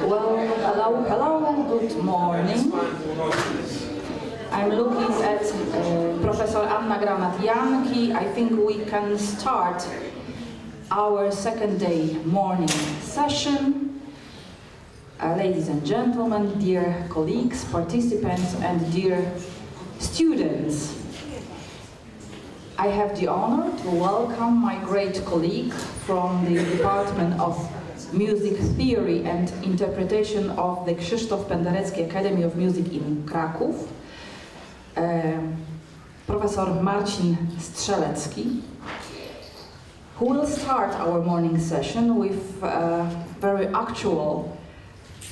Well, hello, good morning. I'm looking at Professor Anna Gramatianki. I think we can start our second day morning session. Ladies and gentlemen, dear colleagues, participants, and dear students. I have the honor to welcome my great colleague from the Department of Music Theory and Interpretation of the Krzysztof Penderecki Academy of Music in Kraków, Professor Marcin Strzelecki, who will start our morning session with a very actual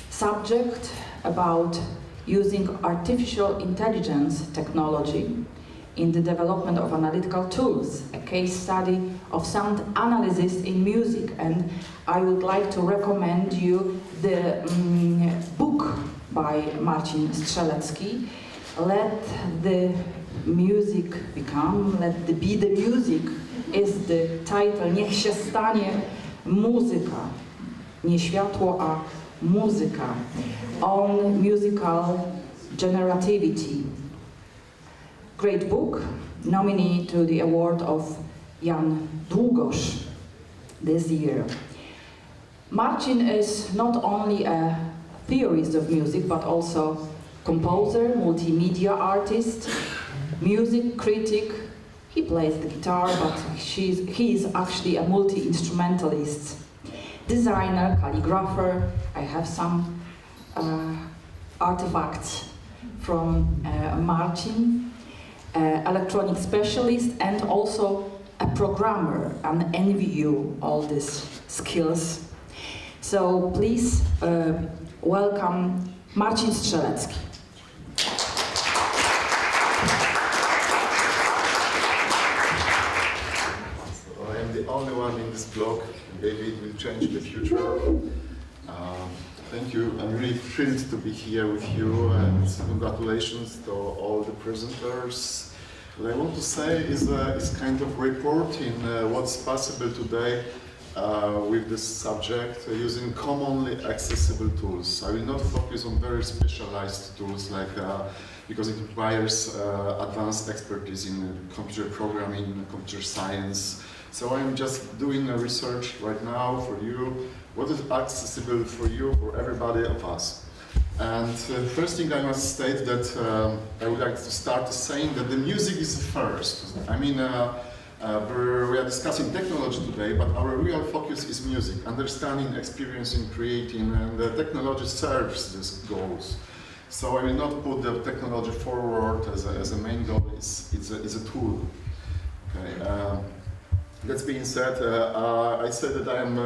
subject about using artificial intelligence technology in the development of analytical tools, a case study of sound analysis in music, and I would like to recommend you the book by Marcin Strzelecki, Let the Music Become, Be the Music is the title. Niech się stanie muzyka, nie światło, a muzyka, on musical generativity. Great book, nominee to the award of Jan Długosz this year. Marcin is not only a theorist of music, but also composer, multimedia artist, music critic. He plays the guitar, but he is actually a multi-instrumentalist. Designer, calligrapher. I have some artifacts from Marcin. Electronic specialist and also a programmer, and envy you all these skills. So please welcome Marcin Strzelecki. I am the only one in this blog. Maybe it will change in the future. Thank you. I'm really thrilled to be here with you, and congratulations to all the presenters. What I want to say is kind of reporting what's possible today with this subject using commonly accessible tools. I will not focus on very specialized tools because it requires advanced expertise in computer programming, computer science. So I'm just doing a research right now for you. What is accessible for you, for everybody of us? And first thing I must state that I would like to start saying that the music is first. I mean, we are discussing technology today, but our real focus is music, understanding, experiencing, creating, and the technology serves these goals. So I will not put the technology forward as a main goal, it's a tool. Okay. That being said, I said that I am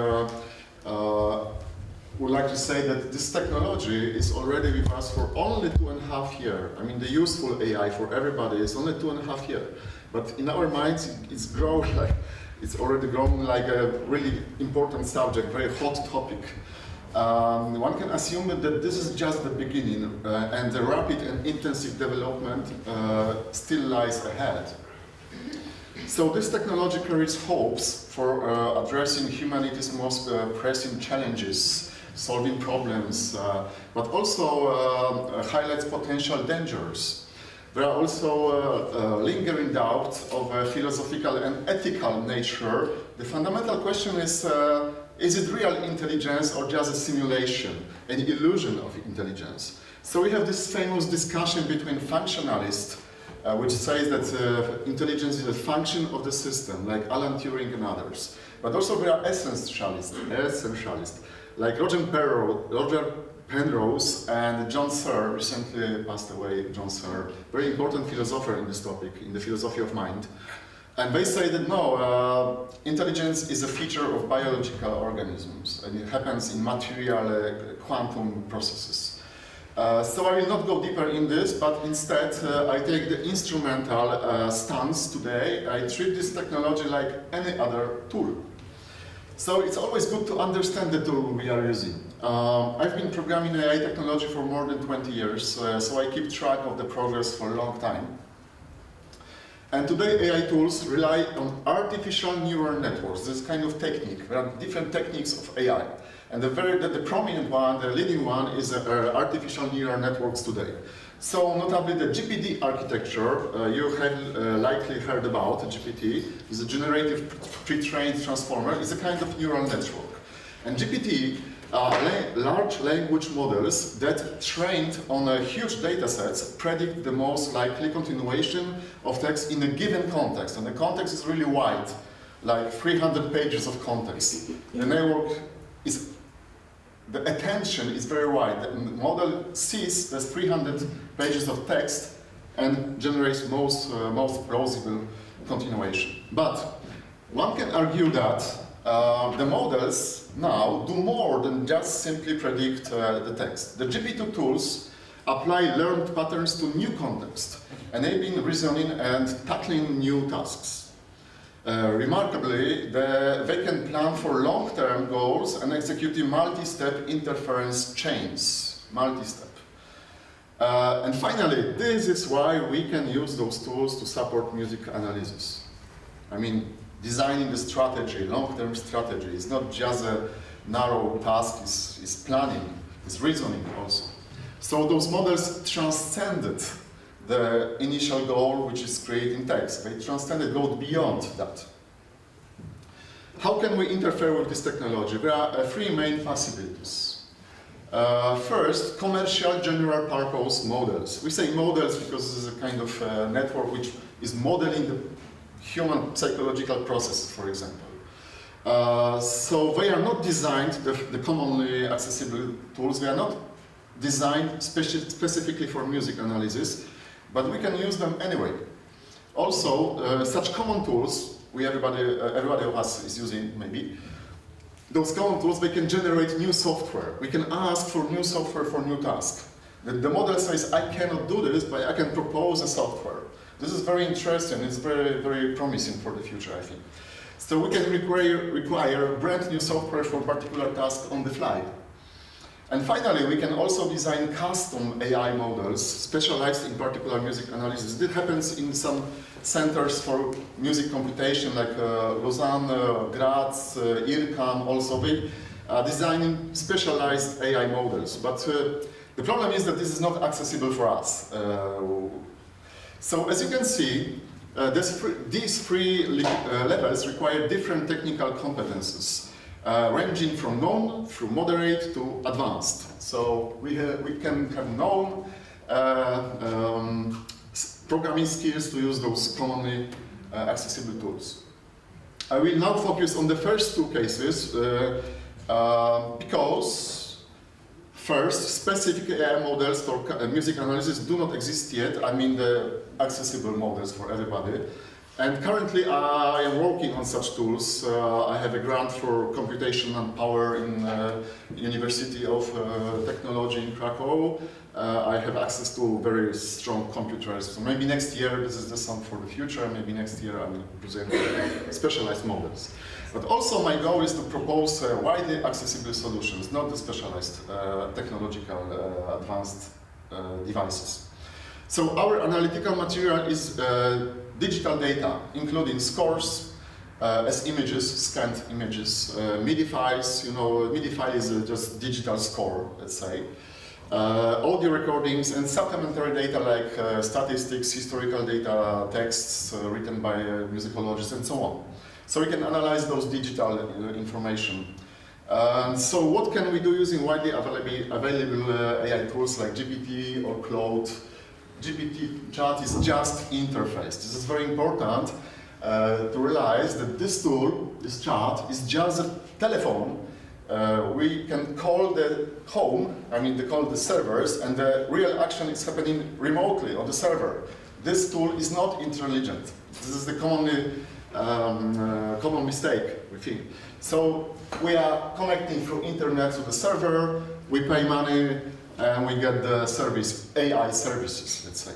would like to say that this technology is already with us for only 2.5 years. I mean, the useful AI for everybody is only 2.5 years. But in our minds, it's already grown like a really important subject, very hot topic. One can assume that this is just the beginning, and the rapid and intensive development still lies ahead. So this technology carries hopes for addressing humanity's most pressing challenges, solving problems, but also highlights potential dangers. There are also lingering doubts of a philosophical and ethical nature. The fundamental question is it real intelligence or just a simulation, an illusion of intelligence? So we have this famous discussion between functionalists, which says that intelligence is a function of the system, like Alan Turing and others. But also there are essentialists, like Roger Penrose and John Searle, recently passed away, John Searle, very important philosopher in this topic, in the philosophy of mind. And they say that no, intelligence is a feature of biological organisms, and it happens in material quantum processes. So I will not go deeper in this, but instead I take the instrumental stance today. I treat this technology like any other tool. So it's always good to understand the tool we are using. I've been programming AI technology for more than 20 years, so I keep track of the progress for a long time. And today AI tools rely on artificial neural networks, this kind of technique. There are different techniques of AI. And the prominent one, the leading one, is artificial neural networks today. So notably the GPT architecture, you have likely heard about. GPT is a generative pre-trained transformer. It's a kind of neural network. And GPT are large language models that trained on huge data sets predict the most likely continuation of text in a given context. And the context is really wide, like 300 pages of context. The network is the attention is very wide. The model sees the 300 pages of text and generates most plausible continuation. But one can argue that the models now do more than just simply predict the text. The GPT tools apply learned patterns to new context, enabling reasoning and tackling new tasks. Remarkably, they can plan for long-term goals and execute multi-step interference chains, multi-step. And finally, this is why we can use those tools to support music analysis. I mean, designing the strategy, long-term strategy, is not just a narrow task, it's planning, it's reasoning also. So those models transcended the initial goal, which is creating text. They transcended, go beyond that. How can we interfere with this technology? There are three main possibilities. First, commercial general purpose models. We say models because this is a kind of network which is modeling the human psychological processes, for example. So they are not designed, the commonly accessible tools, they are not designed specifically for music analysis, but we can use them anyway. Also, such common tools, everybody of us is using maybe, those common tools, they can generate new software. We can ask for new software for new tasks. The model says, I cannot do this, but I can propose a software. This is very interesting, it's very, very promising for the future, I think. So we can require brand new software for particular tasks on the fly. And finally, we can also design custom AI models specialized in particular music analysis. This happens in some centers for music computation like Lausanne, Graz, IRCAM also. They are designing specialized AI models. But the problem is that this is not accessible for us. So as you can see, these three levels require different technical competences. Ranging from known through moderate to advanced. So we can have known programming skills to use those commonly accessible tools. I will now focus on the first two cases because first, specific AI models for music analysis do not exist yet. I mean the accessible models for everybody. And currently I am working on such tools. I have a grant for computation and power in University of Technology in Krakow. I have access to very strong computers. So maybe next year, this is the sum for the future, maybe next year I will present specialized models. But also my goal is to propose widely accessible solutions, not the specialized technological advanced devices. So our analytical material is digital data, including scores as images, scanned images, MIDI files. You know, MIDI file is just digital score, let's say. Audio recordings and supplementary data like statistics, historical data, texts written by musicologists, and so on. So we can analyze those digital information. So what can we do using widely available AI tools like GPT or Claude? GPT chat is just interface. This is very important to realize that this tool, this chat, is just a telephone. We can call the home, call the servers, and the real action is happening remotely on the server. This tool is not intelligent. This is the common mistake, we think. So we are connecting through internet to the server, we pay money, and we get the service, AI services, let's say.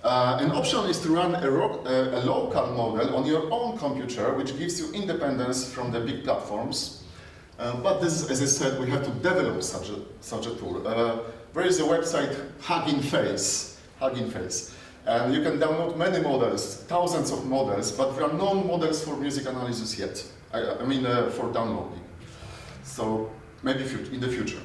An option is to run a local model on your own computer, which gives you independence from the big platforms. But this, as I said, we have to develop such a tool. There is a website, Hugging Face, and you can download many models, thousands of models, but there are no models for music analysis yet. For downloading. So maybe in the future.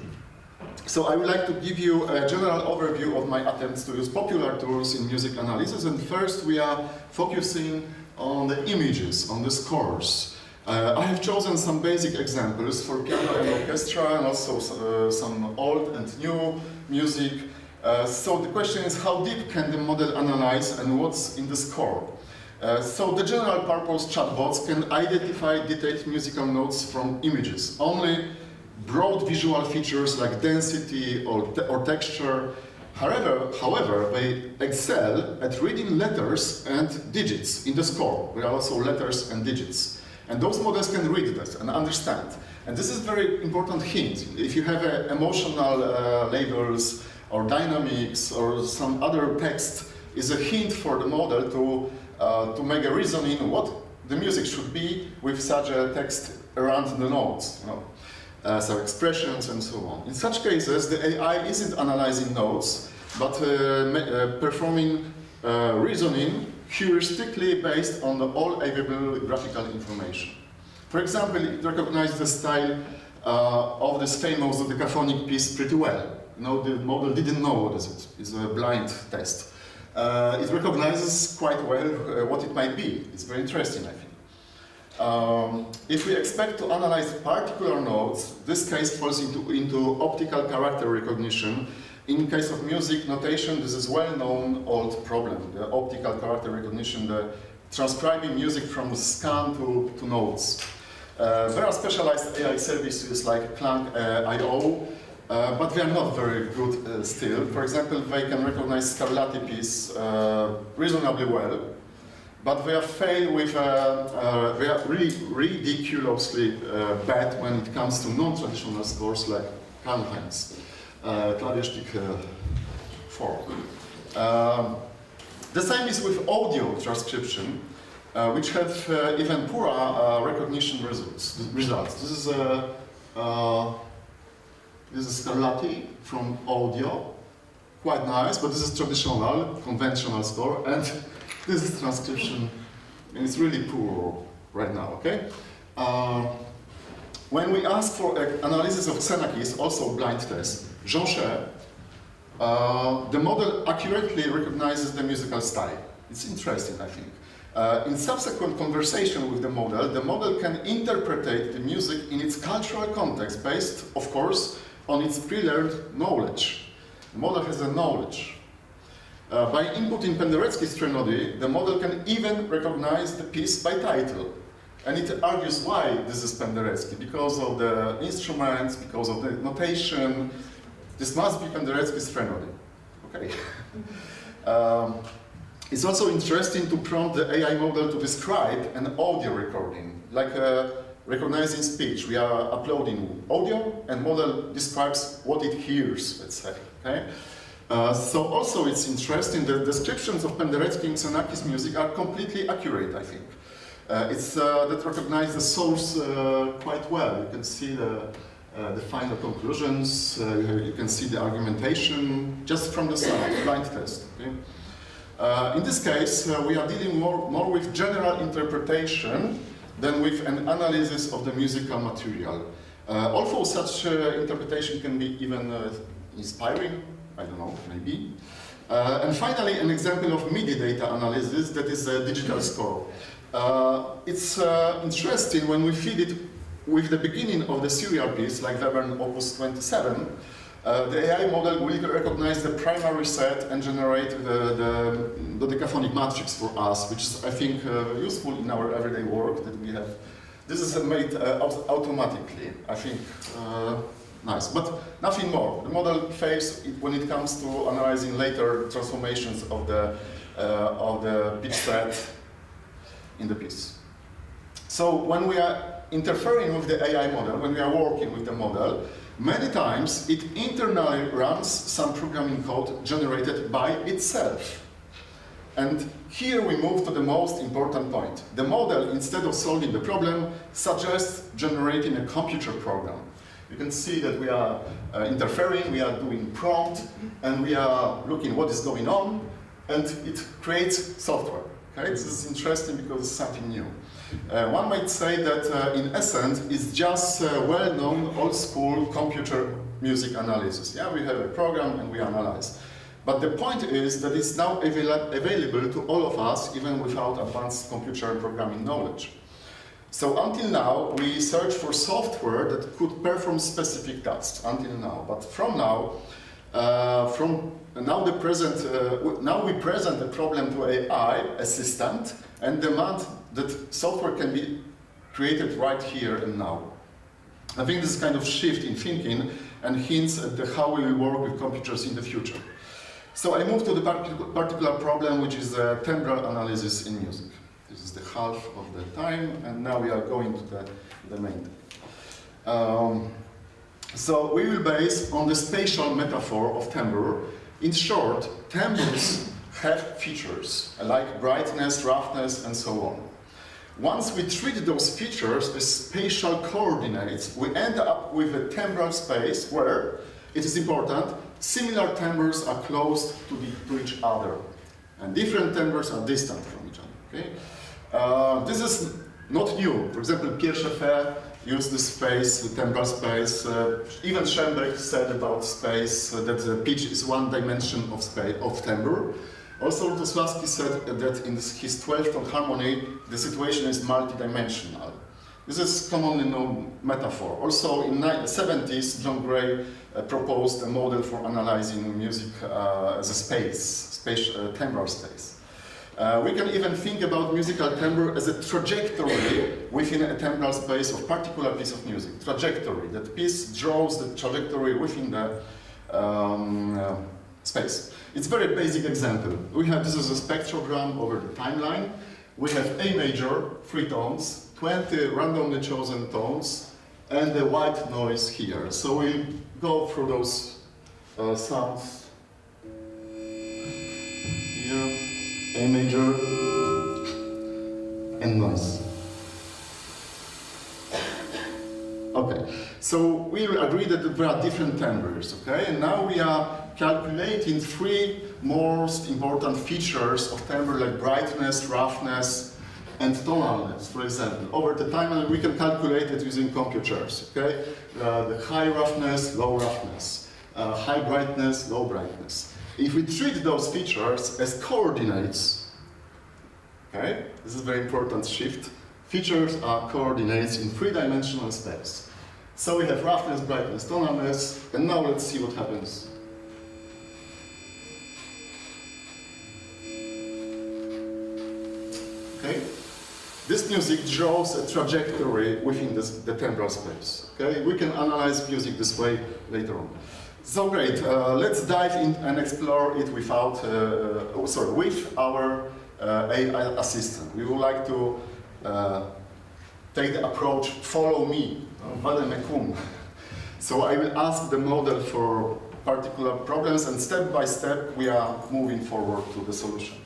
So I would like to give you a general overview of my attempts to use popular tools in music analysis. And first we are focusing on the images, on the scores. I have chosen some basic examples for piano and orchestra, and also some old and new music. So the question is, how deep can the model analyze and what's in the score? So the general purpose chatbots can identify detailed musical notes from images. Only broad visual features like density or texture. However, they excel at reading letters and digits in the score. There are also letters and digits. And those models can read this and understand. And this is a very important hint. If you have emotional labels or dynamics or some other text is a hint for the model to make a reasoning what the music should be with such a text around the notes, you know, so expressions and so on. In such cases, the AI isn't analyzing notes, but performing reasoning heuristically based on all available graphical information. For example, it recognizes the style of this famous decaphonic piece pretty well. You know, the model didn't know what is it. It's a blind test. It recognizes quite well what it might be. It's very interesting, I think. If we expect to analyze particular notes, this case falls into optical character recognition. In case of music notation, this is well-known old problem, the optical character recognition, the transcribing music from scan to notes. There are specialized AI services like Clang.io, but they are not very good still. For example, they can recognize Scarlatti piece reasonably well, but they fail with, they are really ridiculously bad when it comes to non-traditional scores like Canhens, Klavierstück 4. The same is with audio transcription, which have even poorer recognition results. This is Scarlatti from audio, quite nice, but this is traditional, conventional score, and this is transcription, and it's really poor right now, okay? When we ask for an analysis of Xenakis, also blind test, Jean-Cher, the model accurately recognizes the musical style. It's interesting, I think. In subsequent conversation with the model can interpret the music in its cultural context, based, of course, on its pre-learned knowledge. The model has a knowledge. By inputting Penderecki's trenody, the model can even recognize the piece by title. And it argues why this is Penderecki, because of the instruments, because of the notation. This must be Penderecki's trenody. Okay. It's also interesting to prompt the AI model to describe an audio recording, like recognizing speech. We are uploading audio, and model describes what it hears, let's say. Okay? So also it's interesting that descriptions of Penderecki and Xenakis music are completely accurate, I think. That recognizes the source quite well. You can see the final conclusions, you can see the argumentation just from the side, blind test. Okay? In this case, we are dealing more with general interpretation than with an analysis of the musical material. Although such interpretation can be even inspiring, I don't know, maybe. And finally, an example of MIDI data analysis, that is a digital score. It's interesting when we feed it with the beginning of the serial piece, like Webern Opus 27, the AI model will recognize the primary set and generate the decaphonic matrix for us, which is, I think, useful in our everyday work that we have. This is made automatically, I think, nice, but nothing more. The model fails when it comes to analyzing later transformations of the pitch set in the piece. So when we are interfering with the AI model, when we are working with the model, many times it internally runs some programming code generated by itself. And here we move to the most important point. The model, instead of solving the problem, suggests generating a computer program. You can see that we are interfering, we are doing prompt, and we are looking what is going on, and it creates software. Okay? This is interesting because it's something new. One might say that in essence, it's just well-known old-school computer music analysis. Yeah, we have a program and we analyze. But the point is that it's now available to all of us, even without advanced computer programming knowledge. So until now, we search for software that could perform specific tasks, until now. But from now, now we present the problem to AI assistant and demand that software can be created right here and now. I think this kind of shift in thinking and hints at how we will work with computers in the future. So I move to the particular problem, which is timbral analysis in music. This is the half of the time, and now we are going to the main. So we will base on the spatial metaphor of timbre. In short, timbres have features like brightness, roughness, and so on. Once we treat those features as spatial coordinates, we end up with a timbral space where, it is important, similar timbres are close to each other, and different timbres are distant from each other. Okay? This is not new. For example, Pierwsze Fe used the space, the timbral space. Even Schoenberg said about space that the pitch is one dimension of timbre. Also, Lutosławski said that in his 12th harmony, the situation is multidimensional. This is commonly known metaphor. Also, in the 70s, John Gray proposed a model for analyzing music as a space, timbral space. We can even think about musical timbre as a trajectory within a timbral space of particular piece of music. Trajectory. That piece draws the trajectory within the space. It's a very basic example. This is a spectrogram over the timeline. We have A major, 3 tones, 20 randomly chosen tones, and the white noise here. So we go through those sounds. Here, A major, and noise. Okay, so we agree that there are different timbres, okay? And now we are calculating 3 most important features of timbre, like brightness, roughness, and tonalness, for example. Over the time, we can calculate it using computers, okay? The high roughness, low roughness, high brightness, low brightness. If we treat those features as coordinates, okay? This is a very important shift. Features are coordinates in 3-dimensional space. So we have roughness, brightness, tonalness, and now let's see what happens. Okay? This music draws a trajectory within the timbral space. Okay? We can analyze music this way later on. So great. Let's dive in and explore it with our AI assistant. We would like to take the approach, follow me, So I will ask the model for particular problems, and step by step we are moving forward to the solution.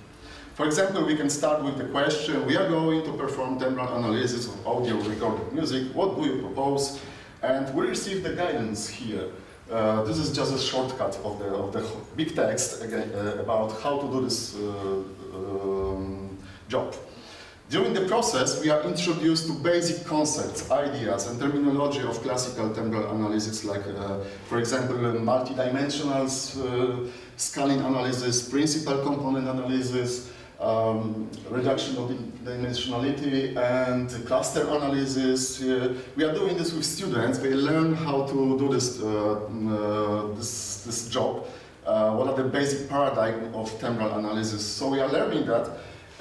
For example, we can start with the question: we are going to perform timbral analysis of audio recorded music. What do you propose? And we receive the guidance here. This is just a shortcut of the big text about how to do this job. During the process, we are introduced to basic concepts, ideas, and terminology of classical timbral analysis, like, for example, multidimensional scaling analysis, principal component analysis, reduction of dimensionality, and cluster analysis. We are doing this with students. They learn how to do this job. What are the basic paradigm of timbral analysis? So we are learning that.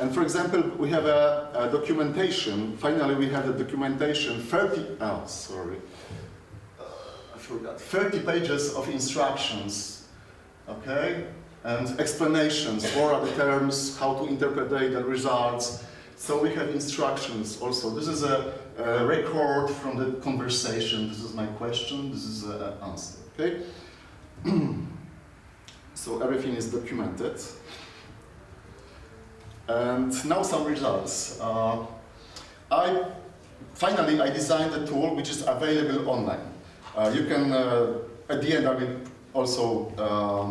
And for example, we have a documentation. Finally, we have a documentation, 30 pages of instructions, okay? And explanations, what are the terms, how to interpret the results. So we have instructions also. This is a record from the conversation. This is my question, this is an answer, okay? So everything is documented. And now some results. Finally, I designed a tool which is available online. You can, at the end, I will also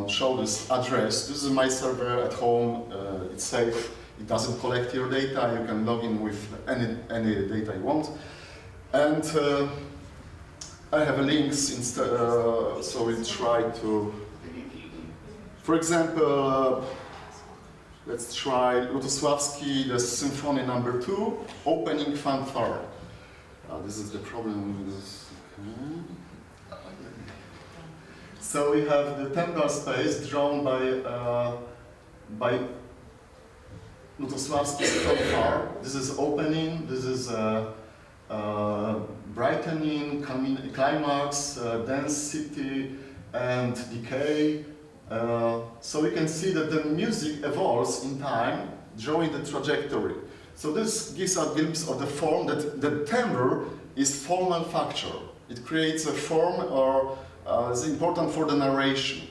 show this address. This is my server at home. It's safe. It doesn't collect your data. You can log in with any data you want. And I have links, so we'll try to, for example, let's try Lutosławski, the Symphony No. 2, opening fanfare. This is the problem with this. Okay. So we have the timbral space drawn by Lutosławski's fanfare. This is opening, this is brightening, climax, density, and decay. So we can see that the music evolves in time, drawing the trajectory. So this gives a glimpse of the form that the timbre is formal factor. It creates a form or is important for the narration.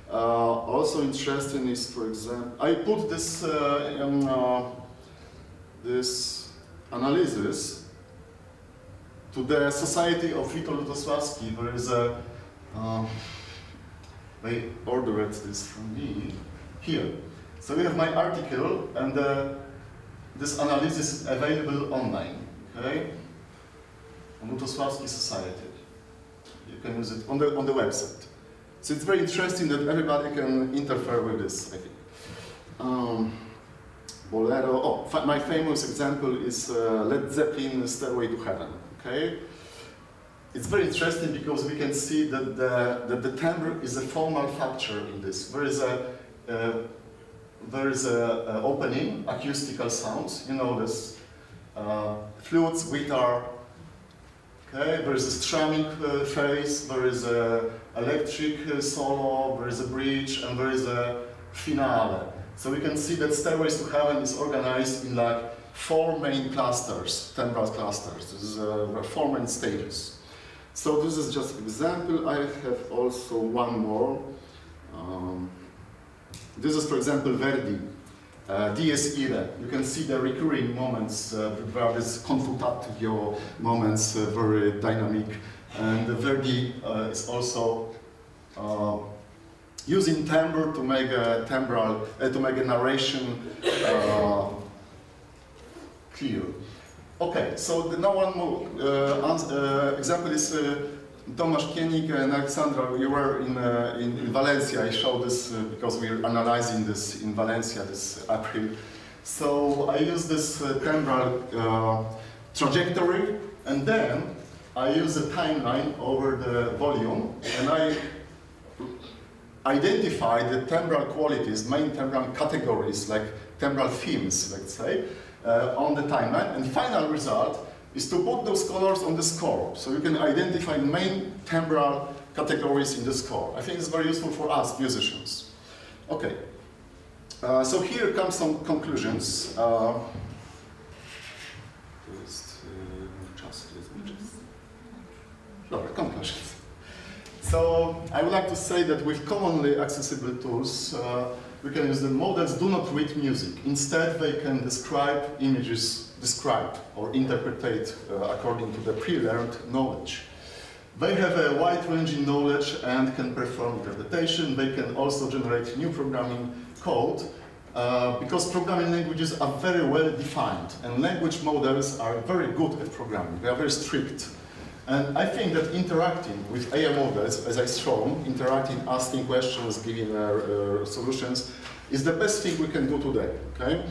Also interesting is, for example, I put this in this analysis to the Society of Witold Lutosławski. There is a, they ordered this from me here. So we have my article, and this analysis is available online, okay? On Lutosławski Society. You can use it on the website. So it's very interesting that everybody can interfere with this, I think. Bolero, my famous example is Led Zeppelin, Stairway to Heaven, okay? It's very interesting because we can see that the timbre is a formal factor in this. There is a opening, acoustical sounds, you know this, flutes, guitar, okay? There is a strumming phase, there is a electric solo, there is a bridge, and there is a finale. So we can see that Stairways to Heaven is organized in like 4 main clusters, timbral clusters. This is 4 main stages. So this is just an example. I have also one more. This is, for example, Verdi, Dies Irae. You can see the recurring moments, where these confutatio moments, very dynamic. And Verdi is also using timbre to make a narration clear. Okay, so now one more example is Tomasz Kienik and Alexandra. You were in Valencia. I showed this because we are analyzing this in Valencia this April. So I use this timbral trajectory, and then I use a timeline over the volume, and I identify the timbral qualities, main timbral categories, like timbral themes, let's say, on the timeline. And final result is to put those colors on the score. So you can identify the main timbral categories in the score. I think it's very useful for us, musicians. Okay. So here come some conclusions. Conclusions. So I would like to say that with commonly accessible tools, we can use the models do not read music. Instead, they can describe images described or interpreted according to the pre-learned knowledge. They have a wide-ranging knowledge and can perform interpretation. They can also generate new programming code because programming languages are very well defined, and language models are very good at programming. They are very strict. And I think that interacting with AI models, as I've shown, interacting, asking questions, giving solutions, is the best thing we can do today, okay?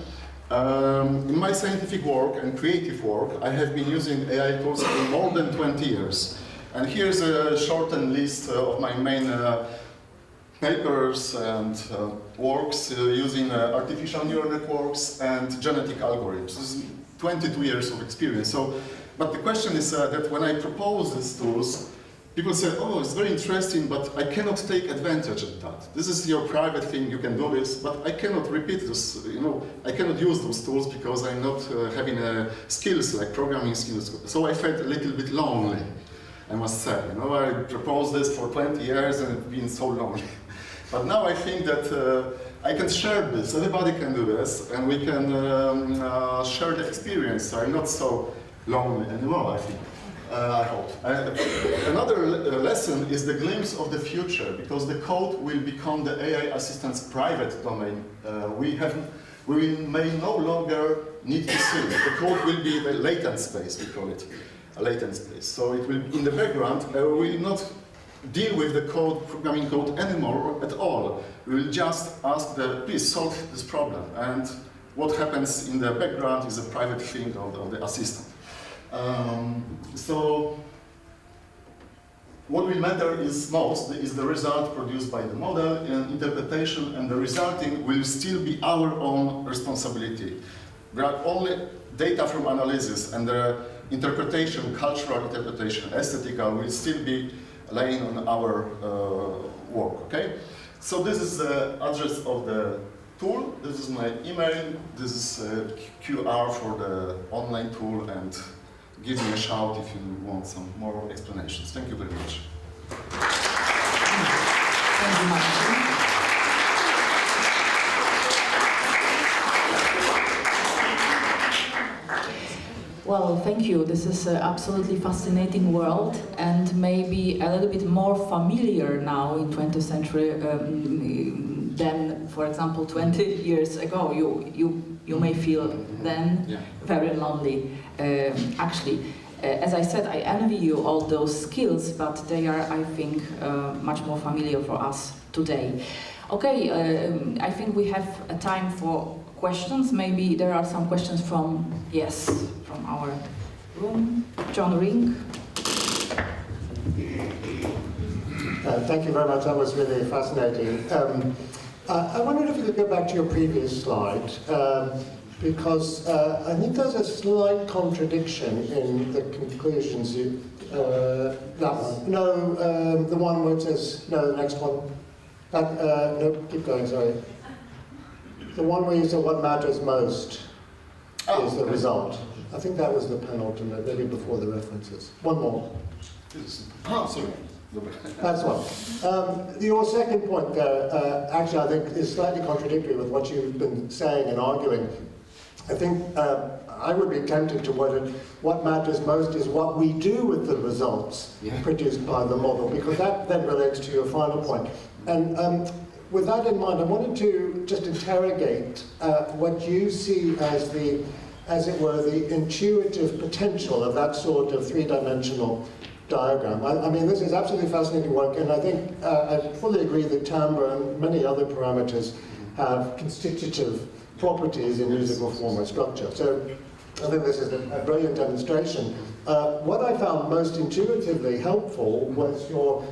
In my scientific work and creative work, I have been using AI tools for more than 20 years. And here's a shortened list of my main papers and works using artificial neural networks and genetic algorithms. This is 22 years of experience. So, but the question is that when I propose these tools, people say, oh, it's very interesting, but I cannot take advantage of that. This is your private thing, you can do this, but I cannot repeat this, you know, I cannot use those tools because I'm not having skills like programming skills. So I felt a little bit lonely, I must say. You know, I proposed this for 20 years and it's been so lonely. But now I think that I can share this, everybody can do this, and we can share the experience. So I'm not so lonely anymore, I think. I hope. Another lesson is the glimpse of the future, because the code will become the AI assistant's private domain. We may no longer need to see it. The code will be the latent space, we call it, a latent space. So it will, in the background, we will not deal with the code, programming code anymore at all. We will just ask please solve this problem. And what happens in the background is a private thing of the assistant. So what will matter is most is the result produced by the model, and interpretation and the resulting will still be our own responsibility. There are only data from analysis, and the interpretation, cultural interpretation, aesthetical, will still be laying on our work, okay? So this is the address of the tool, this is my email, this is QR for the online tool, and give me a shout if you want some more explanations. Thank you very much. Thank you, Marcin. Well, thank you. This is an absolutely fascinating world, and maybe a little bit more familiar now in 20th century than, for example, 20 years ago. You may feel then very lonely. Actually, as I said, I envy you all those skills, but they are, I think, much more familiar for us today. Okay, I think we have a time for questions. Maybe there are some questions from our room. John Ring. Thank you very much. That was really fascinating. I wondered if you could go back to your previous slide, because I think there's a slight contradiction in the conclusions. That one. No, the one where it says, no, the next one. No, keep going, sorry. The one where you said what matters most is the result. I think that was the penultimate, maybe before the references. One more. Sorry. That's one. Your second point there, actually, I think is slightly contradictory with what you've been saying and arguing. I think I would be tempted to word it, what matters most is what we do with the results produced by the model, because that then relates to your final point. And with that in mind, I wanted to just interrogate what you see as as it were, the intuitive potential of that sort of three-dimensional diagram. I mean, this is absolutely fascinating work, and I think I fully agree that timbre and many other parameters have constitutive properties in musical form or structure. So I think this is a brilliant demonstration. What I found most intuitively helpful was your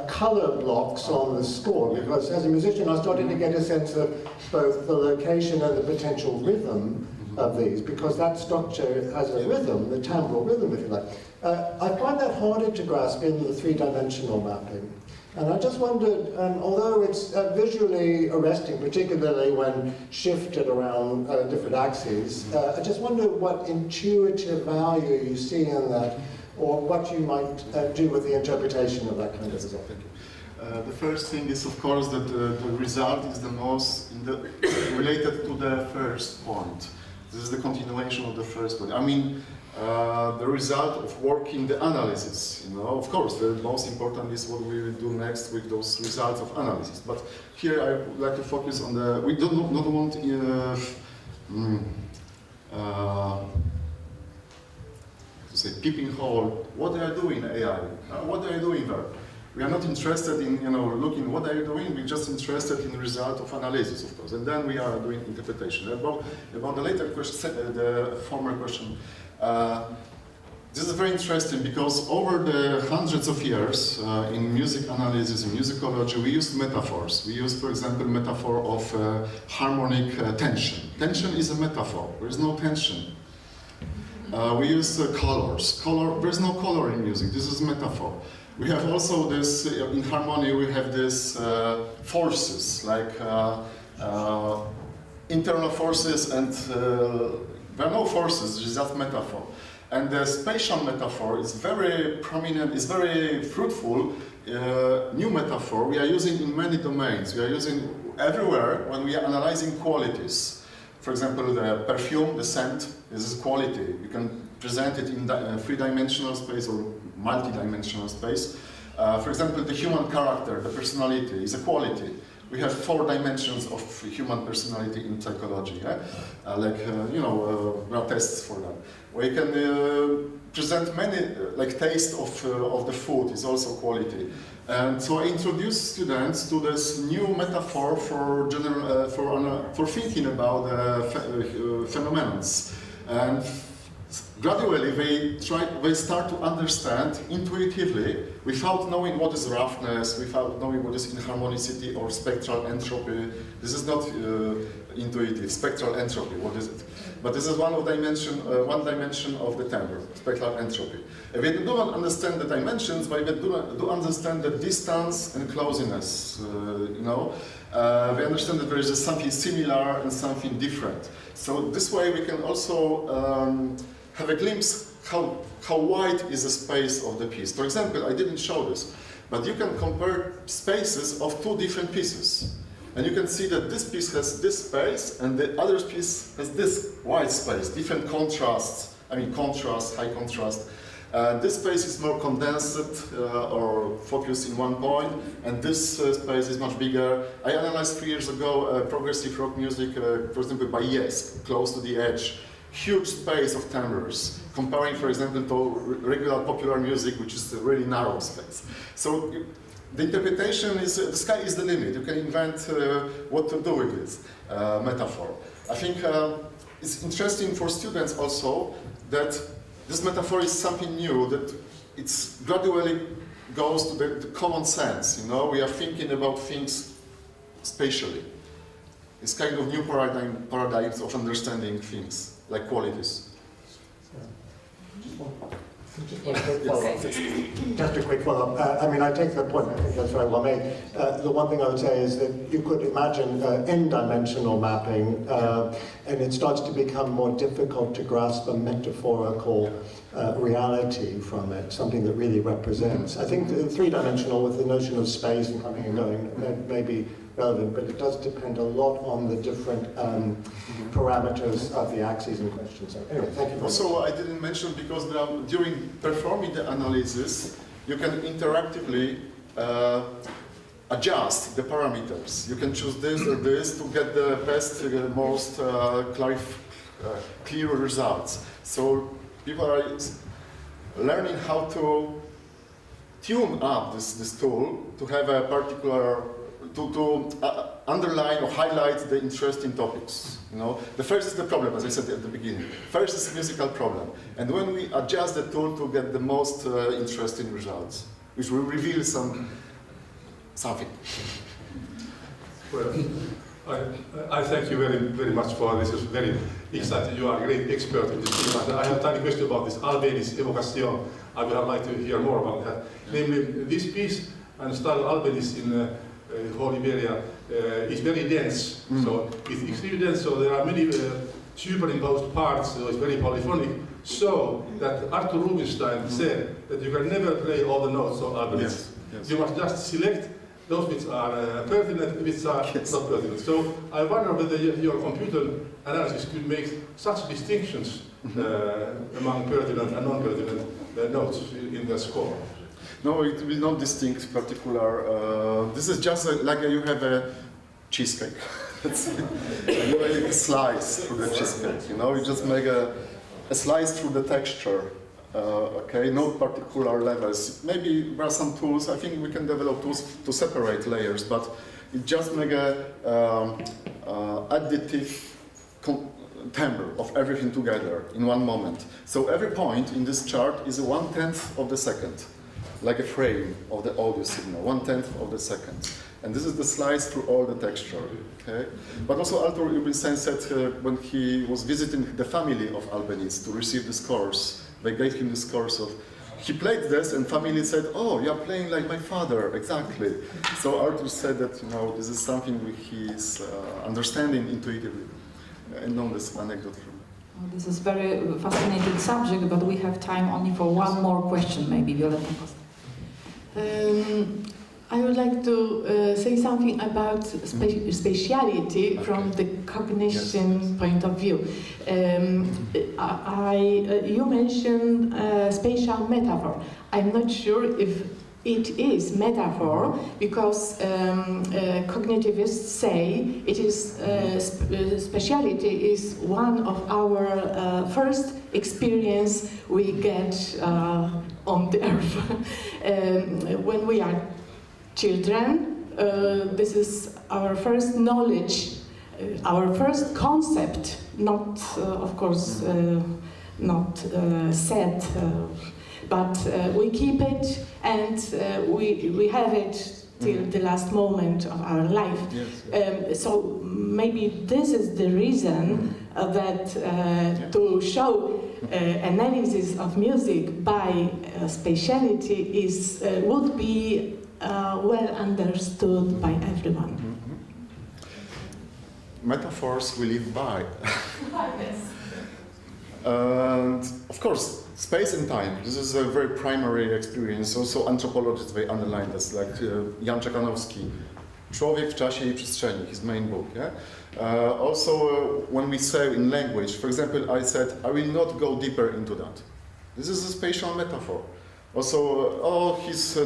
color blocks on the score, because as a musician I started to get a sense of both the location and the potential rhythm of these, because that structure has a rhythm, the timbral rhythm, if you like. I find that harder to grasp in the three-dimensional mapping. And I just wondered, although it's visually arresting, particularly when shifted around different axes, I just wonder what intuitive value you see in that, or what you might do with the interpretation of that kind of result. Thank you. The first thing is, of course, that the result is the most related to the first point. This is the continuation of the first point. I mean, the result of working the analysis, you know, of course, the most important is what we will do next with those results of analysis. But here I would like to focus on the, we don't want to say peeping hole, what are you doing AI? What are you doing there? We are not interested in, looking what are you doing, we're just interested in the result of analysis, of course. And then we are doing interpretation. About the later question, the former question, this is very interesting because over the hundreds of years in music analysis, in musicology, we use metaphors. We use, for example, metaphor of harmonic tension. Tension is a metaphor, there is no tension. We use colors. There is no color in music, this is a metaphor. We have also this, in harmony, we have these forces, like internal forces, and there are no forces, it's just metaphor. And the spatial metaphor is very prominent, is very fruitful, new metaphor we are using in many domains. We are using everywhere when we are analyzing qualities. For example, the perfume, the scent, this is quality. You can present it in three-dimensional space or multi-dimensional space. For example, the human character, the personality, is a quality. We have 4 dimensions of human personality in psychology, there are tests for that. We can present many, like taste of the food is also quality. And so I introduce students to this new metaphor for for thinking about phenomena. And gradually they start to understand intuitively, without knowing what is roughness, without knowing what is inharmonicity or spectral entropy. This is not intuitive. Spectral entropy, what is it? But this is one dimension of the timbre, spectral entropy. If we do not understand the dimensions, but we do understand the distance and closeness, we understand that there is something similar and something different. So this way we can also have a glimpse how wide is the space of the piece. For example, I didn't show this, but you can compare spaces of two different pieces. And you can see that this piece has this space and the other piece has this wide space, different contrasts, I mean contrast, high contrast. This space is more condensed or focused in one point, and this space is much bigger. I analyzed 3 years ago progressive rock music, for example, by Yes, Close to the Edge. Huge space of timbres, comparing, for example, to regular popular music, which is a really narrow space. So the interpretation is, the sky is the limit. You can invent what to do with this metaphor. I think it's interesting for students also that this metaphor is something new, that it's gradually goes to the common sense. You know, we are thinking about things spatially. It's kind of new paradigms of understanding things, like qualities. Just a quick follow-up. I mean, I take the point, I think that's very well made. The one thing I would say is that you could imagine n-dimensional mapping, and it starts to become more difficult to grasp a metaphorical reality from it, something that really represents. I think the three-dimensional with the notion of space and coming and going, that may be relevant, but it does depend a lot on the different parameters of the axes in question. So anyway, thank you. Also, I didn't mention because during performing the analysis, you can interactively adjust the parameters. You can choose this or this to get the best, most clear results. So people are learning how to tune up this tool to have a particular to underline or highlight the interesting topics. You know, the first is the problem, as I said at the beginning. First is a musical problem, and when we adjust the tool to get the most interesting results, which will reveal something. Well, I thank you very much for this. It's very exciting. You are a great expert in this field. I have a tiny question about this Albéniz evocation. I would like to hear more about that. Namely, this piece and style Albéniz in whole Iberia is very dense. So it's extremely dense. So there are many superimposed parts. So it's very polyphonic. So that Arthur Rubinstein said that you can never play all the notes of Albéniz. Yes, yes. You must just select those which are pertinent, which are not pertinent. So I wonder whether your computer analysis could make such distinctions among pertinent and non-pertinent notes in the score. No, it will not distinct particular. This is just like you have a cheesecake. You make a slice through the cheesecake. You know, you just make a slice through the texture. Okay, no particular levels. Maybe there are some tools. I think we can develop tools to separate layers, but it just make a additive timbre of everything together in one moment. So every point in this chart is 1/10 of the second. Like a frame of the audio signal, 1/10 of the second. And this is the slice through all the texture, okay? But also Arthur Rubinstein said when he was visiting the family of Albéniz to receive the scores, they gave him the scores of, he played this and family said, oh, you're playing like my father, exactly. So Arthur said that, you know, this is something he's understanding intuitively. I know this anecdote from. This is very fascinating subject, but we have time only for one more question, maybe, Violetta. I would like to say something about spatiality from the cognition point of view. You mentioned spatial metaphor. I'm not sure if it is metaphor because cognitivists say it is spatiality is one of our first experience we get on the earth. When we are children, this is our first knowledge, our first concept, not of course not set, but we keep it and we have it till the last moment of our life. Yes, yes. So maybe this is the reason that to show analysis of music by spatiality is would be well understood by everyone. Metaphors we live by. And of course, Space and time, this is a very primary experience. Also anthropologists, they underline this, like Jan Czekanowski, Człowiek w czasie i przestrzeni, his main book. Yeah? Also, when we say in language, for example, I said, I will not go deeper into that. This is a spatial metaphor. Also, his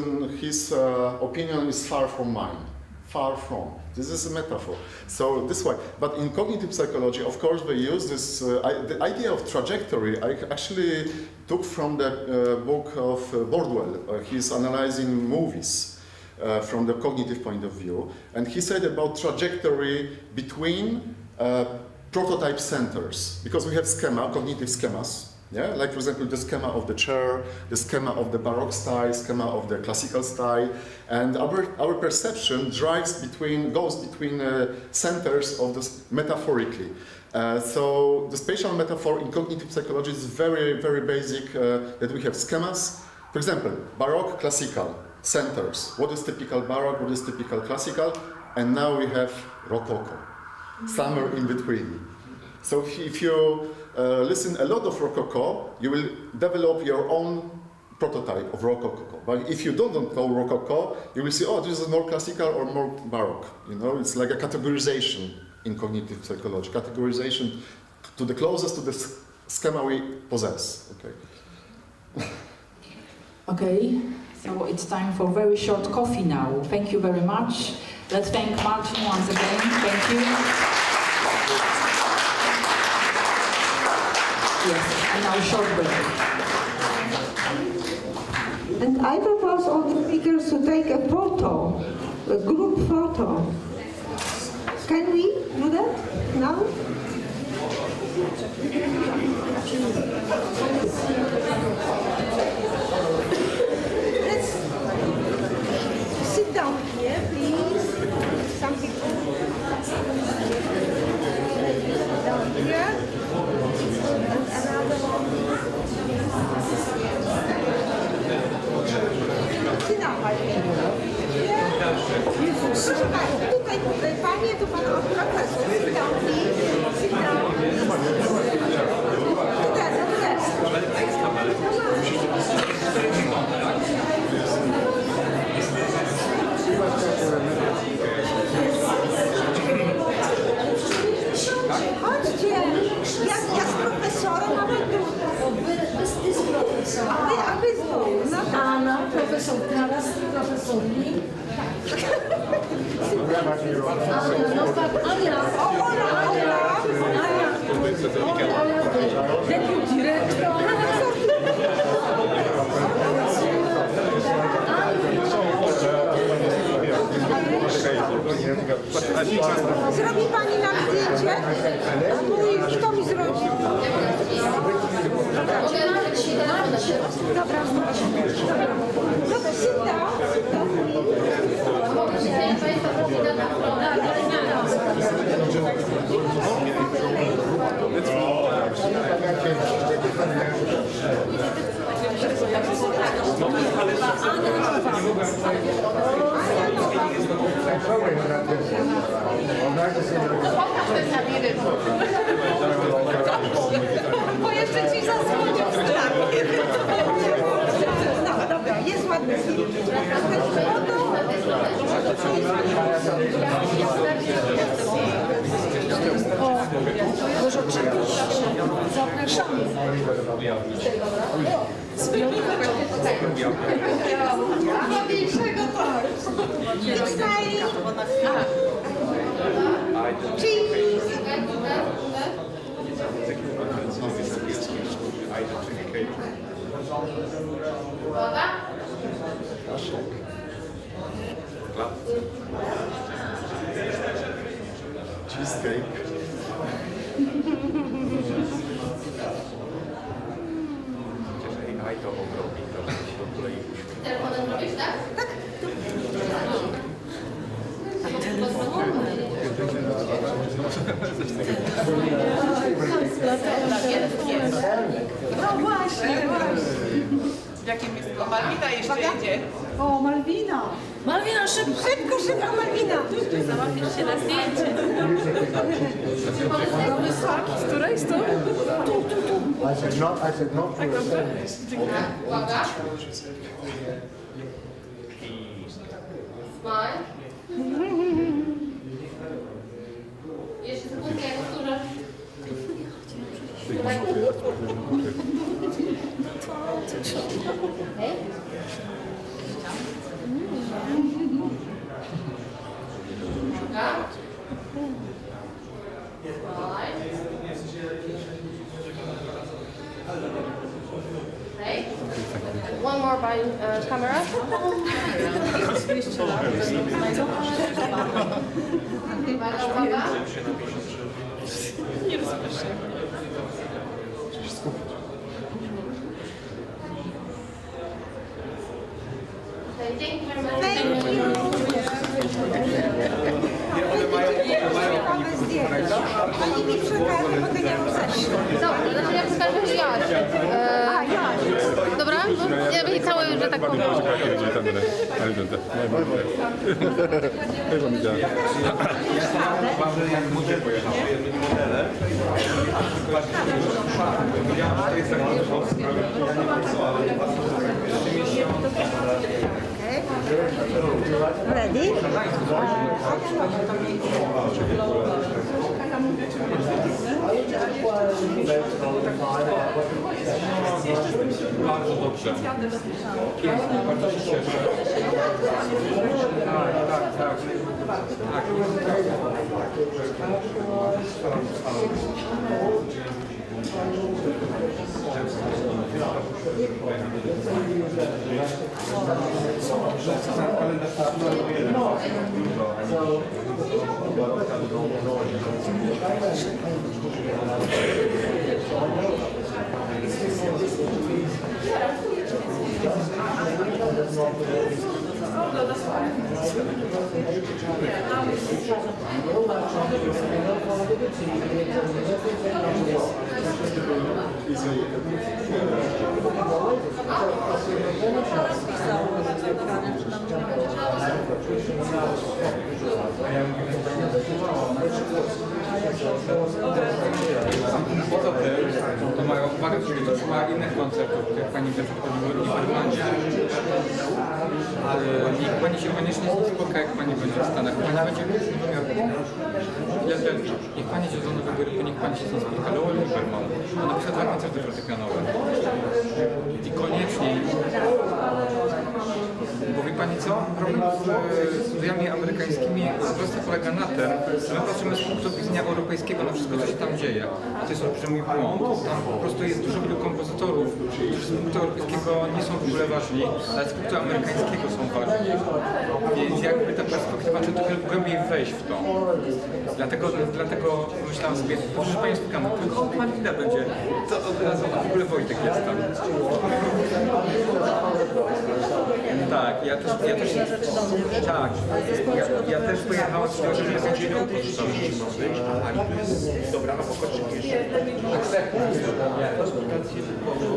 opinion is far from mine. Far from. This is a metaphor. So this way. But in cognitive psychology, of course, they use this. The idea of trajectory I actually took from the book of Bordwell. He's analyzing movies from the cognitive point of view, and he said about trajectory between prototype centers, because we have cognitive schemas. Yeah, like for example, the schema of the chair, the schema of the Baroque style, schema of the classical style, and our perception goes between centers of this metaphorically. So the spatial metaphor in cognitive psychology is very, very basic. That we have schemas, for example, Baroque, classical centers. What is typical Baroque? What is typical classical? And now we have Rococo, somewhere in between. So if you listen a lot of Rococo, you will develop your own prototype of Rococo. But if you don't know Rococo, you will see, oh, this is more classical or more Baroque. You know, it's like a categorization in cognitive psychology. Categorization to the closest to the schema we possess. Okay. Okay, so it's time for very short coffee now. Thank you very much. Let's thank Marcin once again. Thank you. Yes, and now short break. And I propose all the speakers to take a photo, a group photo. Can we do that now? Let's sit down here, please. Some people down here. Another one. Sit down, proszę Państwa, tutaj Panie, tu Pan profesor. Sit down, please. Sit down. Chodźcie, ja z profesorem, a wy tu. A wy tu. Anna, profesor Draus, profesor Lee. No tak, Ania. Deputy dyrektor. Zrobi Pani nam zdjęcie? Kto mi zrobi? Dobra, sit down. Bo jeszcze ci zasłonię w sklepie. No dobra, jest ładne zdjęcie. Może oczywiście. Zapraszamy. Większego tak. Cheesecake. AI to ogromnie, to w ogóle Telefonem robisz, tak? No właśnie. W jakim jest? O, Malwina jeszcze idzie. O, Malwina. Malwina, szybko, Malwina! Załapiesz się na zdjęcie. Z której strony? Tu. I said not for a second. Uwaga. Smile. Jeszcze sekundkę, ja powtórzę. Hej. Hey. One more by camera. Uwaga. Nie rozumiesz się. Dzięki Pani mi przekaże, bo ja mu zaś. Dobra, znaczy ja przekażę Jaś. Dobra? Ja bym cały, że tak powiem. Ready? Bardzo dobrze. Pięknie, bardzo się cieszę. Tak. Poza tym, to mają uwagę, że słucha innych koncertów, jak pani też chodziły w Irlandii. Ale niech pani się koniecznie spotka, jak pani będzie w Stanach. Pani będzie w Nowym Jorku. Niech pani się do Nowego Jorku, niech pani się z nim spotka. Lowell Lieberman. On napisał 2 koncerty fortepianowe. I koniecznie. Bo wie pani co? Problem z studiami amerykańskimi po prostu polega na tym, że my patrzymy z punktu widzenia europejskiego na wszystko, co się tam dzieje. A to jest olbrzymi błąd. Tam po prostu jest dużo wielu kompozytorów, którzy z punktu europejskiego nie są w ogóle ważni, ale z punktu amerykańskiego są ważni. Więc jakby ta perspektywa, czy trochę głębiej wejść w to. Dlatego myślałam sobie, dobrze, że Pani spotkamy, tylko Marcina będzie, to od razu w ogóle Wojtek jest tam. Tak, ja też pojechałem z tego, że nie będzie miał dobra, no pokoczyki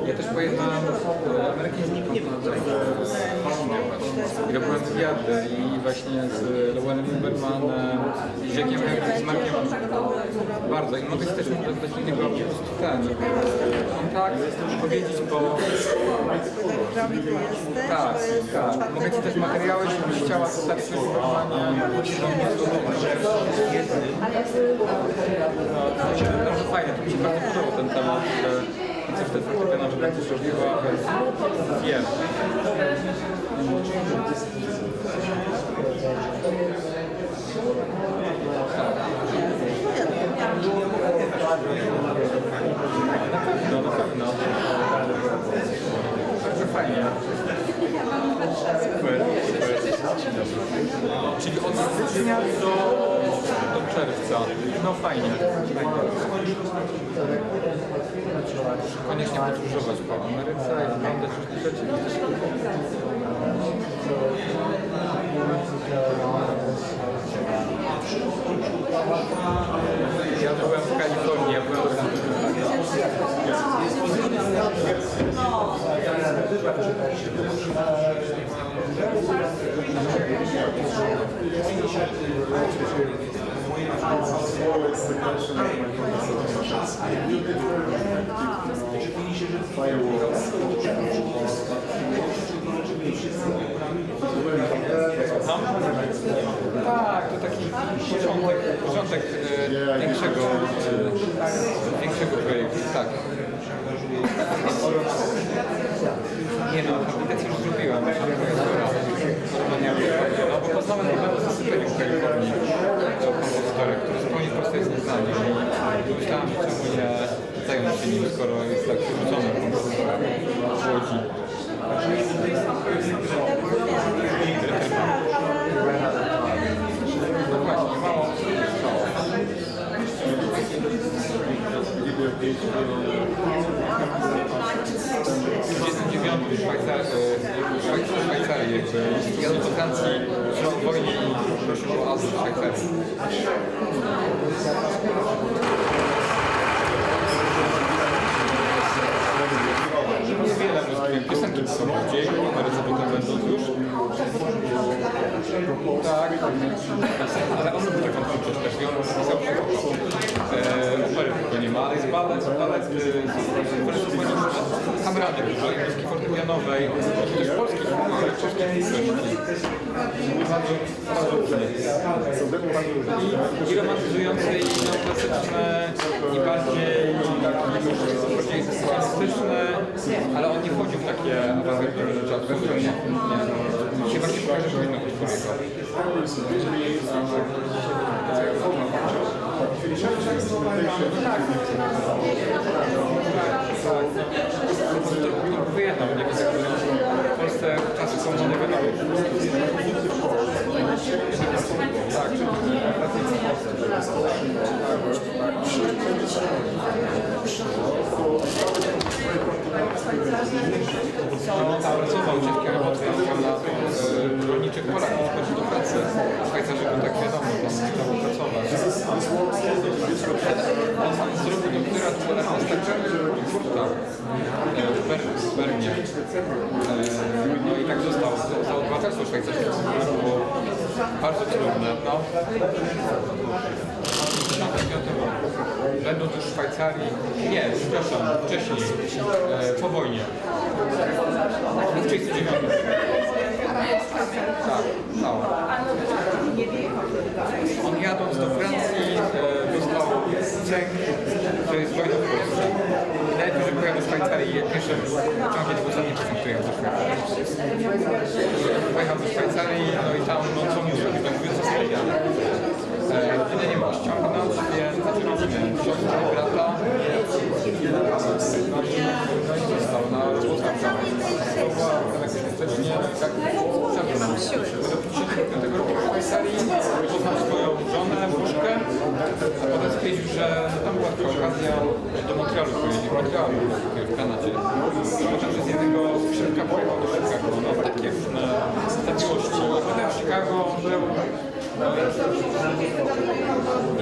ja też pojechałem do amerykańskich kompozytorów i robiłem wywiady i właśnie z Lowellem Liebermanem, z Jackiem z Markiem bardzo i mogę też dać do niego po prostu kontakt, powiedzieć, bo tak, mogę Ci też materiały, żebyś chciała zostać przygotowanie bardzo fajnie, to mi się bardzo podobał ten temat, że coś te fortepiano, że będziesz robiła, wiem. Na pewno. Bardzo fajnie. Super. Czyli od stycznia do czerwca. No fajnie. Koniecznie podróżować po Ameryce i oglądać różne rzeczy. Ja byłem w Kalifornii, ja byłem w Tak, to taki początek większego projektu, tak. Nie no, habilitację już zrobiłem, no bo poznałem pewnego zasypienia w Kalifornii, kompozytora, który zupełnie prosto jest nieznany i myślałem, czemu nie zająć się nim, skoro jest tak wyrzucony kompozytorem w Łodzi. No właśnie, mało. W Szwajcarii jakby jadę do Francji, żył w wojnie i prosił o azyl w Szwajcarii. Niewiele rozumiem, piosenki są bardziej, numery zabyte będą już. Tak, ale on lubi taką twórczość też i on pisał wszystko. Opery tylko nie ma, ale jest balet kameralnej dużo, i muzyki fortepianowej, też polskich twórczości. I romantyzujące, i neoklasyczne, i bardziej socjalistyczne, ale on nie wchodził w takie awangardowe rzeczy, absolutnie nie. Się właśnie pokaże, że innego człowieka. Tak. Wyjednał mnie, w Polsce czasy są nie wiadomo. Tak. Pracował ciężkie roboty na rolniczych polach, nie chodzi do pracy. Szwajcarzy był tak wiadomo, tam chciał pracować. On zrobił doktorat w Bernie. No i tak został za obywatelstwo szwajcarskie, które było bardzo trudne. No. Będąc już w Szwajcarii, nie, przepraszam, wcześniej, po wojnie, w 1939. Tak, no. On jadąc do Francji dostał cech, że jest wojna w Polsce. Najlepiej, że pojechał do Szwajcarii, pierwszym ciągiem dwuzasadnie pojechał do Szwajcarii. Pojechał do Szwajcarii, no i tam, no co mu zrobił, tak mówiąc, zasłania. Tyle nie ma ściągnąć, więc zaczęliśmy siostrę brata. Został na Włocławca. Wcześniej tak zaczynał. Do 1955 roku w Szwajcarii poznał swoją żonę, wróżkę, a potem stwierdził, że tam była taka okazja do Montrealu pojeździć, w Kanadzie. Potem przez jednego Szybka pojechał do Chicago, no takie różne zawiłości. Potem w Chicago był.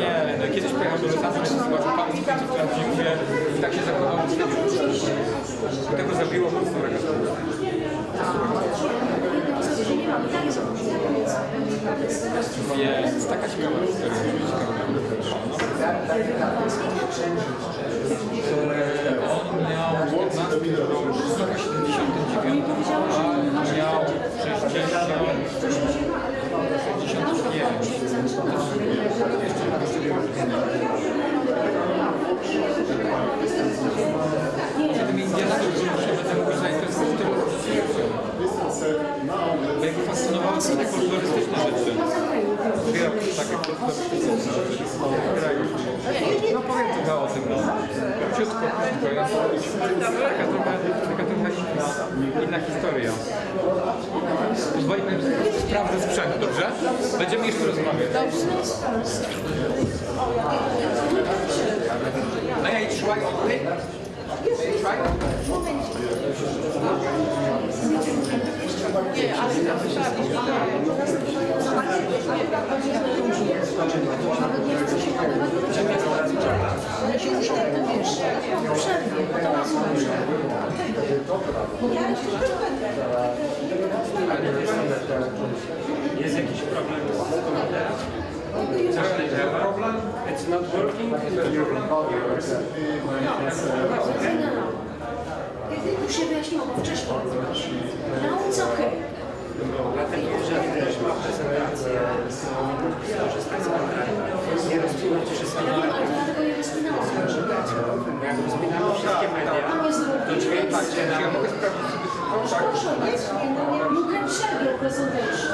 Nie, no, kiedyś pojechał do Los Angeles, zobaczył pan z końców, która później mówię, i tak się zakochał w świecie. I tego zabiło po prostu reggae. Jest taka ciekawa historia. On miał 15 rok, 79, a miał 65. Kiedy mi Indiana będę mówić na interesy bo jak fascynowały takie folklorystyczne rzeczy. Zbierał takie folklorystyczne rzeczy. No powiem trochę o tym, no. Króciutko, taka trochę inna historia. Pozwolimy sprawdzę sprzęt, dobrze? Będziemy jeszcze rozmawiać. May I try only? Try? Nie, ale Jest jakiś It's not working. Już się wyjaśniło, bo wcześniej. No, it's okay. Dlatego, że też ma prezentację, korzystać z kameralna. Nie rozpinać wszystkich Ale mediów. dlatego je rozpinałam. Bo jak rozpinamy wszystkie media, to dźwięk idzie na... Proszę, you can check your presentation.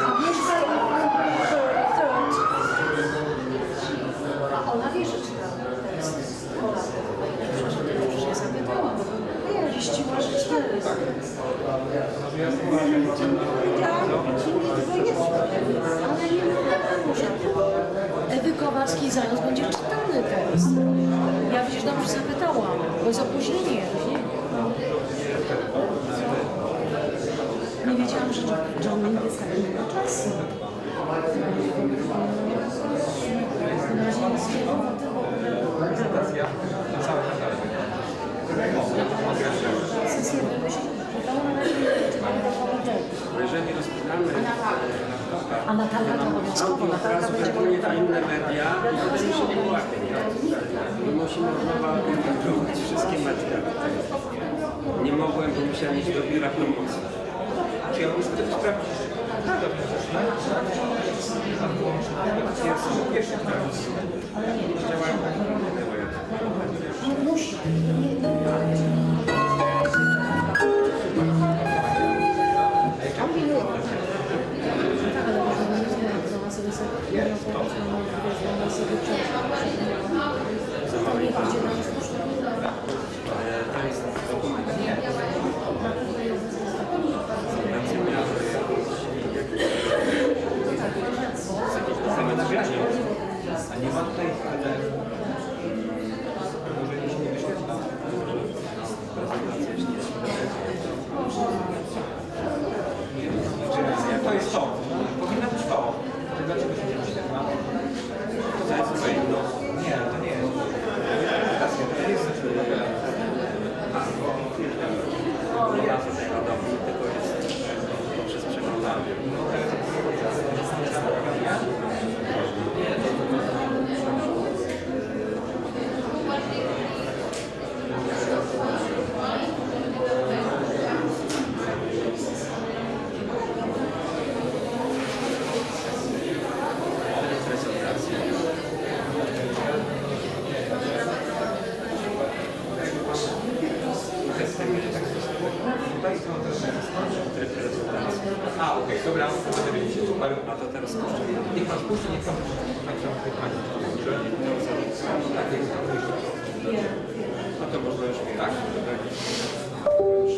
Agnieszka, third. A ona wie, że czyta tekst. Ola, przecież ja zapytałam, bo liściła, że 4. Ale nie może. Ewy Kowalskiej-Zając będzie czytany tekst. Ja przecież dobrze zapytałam, bo jest opóźnienie. Nie wiedziałam, że John nie jest taki na czas. Prezentacja na całe katalog. Jeżeli rozpinamy A Natalka to obowiązkowo, Natalka będzie na inne media, to potem się nie łapie. My musimy próbować wszystkie media. Nie mogłem, bo musiałem iść do biura promocji. Czy ja muszę to sprawdzić? Ja są pierwszy teraz. Działają musi. To jest dokument. A nie ma tutaj może się nie wyświetla. To jest to. Powinno być to. Dlaczego się nie wyświetla? To jest co inno. Nie, to nie jest. To jest Nie ma tutaj rodowni, tylko jest poprzez przeglądanie. A, okej, dobra, super. A to teraz puszczę. Niech pan spuści, niech pan pani. A to można już Tak.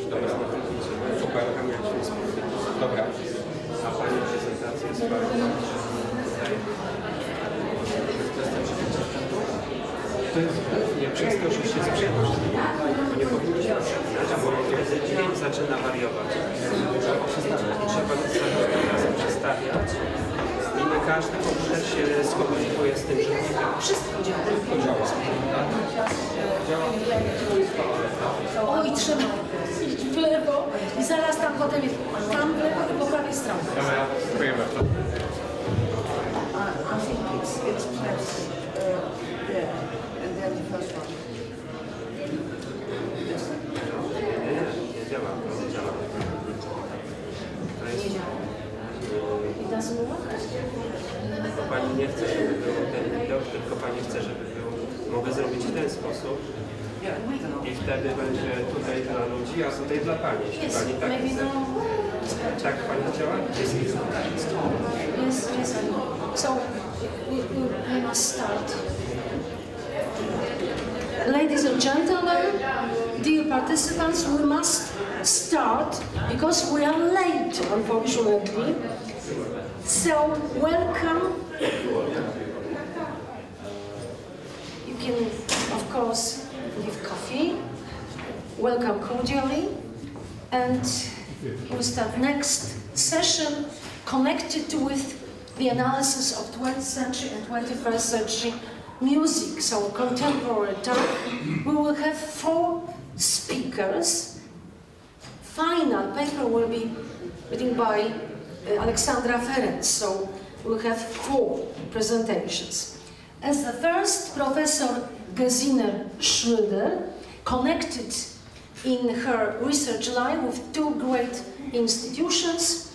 Dobra, Super. Dobra. A pani prezentacja jest bardzo... To jest głównie przez to, że się sprzęt. Bo nie powinniśmy przeginać, bo kiedy dźwięk zaczyna wariować. Trzeba razem przestawiać i na każdy komputer się skomunikuje z tym, że Wszystko działa. O, i trzeba iść w lewo i zaraz tam potem jest tam w lewo i po prawej stronie. Dziękuję bardzo. I think it's press, yeah, and then the first one. nie działa. Nie działa. It doesn't work. Bo pani nie chce, żeby był ten widok, tylko pani chce, żeby był... Mogę zrobić w ten sposób i wtedy będzie tutaj dla ludzi, a tutaj dla pani. Jeśli pani tak chce. Tak pani działa? Yes, I know. So we must start. Ladies and gentlemen, dear participants, we must start because we are late, unfortunately. So welcome. You can, of course, give coffee. Welcome cordially. And we'll start next session connected with the analysis of 20th century and 21st century music, so contemporary time. We will have 4 speakers. Final paper will be written by Alexandra Ferenc. So we'll have 4 presentations. As the first, Professor Gesine Schröder connected in her research line with 2 great institutions,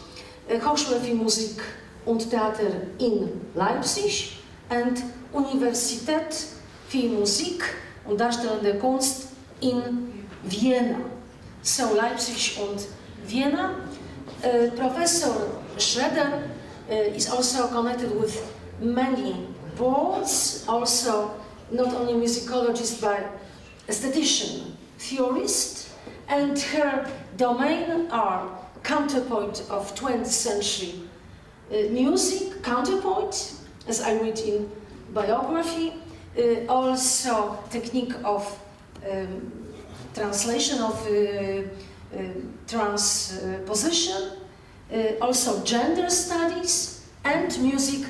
Hochschule für Musik und Theater in Leipzig and Universität für Musik und Darstellende Kunst in Vienna. So Leipzig und Vienna. Professor Schröder is also connected with many boards, also not only musicologist but aesthetician, theorist, and her domain are counterpoint of 20th century music, counterpoint, as I read in biography, also technique of translation of transposition, also gender studies and music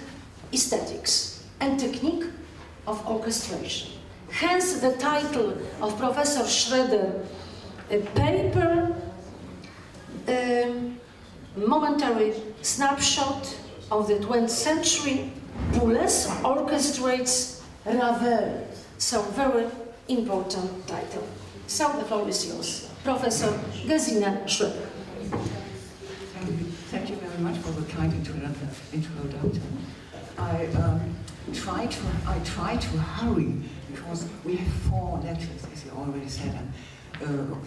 aesthetics and technique of orchestration. Hence the title of Professor Schröder paper, Momentary Snapshot of the 20th Century, Boulez orchestrates Ravel. So very important title. So the floor is yours. Professor Gesine Schröder. Thank you very much for the kind introduction. I try to hurry because we have 4 lectures, as you already said, and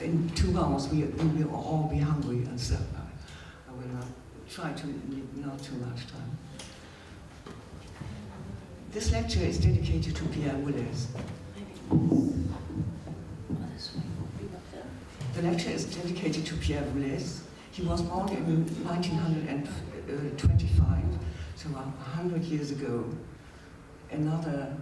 in 2 hours we will all be hungry, and so I will try to not too much time. This lecture is dedicated to Pierre Boulez. The lecture is dedicated to Pierre Boulez. He was born in 1925, so 100 years ago. Another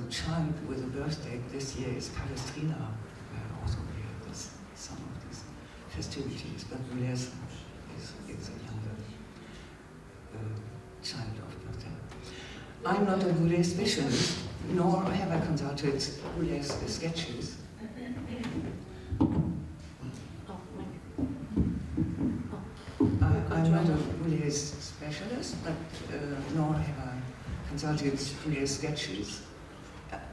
child with a birthday this year is Palestrina, where also we have some of these festivities, but Boulez is a younger child of birthday. I'm not a Boulez specialist, nor have I consulted Boulez sketches. I'm not a Boulez specialist, but nor have I consulted Boulez sketches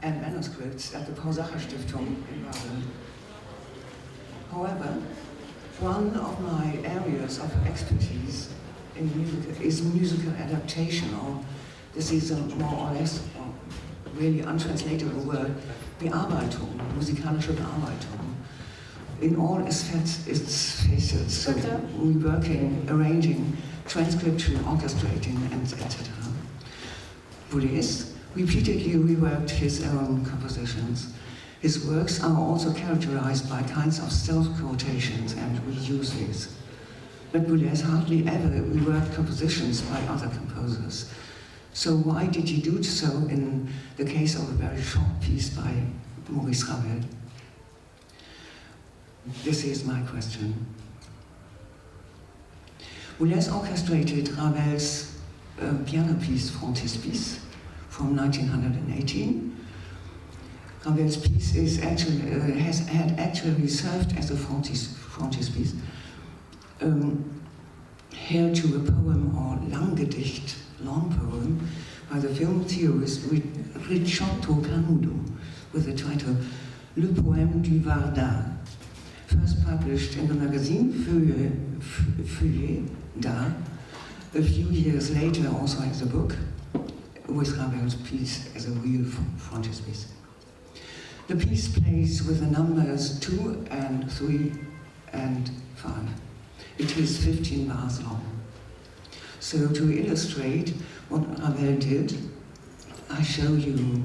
and manuscripts at the Paul-Sacher-Stiftung in Basel. However, one of my areas of expertise in music is musical adaptation, or this is a more or less really untranslatable word, Bearbeitung, musikalische Bearbeitung. In all its facets, so reworking, arranging, transcription, orchestrating, and etc. Boulez repeatedly reworked his own compositions. His works are also characterized by kinds of self-quotations and reuses. But Boulez hardly ever reworked compositions by other composers. So why did he do so in the case of a very short piece by Maurice Ravel? This is my question. Boulez orchestrated Ravel's piano piece Frontispice from 1918. Ravel's piece is actually, had actually served as a Frontispice, hair to a poem or Langgedicht, long poem, by the film theorist Ricciotto Canudo, with the title Le Poème du Varda, first published in the magazine Feuillet d'Art, a few years later also as a book, with Ravel's piece as a real frontispiece. The piece plays with the numbers 2 and 3 and 5. It is 15 bars long. So to illustrate what Ravel did, I show you,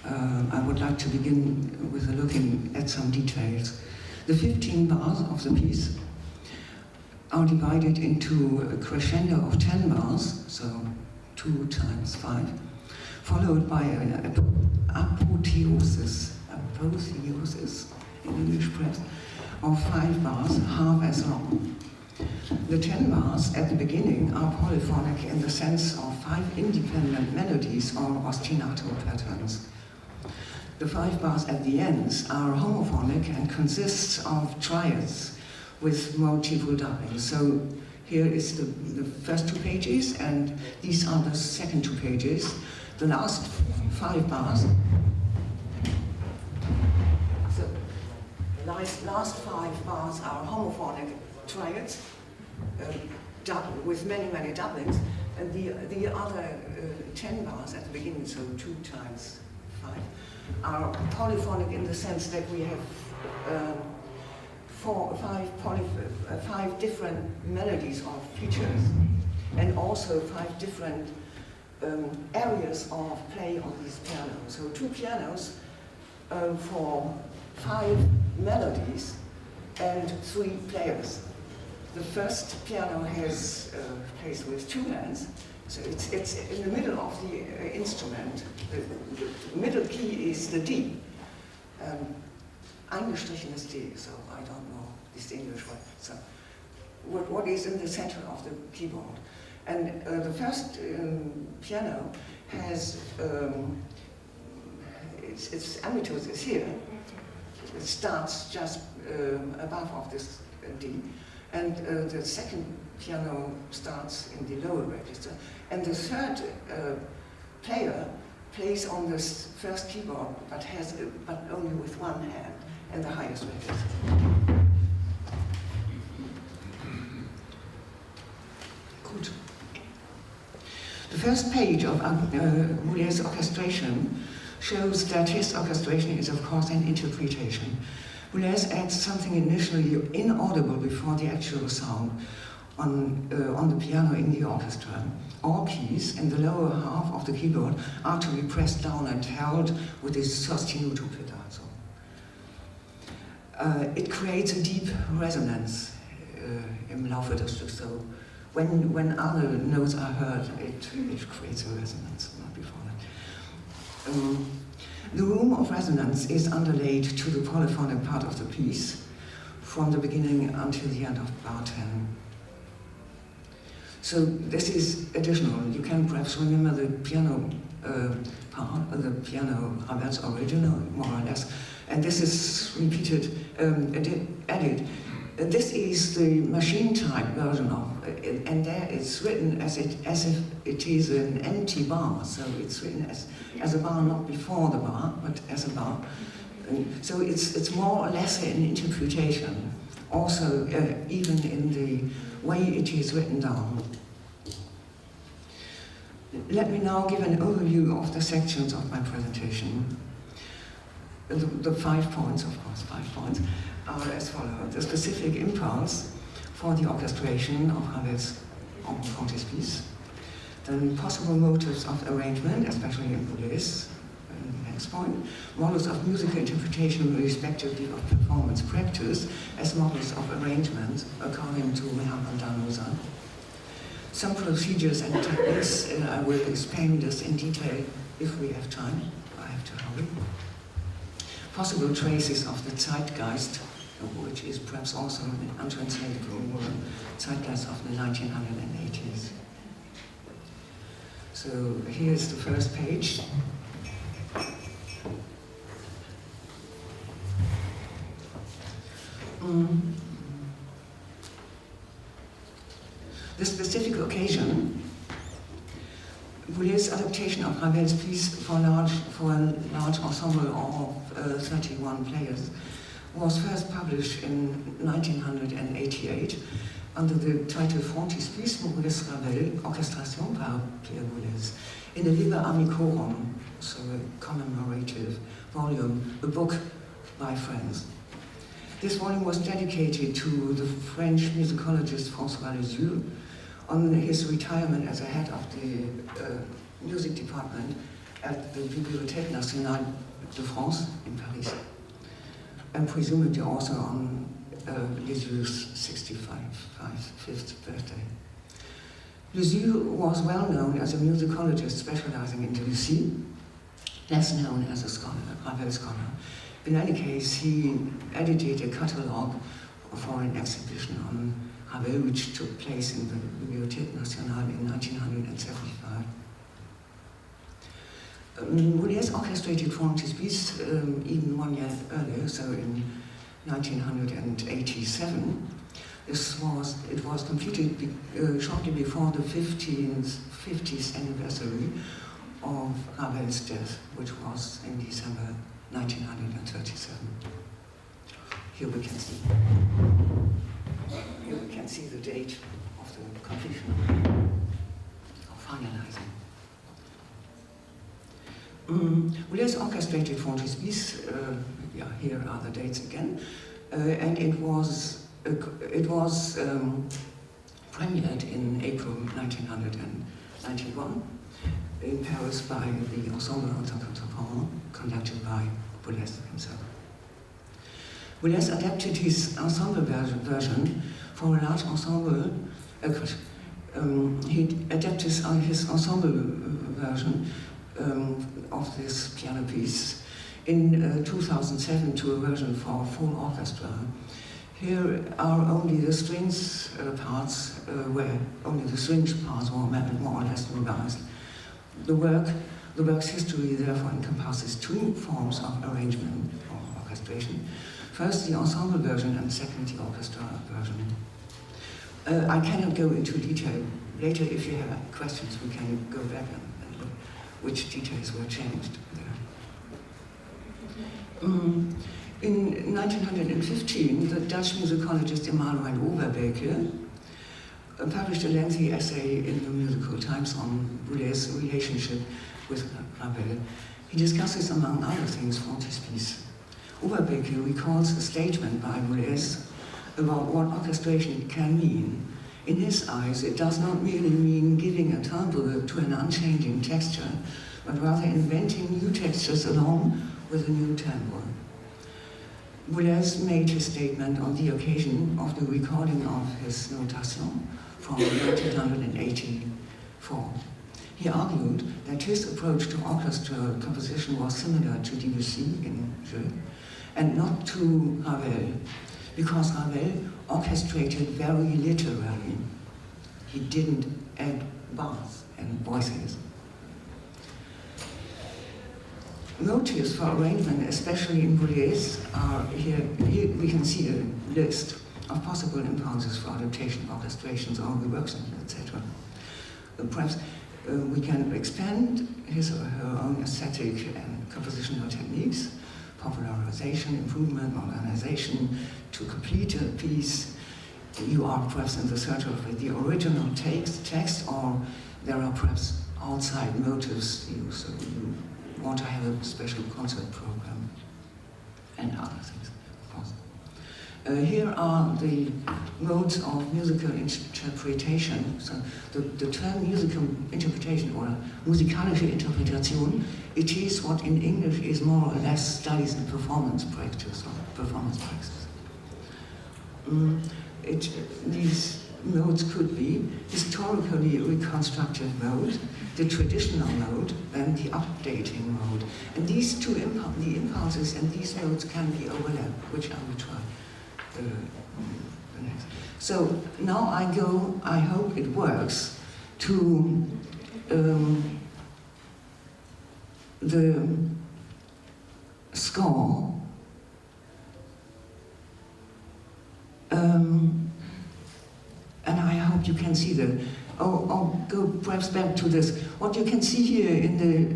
I would like to begin with a look at some details. The 15 bars of the piece are divided into a crescendo of 10 bars, so 2 times 5, followed by an apotheosis in English perhaps, of 5 bars, half as long. The 10 bars at the beginning are polyphonic in the sense of 5 independent melodies or ostinato patterns. The 5 bars at the ends are homophonic and consists of triads with motival dubbing. So Here is the first 2 pages, and these are the second 2 pages. The last 5 bars. So the last 5 bars are homophonic triads, with many doublings, and the other 10 bars at the beginning, so 2 times 5, are polyphonic in the sense that we have 5 different melodies or features, and also 5 different areas of play on these pianos. So 2 pianos for 5 melodies and 3 players. The first piano has plays with 2 hands, so it's in the middle of the instrument. The middle key is the D. Eingestrichenes D, so I don't know this English word. So what is in the center of the keyboard? And the first piano has its ambitus is here. It starts just above of this D, and the second piano starts in the lower register, and the third player plays on this first keyboard, but only with 1 hand, and the highest register. Good. The first page of Boulez's orchestration shows that his orchestration is, of course, an interpretation. Boulez adds something initially inaudible before the actual sound on the piano in the orchestra. All keys in the lower half of the keyboard are to be pressed down and held with this sostenuto pedazzo. It creates a deep resonance im Laufe des Stücks. So when other notes are heard, it creates a resonance, not before that. The room of resonance is underlaid to the polyphonic part of the piece from the beginning until the end of bar 10. So this is additional. You can perhaps remember the piano part, the piano Ravel's original, more or less, and this is repeated, added. This is the machine type version of, and there it's written as if it is an empty bar. So it's written as a bar, not before the bar, but as a bar. So it's more or less an interpretation, also even in the way it is written down. Let me now give an overview of the sections of my presentation. The 5 points, of course, 5 points, are as follows. The specific impulse for the orchestration of Ravel's Enfantis piece. Then possible motives of arrangement, especially in Boulez, next point. Models of musical interpretation respectively of performance practice as models of arrangement according to Mehamman Danosa. Some procedures and techniques, I will explain this in detail if we have time. I have to hurry. Possible traces of the zeitgeist, which is perhaps also an untranslatable word, zeitgeist of the 1980s. So here's the first page. The specific occasion, Boulez's adaptation of Ravel's piece for a large ensemble of 31 players was first published in 1988 under the title Frontispice Maurice Ravel, Orchestration par Pierre Boulez, in a Liber Amicorum, so a commemorative volume, a book by friends. This volume was dedicated to the French musicologist François Lisieux on his retirement as a head of the music department at the Bibliothèque Nationale de France in Paris, and presumably also on Lisieux's 65th birthday. Lisieux was well known as a musicologist specializing in Debussy, less known as a scholar, Ravel scholar. In any case, he edited a catalogue for an exhibition on Ravel, which took place in the Bibliothèque Nationale in 1975. Boulez orchestrated Frontispice even 1 year earlier, so in 1987, It was completed shortly before the 50th anniversary of Ravel's death, which was in December 1937. Here we can see the date of the completion of finalizing. Boulez orchestrated 40 pieces. Here are the dates again, and it was premiered in April 1991 in Paris by the Ensemble Contemporain, conducted by Boulez himself. Boulez adapted his ensemble version for a large ensemble. He adapted his ensemble version of this piano piece in 2007 to a version for full orchestra. Here are only the strings parts, where only the strings parts were more or less revised. The work's history therefore encompasses two forms of arrangement or orchestration. First, the ensemble version, and second, the orchestra version. I cannot go into detail. Later, if you have questions, we can go back and look which details were changed there. In 1915, the Dutch musicologist Emanuel Overbeke published a lengthy essay in the Musical Times on Boulez's relationship with Ravel. He discusses, among other things, frontispiece. Overbeke recalls a statement by Boulez about what orchestration can mean. In his eyes, it does not merely mean giving a timbre to an unchanging texture, but rather inventing new textures along with a new timbre. Boulez made his statement on the occasion of the recording of his Notation from 1984. He argued that his approach to orchestral composition was similar to Debussy in Jeu, and not to Ravel, because Ravel orchestrated very literally. He didn't add bars and voices. Motives for arrangement, especially in Boulez, are here. Here we can see a list of possible impulses for adaptation, orchestrations, or reworks, etc. Perhaps we can expand his or her own aesthetic and compositional techniques, popularization, improvement, modernization, to complete a piece. You are perhaps in the search of the original text, or there are perhaps outside motives, so you want to have a special concert program, and other things, of course. Here are the modes of musical interpretation. So the term musical interpretation, or musikalische Interpretation, it is what in English is more or less studies in performance practice, or performance praxis. These modes could be historically reconstructive mode, the traditional mode, and the updating mode. And these two the impulses and these modes can be overlapped, which I will try the next. So now I hope it works, to the score. And I hope you can see the, I'll go perhaps back to this. What you can see here in the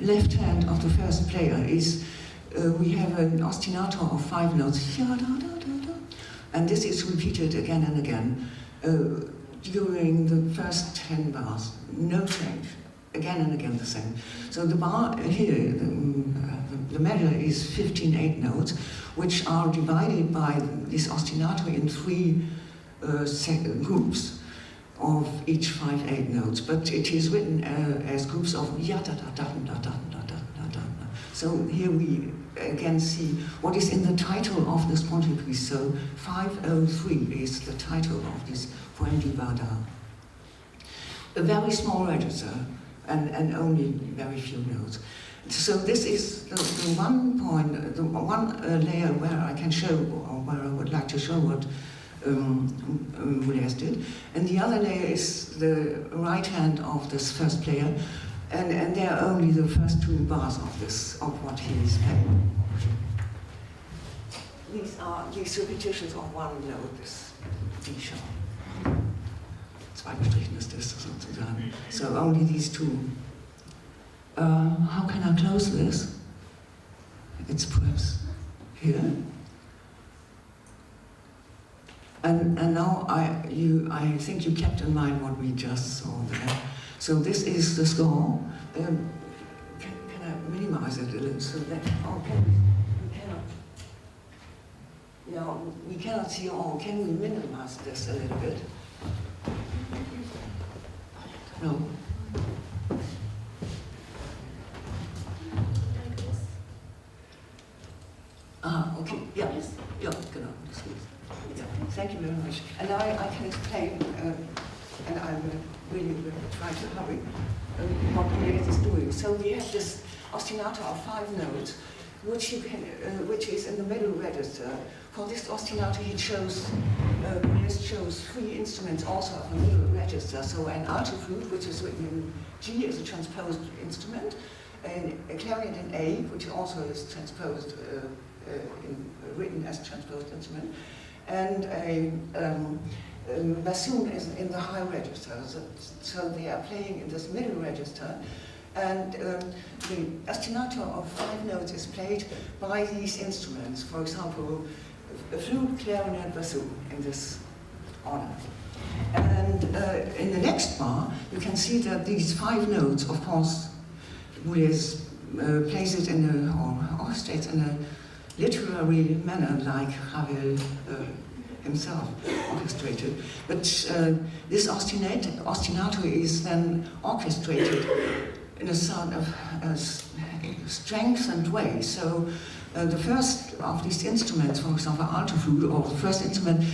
left hand of the first player is we have an ostinato of 5 notes, and this is repeated again and again during the first 10 bars, no change, again and again the same. So the bar here, the measure is 15 notes, which are divided by this ostinato in 3 groups of each 5/8 notes, but it is written as groups of ya da da da da da da da da. So here we again see what is in the title of this Ponte piece. So 503 is the title of this Poème du Varda. A very small register and only very few notes. So this is the one point, the one layer where I can show, or where I would like to show what Boulez did. And the other layer is the right hand of this first player, and there are only the first 2 bars of what he is playing. these repetitions of one note, this D sharp. Zwei gestrichen ist das sozusagen. So only these two. How can I close this? It's perhaps here. And now I think you kept in mind what we just saw there. So this is the score. Can I minimize it a little so that we cannot see all. Can we minimize this a little bit? No. Okay. Yeah. Yeah. Genau. Yeah. Thank you very much. And now I can explain, and I will really try to hurry, what Juliet is doing. So we have this ostinato of 5 notes, which is in the middle register. For this ostinato, he chose 3 instruments also of a middle register. So an alto flute, which is written in G as a transposed instrument, and a clarinet in A, which also is transposed, written as a transposed instrument, and a bassoon is in the high register. So they are playing in this middle register. And the ostinato of 5 notes is played by these instruments. For example, a flute, clarinet, bassoon in this order. And in the next bar, you can see that these 5 notes, of course, plays it in or orchestrates in a literary manner, like Ravel himself orchestrated. But this ostinato is then orchestrated in a sort of strengthened way. So the first of these instruments, for example, alto flute, or the first instrument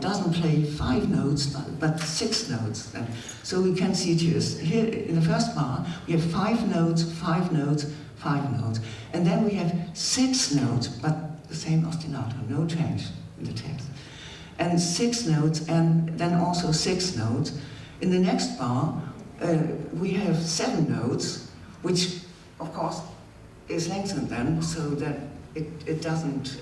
doesn't play 5 notes, but 6 notes. Then. So we can see it here in the first bar, we have 5 notes, 5 notes, 5 notes. And then we have 6 notes, but the same ostinato, no change in the text. And 6 notes, and then also 6 notes. In the next bar, we have 7 notes, which, of course, is lengthened then, so that it doesn't,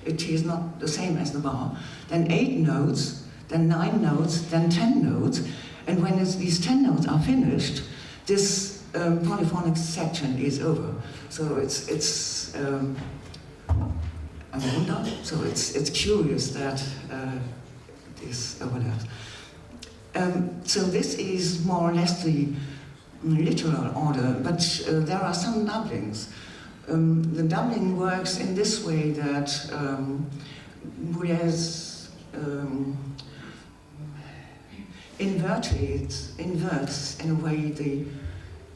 it is not the same as the bar. Then 8 notes, then 9 notes, then 10 notes. And when these 10 notes are finished, this polyphonic section is over. So it's a wonder. So it's curious that this overlaps. So this is more or less the literal order, but there are some doublings. The doubling works in this way that whereas inverts in a way the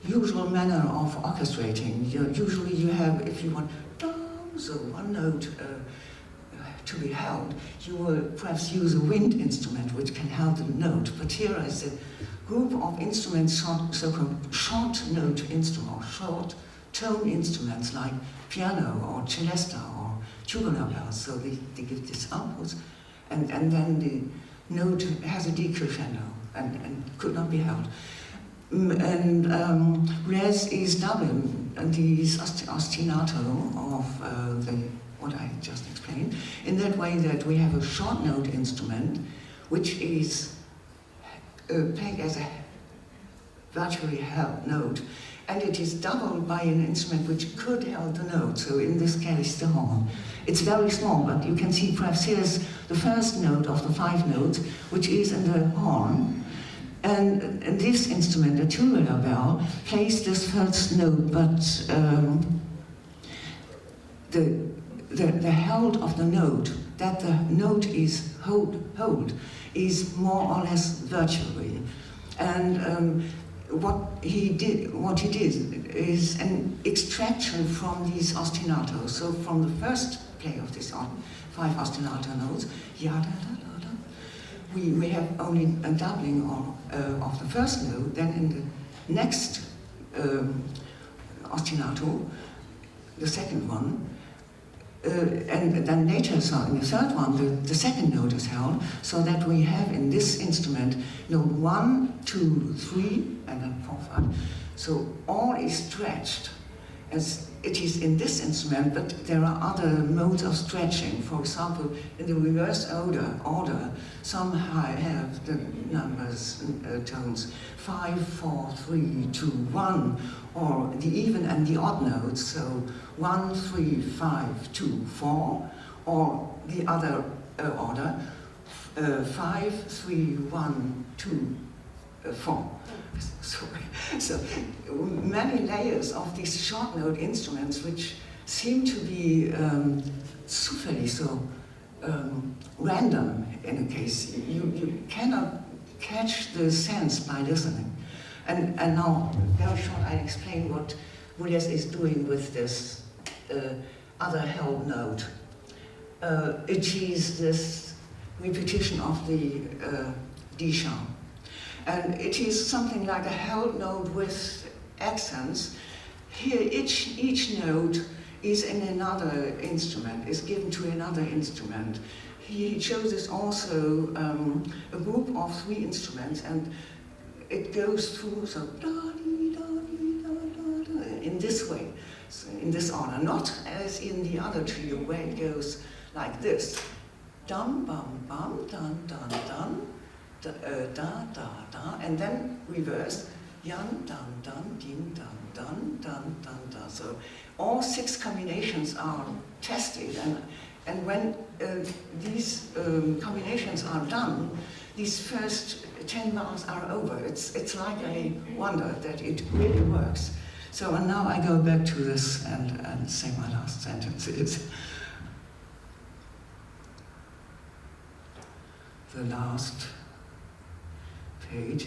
usual manner of orchestrating. Usually you have, if you want, so one note to be held, you will perhaps use a wind instrument which can hold the note. But here is a group of instruments, so-called short note instruments, or short tone instruments like piano or celesta or tubular bells. So they give this output, and then the note has a decrescendo and could not be held. And res is doubling these ostinato of what I just explained, in that way that we have a short note instrument which is played as a virtually held note, and it is doubled by an instrument which could hold the note, so in this case the horn. It's very small, but you can see perhaps here's the first note of the 5 notes, which is in the horn, and this instrument, the tubular bell, plays this first note, but the hold of the note, that the note is hold is more or less virtually. And what he did is an extraction from these ostinatos. So from the first play of these 5 ostinato notes, we have only a doubling of the first note. Then in the next ostinato, the second one, and then later, so in the third one, the second note is held, so that we have in this instrument note 1, 2, 3, and then 4, 5. So all is stretched as it is in this instrument, but there are other modes of stretching. For example, in the reverse order, some have the numbers, tones 5, 4, 3, 2, 1, or the even and the odd notes, so 1, 3, 5, 2, 4, or the other order, 5, 3, 1, 2, 4. Sorry. So many layers of these short note instruments which seem to be zufällig, so random in a case. You cannot catch the sense by listening. And now, very short, I explain what Boulez is doing with this other held note. It is this repetition of the D sharp. And it is something like a held note with accents. Here, each note is in another instrument, is given to another instrument. He chooses also a group of 3 instruments, and it goes through, so in this way, so in this order, not as in the other trio where it goes like this. Dum, bum, bum, dun, dun, dun. Da, da, da, and then reverse, yan, dun, dun, din, dun, dun, dun, dun, dun. So all 6 combinations are tested, and when these combinations are done, these first 10 bars are over. It's like a wonder that it really works. So and now I go back to this and say my last sentences. The last page.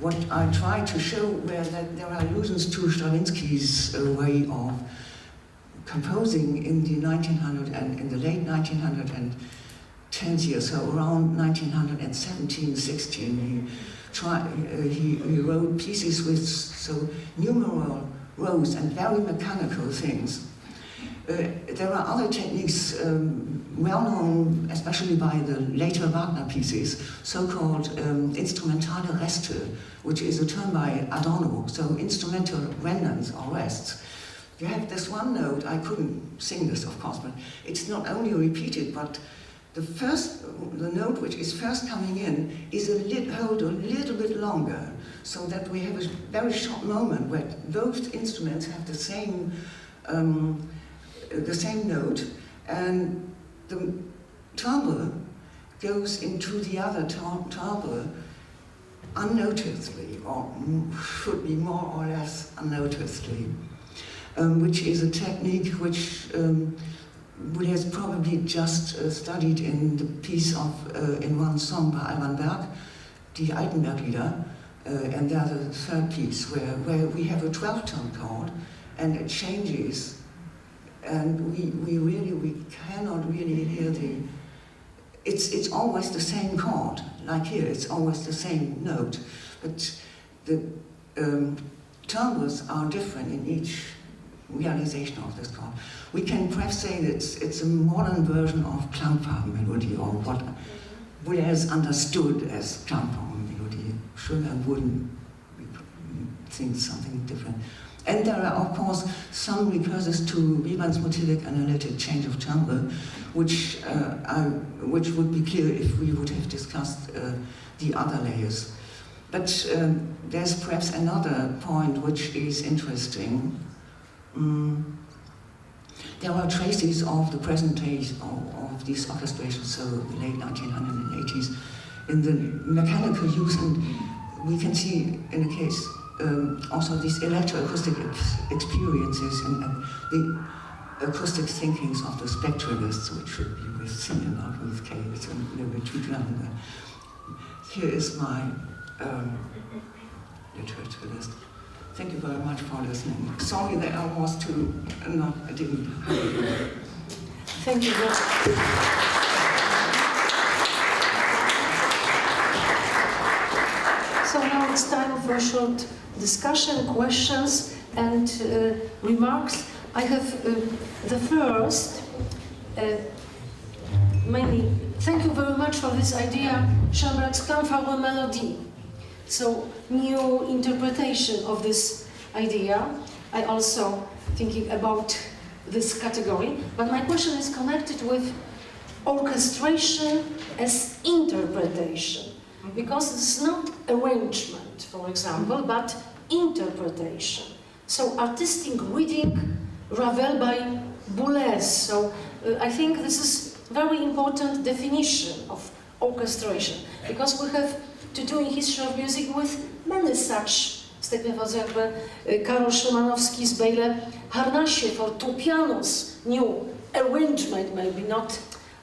What I try to show were that there are allusions to Stravinsky's way of composing in the 1900 and in the late 1910s years, so around 1917-16. He wrote pieces with so numeral rows and very mechanical things. There are other techniques well known, especially by the later Wagner pieces, so-called instrumentale Reste, which is a term by Adorno, so instrumental remnants or rests. You have this one note, I couldn't sing this of course, but it's not only repeated, but the note which is first coming in is held a little bit longer, so that we have a very short moment where both instruments have the same note, and the timbre goes into the other timbre unnoticedly, or should be more or less unnoticedly, which is a technique which we has probably just studied in the piece of in one song by Alban Berg, Die Altenberg-Lieder, and the other third piece where we have a 12-tone chord, and it changes. And we cannot really hear it's always the same chord, like here, it's always the same note, but the timbres are different in each realization of this chord. We can perhaps say that it's a modern version of Klangfarbenmelodie, or what Boulez understood as Klangfarbenmelodie. Schröder wouldn't think something different. And there are, of course, some recurses to Webern's motivic analytic change of timbre, which would be clear if we would have discussed the other layers. But there's perhaps another point which is interesting. There are traces of the present days of these orchestrations, so the late 1980s, in the mechanical use, and we can see in a case also these electroacoustic experiences and the acoustic thinkings of the spectralists, which should be with C and not with K. It's a little bit too German. Here is my literature list. Thank you very much for listening. Sorry that I was too, I didn't. Thank you very much. So now it's time for a short discussion, questions and remarks. I have the first, mainly, thank you very much for this idea, Schoenberg's Klangfarbenmelodie. So, new interpretation of this idea. I also thinking about this category, but my question is connected with orchestration as interpretation, because it's not arrangement, for example, but interpretation. So artistic reading Ravel by Boulez. So I think this is very important definition of orchestration, because we have to do in history of music with many such, z tego powodu jakby Karol Szymanowski z Bejle Harnasie for two pianos, new arrangement maybe not,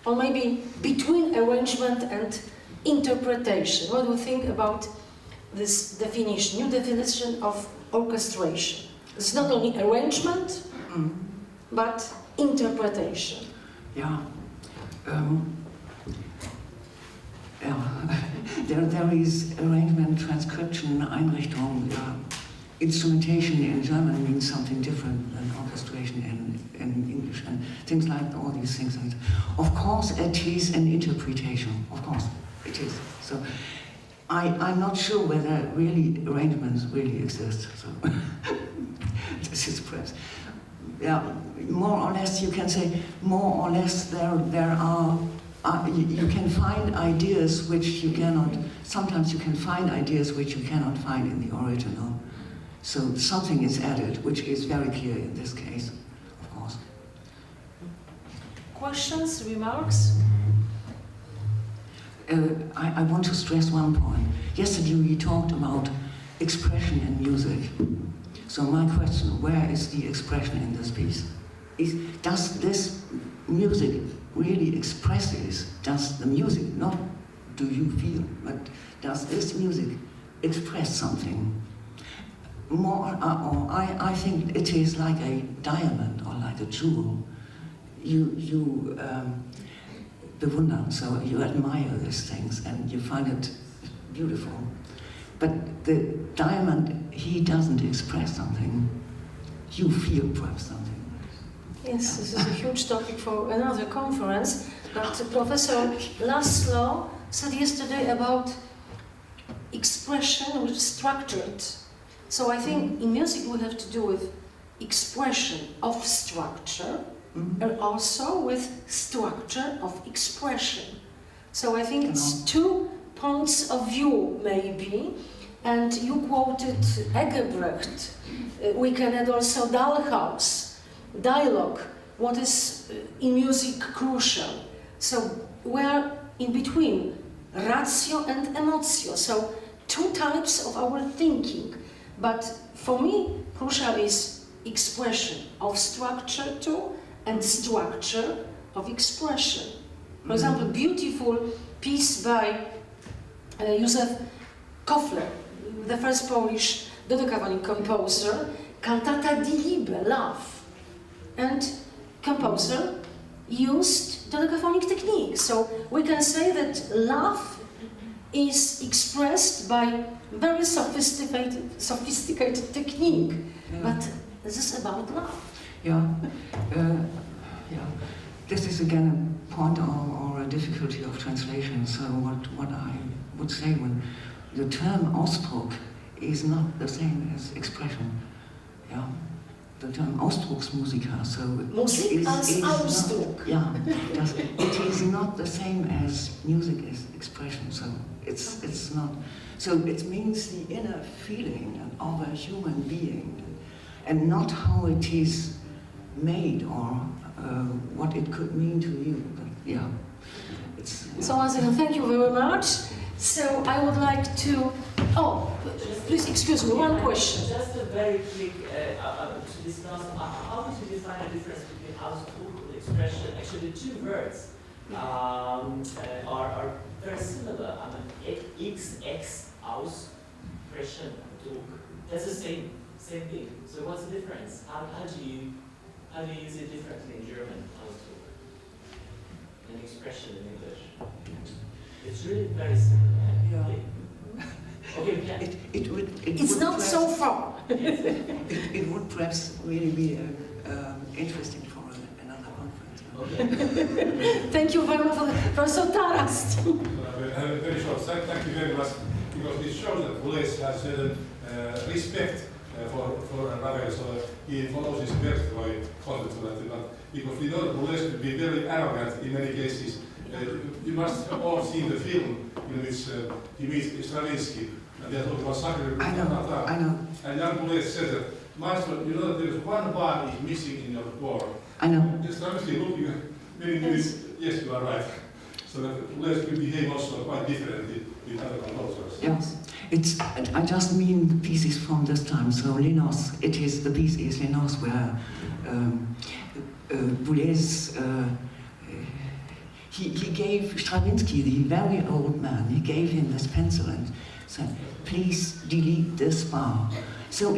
or maybe between arrangement and interpretation. What do you think about this definition, new definition of orchestration? It's not only arrangement, but interpretation. Yeah. There is arrangement, transcription, Einrichtung. Instrumentation in German means something different than orchestration in English, and things like all these things. Of course, it is an interpretation. Of course, it is. So, I'm not sure whether really arrangements really exist. So, this is perhaps. Yeah, more or less, you can say more or less there are. You can find ideas which you cannot, sometimes you can find ideas which you cannot find in the original. So something is added, which is very clear in this case, of course. Questions, remarks? I want to stress one point. Yesterday we talked about expression in music. So my question, where is the expression in this piece? Does this music really expresses, does the music, not do you feel, but does this music express something? More, or I think it is like a diamond or like a jewel. You bewundern, so you admire these things and you find it beautiful. But the diamond, he doesn't express something. You feel perhaps something. Yes, this is a huge topic for another conference, but Professor Laszlo said yesterday about expression which is structured. So I think in music we have to do with expression of structure, and also with structure of expression. So I think it's 2 points of view maybe, and you quoted Egebrecht. We can add also Dalhaus. Dialogue, what is in music crucial. So we are in between ratio and emotio, so 2 types of our thinking. But for me, crucial is expression of structure too, and structure of expression. For example, beautiful piece by Józef Kofler, the first Polish dodecaphonic composer, Cantata di Liebe, Love. And composer used dodecaphonic technique. So we can say that love is expressed by very sophisticated technique. Yeah. But this is about love. Yeah. This is again a point or a difficulty of translation. So what I would say when the term Ausdruck is not the same as expression. Yeah. The term Ausdrucksmusiker, so Musik als Ausdruck. It is not the same as music is expression, so it's not. So it means the inner feeling of a human being, and not how it is made or what it could mean to you. But yeah, it's. Yeah. So once again, thank you very much. So I would like to. Oh, please excuse me. One question. Just a very quick to discuss how would you define the difference between Ausdruck expression? Actually, the 2 words are very similar. I mean, XX Aussprechen, Druck. That's the same thing. So what's the difference? How do you use it differently in German, Ausdruck, and expression in English? It's really very similar. Yeah. Okay, yeah. It's not so far. It would perhaps really be interesting for another conference. Okay. Thank you very much for Professor Taras. Very short. Thank you very much, because this shows that Boulez has respect for Ravel, so he follows his Berthoy concept, but because we don't want to be very arrogant in many cases. You must have all seen the film in which he meets Stravinsky, and they are talking about Sacred Natal. I know. And young Boulez said that, Maestro, you know that there is one bar is missing in your score. I know. Stravinsky looking many minutes, yes, you are right. So that Boulez will behave also quite differently with other composers. Yes. I just mean the pieces from this time. So Lenos, the piece is Lenos, where Boulez, he gave Stravinsky, the very old man, he gave him this pencil and said, please delete this bar. So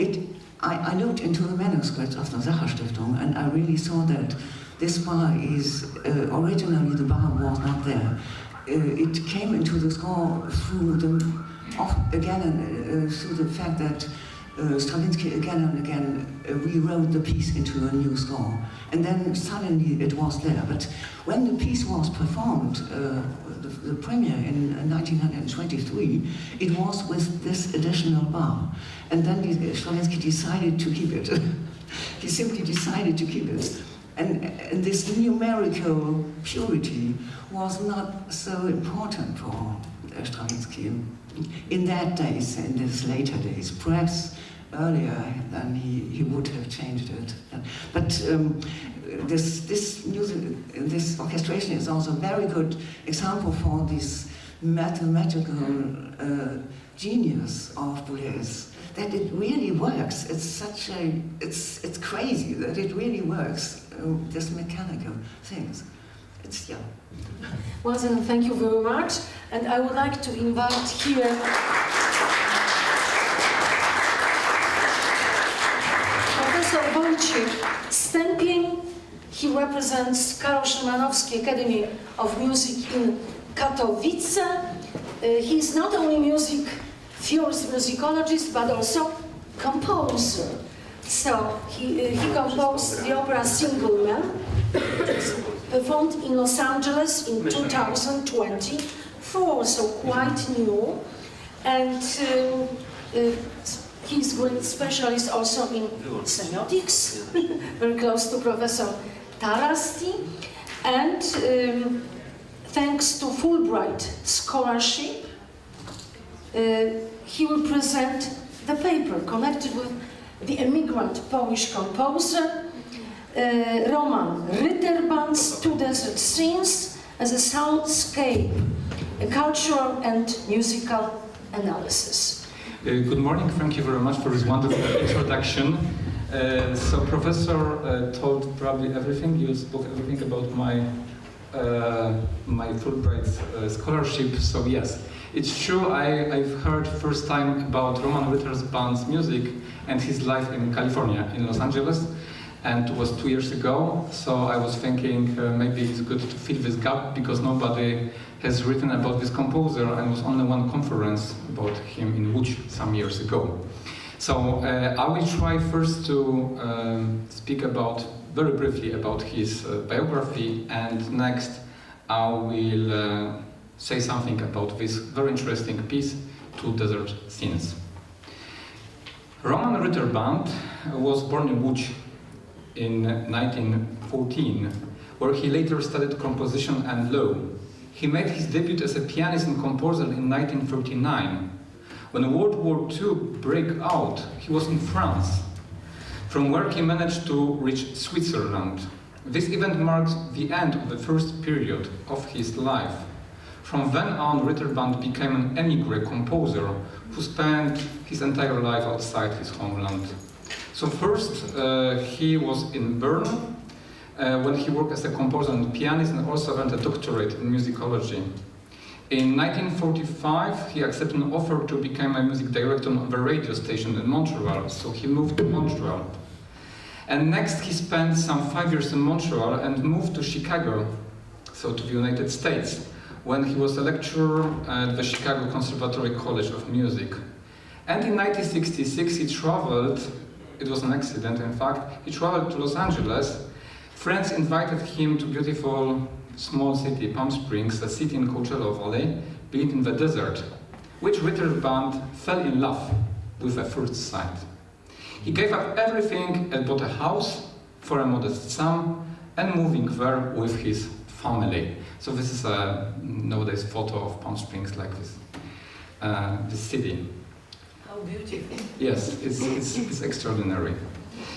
I looked into the manuscripts of the Sacher-Stiftung, and I really saw that this bar is, originally the bar was not there. It came into the score through through the fact that Stravinsky again and again rewrote the piece into a new score. And then suddenly it was there. But when the piece was performed, the premiere in 1923, it was with this additional bar. And then Stravinsky decided to keep it. He simply decided to keep it. And this numerical purity was not so important for Stravinsky in that days, in his later days. Perhaps earlier than he would have changed it. But this music, this orchestration is also a very good example for this mathematical genius of Boulez. That it really works. It's crazy that it really works. This mechanical things. Yeah. Well, then, thank you very much. And I would like to invite here Professor Wojciech Stępień. He represents Karol Szymanowski Academy of Music in Katowice. He is not only music theorist, musicologist, but also composer. So he composed the opera Single Man, performed in Los Angeles in 2024, so quite new. And he's a great specialist also in semiotics, very close to Professor Tarasti. And thanks to Fulbright scholarship, he will present the paper connected with the immigrant Polish composer Roman Ritterband's Two Desert Scenes as a soundscape, a cultural and musical analysis. Good morning, thank you very much for this wonderful introduction. So Professor told probably everything, you spoke everything about my Fulbright scholarship, so yes. It's true, I've heard first time about Roman Ritterband's music and his life in California, in Los Angeles, and it was 2 years ago, so I was thinking maybe it's good to fill this gap because nobody has written about this composer and was only one conference about him in Łódź some years ago. So I will try first to speak very briefly about his biography, and next I will say something about this very interesting piece, Two Desert Scenes. Roman Ritterband was born in Łódź in 1914, where he later studied composition and law. He made his debut as a pianist and composer in 1939. When World War II broke out, he was in France, from where he managed to reach Switzerland. This event marked the end of the first period of his life. From then on, Ritterband became an émigré composer who spent his entire life outside his homeland. So first, he was in Bern, when he worked as a composer and pianist, and also earned a doctorate in musicology. In 1945, he accepted an offer to become a music director of a radio station in Montreal, so he moved to Montreal. And next, he spent some 5 years in Montreal and moved to Chicago, so to the United States, when he was a lecturer at the Chicago Conservatory College of Music. And in 1966, he traveled, it was an accident in fact, he traveled to Los Angeles. Friends invited him to beautiful small city, Palm Springs, a city in Coachella Valley, built in the desert, which Ritterband fell in love with at first sight. He gave up everything and bought a house for a modest sum and moving there with his family. So this is a nowadays photo of Palm Springs like this, this city. How beautiful. Yes, it's extraordinary.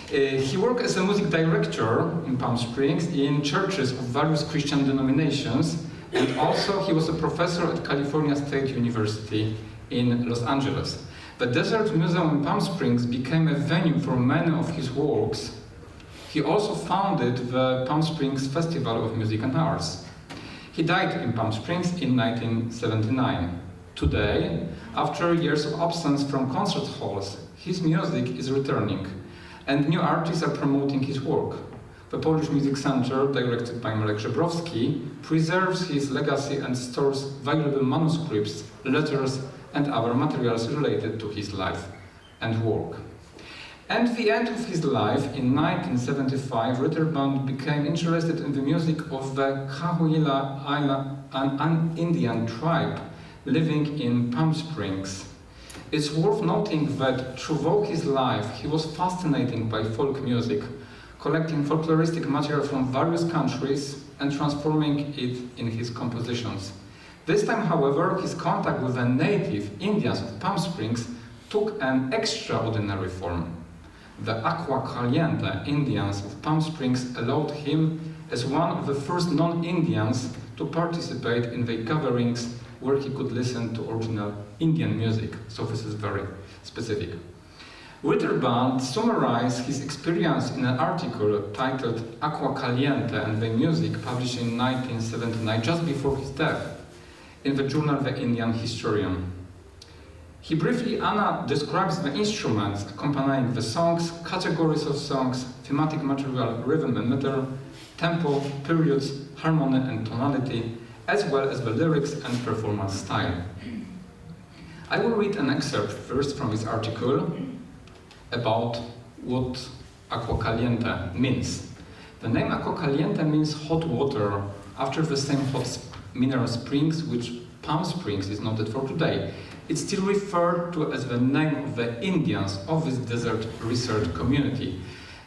He worked as a music director in Palm Springs in churches of various Christian denominations, and also he was a professor at California State University in Los Angeles. The Desert Museum in Palm Springs became a venue for many of his works. He also founded the Palm Springs Festival of Music and Arts. He died in Palm Springs in 1979. Today, after years of absence from concert halls, his music is returning, and new artists are promoting his work. The Polish Music Center, directed by Marek Żebrowski, preserves his legacy and stores valuable manuscripts, letters, and other materials related to his life and work. At the end of his life, in 1975, Ritterband became interested in the music of the Cahuilla Island, an Indian tribe living in Palm Springs. It's worth noting that throughout his life, he was fascinated by folk music, collecting folkloristic material from various countries and transforming it in his compositions. This time, however, his contact with the native Indians of Palm Springs took an extraordinary form. The Agua Caliente Indians of Palm Springs allowed him, as one of the first non-Indians, to participate in the gatherings where he could listen to original Indian music. So this is very specific. Ritterband summarized his experience in an article titled Agua Caliente and the Music, published in 1979, just before his death, in the journal The Indian Historian. He briefly describes the instruments accompanying the songs, categories of songs, thematic material, rhythm and meter, tempo, periods, harmony and tonality, as well as the lyrics and performance style. I will read an excerpt first from this article about what Agua Caliente means. The name Agua Caliente means hot water, after the same hot mineral springs which Palm Springs is noted for today. It's still referred to as the name of the Indians of this desert research community.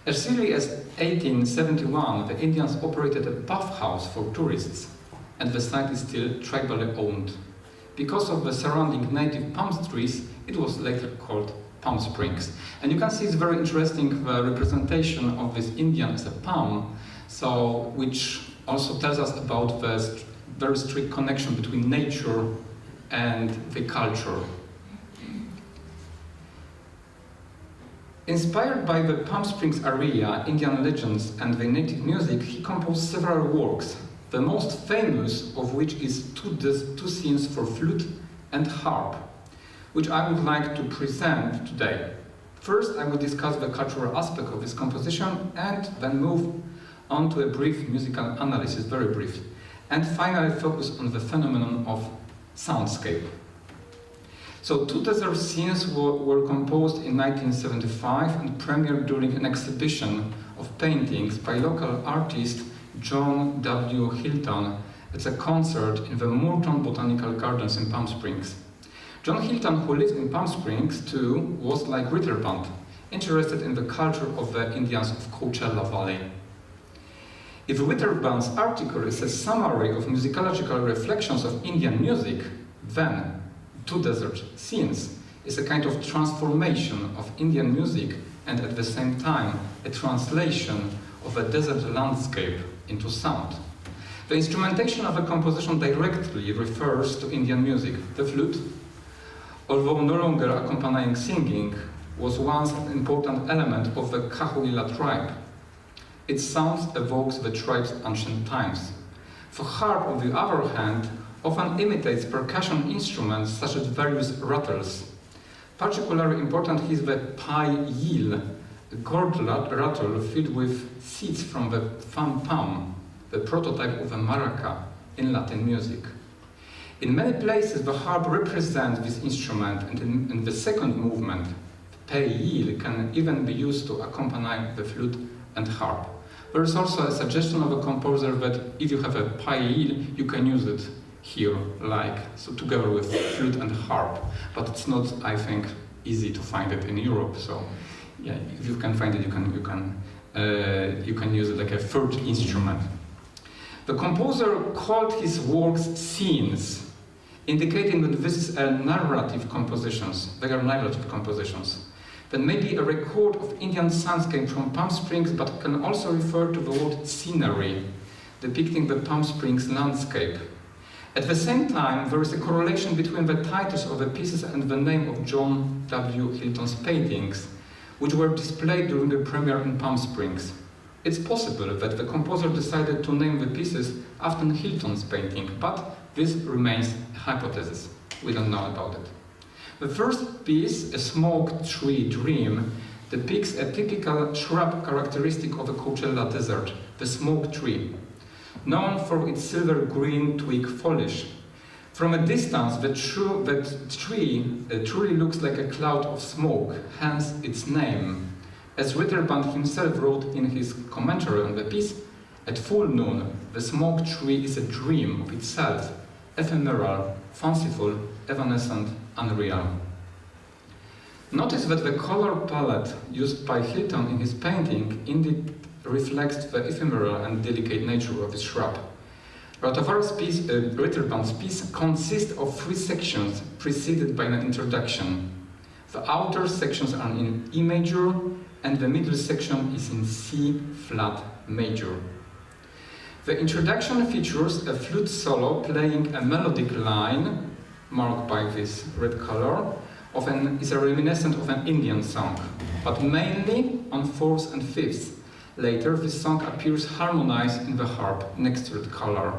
As early as 1871, the Indians operated a bathhouse for tourists, and the site is still tribally owned. Because of the surrounding native palm trees, it was later called Palm Springs. And you can see it's very interesting representation of this Indian as a palm, so which also tells us about the very strict connection between nature and the culture. Inspired by the Palm Springs area, Indian legends, and the native music, he composed several works, the most famous of which is two scenes for flute and harp, which I would like to present today. First, I will discuss the cultural aspect of this composition and then move on to a brief musical analysis, very brief, and finally focus on the phenomenon of soundscape. So two desert scenes were composed in 1975 and premiered during an exhibition of paintings by local artist John W. Hilton at a concert in the Moortown Botanical Gardens in Palm Springs. John Hilton, who lived in Palm Springs too, was like Ritterband, interested in the culture of the Indians of Coachella Valley. If Ritterband's article is a summary of musicological reflections of Indian music, then Two Desert Scenes is a kind of transformation of Indian music and at the same time a translation of a desert landscape into sound. The instrumentation of a composition directly refers to Indian music. The flute, although no longer accompanying singing, was once an important element of the Cahuilla tribe. Its sound evokes the tribe's ancient times. The harp, on the other hand, often imitates percussion instruments such as various rattles. Particularly important is the pai-yil, a gourd rattle filled with seeds from the fan palm, the prototype of a maraca in Latin music. In many places, the harp represents this instrument, and in the second movement, the pai-yil can even be used to accompany the flute and harp. There is also a suggestion of a composer that if you have a pai-yil, you can use it here, so together with flute and harp. But it's not, I think, easy to find it in Europe. So yeah, if you can find it, you can use it like a third instrument. The composer called his works scenes, indicating that this is a narrative compositions. They are narrative compositions. That may be a record of Indian landscape from Palm Springs, but can also refer to the word scenery, depicting the Palm Springs landscape. At the same time, there is a correlation between the titles of the pieces and the name of John W. Hilton's paintings, which were displayed during the premiere in Palm Springs. It's possible that the composer decided to name the pieces after Hilton's painting, but this remains a hypothesis. We don't know about it. The first piece, A Smoke Tree Dream, depicts a typical shrub characteristic of the Coachella Desert, the smoke tree, known for its silver-green twig foliage. From a distance, that tree truly looks like a cloud of smoke, hence its name. As Ritterband himself wrote in his commentary on the piece, at full noon, the smoke tree is a dream of itself, ephemeral, fanciful, evanescent, unreal. Notice that the color palette used by Hilton in his painting indeed reflects the ephemeral and delicate nature of his shrub. Ritterband's piece consists of 3 sections preceded by an introduction. The outer sections are in E major, and the middle section is in C flat major. The introduction features a flute solo playing a melodic line, marked by this red color, is a reminiscent of an Indian song, but mainly on 4th and 5th. Later, this song appears harmonized in the harp next to the color,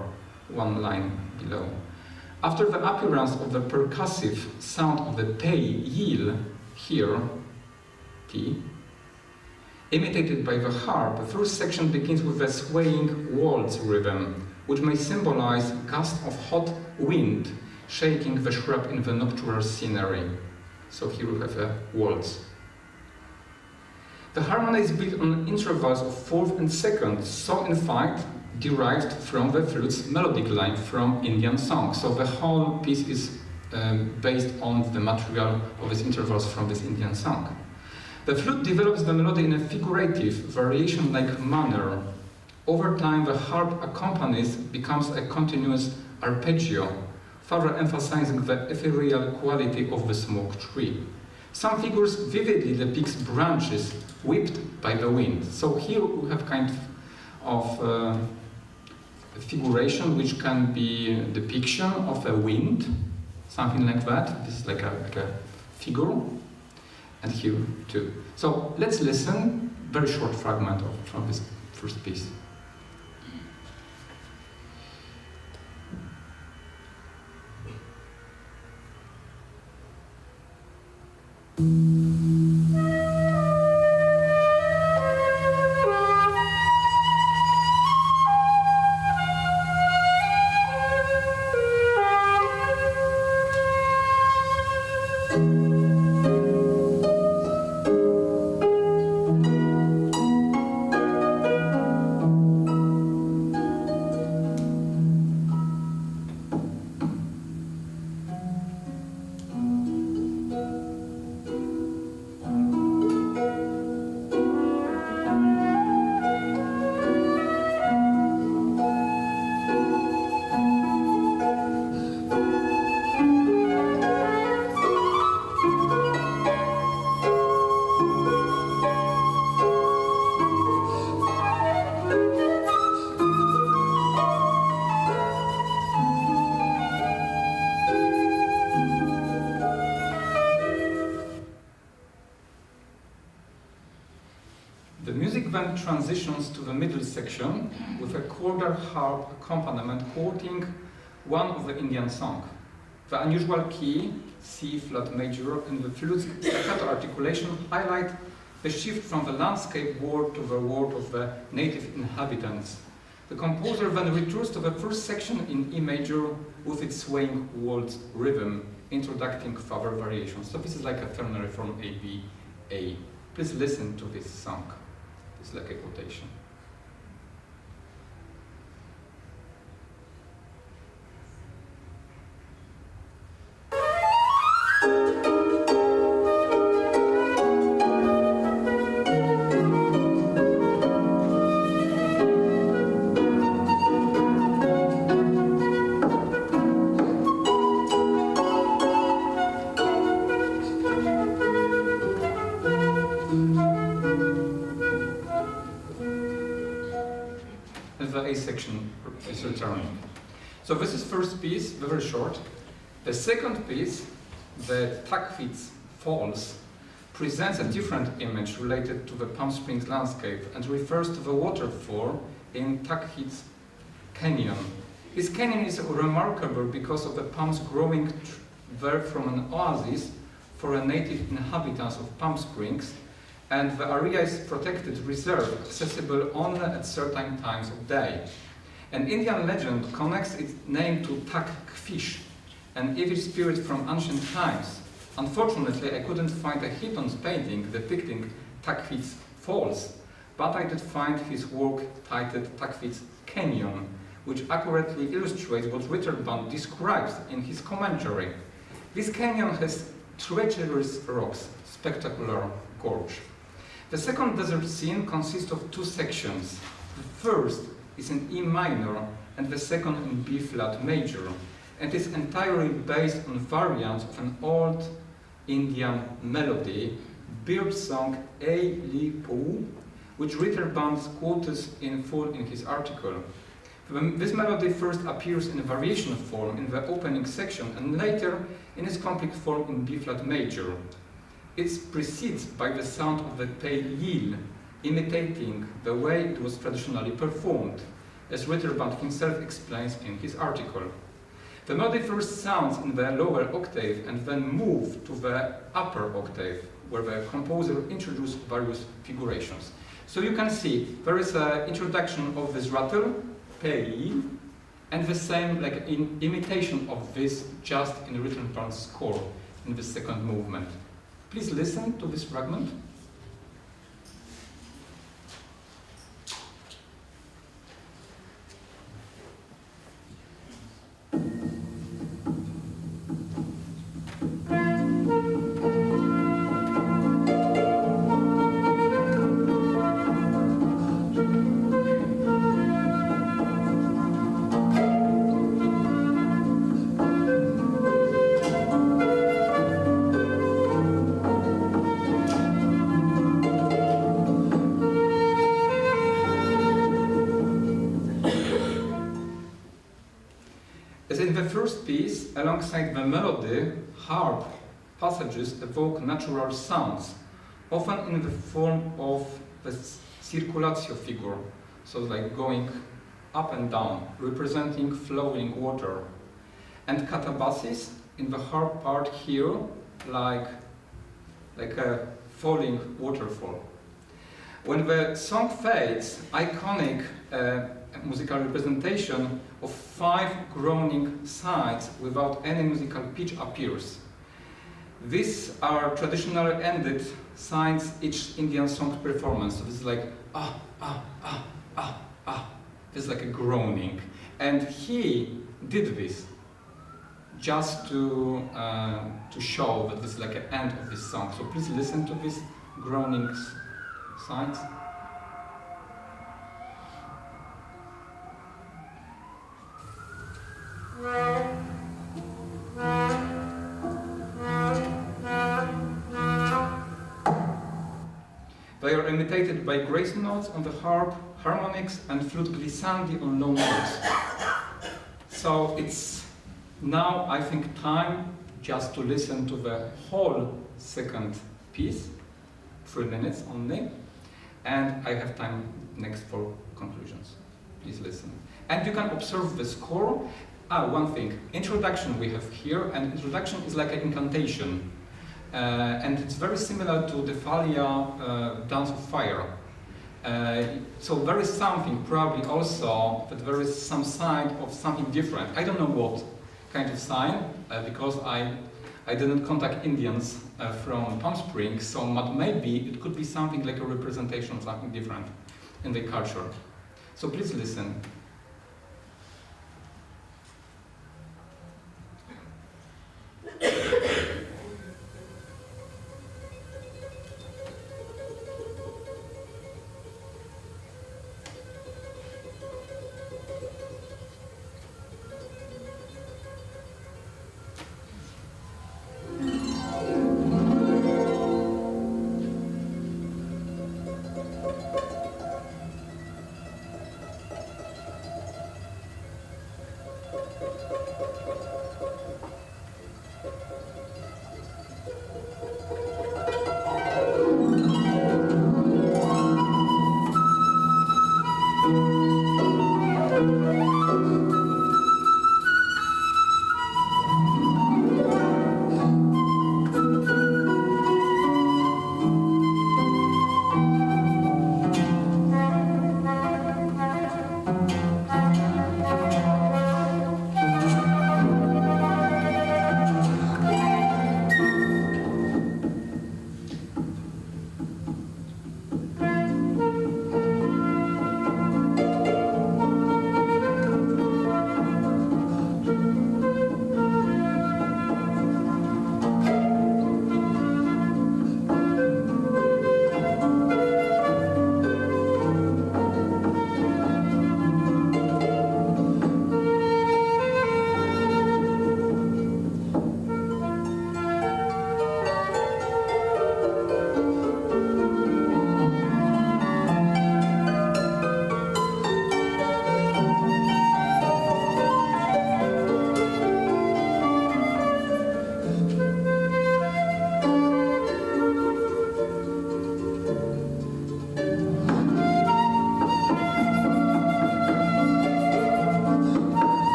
1 line below. After the appearance of the percussive sound of the pei yil, here, T, imitated by the harp, the first section begins with a swaying waltz rhythm, which may symbolize gusts of hot wind shaking the shrub in the nocturnal scenery. So here we have a waltz. The harmony is built on intervals of 4th and 2nd, so in fact derived from the flute's melodic line from Indian song. So the whole piece is based on the material of these intervals from this Indian song. The flute develops the melody in a figurative, variation-like manner. Over time, the harp accompanies becomes a continuous arpeggio, further emphasizing the ethereal quality of the smoke tree. Some figures vividly depicts branches whipped by the wind. So here we have kind of figuration which can be a depiction of a wind, something like that. This is like a figure, and here too. So let's listen, very short fragment from this first piece. Then transitions to the middle section with a quarter harp accompaniment quoting one of the Indian song. The unusual key, C flat major, and the flute's staccato articulation highlight the shift from the landscape world to the world of the native inhabitants. The composer then returns to the first section in E major with its swaying waltz rhythm, introducing further variations. So this is like a ternary from A, B, A. Please listen to this song. It's like a quotation. So this is first piece, very short. The second piece, the Tachwitz Falls, presents a different image related to the Palm Springs landscape and refers to the waterfall in Tachwitz Canyon. This canyon is remarkable because of the palms growing there from an oasis for the native inhabitants of Palm Springs, and the area is protected reserve, accessible only at certain times of day. An Indian legend connects its name to Takfish, an evil spirit from ancient times. Unfortunately, I couldn't find a Hitton's painting depicting Tachwitz Falls, but I did find his work titled Tachwitz Canyon, which accurately illustrates what Ritterband describes in his commentary. This canyon has treacherous rocks, spectacular gorge. The second desert scene consists of two sections. The first is in E minor and the second in B flat major, and is entirely based on variants of an old Indian melody, bird song A Li Pou, which Ritterband quotes in full in his article. This melody first appears in a variation form in the opening section and later in its complete form in B flat major. It's preceded by the sound of the pale yil, imitating the way it was traditionally performed, as Ritterband himself explains in his article. The melody first sounds in the lower octave and then moves to the upper octave, where the composer introduced various figurations. So you can see there is an introduction of this rattle, pale, and the same like imitation of this just in Ritterband's score in the second movement. Please listen to this fragment. Alongside the melody, harp passages evoke natural sounds, often in the form of the circulatio figure, so like going up and down, representing flowing water, and catabasis in the harp part here, like a falling waterfall. When the song fades, iconic musical representation of 5 groaning sides without any musical pitch appears. These are traditionally ended sides each Indian song performance. So this is like ah, ah, ah, ah, ah. This is like a groaning. And he did this just to show that this is like an end of this song. So please listen to these groaning sides. They are imitated by grace notes on the harp, harmonics, and flute glissandi on low notes. So it's now, I think, time just to listen to the whole second piece, 3 minutes only, and I have time next for conclusions. Please listen. And you can observe the score. One thing, introduction we have here, and introduction is like an incantation. And it's very similar to the Thalia Dance of Fire. So there is something probably also that there is some sign of something different. I don't know what kind of sign, because I didn't contact Indians from Palm Springs, so but maybe it could be something like a representation of something different in the culture. So please listen.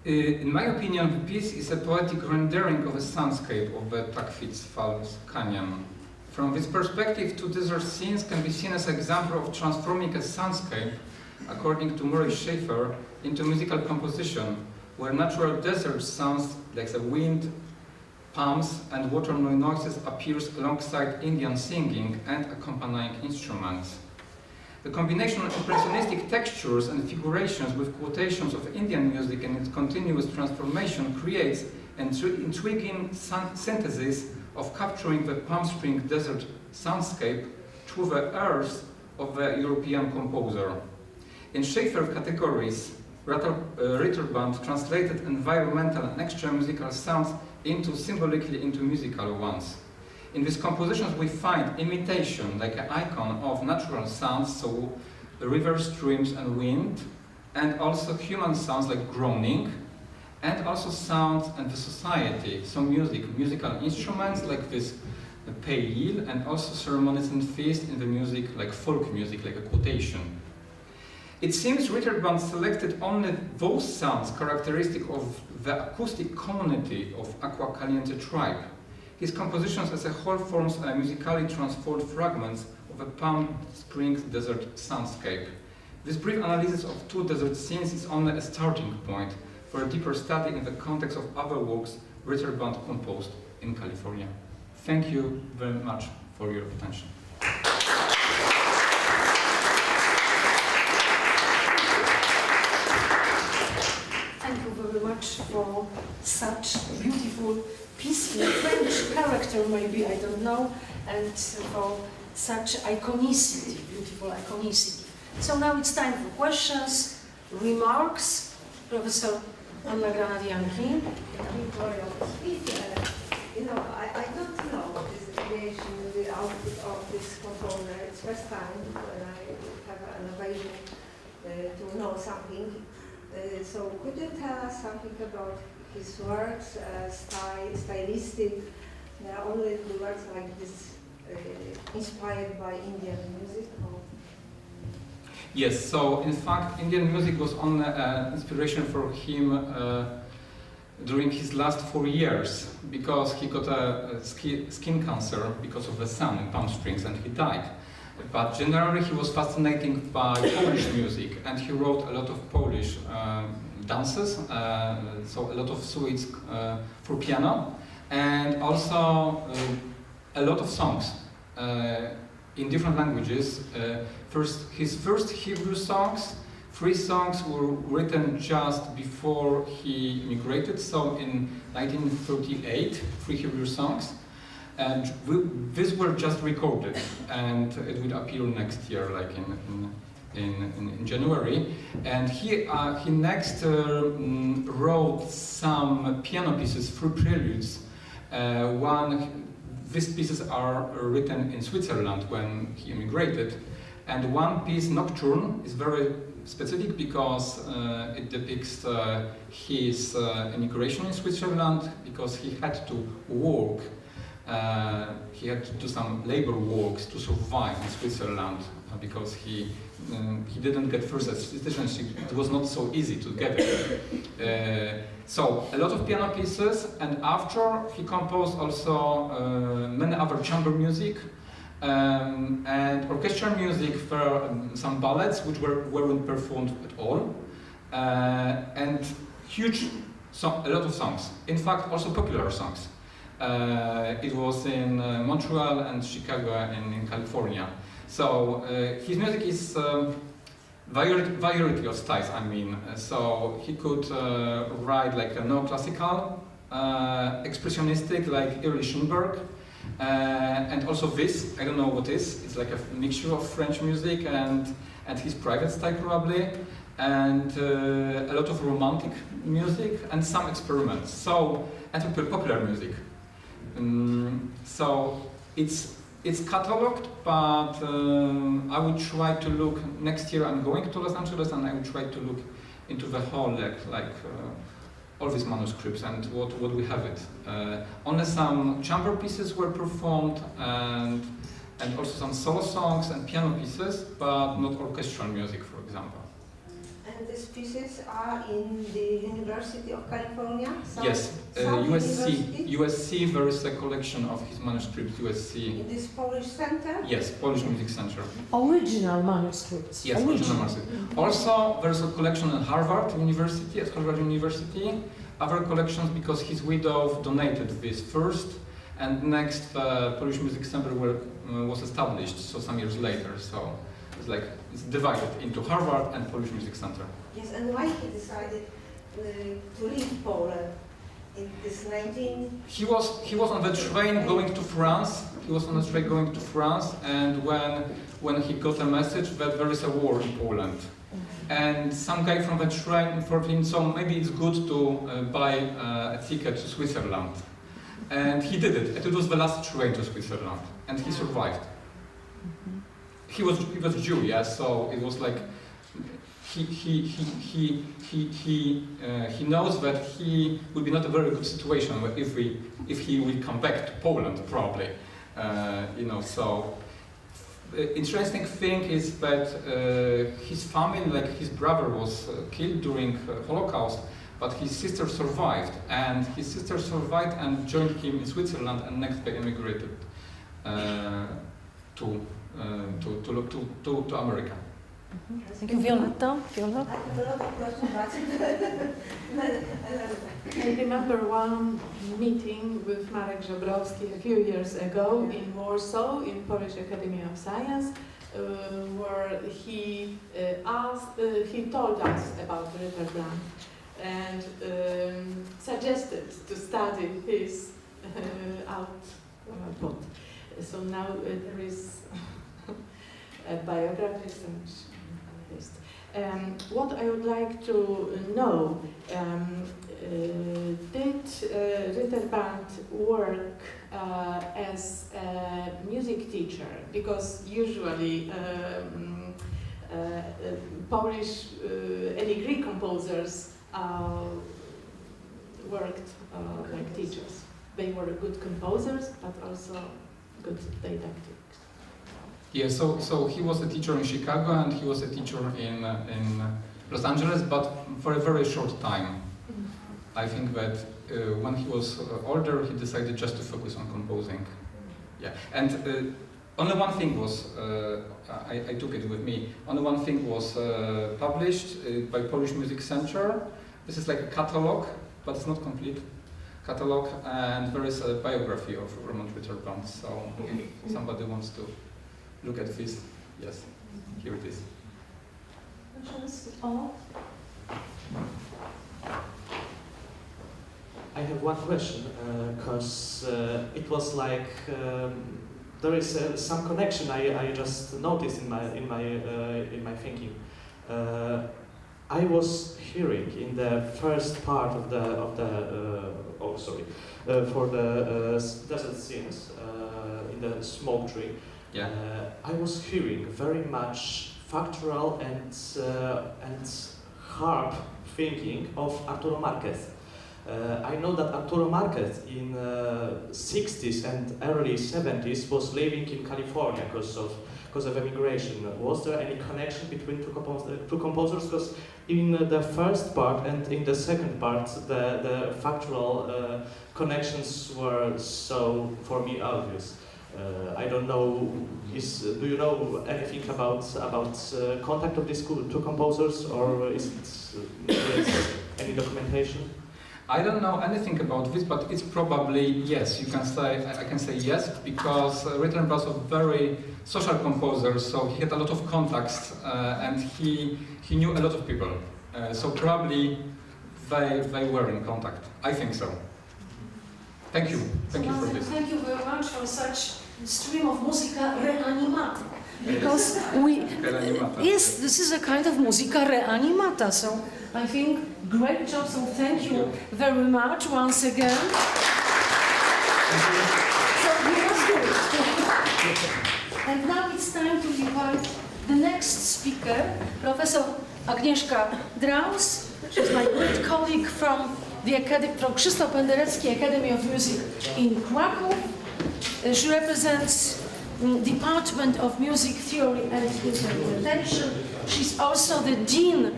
In my opinion, the piece is a poetic rendering of a soundscape of the Praxis Falls Canyon. From this perspective, two desert scenes can be seen as an example of transforming a soundscape, according to Murray Schafer, into musical composition, where natural desert sounds like the wind, palms, and water noises appears alongside Indian singing and accompanying instruments. The combination of impressionistic textures and figurations with quotations of Indian music and its continuous transformation creates an intriguing synthesis of capturing the Palm Spring desert soundscape through the ears of the European composer. In Schafer categories, Ritterband translated environmental and extra musical sounds symbolically into musical ones. In these compositions we find imitation, like an icon of natural sounds, so river, streams and wind, and also human sounds like groaning, and also sounds and the society, so musical instruments like this peil, and also ceremonies and feasts in the music, like folk music, like a quotation. It seems Ritterband selected only those sounds characteristic of the acoustic community of Aqua Caliente tribe. His compositions as a whole forms musically transformed fragments of a Palm Springs desert soundscape. This brief analysis of two desert scenes is only a starting point for a deeper study in the context of other works Ritterband composed in California. Thank you very much for your attention. Thank you very much for such beautiful piece in French character, maybe, I don't know, and for such iconicity, beautiful iconicity. So now it's time for questions, remarks. Professor Anna Granadianki. You know, I don't know this affiliation with the output of this composer. It's first time when I have an occasion to know something. So could you tell us something about his works, stylistic? There are only the works like this inspired by Indian music? Or? Yes, so in fact Indian music was only inspiration for him during his last 4 years because he got a skin cancer because of the sun in palm strings and he died. But generally he was fascinated by Polish music and he wrote a lot of Polish dances, so a lot of suites for piano and also a lot of songs in different languages. His first Hebrew songs, 3 songs were written just before he immigrated, so in 1938, 3 Hebrew songs. And these were just recorded, and it will appear next year, like in January. And he next wrote some piano pieces, 3 preludes. These pieces are written in Switzerland when he immigrated, and one piece, Nocturne, is very specific because it depicts his immigration in Switzerland because he had to work. He had to do some labor works to survive in Switzerland because he didn't get first citizenship. It was not so easy to get it. So a lot of piano pieces, and after he composed also many other chamber music and orchestral music for some ballets which weren't performed at all, and a lot of songs. In fact, also popular songs. It was in Montreal and Chicago and in California. So his music is variety of styles, I mean. So he could write like a neoclassical, expressionistic, like Erich Schoenberg, and also this, I don't know what is. It's like a mixture of French music and his private style probably, and a lot of romantic music and some experiments. So, and popular music. So it's cataloged, but I will try to look next year. I'm going to Los Angeles, and I will try to look into the whole like all these manuscripts and what we have it. Only some chamber pieces were performed, and also some solo songs and piano pieces, but not orchestral music, for example. And these pieces are in the University of California? Yes, USC, there is a collection of his manuscripts, USC. In this Polish center? Yes, Polish Music Center. Original manuscripts. Yes, original manuscripts. Also, there's a collection at Harvard University, other collections because his widow donated this first, and next Polish Music Center was established, so some years later. So it's divided into Harvard and Polish Music Center. Yes, and why he decided to leave Poland in this 19... He was on the train going to France. And when he got a message that there is a war in Poland, and some guy from the train informed him, so maybe it's good to buy a ticket to Switzerland, and he did it. And it was the last train to Switzerland, and he survived. He was Jew, yes. So it was like he knows that he will be not a very good situation if he will come back to Poland, probably. So interesting thing is that his family, like his brother, was killed during Holocaust, but his sister survived, and joined him in Switzerland, and next they immigrated to America. Thank you, Violetta. Viola? I remember one meeting with Marek Żebrowski a few years ago in Warsaw, in Polish Academy of Science, where he told us about Ritterbrand and suggested to study his output. So now there is a biography and list. What I would like to know, did Ritterbrand work as a music teacher? Because usually Polish and Greek composers worked like teachers. They were good composers, but also good didactics. Yeah, so he was a teacher in Chicago and he was a teacher in Los Angeles, but for a very short time. I think that when he was older, he decided just to focus on composing. Yeah, and only one thing was, I took it with me, only one thing was published by Polish Music Center. This is like a catalog, but it's not complete catalog, and there is a biography of Roman Ritter Band, so if somebody wants to look at this, yes, here it is. I have one question, because it was like there is some connection I just noticed in my thinking. I was hearing in the first part of the for the desert scenes in the smoke tree. Yeah. I was hearing very much factual and harp thinking of Arturo Marquez. I know that Arturo Marquez in 60s and early 70s was living in California because of immigration. Was there any connection between two composers? Because in the first part and in the second part, the factual connections were so, for me, obvious. I don't know. Do you know anything about contact of these two composers, or is it any documentation? I don't know anything about this, but it's probably yes. You can say I can say yes because Ritter was a very social composer, so he had a lot of contacts and he knew a lot of people. So probably they were in contact. I think so. Thank you. Thank you for this. Thank you very much for such stream of musica reanimata. Because yes, this is a kind of musica reanimata. So I think great job. So thank you very much once again. So we must do it. And now it's time to invite the next speaker, Professor Agnieszka Draus. She's my great colleague from Krzysztof Penderecki Academy of Music in Krakow. She represents Department of Music Theory and Interpretation. She's also the Dean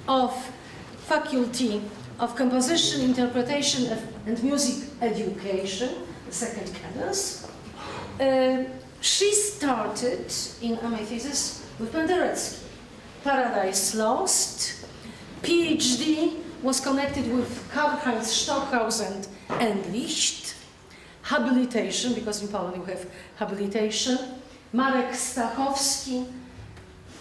of Faculty of Composition, Interpretation and Music Education, the second cadence. She started in MA thesis with Penderecki. Paradise Lost. PhD was connected with Karl-Heinz Stockhaus and Licht. Habilitation, because in Poland we have habilitation. Marek Stachowski,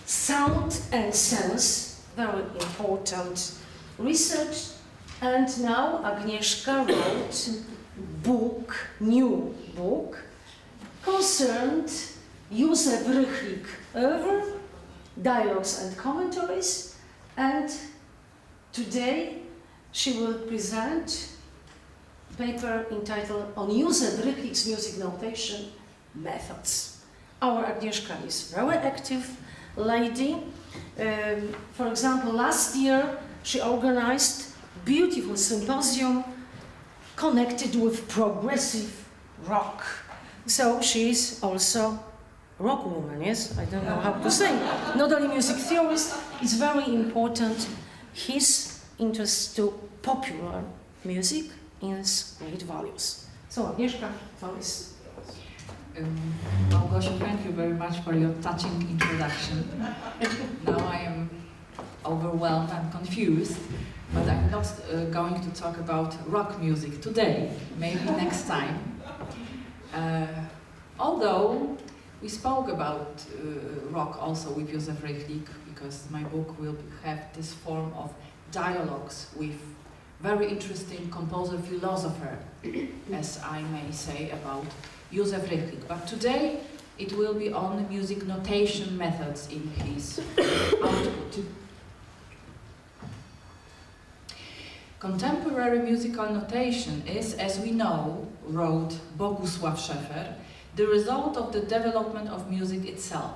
sound and sense, very important research. And now Agnieszka wrote new book, concerned Józef Rychlik oeuvre, dialogues and commentaries, and today she will present paper entitled On Józef Rychlik's Music Notation Methods. Our Agnieszka is very active lady. For example, last year she organized beautiful symposium connected with progressive rock. So she is also rock woman, yes? I don't know how to say. Not only music theorist, it's very important his interest to popular music in its great values. So Agnieszka, please. Małgorzata, thank you very much for your touching introduction. Now I am overwhelmed and confused, but I'm not going to talk about rock music today, maybe next time. Although we spoke about rock also with Józef Rychlik, because my book will have this form of dialogues with very interesting composer-philosopher, as I may say, about Józef Rychlik. But today it will be on music notation methods in his output. Contemporary musical notation is, as we know, wrote Bogusław Szefer, the result of the development of music itself.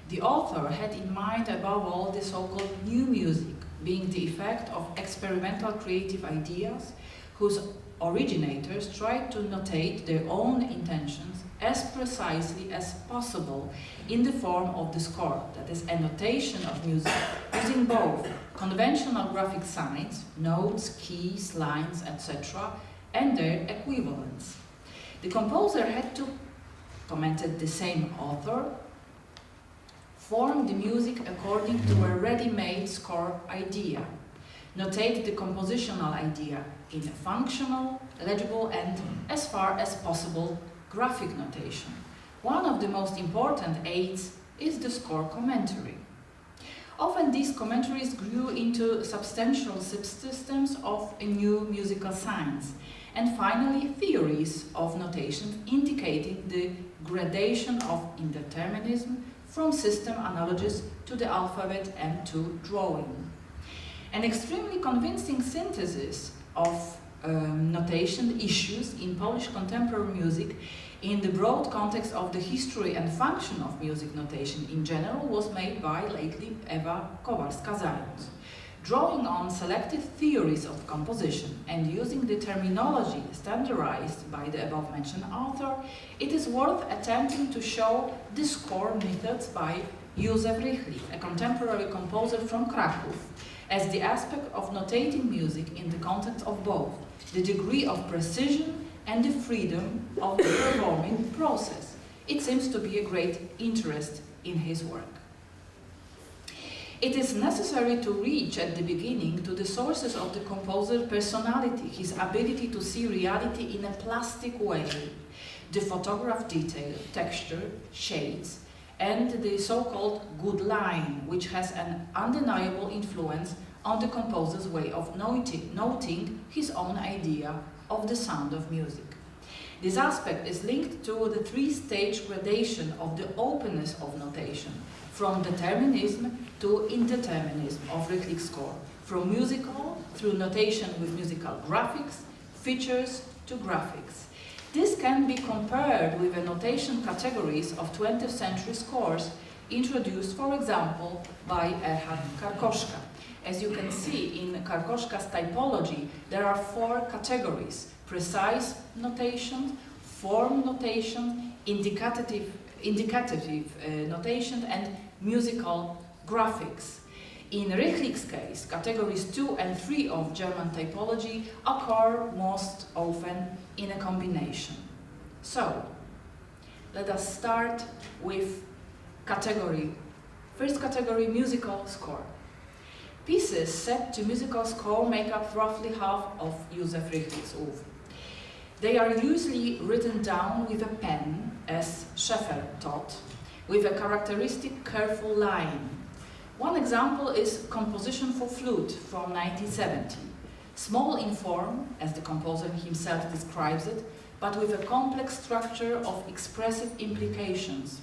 The author had in mind above all the so-called new music, being the effect of experimental creative ideas whose originators tried to notate their own intentions as precisely as possible in the form of the score, that is, a notation of music using both conventional graphic signs, notes, keys, lines, etc., and their equivalents. The composer had to, commented the same author, form the music according to a ready-made score idea, notate the compositional idea in a functional, legible, and, as far as possible, graphic notation. One of the most important aids is the score commentary. Often these commentaries grew into substantial subsystems of a new musical science, and finally theories of notation indicating the gradation of indeterminism from system analogies to the alphabet and to drawing. An extremely convincing synthesis of notation issues in Polish contemporary music in the broad context of the history and function of music notation in general was made by lately Ewa Kowalska-Zając. Drawing on selected theories of composition and using the terminology standardized by the above-mentioned author, it is worth attempting to show the score methods by Józef Rychlik, a contemporary composer from Kraków, as the aspect of notating music in the context of both the degree of precision and the freedom of the performing process. It seems to be a great interest in his work. It is necessary to reach at the beginning to the sources of the composer's personality, his ability to see reality in a plastic way, the photograph detail, texture, shades, and the so-called good line, which has an undeniable influence on the composer's way of noting his own idea of the sound of music. This aspect is linked to the three-stage gradation of the openness of notation, from determinism to indeterminism of Rychlik's score, from musical through notation with musical graphics, features to graphics. This can be compared with the notation categories of 20th century scores introduced, for example, by Erhard Karkoszka. As you can see in Karkoszka's typology, there are 4 categories: precise notation, form notation, indicative notation, and musical graphics. In Rychlik's case, categories 2 and 3 of German typology occur most often in a combination. So, let us start with first category, musical score. Pieces set to musical score make up roughly half of Józef Rychlik's oeuvre. They are usually written down with a pen, as Schäfer taught, with a characteristic careful line. One example is Composition for Flute from 1970. Small in form, as the composer himself describes it, but with a complex structure of expressive implications.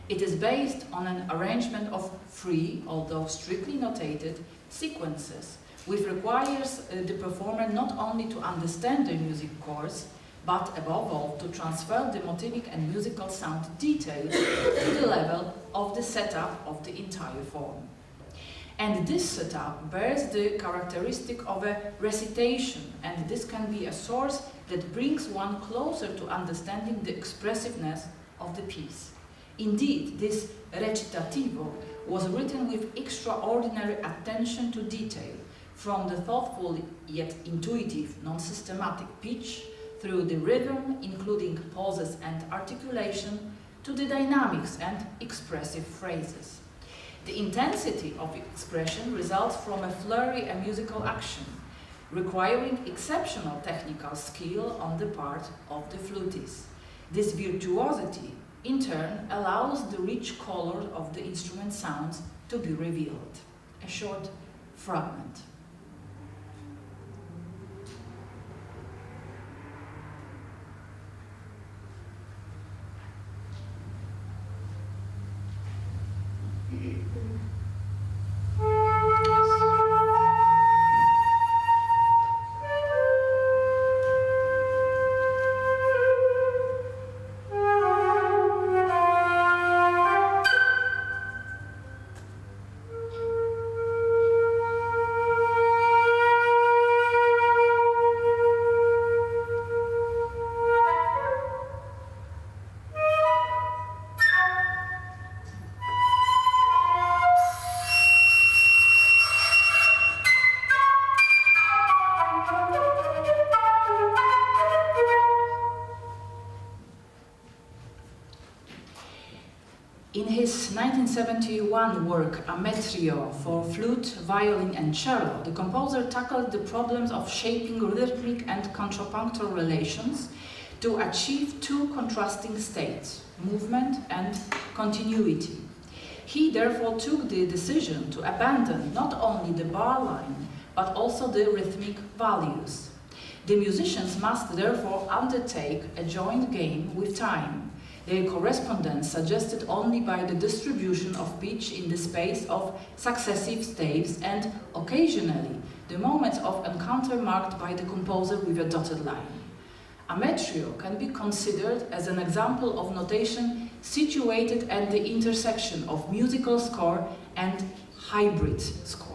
It is based on an arrangement of 3, although strictly notated, sequences, which requires the performer not only to understand the music course, but above all to transfer the motivic and musical sound details to the level of the setup of the entire form. And this setup bears the characteristic of a recitation, and this can be a source that brings one closer to understanding the expressiveness of the piece. Indeed, this recitativo was written with extraordinary attention to detail, from the thoughtful yet intuitive, non-systematic pitch, through the rhythm, including pauses and articulation, to the dynamics and expressive phrases. The intensity of expression results from a flurry and musical action, requiring exceptional technical skill on the part of the flutist. This virtuosity, in turn, allows the rich color of the instrument sounds to be revealed. A short fragment. In his 1971 work, Ametrio, for flute, violin and cello, the composer tackled the problems of shaping rhythmic and contrapunctal relations to achieve two contrasting states, movement and continuity. He therefore took the decision to abandon not only the bar line, but also the rhythmic values. The musicians must therefore undertake a joint game with time, their correspondence suggested only by the distribution of pitch in the space of successive staves and, occasionally, the moments of encounter marked by the composer with a dotted line. Ametrio can be considered as an example of notation situated at the intersection of musical score and hybrid score.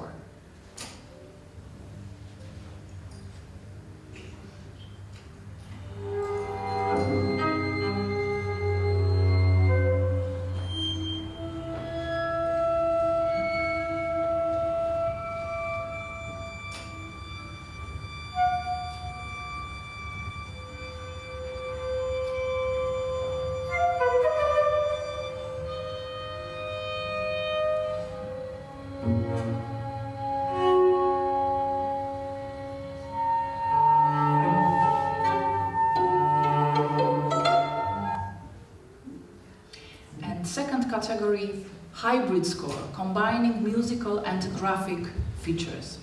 Category, hybrid score, combining musical and graphic features.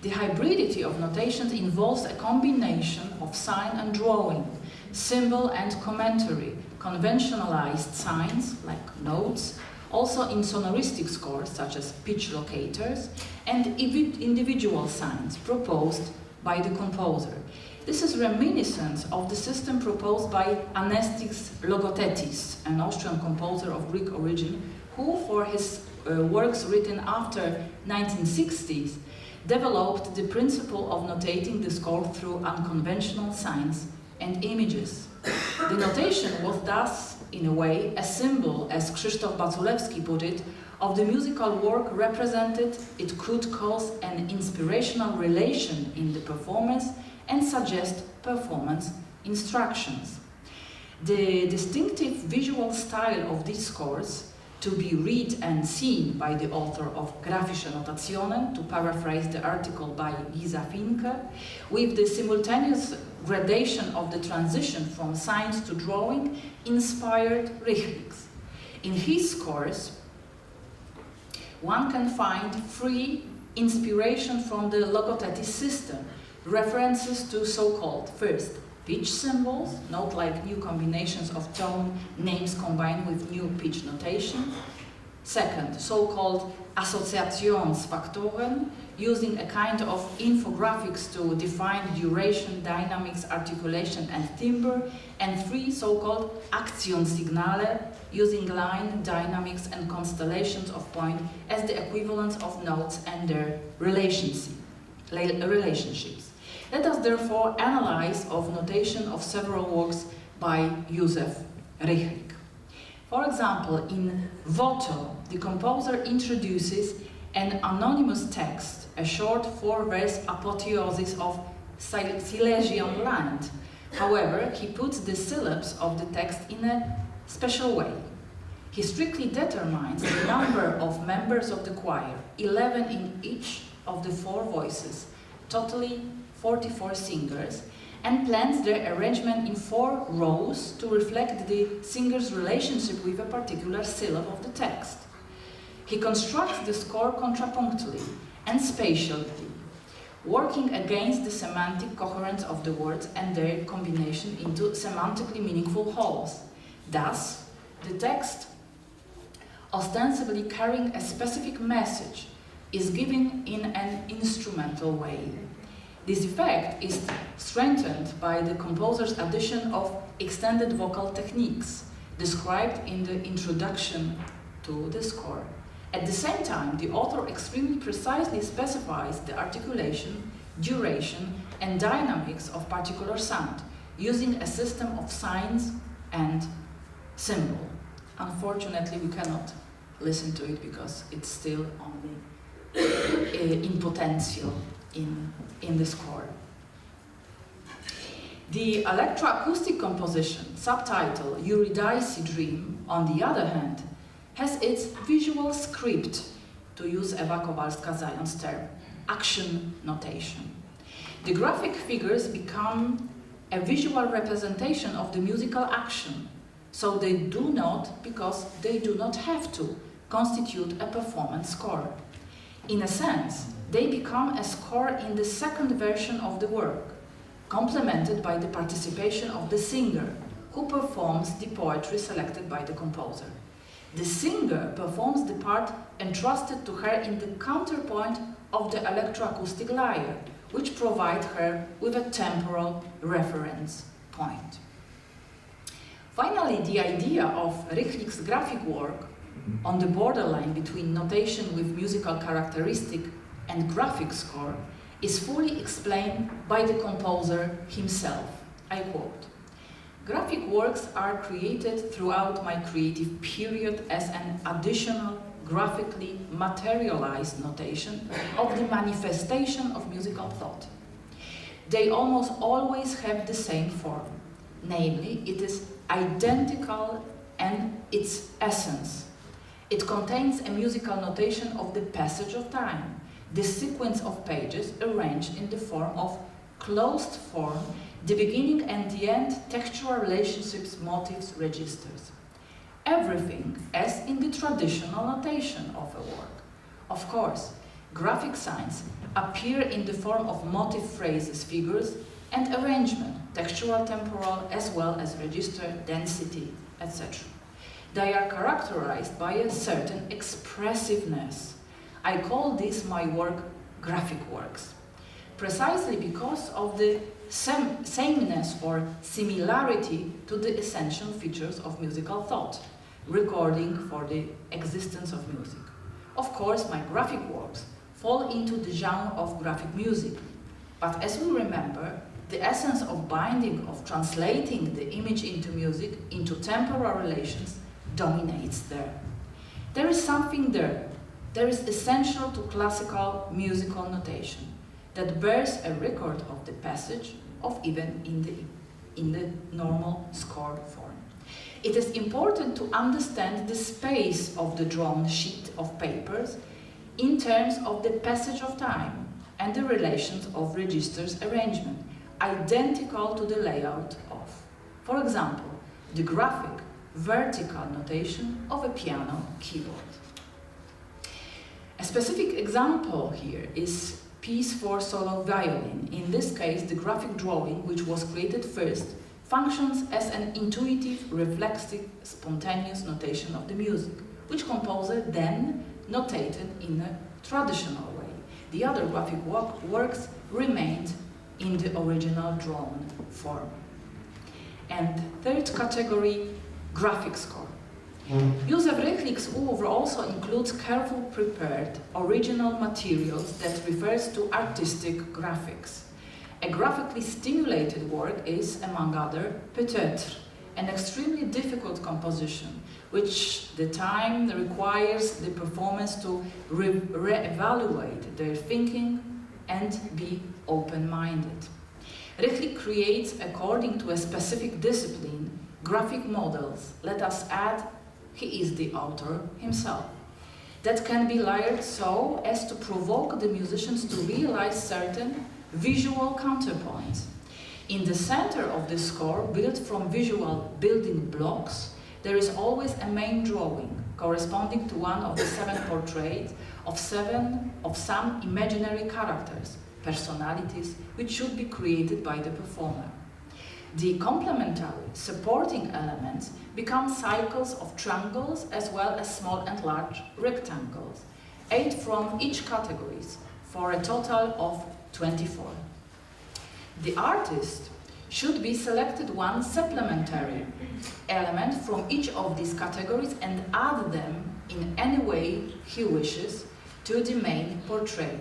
The hybridity of notations involves a combination of sign and drawing, symbol and commentary, conventionalized signs like notes, also in sonoristic scores such as pitch locators, and individual signs proposed by the composer. This is reminiscent of the system proposed by Anestis Logothetis, an Austrian composer of Greek origin, who, for his works written after 1960s, developed the principle of notating the score through unconventional signs and images. The notation was thus, in a way, a symbol, as Krzysztof Baculewski put it, of the musical work represented. It could cause an inspirational relation in the performance and suggest performance instructions. The distinctive visual style of these scores, to be read and seen by the author of Grafische Notationen, to paraphrase the article by Gisa Finke, with the simultaneous gradation of the transition from signs to drawing, inspired Richlix. In his scores, one can find free inspiration from the Logothetis system, references to so-called, first, pitch symbols, note like new combinations of tone names combined with new pitch notation. Second, so-called Assoziationsfaktoren, using a kind of infographics to define duration, dynamics, articulation, and timbre. And three, so-called Aktionssignale, using line, dynamics, and constellations of point as the equivalents of notes and their relationships. Let us therefore analyze of notation of several works by Józef Richlik. For example, in Voto, the composer introduces an anonymous text, a short four-verse apotheosis of Silesian land. However, he puts the syllables of the text in a special way. He strictly determines the number of members of the choir, 11 in each of the four voices, totally 44 singers, and plans their arrangement in 4 rows to reflect the singer's relationship with a particular syllable of the text. He constructs the score contrapunctally and spatially, working against the semantic coherence of the words and their combination into semantically meaningful wholes. Thus, the text, ostensibly carrying a specific message, is given in an instrumental way. This effect is strengthened by the composer's addition of extended vocal techniques, described in the introduction to the score. At the same time, the author extremely precisely specifies the articulation, duration, and dynamics of particular sound, using a system of signs and symbol. Unfortunately, we cannot listen to it because it's still only in potential in the score. The electroacoustic composition, subtitle Eurydice Dream, on the other hand, has its visual script, to use Ewa Kowalska-Zając's term, action notation. The graphic figures become a visual representation of the musical action, so they do not, because they do not have to, constitute a performance score. In a sense, they become a score in the second version of the work, complemented by the participation of the singer, who performs the poetry selected by the composer. The singer performs the part entrusted to her in the counterpoint of the electroacoustic lyre, which provides her with a temporal reference point. Finally, the idea of Rychlik's graphic work on the borderline between notation with musical characteristic and graphic score is fully explained by the composer himself. I quote, "Graphic works are created throughout my creative period as an additional graphically materialized notation of the manifestation of musical thought. They almost always have the same form, namely, it is identical in its essence. It contains a musical notation of the passage of time, the sequence of pages arranged in the form of closed form, the beginning and the end, textual relationships, motifs, registers. Everything as in the traditional notation of a work. Of course, graphic signs appear in the form of motif phrases, figures, and arrangement, textual, temporal, as well as register, density, etc. They are characterized by a certain expressiveness. I call this my work graphic works, precisely because of the sameness or similarity to the essential features of musical thought, recording for the existence of music. Of course, my graphic works fall into the genre of graphic music, but as we remember, the essence of binding, of translating the image into music, into temporal relations, dominates there. There is something there. There is essential to classical musical notation that bears a record of the passage of even in the normal score form. It is important to understand the space of the drawn sheet of papers in terms of the passage of time and the relations of registers arrangement, identical to the layout of, for example, the graphic vertical notation of a piano keyboard. A specific example here is piece for solo violin. In this case, the graphic drawing, which was created first, functions as an intuitive, reflexive, spontaneous notation of the music, which composer then notated in a traditional way. The other graphic works remained in the original drawn form. And third category, graphic score. Józef Rychlik's oeuvre also includes carefully prepared original materials that refers to artistic graphics. A graphically stimulated work is, among other, Peut-être, an extremely difficult composition, which the time requires the performance to re-evaluate their thinking and be open-minded. Rychlik creates, according to a specific discipline, graphic models. Let us add, he is the author himself, that can be layered so as to provoke the musicians to realize certain visual counterpoints. In the center of the score, built from visual building blocks, there is always a main drawing, corresponding to one of the 7 portraits of some imaginary characters, personalities, which should be created by the performer. The complementary supporting elements become cycles of triangles as well as small and large rectangles, 8 from each category, for a total of 24. The artist should be selected one supplementary element from each of these categories and add them in any way he wishes to the main portrait.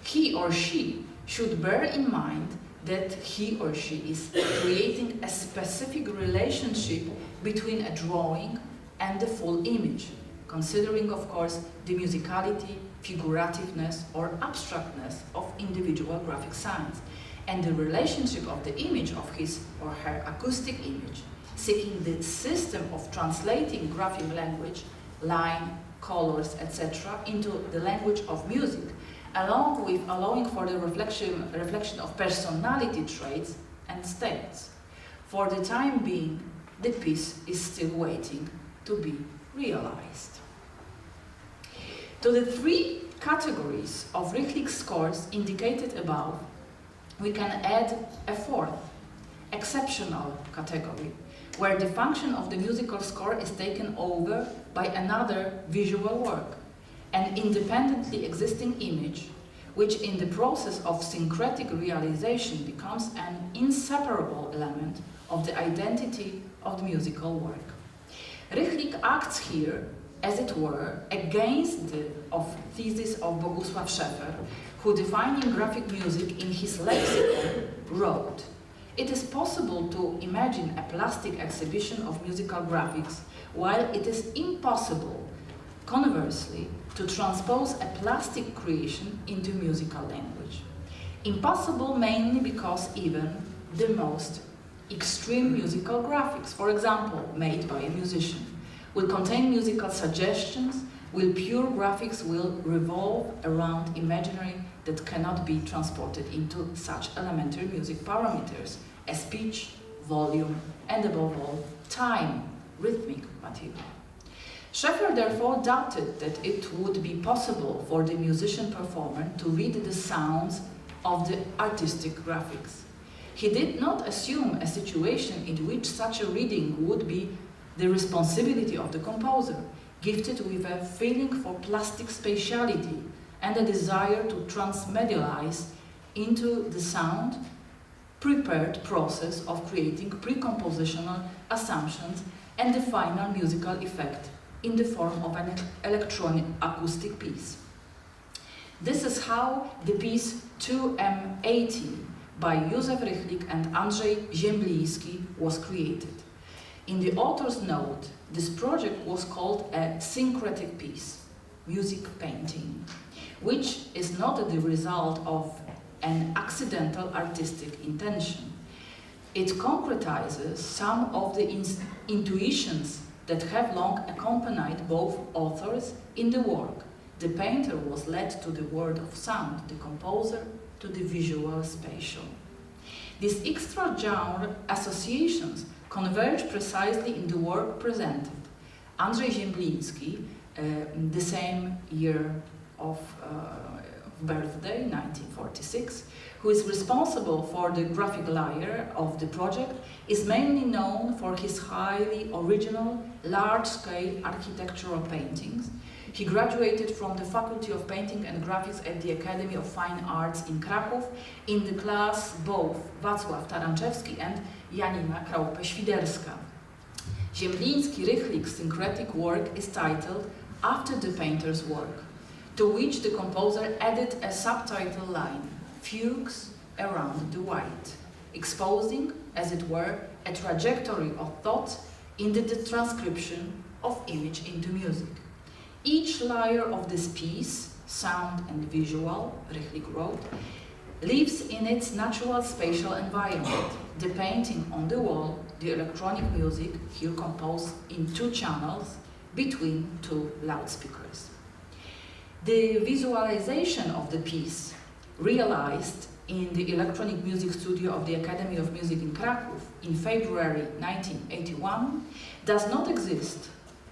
He or she should bear in mind that he or she is creating a specific relationship between a drawing and the full image, considering, of course, the musicality, figurativeness, or abstractness of individual graphic signs, and the relationship of the image of his or her acoustic image, seeking the system of translating graphic language line, colors, etc. into the language of music, along with allowing for the reflection of personality traits and states. For the time being, the piece is still waiting to be realized. To the three categories of Richtlik scores indicated above, we can add a fourth, exceptional category, where the function of the musical score is taken over by another visual work, an independently existing image, which in the process of syncretic realization becomes an inseparable element of the identity of the musical work. Richtlik acts here, as it were, against the thesis of Bogusław Szefer, who, defining graphic music in his lexicon, wrote, "It is possible to imagine a plastic exhibition of musical graphics, while it is impossible, conversely, to transpose a plastic creation into musical language. Impossible mainly because even the most extreme musical graphics, for example, made by a musician, will contain musical suggestions, while pure graphics will revolve around imaginary that cannot be transported into such elementary music parameters as pitch, volume, and above all, time, rhythmic material." Szefer therefore doubted that it would be possible for the musician-performer to read the sounds of the artistic graphics. He did not assume a situation in which such a reading would be the responsibility of the composer, gifted with a feeling for plastic spatiality and a desire to transmedialize into the sound prepared process of creating pre-compositional assumptions and the final musical effect in the form of an electronic acoustic piece. This is how the piece 2M80 by Józef Richtlik and Andrzej Ziembliński was created. In the author's note, this project was called a syncretic piece, music painting, which is not the result of an accidental artistic intention. It concretizes some of the intuitions that have long accompanied both authors in the work. The painter was led to the world of sound, the composer to the visual spatial. These extra-genre associations converge precisely in the work presented. Andrzej Ziembliński, the same year of birthday, 1946, who is responsible for the graphic layer of the project, is mainly known for his highly original, large-scale architectural paintings. He graduated from the Faculty of Painting and Graphics at the Academy of Fine Arts in Kraków in the class both Wacław Taranczewski and Janina Kraupe-Świderska. Ziembliński-Richtlik's syncretic work is titled After the Painter's Work, to which the composer added a subtitle line, Fugues Around the White, exposing, as it were, a trajectory of thought in the transcription of image into music. Each layer of this piece, sound and visual, Richtlik wrote, lives in its natural spatial environment. The painting on the wall, the electronic music, here composed in 2 channels between 2 loudspeakers. The visualization of the piece, realized in the electronic music studio of the Academy of Music in Kraków in February 1981, does not exist,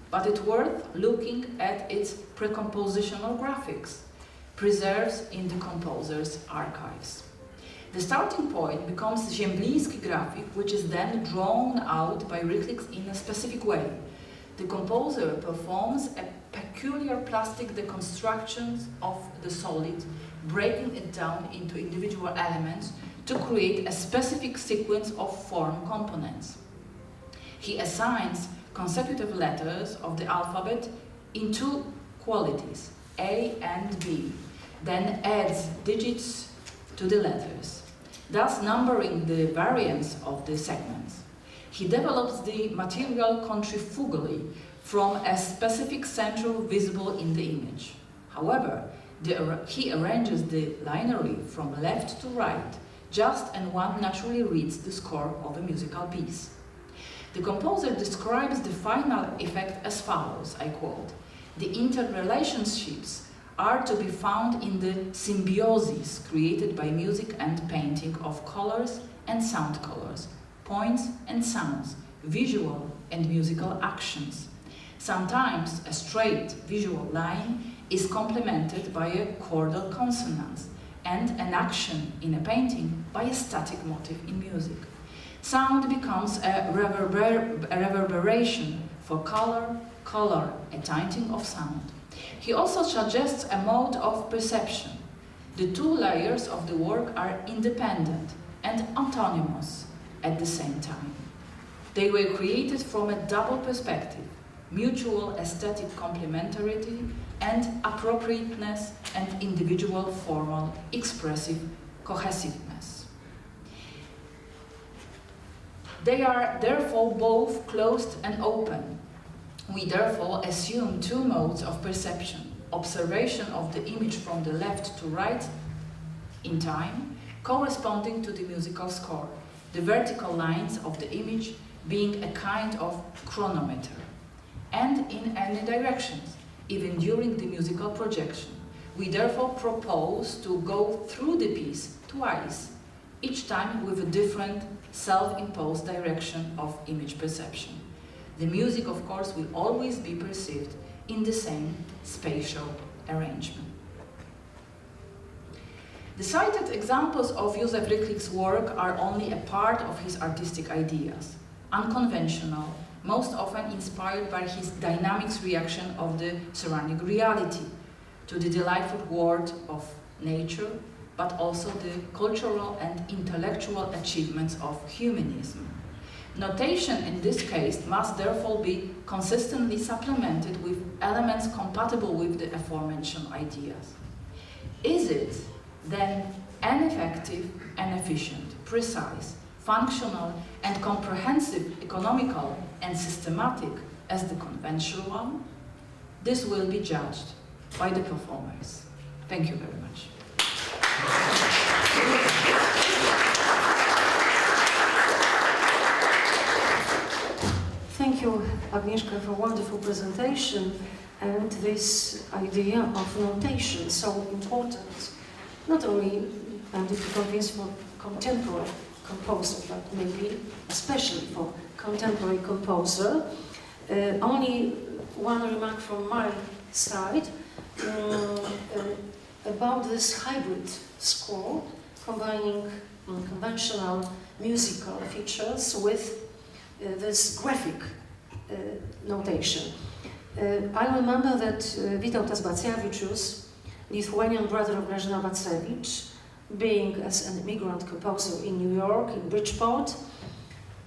but it's worth looking at its precompositional graphics, preserved in the composer's archives. The starting point becomes Ziembliński graphic, which is then drawn out by Richtlik in a specific way. The composer performs a peculiar plastic deconstruction of the solid, breaking it down into individual elements to create a specific sequence of form components. He assigns consecutive letters of the alphabet in 2 qualities, A and B, then adds digits to the letters, thus numbering the variants of the segments. He develops the material centrifugally from a specific center visible in the image. However, he arranges the lineary from left to right, just and one naturally reads the score of a musical piece. The composer describes the final effect as follows, I quote, "The interrelationships are to be found in the symbiosis created by music and painting of colors and sound colors, points and sounds, visual and musical actions. Sometimes a straight visual line is complemented by a chordal consonance, and an action in a painting by a static motif in music. Sound becomes a reverberation for color, a tinting of sound." He also suggests a mode of perception. The two layers of the work are independent and autonomous at the same time. They were created from a double perspective, mutual aesthetic complementarity and appropriateness and individual formal expressive cohesiveness. They are therefore both closed and open. We therefore assume two modes of perception: observation of the image from the left to right in time, corresponding to the musical score, the vertical lines of the image being a kind of chronometer, and in any directions, even during the musical projection. We therefore propose to go through the piece twice, each time with a different self-imposed direction of image perception. The music, of course, will always be perceived in the same spatial arrangement. The cited examples of Józef Rychlik's work are only a part of his artistic ideas, unconventional, most often inspired by his dynamics reaction of the surrounding reality to the delightful world of nature, but also the cultural and intellectual achievements of humanism. Notation in this case must therefore be consistently supplemented with elements compatible with the aforementioned ideas. Is it then an effective and efficient, precise, functional and comprehensive, economical and systematic as the conventional one? This will be judged by the performers. Thank you very much. Thank you, Agnieszka, for a wonderful presentation and this idea of notation, so important, not only if you convince for contemporary composer, but maybe especially for contemporary composer. Only one remark from my side about this hybrid score, combining conventional musical features with this graphic notation. I remember that Witautas Bacjavicius, Lithuanian brother of Grażyna Bacewicz, being as an immigrant composer in New York, in Bridgeport,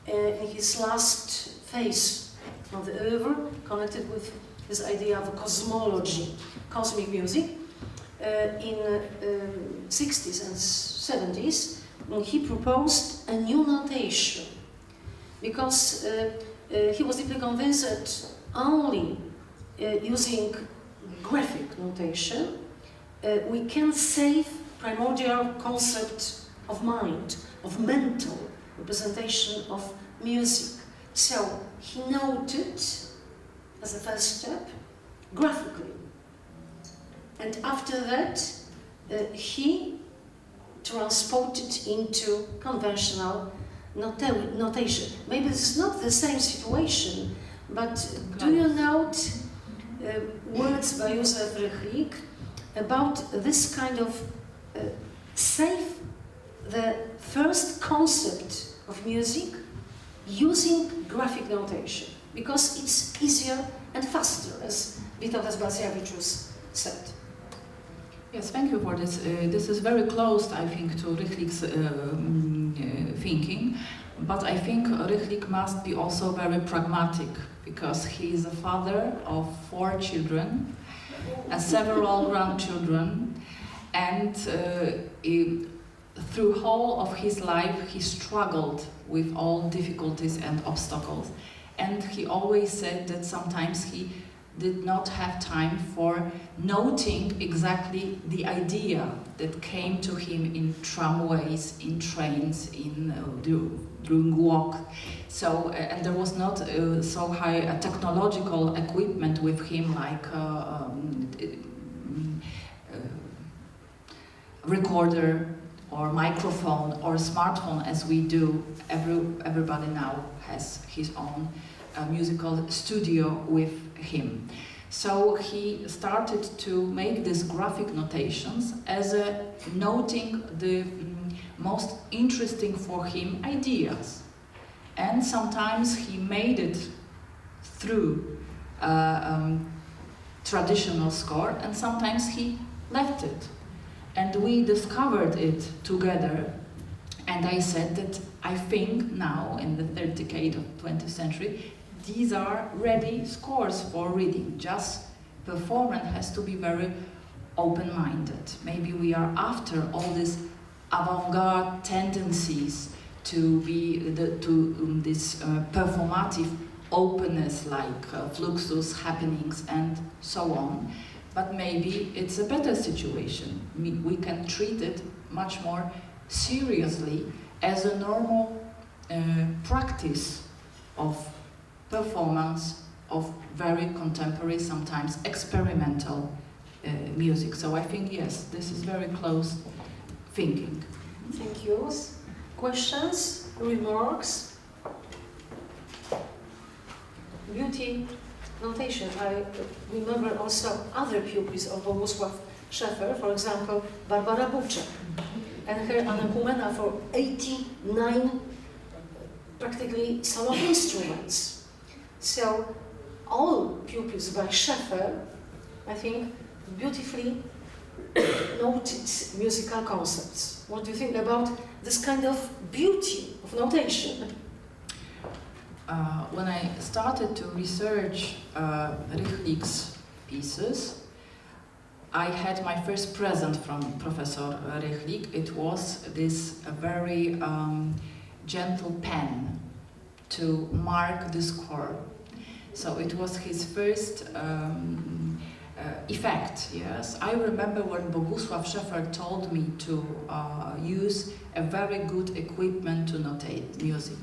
in his last phase of the oeuvre, connected with this idea of a cosmology, cosmic music, in 60s and 70s, he proposed a new notation, because he was deeply convinced that only using graphic notation we can save primordial concept of mind, of mental representation of music. So he noted, as a first step, graphically. And after that, he transported into conventional notation. Maybe it's not the same situation, but do you note words by Józef Rychlik about this kind of save the first concept of music using graphic notation, because it's easier and faster, as Witautas Bacjavicius said. Yes, thank you for this. This is very close, I think, to Rychlik's thinking, but I think Rychlik must be also very pragmatic, because he is a father of 4 children and several grandchildren, and through whole of his life he struggled with all difficulties and obstacles, and he always said that sometimes he did not have time for noting exactly the idea that came to him in tramways, in trains, in during walk. So, and there was not so high a technological equipment with him like recorder or microphone or smartphone as we do. Everybody now has his own musical studio with him. So he started to make these graphic notations as a noting the most interesting for him ideas. And sometimes he made it through traditional score, and sometimes he left it. And we discovered it together, and I said that I think now, in the third decade of the 20th century, these are ready scores for reading. Just performance has to be very open-minded. Maybe we are after all these avant-garde tendencies to be this performative openness, like fluxus, happenings, and so on. But maybe it's a better situation. We can treat it much more seriously as a normal practice of performance of very contemporary, sometimes experimental music. So I think, yes, this is very close thinking. Thank you. Questions, remarks? Beauty notation. I remember also other pupils of Bogusław Szefer, for example, Barbara Buczek, and her Anakumena for 89 practically solo instruments. So all pupils by Szefer, I think, beautifully noted musical concepts. What do you think about this kind of beauty of notation? When I started to research Rychlik's pieces, I had my first present from Professor Rychlik. It was this very gentle pen to mark the score. So it was his first effect, yes. I remember when Bogusław Szefer told me to use a very good equipment to notate music.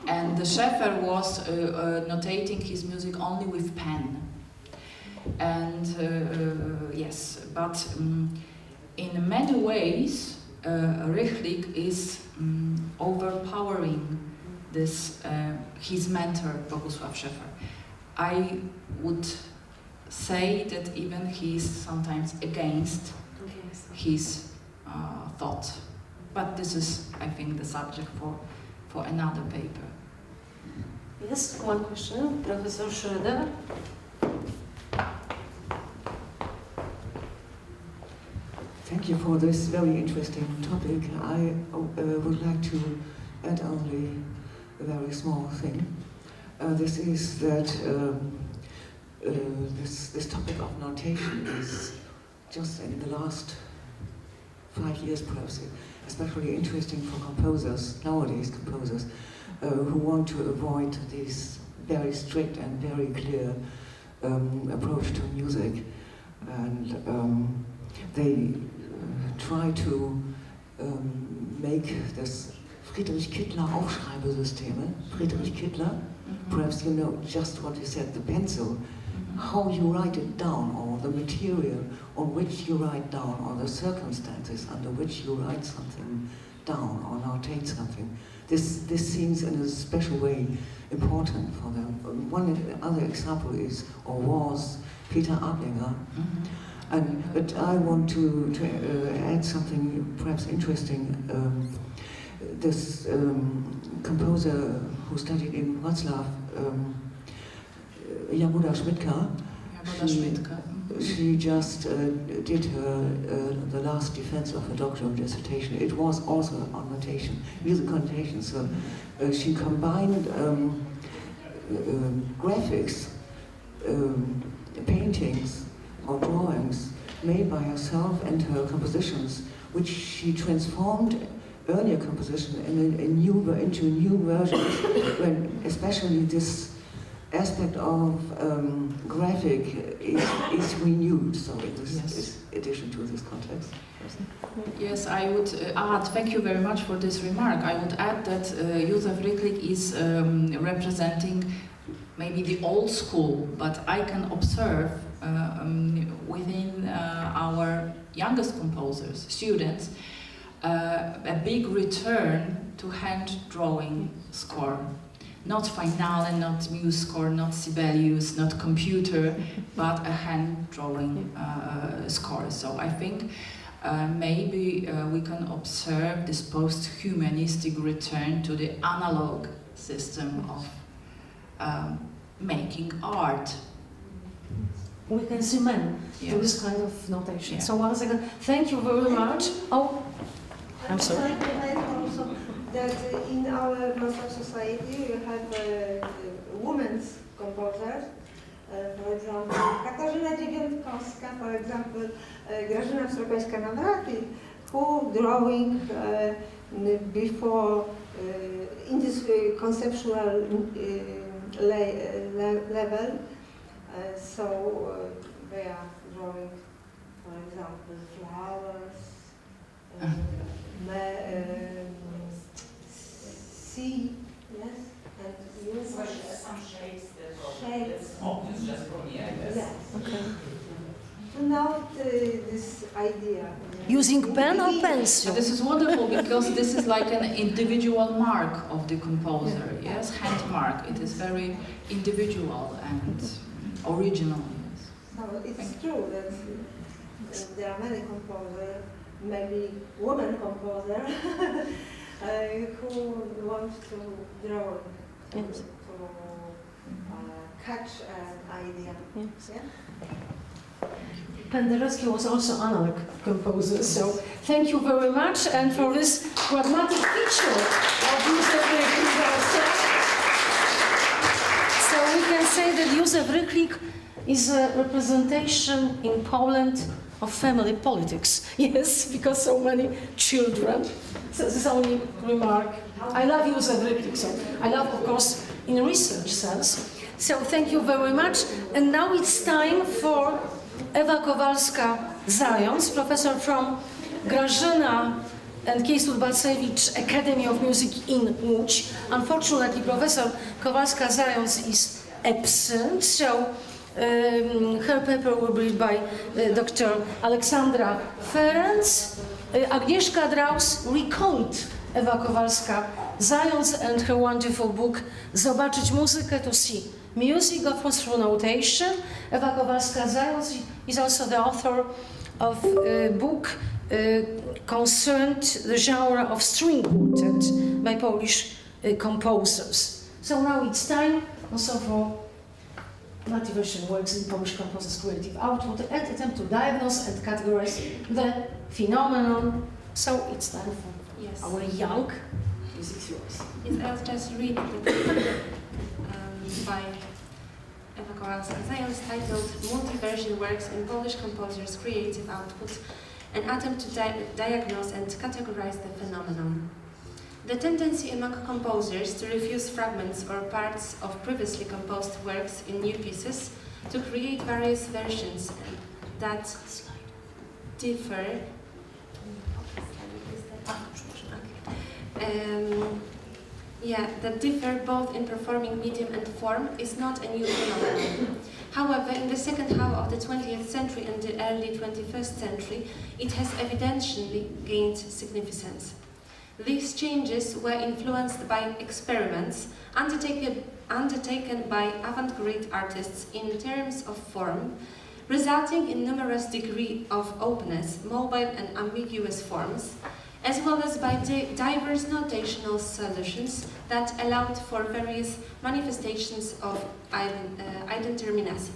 And the Szefer was notating his music only with pen. And yes, but in many ways, Rychlik is overpowering this, his mentor, Bogusław Szefer. I would say that even he's sometimes against his thought. But this is, I think, the subject for another paper. Yes, one question, Professor Schröder. Thank you for this very interesting topic. I would like to add only a very small thing. This is that this topic of notation is just in the last 5 years perhaps, especially interesting for composers, nowadays composers, who want to avoid this very strict and very clear approach to music. And they try to make this Friedrich Kittler Aufschreibesysteme, Friedrich Kittler, perhaps you know just what you said, the pencil, how you write it down, or the material on which you write down, or the circumstances under which you write something down or notate something. This seems in a special way important for them. One other example is, or was, Peter Ablinger. But I want to add something perhaps interesting. This composer who studied in Wrocław, Jagoda Schmidtka, she just did the last defense of her doctoral dissertation. It was also on notation, musical notation. So she combined graphics, paintings or drawings made by herself and her compositions, which she transformed earlier composition into new versions, when especially this aspect of graphic is renewed, so it is addition to this context. Yes, I would add, thank you very much for this remark. I would add that Józef Ryklik is representing maybe the old school, but I can observe within our youngest composers, students, a big return to hand-drawing score. Not Finale, not MuseScore, not Sibelius, not computer, but a hand-drawing score. So I think maybe we can observe this post-humanistic return to the analog system of making art. We can see men do this kind of notation. So once again, thank you very much. Oh, I'm sorry. Also that in our Master Society you have women's composers. For example, Katarzyna Dziewiątkowska, for example, Grażyna Strzelecka-Nawratil, who drawing before in this conceptual level. So they are drawing, for example, flowers, sea, yes, and use some shapes that it's obvious just from the eye. Yes. Okay. Now this idea. Using pen or pencil? This is wonderful because this is like an individual mark of the composer, yes, hand mark. It is very individual and original. Yes. No, it's true that there are many composers, maybe women composers, who want to draw, to catch an idea. Yes. Yeah? Penderecki was also analog composer, so thank you very much, and for this pragmatic feature of Józef Ryklik. So we can say that Józef Ryklik is a representation in Poland of family politics. Yes, because so many children. So this is only remark. I love Józef Ryklik, so I love, of course, in research sense. So thank you very much, and now it's time for Ewa Kowalska-Zając, professor from Grażyna and Kiesut-Balcewicz Academy of Music in Łódź. Unfortunately, Professor Kowalska-Zając is absent, so her paper will be read by Dr. Aleksandra Ferenc. Agnieszka Draus recalled Ewa Kowalska-Zając and her wonderful book Zobaczyć muzykę, to see music of through notation. Ewa Kowalska-Zając is also the author of a book concerned the genre of string quartet by Polish composers. So now it's time also for motivation works in Polish composers' creative output and attempt to diagnose and categorize the phenomenon. So it's time for our young musicians. Yes, I'll just read the book by Ewa Kowalska-Zając titled Multi-Version Works in Polish Composers' Creative Output, an attempt to diagnose and categorize the phenomenon. The tendency among composers to refuse fragments or parts of previously composed works in new pieces, to create various versions that differ that differ both in performing medium and form is not a new phenomenon. However, in the second half of the 20th century and the early 21st century, it has evidently gained significance. These changes were influenced by experiments undertaken by avant-garde artists in terms of form, resulting in numerous degrees of openness, mobile and ambiguous forms, as well as by diverse notational solutions that allowed for various manifestations of indeterminacy.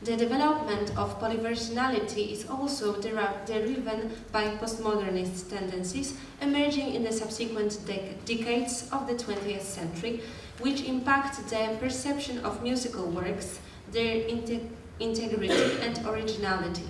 The development of polyversionality is also driven by postmodernist tendencies emerging in the subsequent decades of the 20th century, which impact the perception of musical works, their integrity and originality.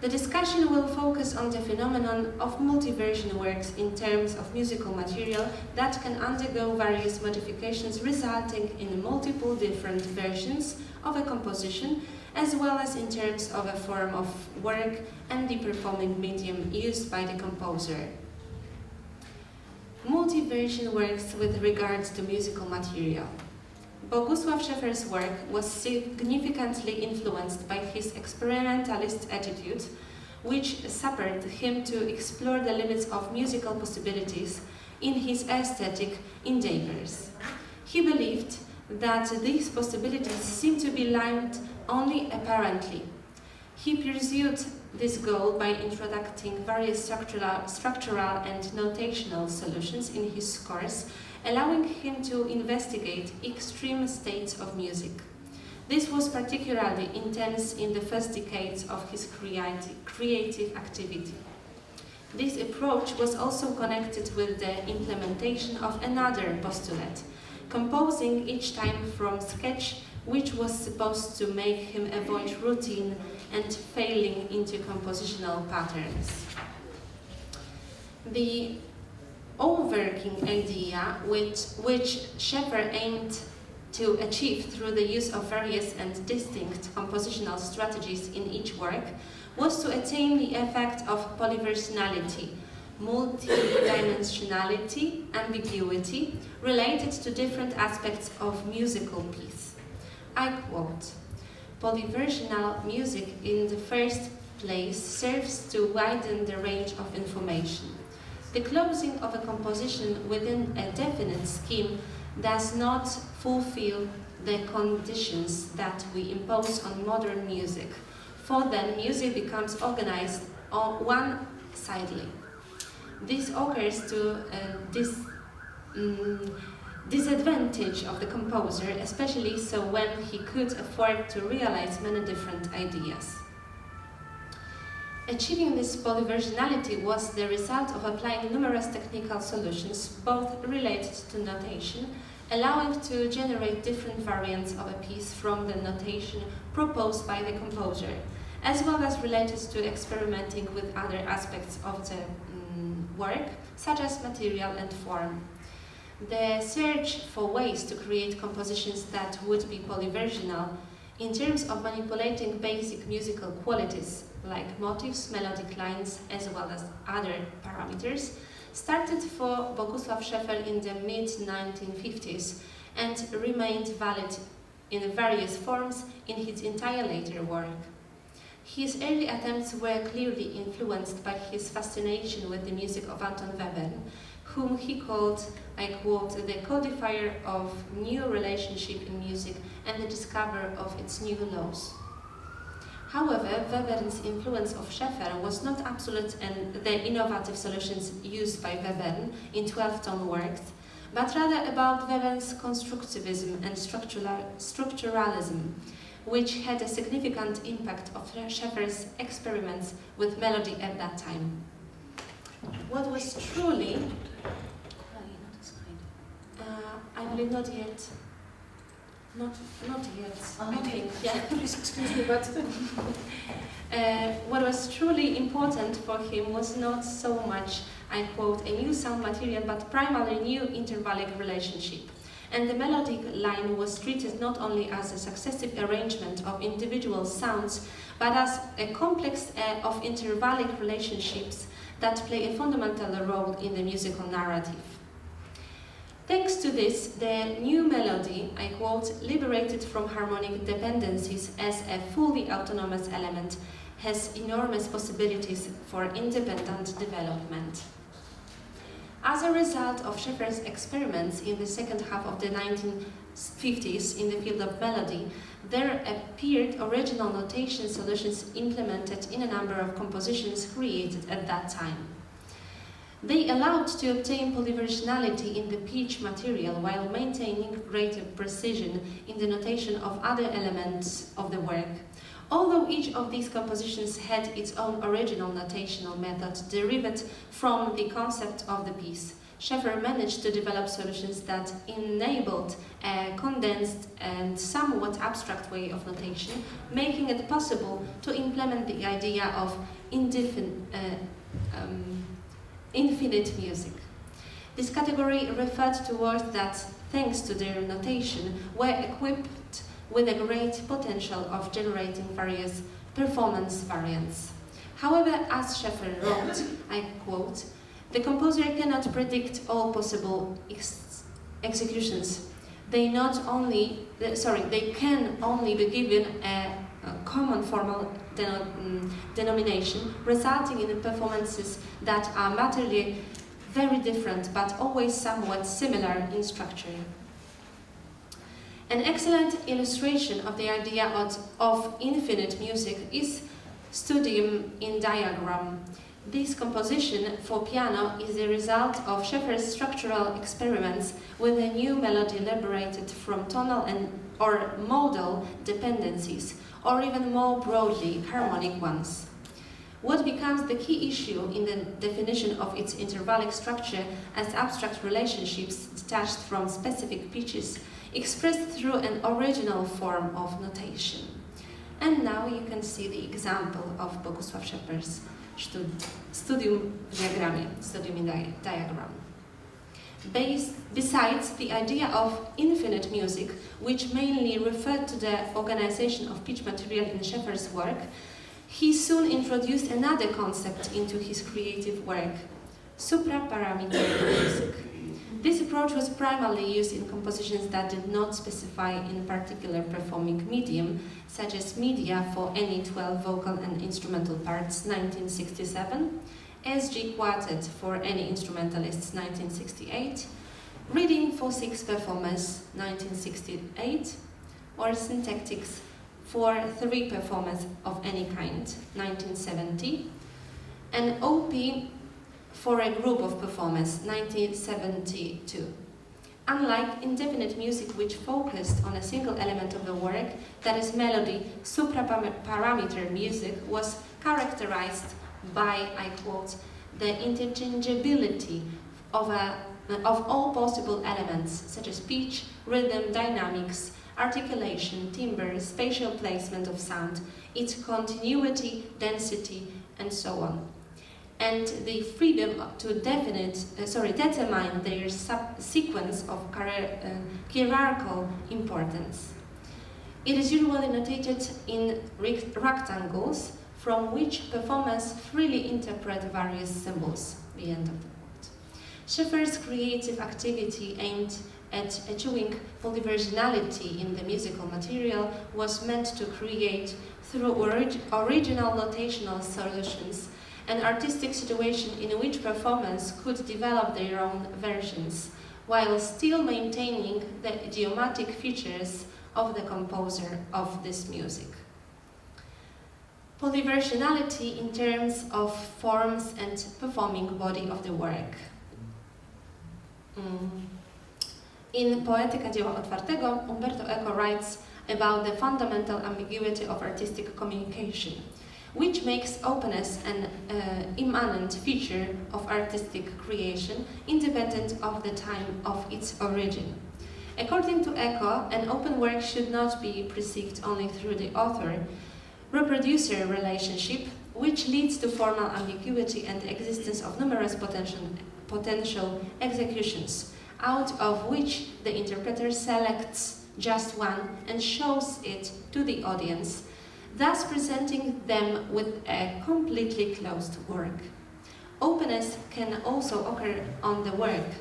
The discussion will focus on the phenomenon of multi-version works in terms of musical material that can undergo various modifications resulting in multiple different versions of a composition, as well as in terms of a form of work and the performing medium used by the composer. Multi-version works with regards to musical material. Bogusław Szefer's work was significantly influenced by his experimentalist attitude, which spurred him to explore the limits of musical possibilities in his aesthetic endeavors. He believed that these possibilities seem to be linked only apparently. He pursued this goal by introducing various structural and notational solutions in his scores, allowing him to investigate extreme states of music. This was particularly intense in the first decades of his creative activity. This approach was also connected with the implementation of another postulate, composing each time from sketch, which was supposed to make him avoid routine and failing into compositional patterns. The overworking idea which Szefer aimed to achieve through the use of various and distinct compositional strategies in each work was to attain the effect of polyversionality, multidimensionality, ambiguity related to different aspects of musical piece. I quote, "Polyversional music in the first place serves to widen the range of information. The closing of a composition within a definite scheme does not fulfill the conditions that we impose on modern music, for then music becomes organized one-sidedly. This occurs to disadvantage of the composer, especially so when he could afford to realize many different ideas." Achieving this polyversionality was the result of applying numerous technical solutions, both related to notation, allowing to generate different variants of a piece from the notation proposed by the composer, as well as related to experimenting with other aspects of the work, such as material and form. The search for ways to create compositions that would be polyversional in terms of manipulating basic musical qualities like motifs, melodic lines, as well as other parameters, started for Bogusław Szefer in the mid-1950s and remained valid in various forms in his entire later work. His early attempts were clearly influenced by his fascination with the music of Anton Webern, whom he called, I quote, "the codifier of new relationship in music and the discoverer of its new laws." However, Webern's influence of Szefer was not absolute in the innovative solutions used by Webern in 12-tone works, but rather about Webern's constructivism and structuralism, which had a significant impact of Szefer's experiments with melody at that time. What was truly, I believe not yet, I think, yeah. Please excuse me, but what was truly important for him was not so much, I quote, "a new sound material, but primarily new intervallic relationship." And the melodic line was treated not only as a successive arrangement of individual sounds, but as a complex of intervallic relationships that play a fundamental role in the musical narrative. Thanks to this, the new melody, I quote, "liberated from harmonic dependencies as a fully autonomous element, has enormous possibilities for independent development." As a result of Szefer's experiments in the second half of the 1950s in the field of melody, there appeared original notation solutions implemented in a number of compositions created at that time. They allowed to obtain polyversionality in the pitch material while maintaining greater precision in the notation of other elements of the work. Although each of these compositions had its own original notational method derived from the concept of the piece, Scheffer managed to develop solutions that enabled a condensed and somewhat abstract way of notation, making it possible to implement the idea of infinite music. This category referred to words that, thanks to their notation, were equipped with a great potential of generating various performance variants. However, as Scheffer wrote, I quote, "The composer cannot predict all possible executions. They can only be given a common formal denomination, resulting in performances that are materially very different but always somewhat similar in structure." An excellent illustration of the idea of infinite music is Studium in Diagram. This composition for piano is the result of Scheffer's structural experiments with a new melody liberated from tonal or modal dependencies, or even more broadly, harmonic ones. What becomes the key issue in the definition of its intervallic structure as abstract relationships detached from specific pitches, expressed through an original form of notation. And now you can see the example of Bogusław Scheffer's Studium w Diagramie, Studium in Diagram. Besides the idea of infinite music, which mainly referred to the organization of pitch material in Scheffer's work, he soon introduced another concept into his creative work, supraparameter music. This approach was primarily used in compositions that did not specify in a particular performing medium, such as Media for any 12 vocal and instrumental parts, 1967, SG Quartet for any instrumentalists, 1968, Reading for 6 performers, 1968, or Syntactics for 3 performers of any kind, 1970, and OP for a group of performers, 1972. Unlike indefinite music, which focused on a single element of the work, that is melody, supraparameter music was characterized by, I quote, "the interchangeability of all possible elements, such as pitch, rhythm, dynamics, articulation, timbre, spatial placement of sound, its continuity, density, and so on, and the freedom to determine their sequence of hierarchical importance. It is usually notated in rectangles, from which performers freely interpret various symbols." The end of the quote. Scheffer's creative activity aimed at achieving polyversionality in the musical material was meant to create, through original notational solutions, an artistic situation in which performers could develop their own versions, while still maintaining the idiomatic features of the composer of this music. Polyversionality in terms of forms and performing body of the work. In Poetyka dzieła otwartego, Umberto Eco writes about the fundamental ambiguity of artistic communication, which makes openness an immanent feature of artistic creation, independent of the time of its origin. According to Eco, an open work should not be perceived only through the author-reproducer relationship, which leads to formal ambiguity and the existence of numerous potential executions, out of which the interpreter selects just one and shows it to the audience, thus presenting them with a completely closed work. Openness can also occur on the work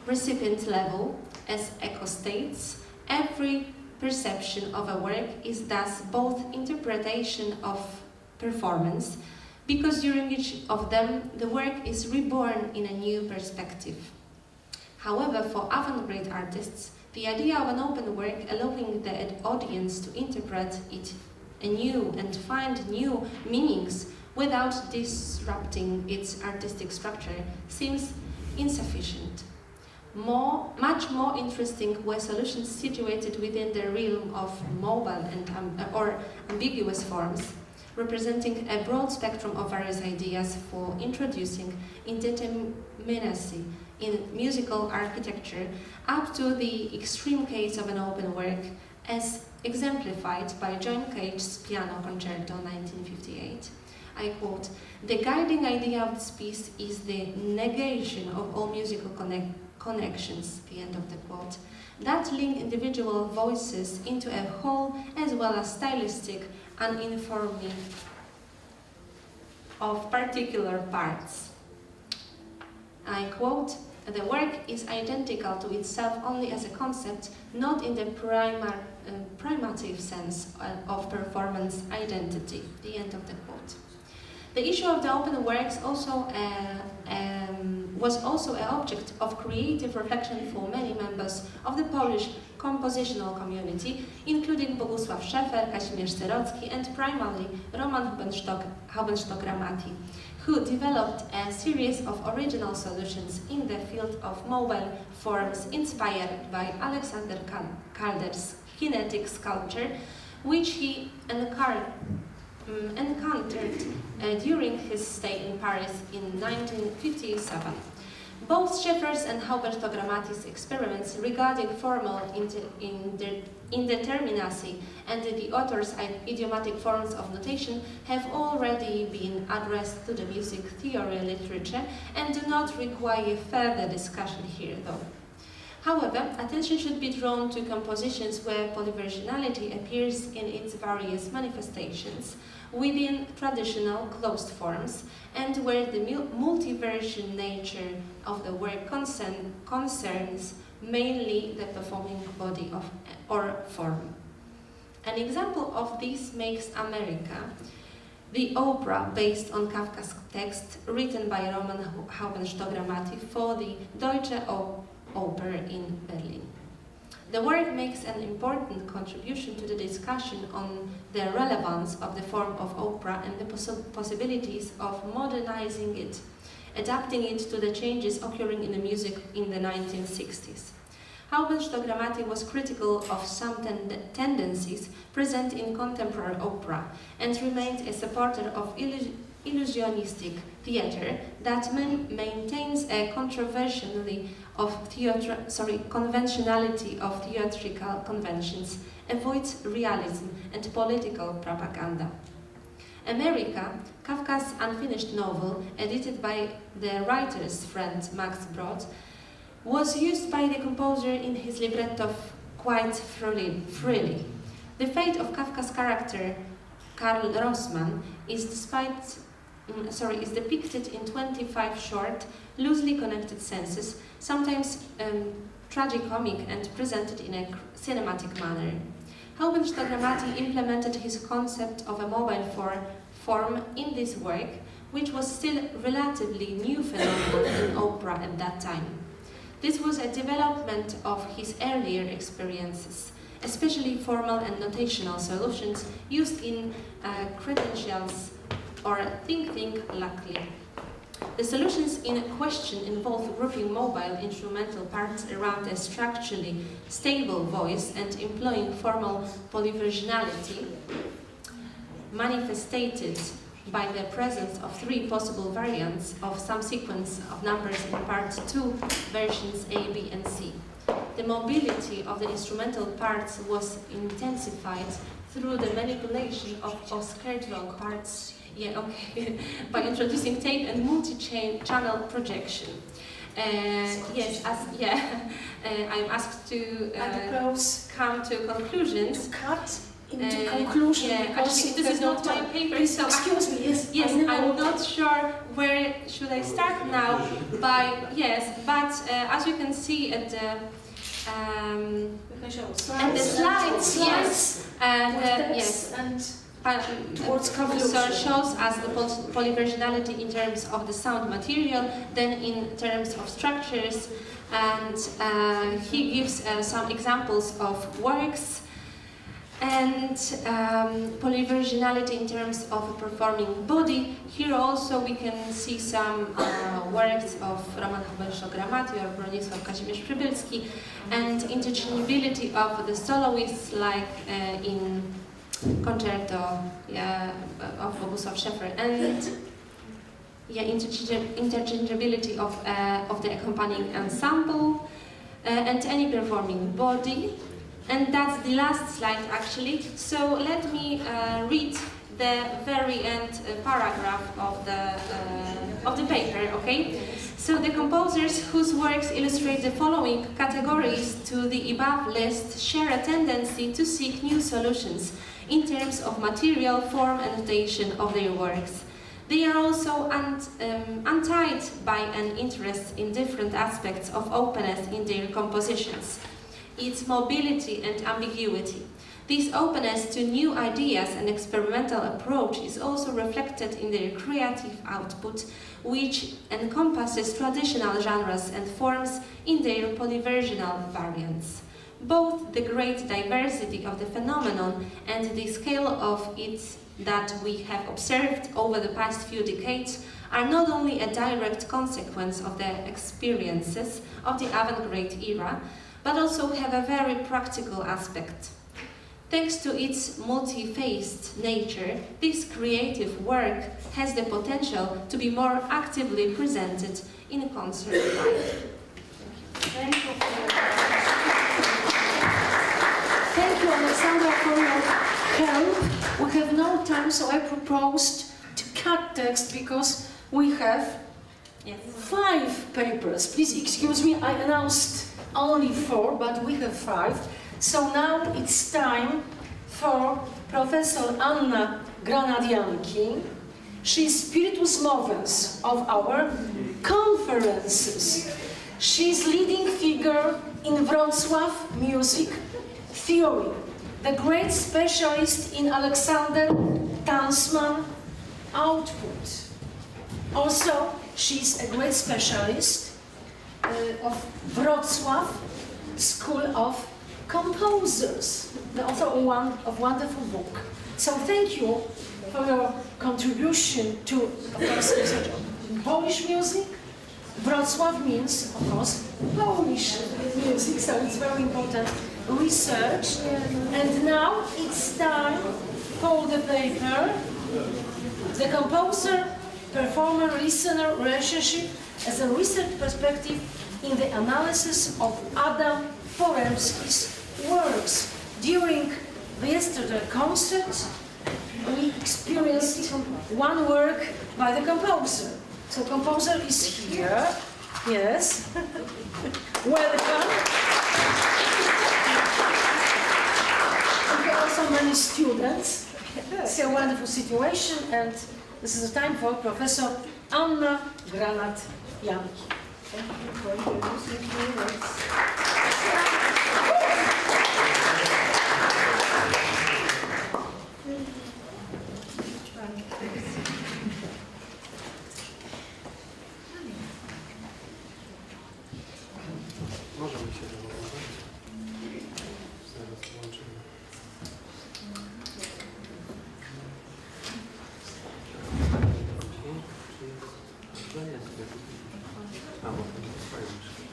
recipient level, as Eco states. Every perception of a work is thus both interpretation of performance, because during each of them the work is reborn in a new perspective. However, for avant-garde artists, the idea of an open work allowing the audience to interpret it anew and find new meanings without disrupting its artistic structure seems insufficient. Much more interesting were solutions situated within the realm of mobile and or ambiguous forms, representing a broad spectrum of various ideas for introducing indeterminacy in musical architecture, up to the extreme case of an open work, as exemplified by John Cage's Piano Concerto 1958. I quote, "The guiding idea of this piece is the negation of all musical connections," the end of the quote, "that link individual voices into a whole as well as stylistic uninforming of particular parts." I quote, "The work is identical to itself only as a concept, not in the primative sense of performance identity," the end of the quote. The issue of the open works was also an object of creative reflection for many members of the Polish compositional community, including Bogusław Szefer, Gesine Schröder, and primarily Roman Haubenstock-Gramati, who developed a series of original solutions in the field of mobile forms inspired by Alexander Calder's kinetic sculpture, which he encountered during his stay in Paris in 1957. Both Szefer's and Haubenstock-Gramati's experiments regarding formal indeterminacy and the author's idiomatic forms of notation have already been addressed to the music theory literature and do not require further discussion here, though. However, attention should be drawn to compositions where polyversionality appears in its various manifestations within traditional closed forms, and where the multiversion nature of the work concerns mainly the performing body or form. An example of this makes America, the opera based on Kafka's text written by Roman Haubenstock-Gramati for the Deutsche Oper in Berlin. The work makes an important contribution to the discussion on the relevance of the form of opera and the possibilities of modernizing it, adapting it to the changes occurring in the music in the 1960s. Haubenstock-Gramati was critical of some tendencies present in contemporary opera and remained a supporter of illusionistic theatre that maintains a conventionality of theatrical conventions, avoids realism and political propaganda. America, Kafka's unfinished novel, edited by the writer's friend Max Brod, was used by the composer in his libretto quite freely. The fate of Kafka's character, Karl Rossmann, is depicted in 25 short, loosely connected sentences, sometimes tragicomic and presented in a cinematic manner. Haubenstock-Gramati implemented his concept of a mobile form in this work, which was still relatively new phenomenon in opera at that time. This was a development of his earlier experiences, especially formal and notational solutions used in credentials or think luckily. The solutions in question involve grouping mobile instrumental parts around a structurally stable voice and employing formal polyversionality, manifested by the presence of 3 possible variants of some sequence of numbers in part 2, versions A, B, and C. The mobility of the instrumental parts was intensified through the manipulation of scheduled parts by introducing tape and multi-channel projection. I'm asked to come to conclusions. Into conclusion, actually, this is not my paper, so excuse me. Yes, I'm not sure where should I start now. But as you can see at the slides, towards conclusion. So shows us the polyversionality in terms of the sound material, then in terms of structures, and he gives some examples of works, and polyversionality in terms of a performing body. Here also we can see some works of Roman Haubenstock-Gramati or Bronisław Kazimierz-Przybylski, and interchangeability of the soloists, like in Concerto of Bogusław Szefer. And interchangeability of the accompanying ensemble and any performing body. And that's the last slide actually. So let me read the very end paragraph of the paper, okay? So the composers whose works illustrate the following categories to the above list share a tendency to seek new solutions in terms of material, form and notation of their works. They are also untied by an interest in different aspects of openness in their compositions, its mobility and ambiguity. This openness to new ideas and experimental approach is also reflected in their creative output, which encompasses traditional genres and forms in their polyversional variants. Both the great diversity of the phenomenon and the scale of it that we have observed over the past few decades are not only a direct consequence of the experiences of the avant-garde era, but also have a very practical aspect. Thanks to its multi-faced nature, this creative work has the potential to be more actively presented in concert life. Thank you. Thank you, Alexandra, for your help. We have no time, so I proposed to cut text because we have 5 papers. Please excuse me, I announced only 4, but we have 5. So now it's time for Professor Anna Granadianki. She is spiritus movens of our conferences. She is leading figure in Wrocław music theory, the great specialist in Alexander Tansman output. Also, she is a great specialist of Wrocław School of Composers, the author of wonderful book. So thank you for your contribution to, of course, research on Polish music. Wrocław means, of course, Polish music, so it's very important research. And now it's time for the paper, the composer-performer-listener relationship as a research perspective in the analysis of Adam Poremski's works. During the yesterday concert, we experienced one work by the composer. So composer is here, yes, welcome. And there are also many students. It's a wonderful situation, and this is the time for Professor Anna Granat-Janki. Thank you for introducing me. Możemy się założyć. Zaraz włączymy. A, bo to jest twoje myszki.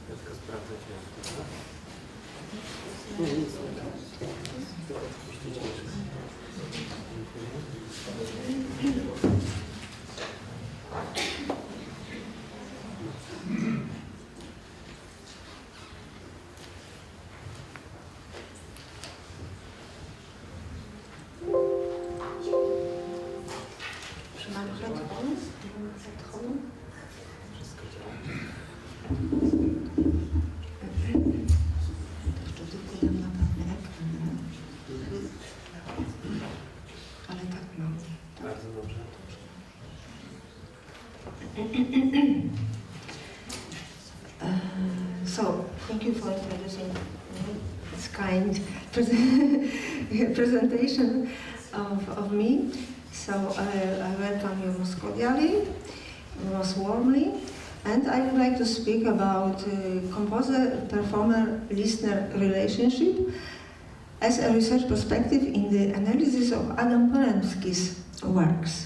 Ja tylko sprawdzę, czy ja to nie, nic nie da. Tylko odpuścić myszkę. Wszystko działa. Jeszcze tylko dam na pewno ekran. Ale tak mam. Bardzo dobrze. So, thank you for introducing this kind presentation of me. So I welcome you most cordially, most warmly, and I would like to speak about composer-performer-listener relationship as a research perspective in the analysis of Adam Poremski's works.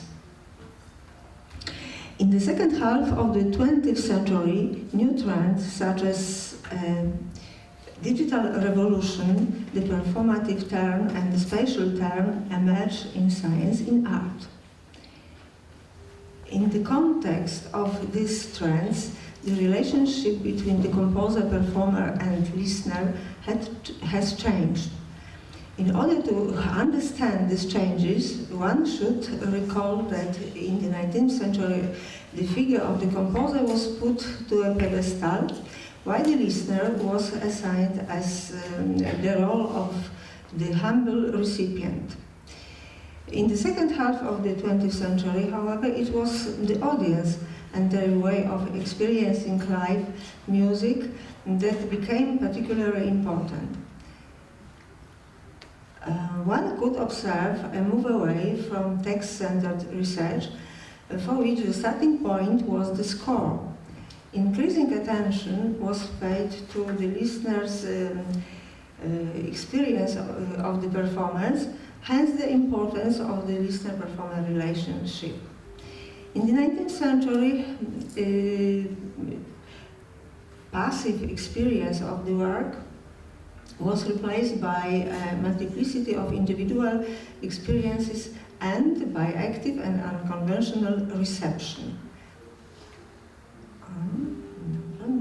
In In the second half of the 20th century, new trends such as digital revolution, the performative turn, and the spatial turn emerged in science, in art. In the context of these trends, the relationship between the composer, performer, and listener has changed. In order to understand these changes, one should recall that in the 19th century, the figure of the composer was put to a pedestal, while the listener was assigned as the role of the humble recipient. In the second half of the 20th century, however, it was the audience and their way of experiencing live music that became particularly important. One could observe a move away from text-centered research, for which the starting point was the score. Increasing attention was paid to the listener's experience of the performance, hence the importance of the listener-performer relationship. In the 19th century, passive experience of the work was replaced by a multiplicity of individual experiences and by active and unconventional reception.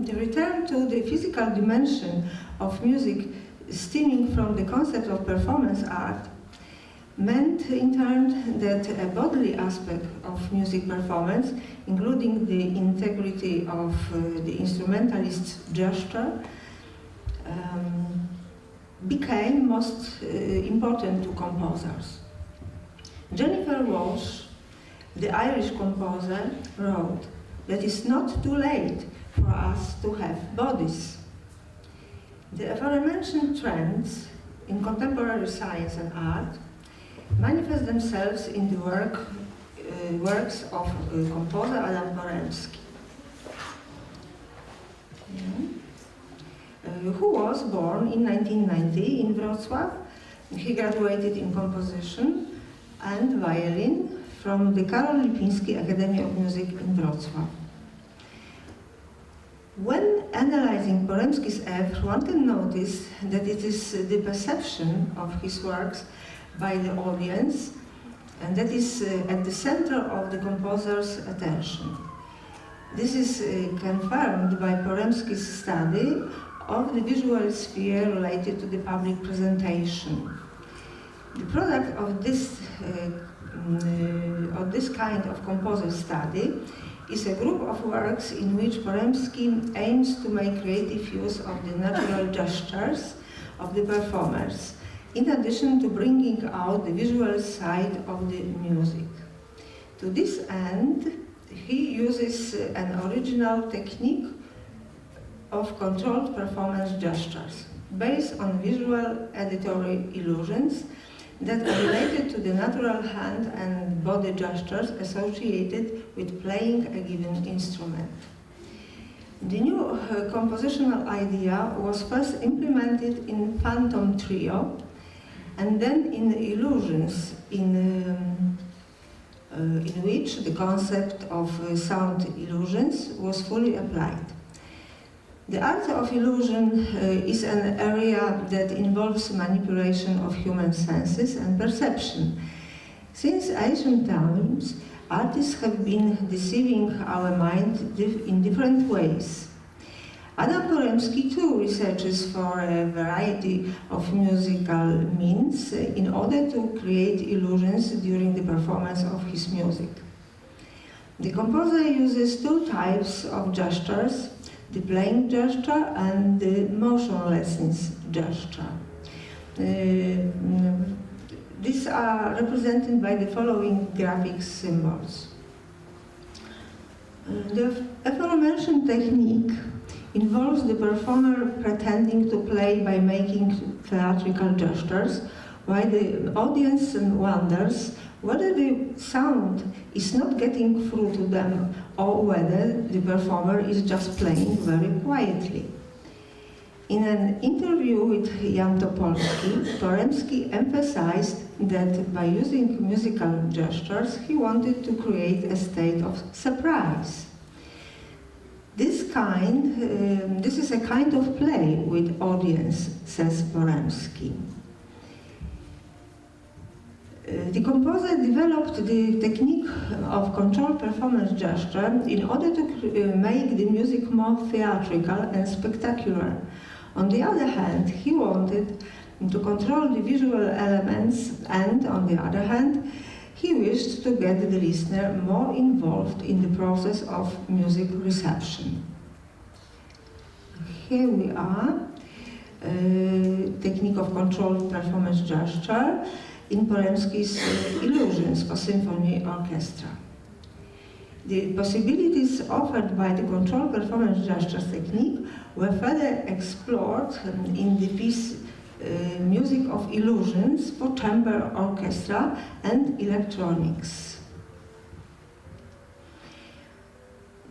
The return to the physical dimension of music stemming from the concept of performance art meant in turn that a bodily aspect of music performance, including the integrity of the instrumentalist's gesture, became most important to composers. Jennifer Walsh, the Irish composer, wrote that it's not too late for us to have bodies. The aforementioned trends in contemporary science and art manifest themselves in the works of composer Adam Poremski, who was born in 1990 in Wrocław. He graduated in composition and violin from the Karol Lipiński Academy of Music in Wrocław. When analyzing Poremski's oeuvre, one can notice that it is the perception of his works by the audience, and that is at the center of the composer's attention. This is confirmed by Poremski's study of the visual sphere related to the public presentation. The product of this kind of composer study is a group of works in which Poremski aims to make creative use of the natural gestures of the performers, in addition to bringing out the visual side of the music. To this end, he uses an original technique of controlled performance gestures, based on visual auditory illusions that are related to the natural hand and body gestures associated with playing a given instrument. The new compositional idea was first implemented in Phantom Trio, and then in illusions, in which the concept of sound illusions was fully applied. The art of illusion is an area that involves manipulation of human senses and perception. Since ancient times, artists have been deceiving our mind in different ways. Adam Poremski too researches for a variety of musical means in order to create illusions during the performance of his music. The composer uses two types of gestures: the playing gesture and the motionlessness gesture. These are represented by the following graphic symbols. The aforementioned technique involves the performer pretending to play by making theatrical gestures, while the audience wonders whether the sound is not getting through to them or whether the performer is just playing very quietly. In an interview with Jan Topolski, Poremski emphasized that by using musical gestures, he wanted to create a state of surprise. This is a kind of play with audience, says Poremski. The composer developed the technique of controlled performance gesture in order to make the music more theatrical and spectacular. On the other hand, he wanted to control the visual elements, and on the other hand, he wished to get the listener more involved in the process of music reception. Here we are, technique of controlled performance gesture in Poremski's Illusions for Symphony Orchestra. The possibilities offered by the controlled performance gestures technique were further explored in the piece Music of Illusions for chamber orchestra and electronics,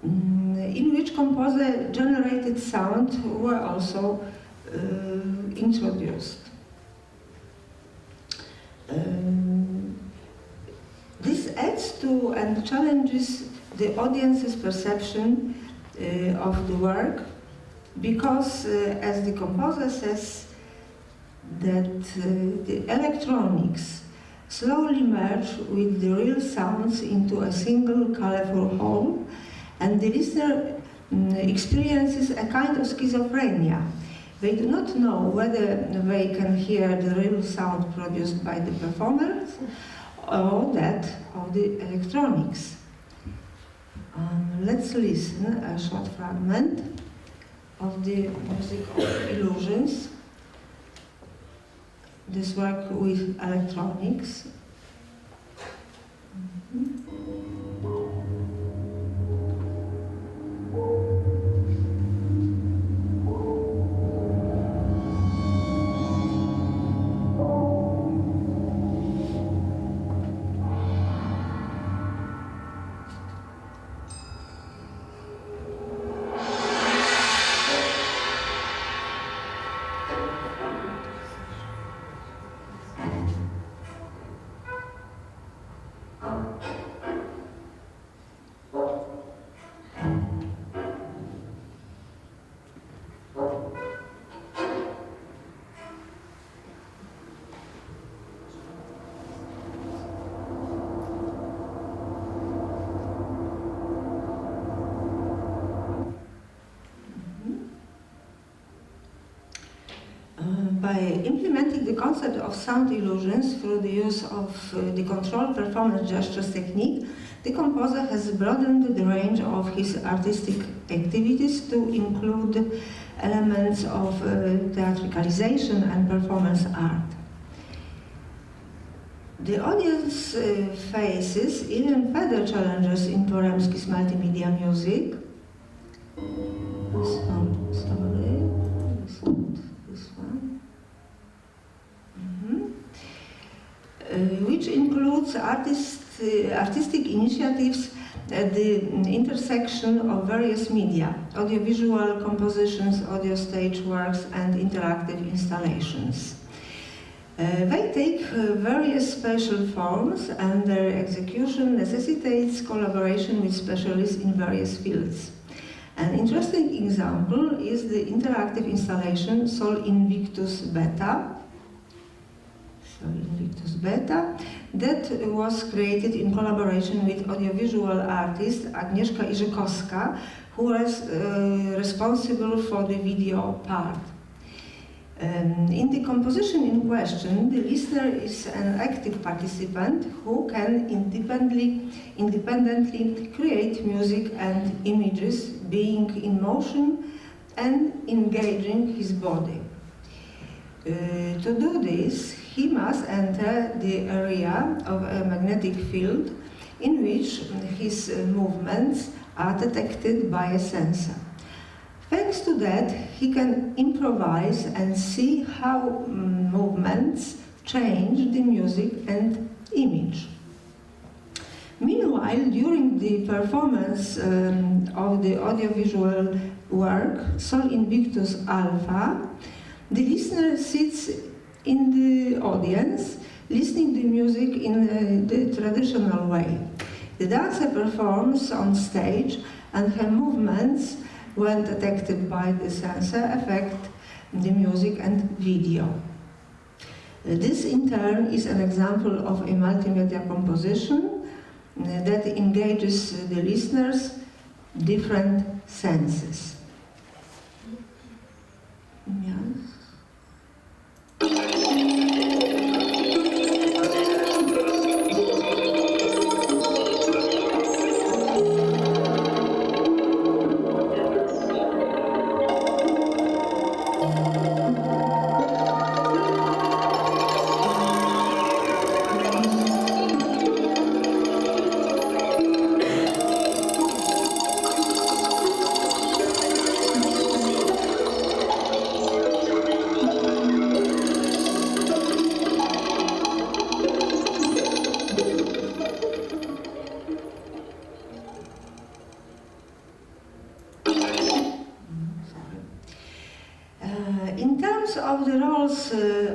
in which composer-generated sound were also introduced. This adds to and challenges the audience's perception of the work, because, as the composer says, that the electronics slowly merge with the real sounds into a single colorful whole, and the listener experiences a kind of schizophrenia. They do not know whether they can hear the real sound produced by the performers or that of the electronics. Let's listen a short fragment of the Music of Illusions, this work with electronics. By implementing the concept of sound illusions through the use of the controlled performance gestures technique, the composer has broadened the range of his artistic activities to include elements of theatricalization and performance art. The audience faces even further challenges in Poremski's multimedia music. Which includes artistic initiatives at the intersection of various media, audiovisual compositions, audio stage works, and interactive installations. They take various spatial forms, and their execution necessitates collaboration with specialists in various fields. An interesting example is the interactive installation Sol Invictus Beta, that was created in collaboration with audiovisual artist Agnieszka, who was responsible for the video part. In the composition in question, the listener is an active participant who can independently create music and images, being in motion and engaging his body. To do this, he must enter the area of a magnetic field in which his movements are detected by a sensor. Thanks to that, he can improvise and see how movements change the music and image. Meanwhile, during the performance of the audiovisual work, Sol Invictus Alpha, the listener sits in the audience, listening to music in the traditional way. The dancer performs on stage, and her movements, when detected by the sensor, affect the music and video. This, in turn, is an example of a multimedia composition that engages the listener's different senses. Yes.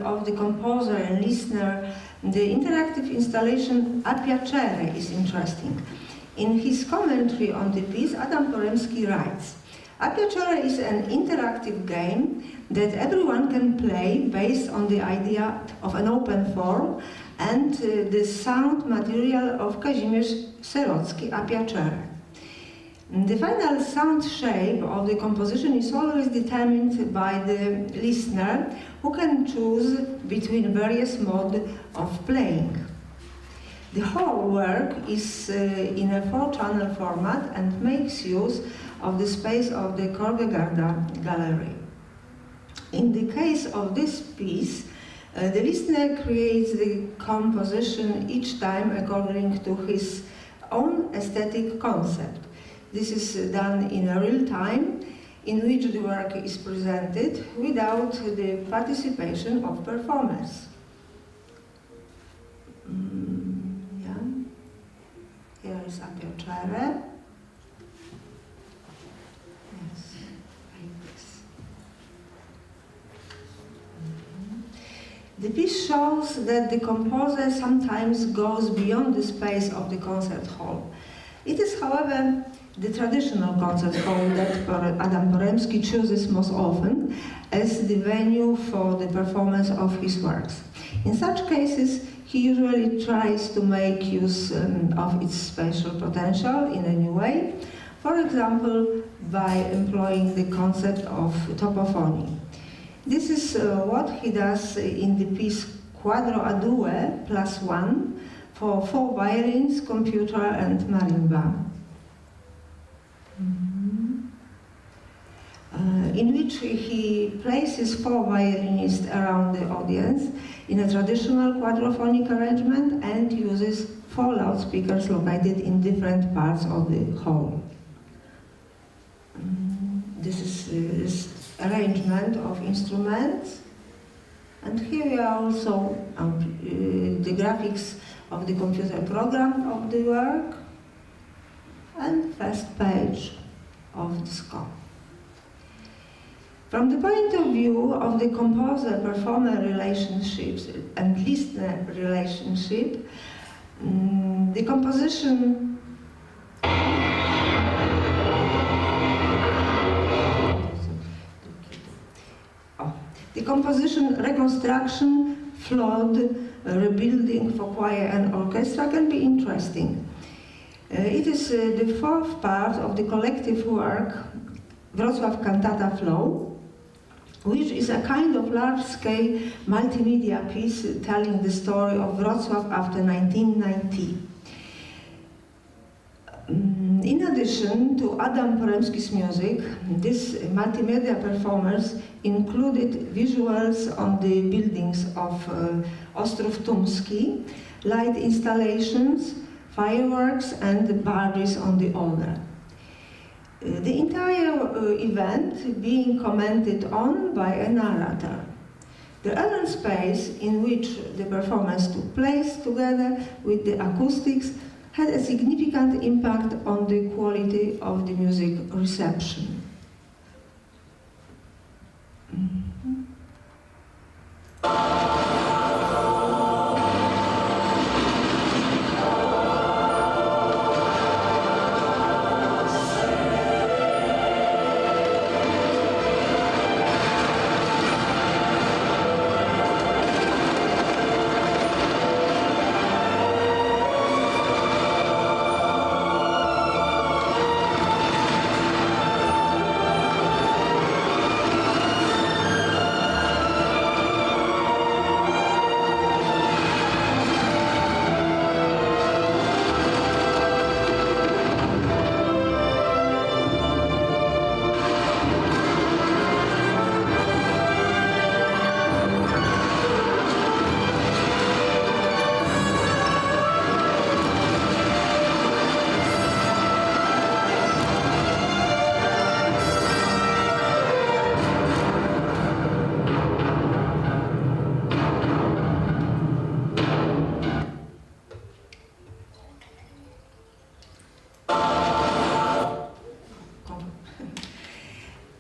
Of the composer and listener, the interactive installation A Piacere is interesting. In his commentary on the piece, Adam Poremski writes, A Piacere is an interactive game that everyone can play based on the idea of an open form and the sound material of Kazimierz Serocki, A Piacere. The final sound shape of the composition is always determined by the listener, who can choose between various modes of playing. The whole work is in a 4-channel format and makes use of the space of the Korgegarda Gallery. In the case of this piece, the listener creates the composition each time according to his own aesthetic concept. This is done in a real time, in which the work is presented without the participation of performers. Yeah. Here is A Piacere. Yes, like this. The piece shows that the composer sometimes goes beyond the space of the concert hall. It is, however, the traditional concert hall that Adam Poremski chooses most often as the venue for the performance of his works. In such cases, he usually tries to make use of its spatial potential in a new way, for example, by employing the concept of topophony. This is what he does in the piece Quadro a Due +1 for 4 violins, computer, and marimba. In which he places 4 violinists around the audience in a traditional quadrophonic arrangement and uses 4 loudspeakers located in different parts of the hall. This is this arrangement of instruments, and here we are also the graphics of the computer program of the work and first page of the score. From the point of view of the composer-performer relationships and listener relationship, the composition reconstruction, flawed rebuilding for choir and orchestra can be interesting. It is the 4th part of the collective work Wrocław Cantata Flow, which is a kind of large-scale multimedia piece telling the story of Wrocław after 1990. In addition to Adam Poremski's music, these multimedia performers included visuals on the buildings of Ostrów Tumski, light installations, fireworks, and barges on the Oder. The entire event being commented on by a narrator. The urban space in which the performance took place, together with the acoustics, had a significant impact on the quality of the music reception.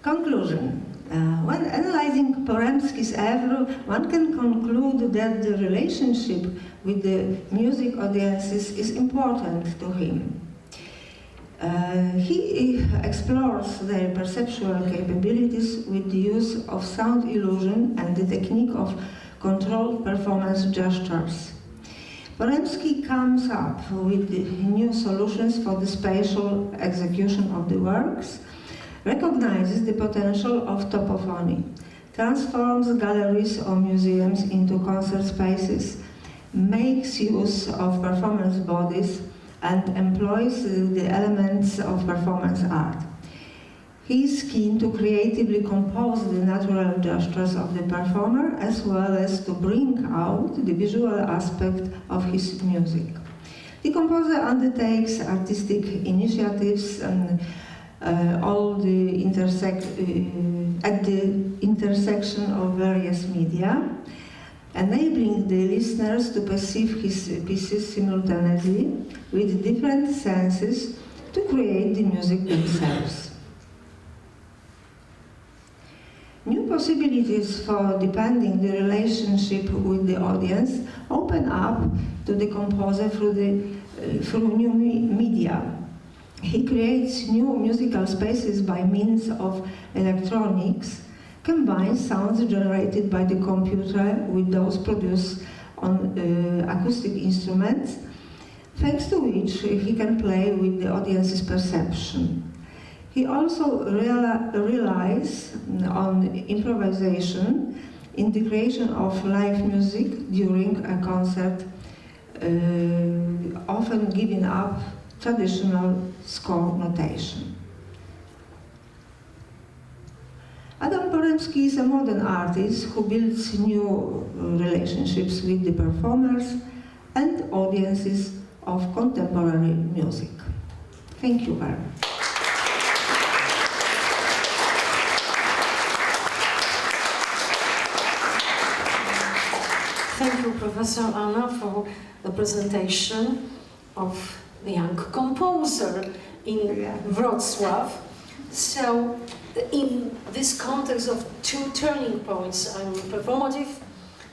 Conclusion. When analyzing Poremski's oeuvre, one can conclude that the relationship with the music audiences is important to him. He explores their perceptual capabilities with the use of sound illusion and the technique of controlled performance gestures. Poremski comes up with new solutions for the spatial execution of the works, recognizes the potential of topophony, transforms galleries or museums into concert spaces, makes use of performance bodies, and employs the elements of performance art. He is keen to creatively compose the natural gestures of the performer as well as to bring out the visual aspect of his music. The composer undertakes artistic initiatives and at the intersection of various media, enabling the listeners to perceive his pieces simultaneously with different senses to create the music themselves. New possibilities for deepening the relationship with the audience open up to the composer through new media. He creates new musical spaces by means of electronics, combines sounds generated by the computer with those produced on acoustic instruments, thanks to which he can play with the audience's perception. He also relies on improvisation in the creation of live music during a concert, often giving up traditional score notation. Adam Poremski is a modern artist who builds new relationships with the performers and audiences of contemporary music. Thank you very much. Thank you, Professor Anna, for the presentation of the young composer in Wrocław. So, in this context of two turning points, performative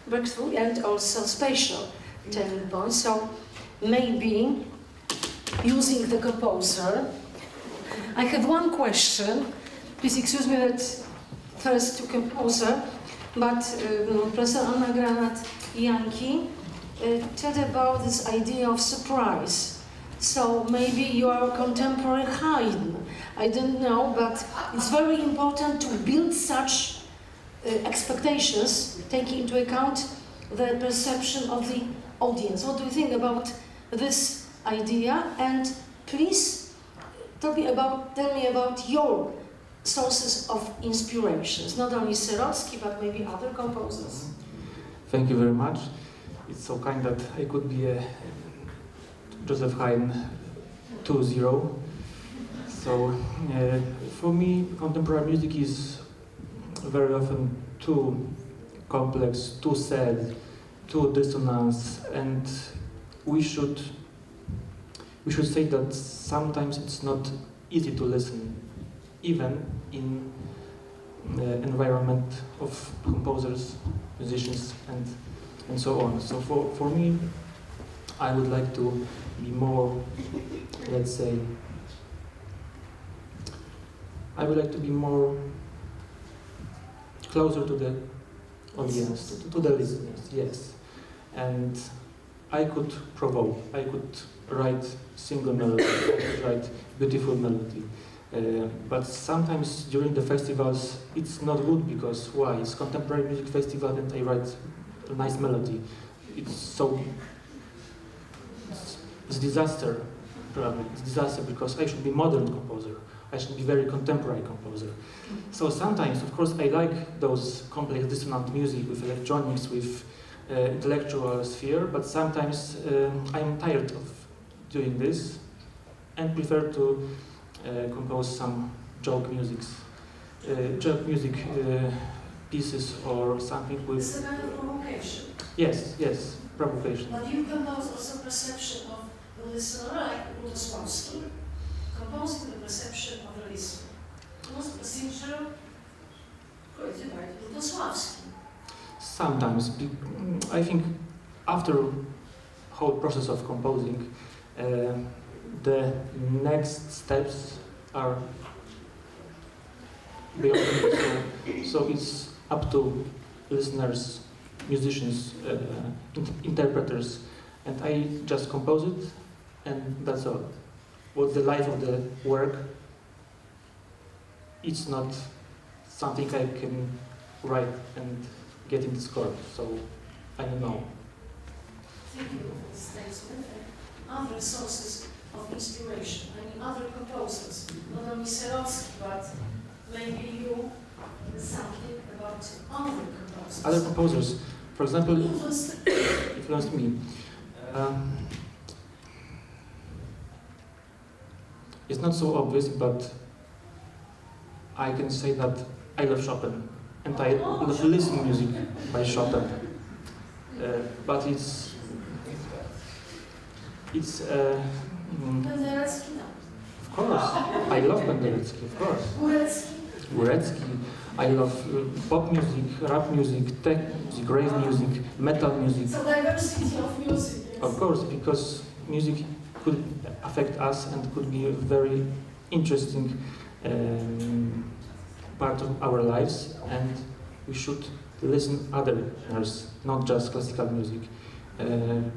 breakthrough and also spatial turning points. So, maybe using the composer, I have one question. Please excuse me that first to composer, but Professor Anna Granat-Janki told about this idea of surprise. So maybe you are a contemporary Haydn. I don't know, but it's very important to build such expectations, taking into account the perception of the audience. What do you think about this idea? And please tell me about your sources of inspirations, not only Strzelecki, but maybe other composers. Thank you very much. It's so kind that I could be a Joseph Haydn 2.0. So for me, contemporary music is very often too complex, too sad, too dissonance, and we should we should say that sometimes it's not easy to listen, even in the environment of composers, musicians, and so on. So for me, I would like to be more, let's say, I would like to be more closer to the audience, to the listeners, yes. And I could provoke, I could write single melody, I could write beautiful melody. But sometimes during the festivals it's not good because why? It's contemporary music festival and I write a nice melody. It's disaster, probably. It's disaster because I should be modern composer. I should be very contemporary composer. So sometimes, of course, I like those complex dissonant music with electronics, with intellectual sphere, but sometimes I'm tired of doing this and prefer to compose some joke music pieces or something with... It's a kind of provocation. Yes, yes, provocation. But you compose also perception of the listener, like Lutosławski, composing the perception of the listener. It was procedure created by Lutosławski. Sometimes. I think after whole process of composing, the next steps are beyond it. So it's up to listeners, musicians, interpreters, and I just compose it, and that's all. What's the life of the work? It's not something I can write and get in the score, so I don't know. Thank you for this statement. Other sources of inspiration, I mean other composers, not only Strzelecki, but maybe you, something about other composers. Other composers, for example, influenced me. It's not so obvious, but I can say that I love Chopin, and I love listening music by Chopin. But it's Penderecki, no. of course, I love Penderecki, of course. Górecki. I love pop music, rap music, tech music, rave music, metal music. So diversity of music. Yes. Of course, because music could affect us and could be a very interesting part of our lives, and we should listen other genres, not just classical music,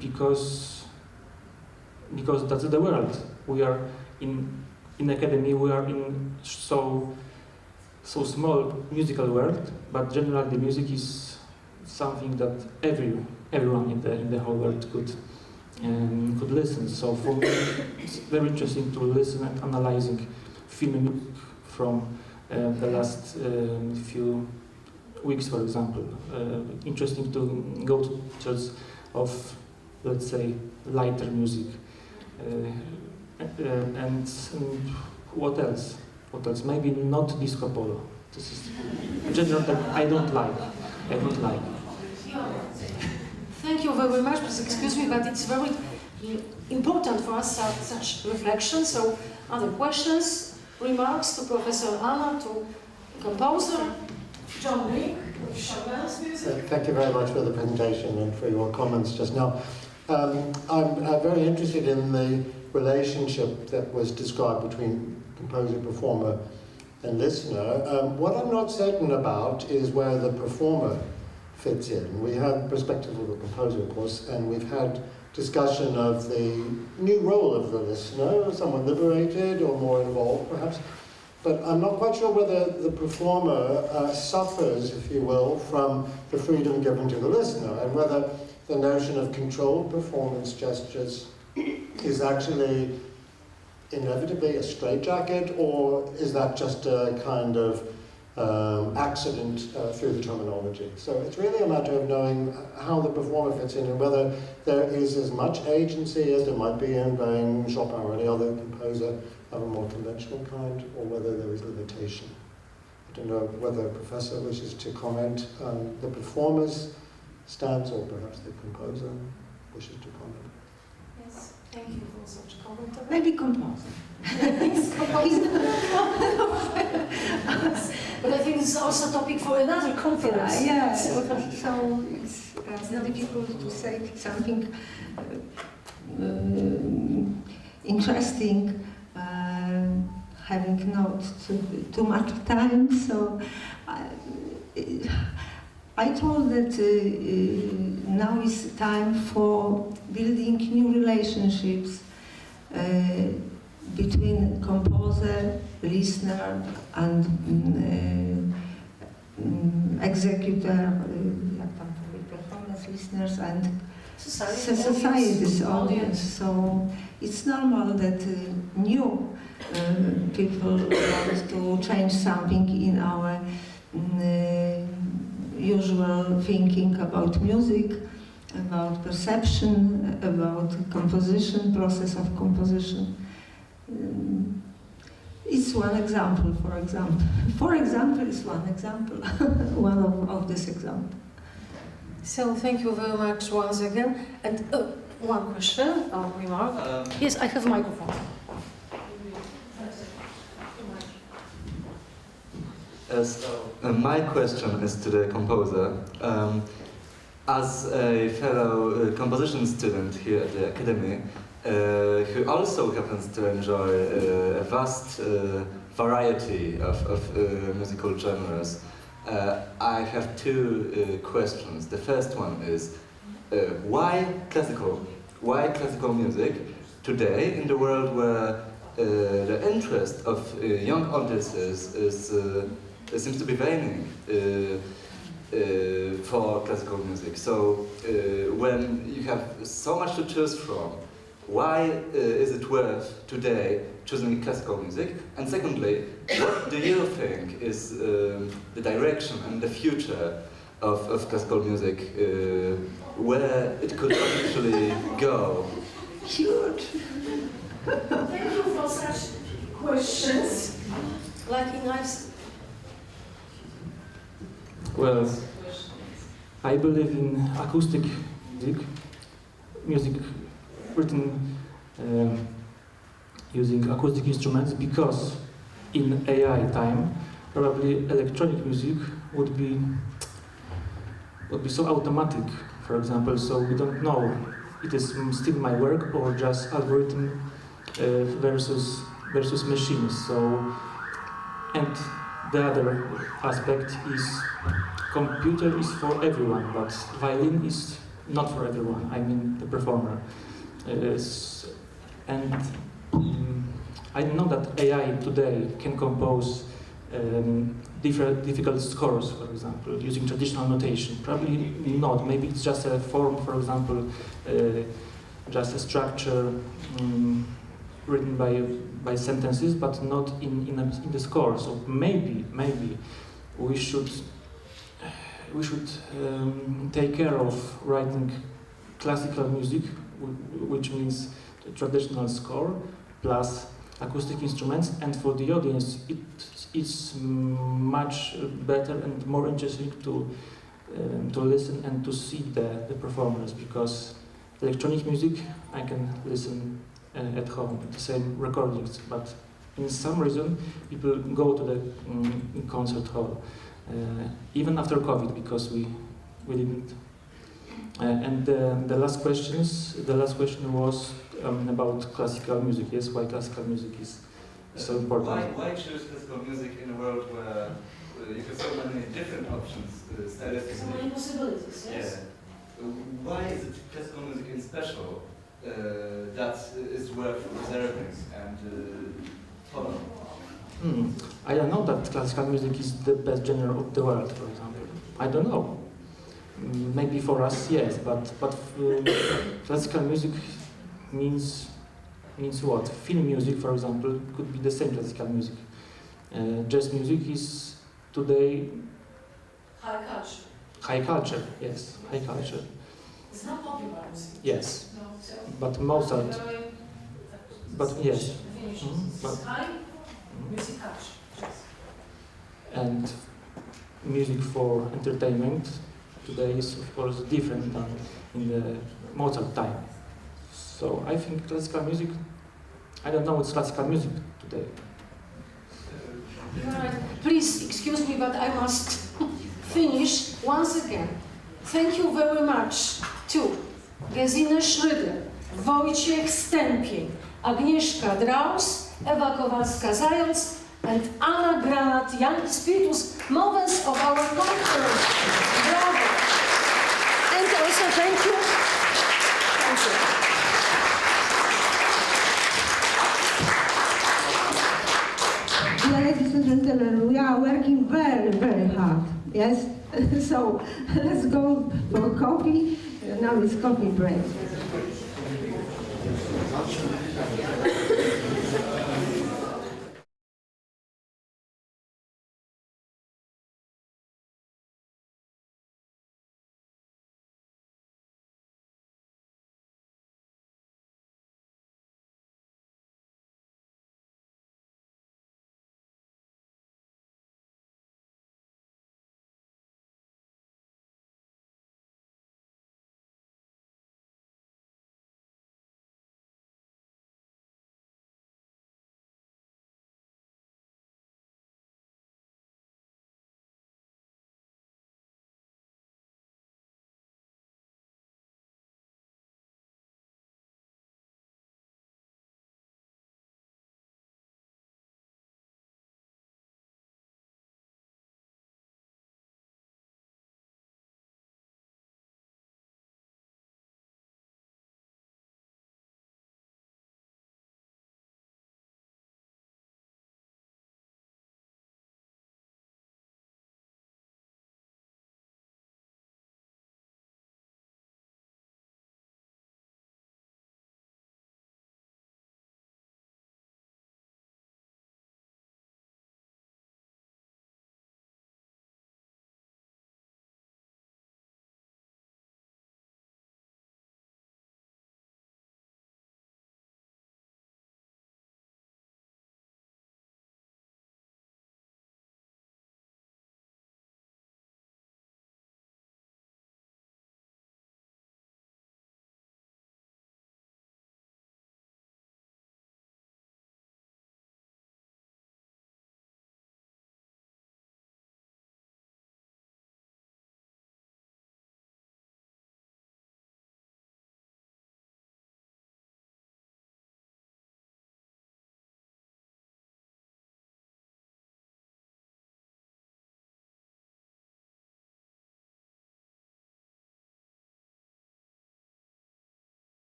because that's the world. We are in academy. We are in so small musical world, but generally the music is something that everyone in the whole world could listen. So for me, it's very interesting to listen and analyzing film music from the last few weeks, for example. Interesting to go to churches of, let's say, lighter music. And what else? What else? Maybe not disco polo. This is a genre that I don't like. Thank you very much. Please excuse me, but it's very important for us such reflection. So, other questions, remarks to Professor Anna, to composer John Rick, Chopin's music. Thank you very much for the presentation and for your comments just now. I'm very interested in the relationship that was described between composer, performer, and listener. What I'm not certain about is where the performer fits in. We have the perspective of the composer, of course, and we've had discussion of the new role of the listener, someone liberated or more involved, perhaps. But I'm not quite sure whether the performer suffers, if you will, from the freedom given to the listener, and whether the notion of controlled performance gestures is actually inevitably a straitjacket, or is that just a kind of accident through the terminology? So it's really a matter of knowing how the performer fits in and whether there is as much agency as there might be in playing Chopin or any other composer of a more conventional kind, or whether there is limitation. I don't know whether a professor wishes to comment on the performer's stance, or perhaps the composer wishes to comment. Yes. Thank you for such a comment. Maybe composer. But I think it's also a topic for another conference. Yeah, so it's difficult to say something interesting, having not too much time. So I told that now is time for building new relationships between composer, listener, and executor, performance listeners, and society's audience. So it's normal that new people want to change something in our usual thinking about music, about perception, about composition, process of composition. It's one example, for example. For example is one example, one of this example. So thank you very much once again. And one question or remark? Yes, I have a microphone. My question is to the composer. As a fellow composition student here at the Academy, who also happens to enjoy a vast variety of musical genres, I have two questions. The first one is, why classical music today in the world where the interest of young audiences seems to be waning for classical music? So when you have so much to choose from, why is it worth today choosing classical music? And secondly, what do you think is the direction and the future of classical music, where it could actually go? Huge. Thank you for such questions. Like in life. Well, I believe in acoustic music written using acoustic instruments, because in AI time, probably electronic music would be so automatic, for example, so we don't know it is still my work or just algorithm versus machines. So, and the other aspect is computer is for everyone, but violin is not for everyone. I mean the performer. And I know that AI today can compose difficult scores, for example, using traditional notation. Probably not. Maybe it's just a form, for example, just a structure written by sentences, but not in the score. So maybe we should take care of writing classical music, which means the traditional score plus acoustic instruments, and for the audience it's much better and more interesting to listen and to see the performers, because electronic music I can listen at home, the same recordings, but in some reason people go to the concert hall, even after COVID, because we didn't. And the last question was about classical music. Yes, why classical music is so important. Why choose classical music in a world where you have so many different options, stylistically? So many possibilities, yes. Yeah. Why is it classical music in special that is worth preserving and following? I don't know that classical music is the best genre of the world, for example. I don't know. Maybe for us, yes, but classical music means what? Film music, for example, could be the same classical music. Jazz music is today High culture. high culture. Yes, high culture. It's not popular music. Yes, No, so but Mozart. But yes, It's high music culture. Yes. and music for entertainment today is of course different than in the Mozart time. So I think classical music, I don't know what's classical music today. Right. Please excuse me, but I must finish once again. Thank you very much to Gesine Schröder, Wojciech Stępień, Agnieszka Draus, Ewa Kowalska-Zając, and Anna Granat-Jan, spiritus movens of our conference. Bravo! And also thank you. Thank you. Dear ladies and gentlemen, we are working very, very hard. Yes? So let's go for coffee. Now it's coffee break.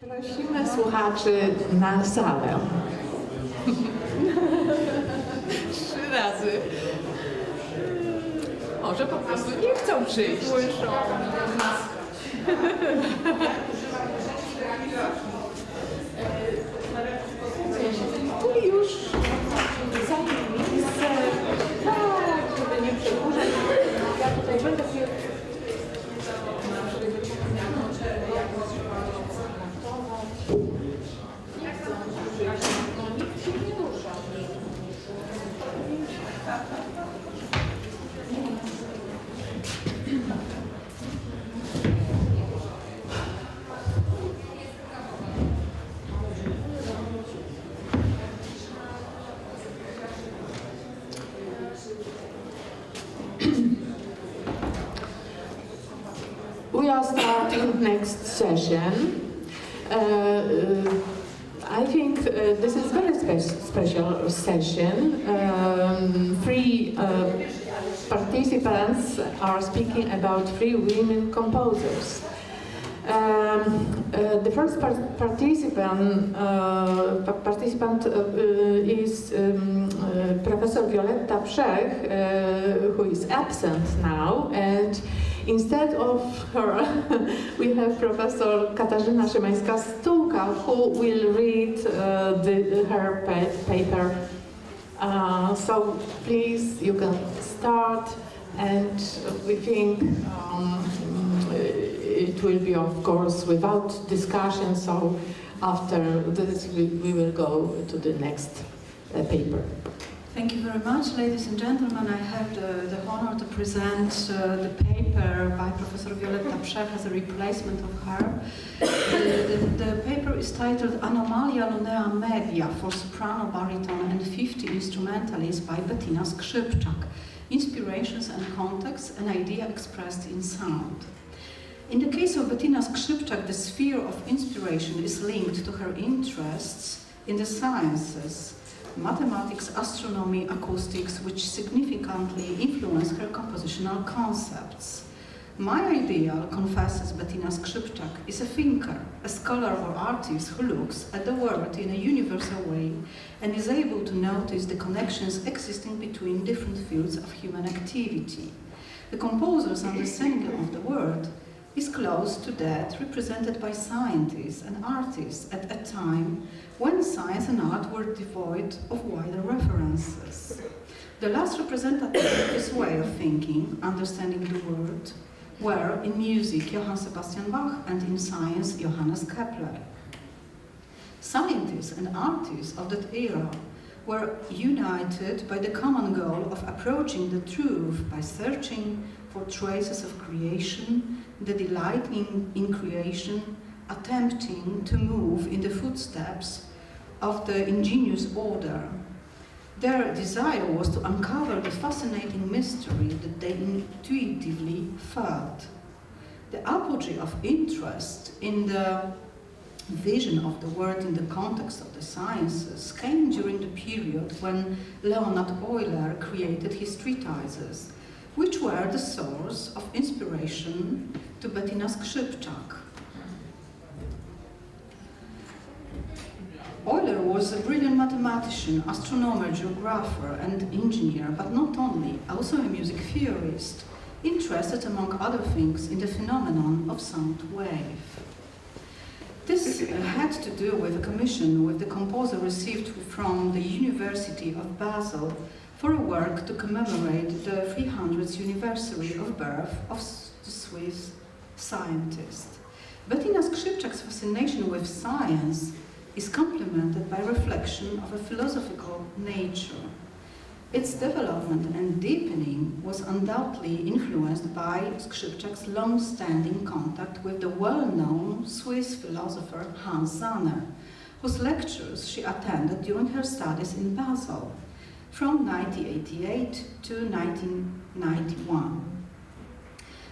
Prosimy słuchaczy na salę. 3 razy. Może po prostu nie chcą przyjść. Słyszą. Tu już zajmie miejsce, tak, żeby nie przedłużać. Ja tutaj będę We are starting next session. I think this is very special session. 3 participants are speaking about 3 women composers. The first participant is Professor Violetta Przech, who is absent now, and instead of her, we have Professor Katarzyna Szymańska-Stułka, who will read her paper. So please, you can start, and we think it will be, of course, without discussion, so after this we will go to the next paper. Thank you very much, ladies and gentlemen. I have the honor to present the paper by Professor Violetta Przech as a replacement of her. The paper is titled Anomalia Lunea Media for Soprano, Baritone and 50 Instrumentalists by Bettina Skrzypczak. Inspirations and Context, an Idea Expressed in Sound. In the case of Bettina Skrzypczak, the sphere of inspiration is linked to her interests in the sciences, mathematics, astronomy, acoustics, which significantly influence her compositional concepts. My ideal, confesses Bettina Skrzypczak, is a thinker, a scholar or artist who looks at the world in a universal way and is able to notice the connections existing between different fields of human activity. The composer's understanding of the world is close to that represented by scientists and artists at a time when science and art were devoid of wider references. The last representative of this way of thinking, understanding the world, were in music Johann Sebastian Bach and in science Johannes Kepler. Scientists and artists of that era were united by the common goal of approaching the truth by searching for traces of creation, the delight in creation, attempting to move in the footsteps of the ingenious order. Their desire was to uncover the fascinating mystery that they intuitively felt. The apogee of interest in the vision of the world in the context of the sciences came during the period when Leonhard Euler created his treatises, which were the source of inspiration to Bettina Skrzypczak. Euler was a brilliant mathematician, astronomer, geographer, and engineer, but not only, also a music theorist, interested, among other things, in the phenomenon of sound wave. This had to do with a commission which the composer received from the University of Basel for a work to commemorate the 300th anniversary of birth of the Swiss scientist. Bettina Skrzypczak's fascination with science is complemented by reflection of a philosophical nature. Its development and deepening was undoubtedly influenced by Skrzypczak's long-standing contact with the well-known Swiss philosopher Hans Zanner, whose lectures she attended during her studies in Basel from 1988 to 1991.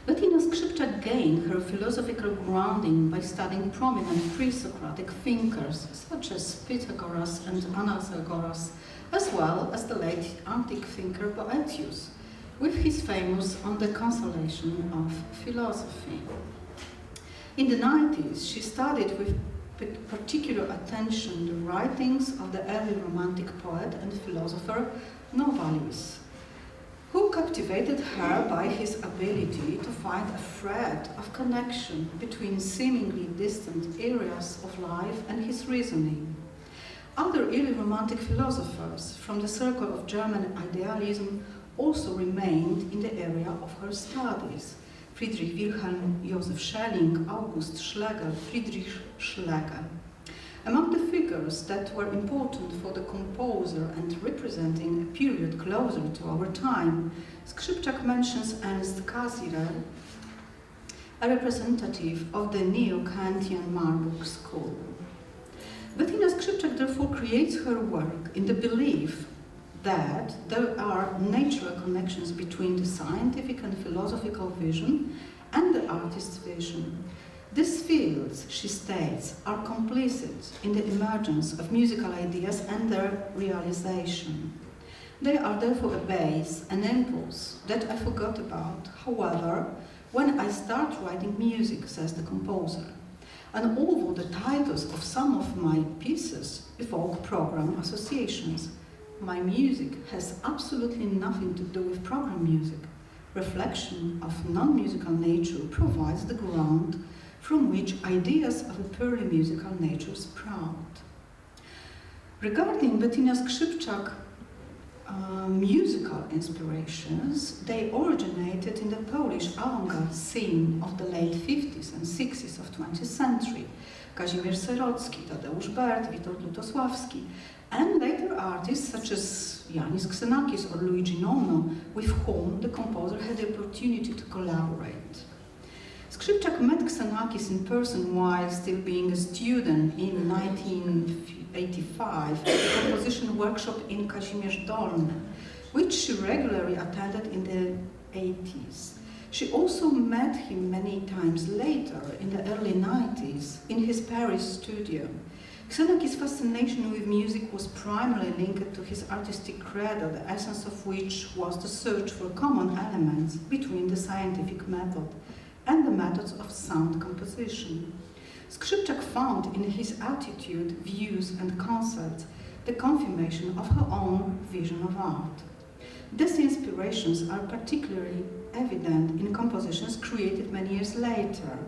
Bettina Skrzypczak gained her philosophical grounding by studying prominent pre-Socratic thinkers such as Pythagoras and Anaxagoras, as well as the late antique thinker Boethius, with his famous On the Consolation of Philosophy. In the 90s, she studied with particular attention the writings of the early Romantic poet and philosopher Novalis, who captivated her by his ability to find a thread of connection between seemingly distant areas of life and his reasoning. Other early Romantic philosophers from the circle of German idealism also remained in the area of her studies: Friedrich Wilhelm Joseph Schelling, August Schlegel, Friedrich Schlegel. Among the figures that were important for the composer and representing a period closer to our time, Skrzypczak mentions Ernst Cassirer, a representative of the Neo-Kantian Marburg school. Bettina Skrzypczak therefore creates her work in the belief that there are natural connections between the scientific and philosophical vision and the artist's vision. These fields, she states, are complicit in the emergence of musical ideas and their realization. They are therefore a base, an impulse that I forgot about, however, when I start writing music, says the composer. And although the titles of some of my pieces evoke program associations, my music has absolutely nothing to do with program music. Reflection of non-musical nature provides the ground from which ideas of a purely musical nature sprout. Regarding Bettina Skrzypczak musical inspirations, they originated in the Polish avant-garde scene of the late 50s and 60s of 20th century. Kazimierz Serocki, Tadeusz Bert, Witold Lutosławski, and later artists such as Yanis Xenakis or Luigi Nono, with whom the composer had the opportunity to collaborate. Skrzypczak met Xenakis in person while still being a student in 1985 at the composition workshop in Kazimierz Dolny, which she regularly attended in the 80s. She also met him many times later, in the early 90s, in his Paris studio. Xenakis' fascination with music was primarily linked to his artistic credo, the essence of which was the search for common elements between the scientific method and the methods of sound composition. Skrzypczak found in his attitude, views and concepts the confirmation of her own vision of art. These inspirations are particularly evident in compositions created many years later.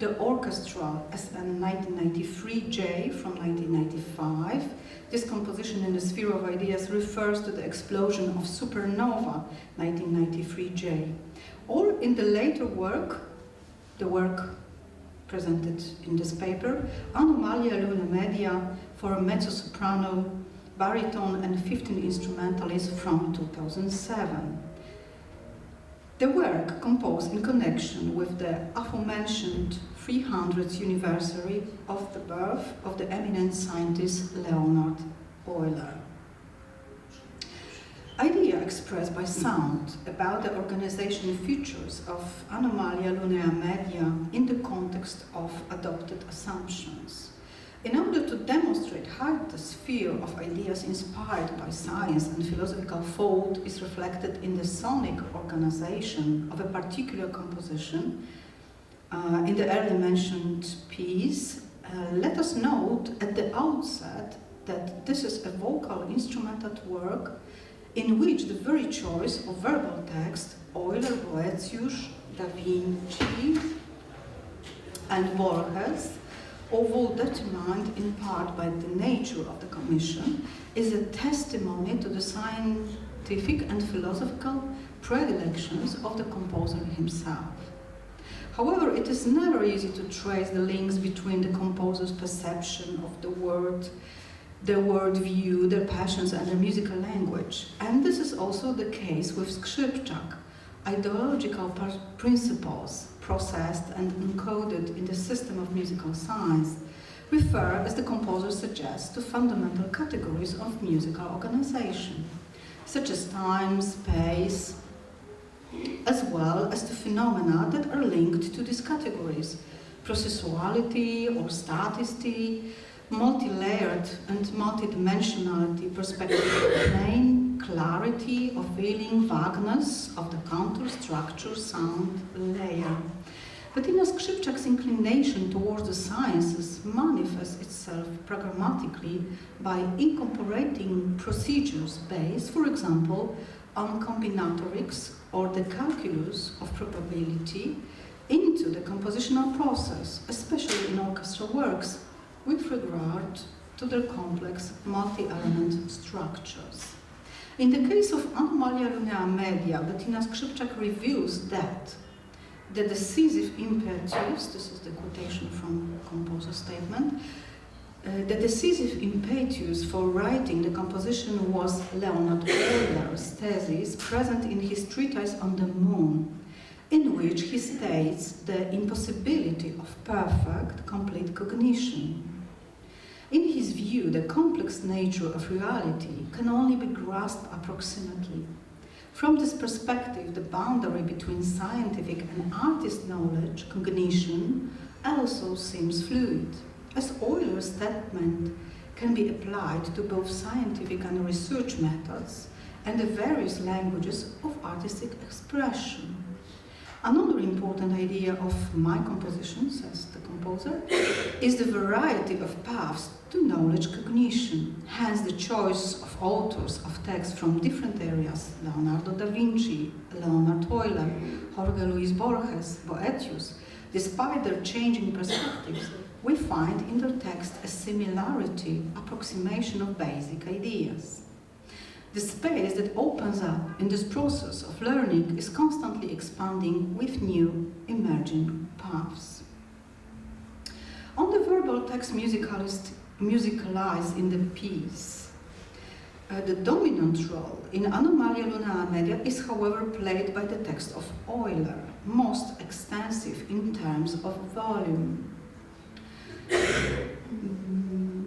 The orchestral SN 1993J from 1995, this composition in the sphere of ideas refers to the explosion of supernova 1993J. Or in the later work, the work presented in this paper, Anomalia Luna Media for mezzo-soprano, baritone and 15 instrumentalists from 2007. The work composed in connection with the aforementioned 300th anniversary of the birth of the eminent scientist Leonhard Euler. Idea expressed by sound about the organization features of Anomalia Lunea Media in the context of adopted assumptions. In order to demonstrate how the sphere of ideas inspired by science and philosophical thought is reflected in the sonic organization of a particular composition, in the earlier mentioned piece, let us note at the outset that this is a vocal instrumental work in which the very choice of verbal text, Euler, Boetius, Da Vinci, and Borges, although determined in part by the nature of the commission, is a testimony to the scientific and philosophical predilections of the composer himself. However, it is never easy to trace the links between the composer's perception of the world, their worldview, their passions, and their musical language. And this is also the case with Skrzypczak. Ideological principles processed and encoded in the system of musical science refer, as the composer suggests, to fundamental categories of musical organization, such as time, space, as well as to phenomena that are linked to these categories: processuality or staticity, multi-layered and multi-dimensionality, perspective of plane, clarity of feeling, vagueness of the contour, structure, sound, layer. Bettina Skrzypczak's inclination towards the sciences manifests itself pragmatically by incorporating procedures based, for example, on combinatorics or the calculus of probability into the compositional process, especially in orchestral works, with regard to their complex multi-element structures. In the case of Anomalia Lunea Media, Bettina Skrzypczak reveals that the decisive impetus, this is the quotation from the composer's statement, the decisive impetus for writing the composition was Leonhard Euler's thesis present in his treatise on the moon, in which he states the impossibility of perfect, complete cognition. In his view, the complex nature of reality can only be grasped approximately. From this perspective, the boundary between scientific and artist knowledge, cognition, also seems fluid, as Euler's statement can be applied to both scientific and research methods and the various languages of artistic expression. Another important idea of my composition, says the composer, is the variety of paths to knowledge cognition, hence the choice of authors of text from different areas, Leonardo da Vinci, Leonard Euler, Jorge Luis Borges, Boethius. Despite their changing perspectives, we find in their text a similarity, approximation of basic ideas. The space that opens up in this process of learning is constantly expanding with new emerging paths. On the verbal text musicalized in the piece, the dominant role in Anomalia Lunea Media is, however, played by the text of Euler, most extensive in terms of volume,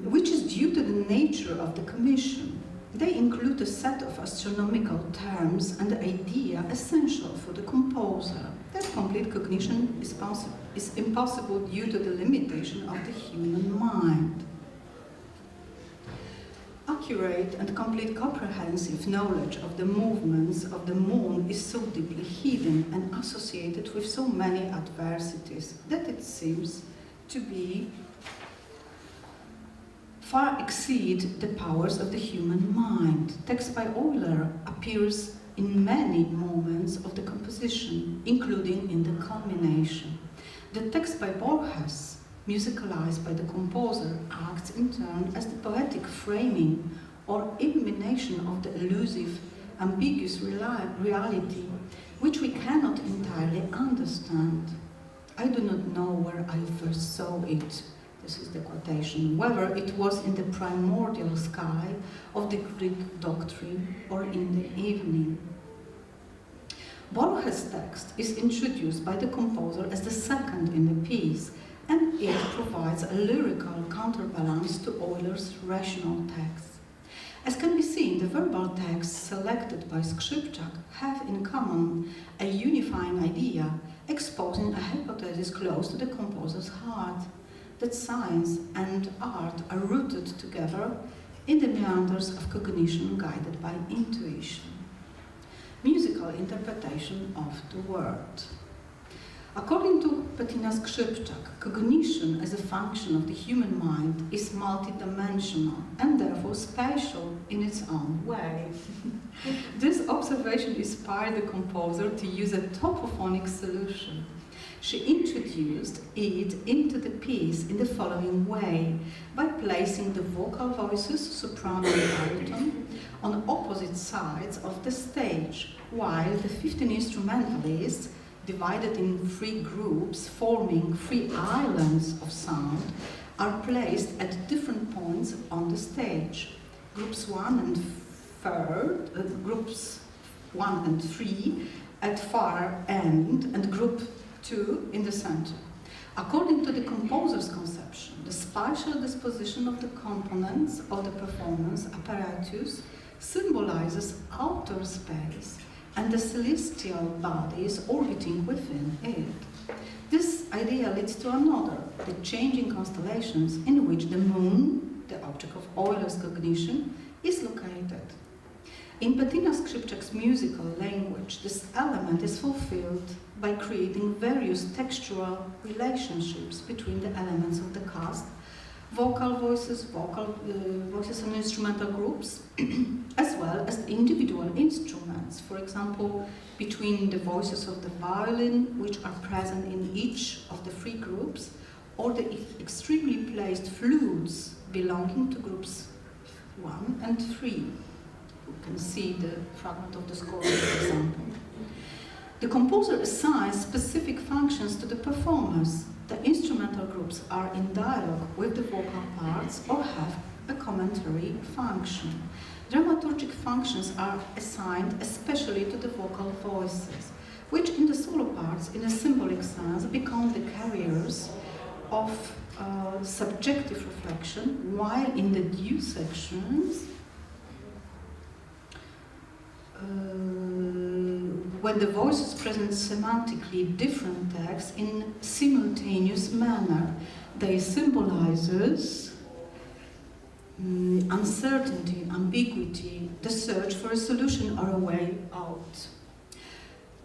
which is due to the nature of the commission. They include a set of astronomical terms and the idea essential for the composer that complete cognition is impossible due to the limitation of the human mind. Accurate and complete comprehensive knowledge of the movements of the moon is so deeply hidden and associated with so many adversities that it seems to be far exceed the powers of the human mind. Text by Euler appears in many moments of the composition, including in the culmination. The text by Borges, musicalized by the composer, acts in turn as the poetic framing or illumination of the elusive, ambiguous reality, which we cannot entirely understand. I do not know where I first saw it. This is the quotation, whether it was in the primordial sky of the Greek doctrine or in the evening. Borges' text is introduced by the composer as the second in the piece, and it provides a lyrical counterbalance to Euler's rational text. As can be seen, the verbal texts selected by Skrzypczak have in common a unifying idea, exposing a hypothesis close to the composer's heart, that science and art are rooted together in the meanders of cognition guided by intuition. Musical interpretation of the word. According to Bettina Skrzypczak, cognition as a function of the human mind is multidimensional and therefore spatial in its own way. This observation inspired the composer to use a topophonic solution. She introduced it into the piece in the following way, by placing the vocal voices, soprano and baritone, on opposite sides of the stage, while the 15 instrumentalists, divided in 3 groups, forming 3 islands of sound, are placed at different points on the stage. Groups 1 and 3 at far end, and group 2 in the center. According to the composer's conception, the spatial disposition of the components of the performance apparatus symbolizes outer space and the celestial bodies orbiting within it. This idea leads to another, the changing constellations in which the moon, the object of Euler's cognition, is located. In Bettina Skrzypczak's musical language, this element is fulfilled by creating various textual relationships between the elements of the cast, vocal voices and instrumental groups, as well as individual instruments, for example, between the voices of the violin, which are present in each of the three groups, or the extremely placed flutes belonging to groups 1 and 3. You can see the fragment of the score, for example. The composer assigns specific functions to the performers. The instrumental groups are in dialogue with the vocal parts or have a commentary function. Dramaturgic functions are assigned especially to the vocal voices, which in the solo parts, in a symbolic sense, become the carriers of subjective reflection, while in the due sections, when the voices present semantically different texts in simultaneous manner, they symbolizes uncertainty, ambiguity, the search for a solution or a way out.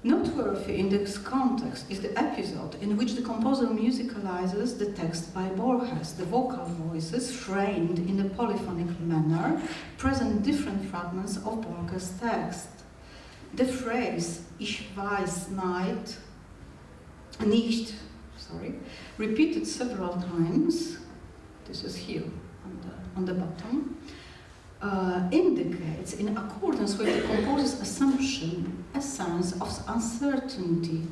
Noteworthy in this context is the episode in which the composer musicalizes the text by Borges. The vocal voices, framed in a polyphonic manner, present different fragments of Borges' text. The phrase "Ich weiß nicht," repeated several times, this is here on the bottom, indicates, in accordance with the composer's assumption, a sense of uncertainty,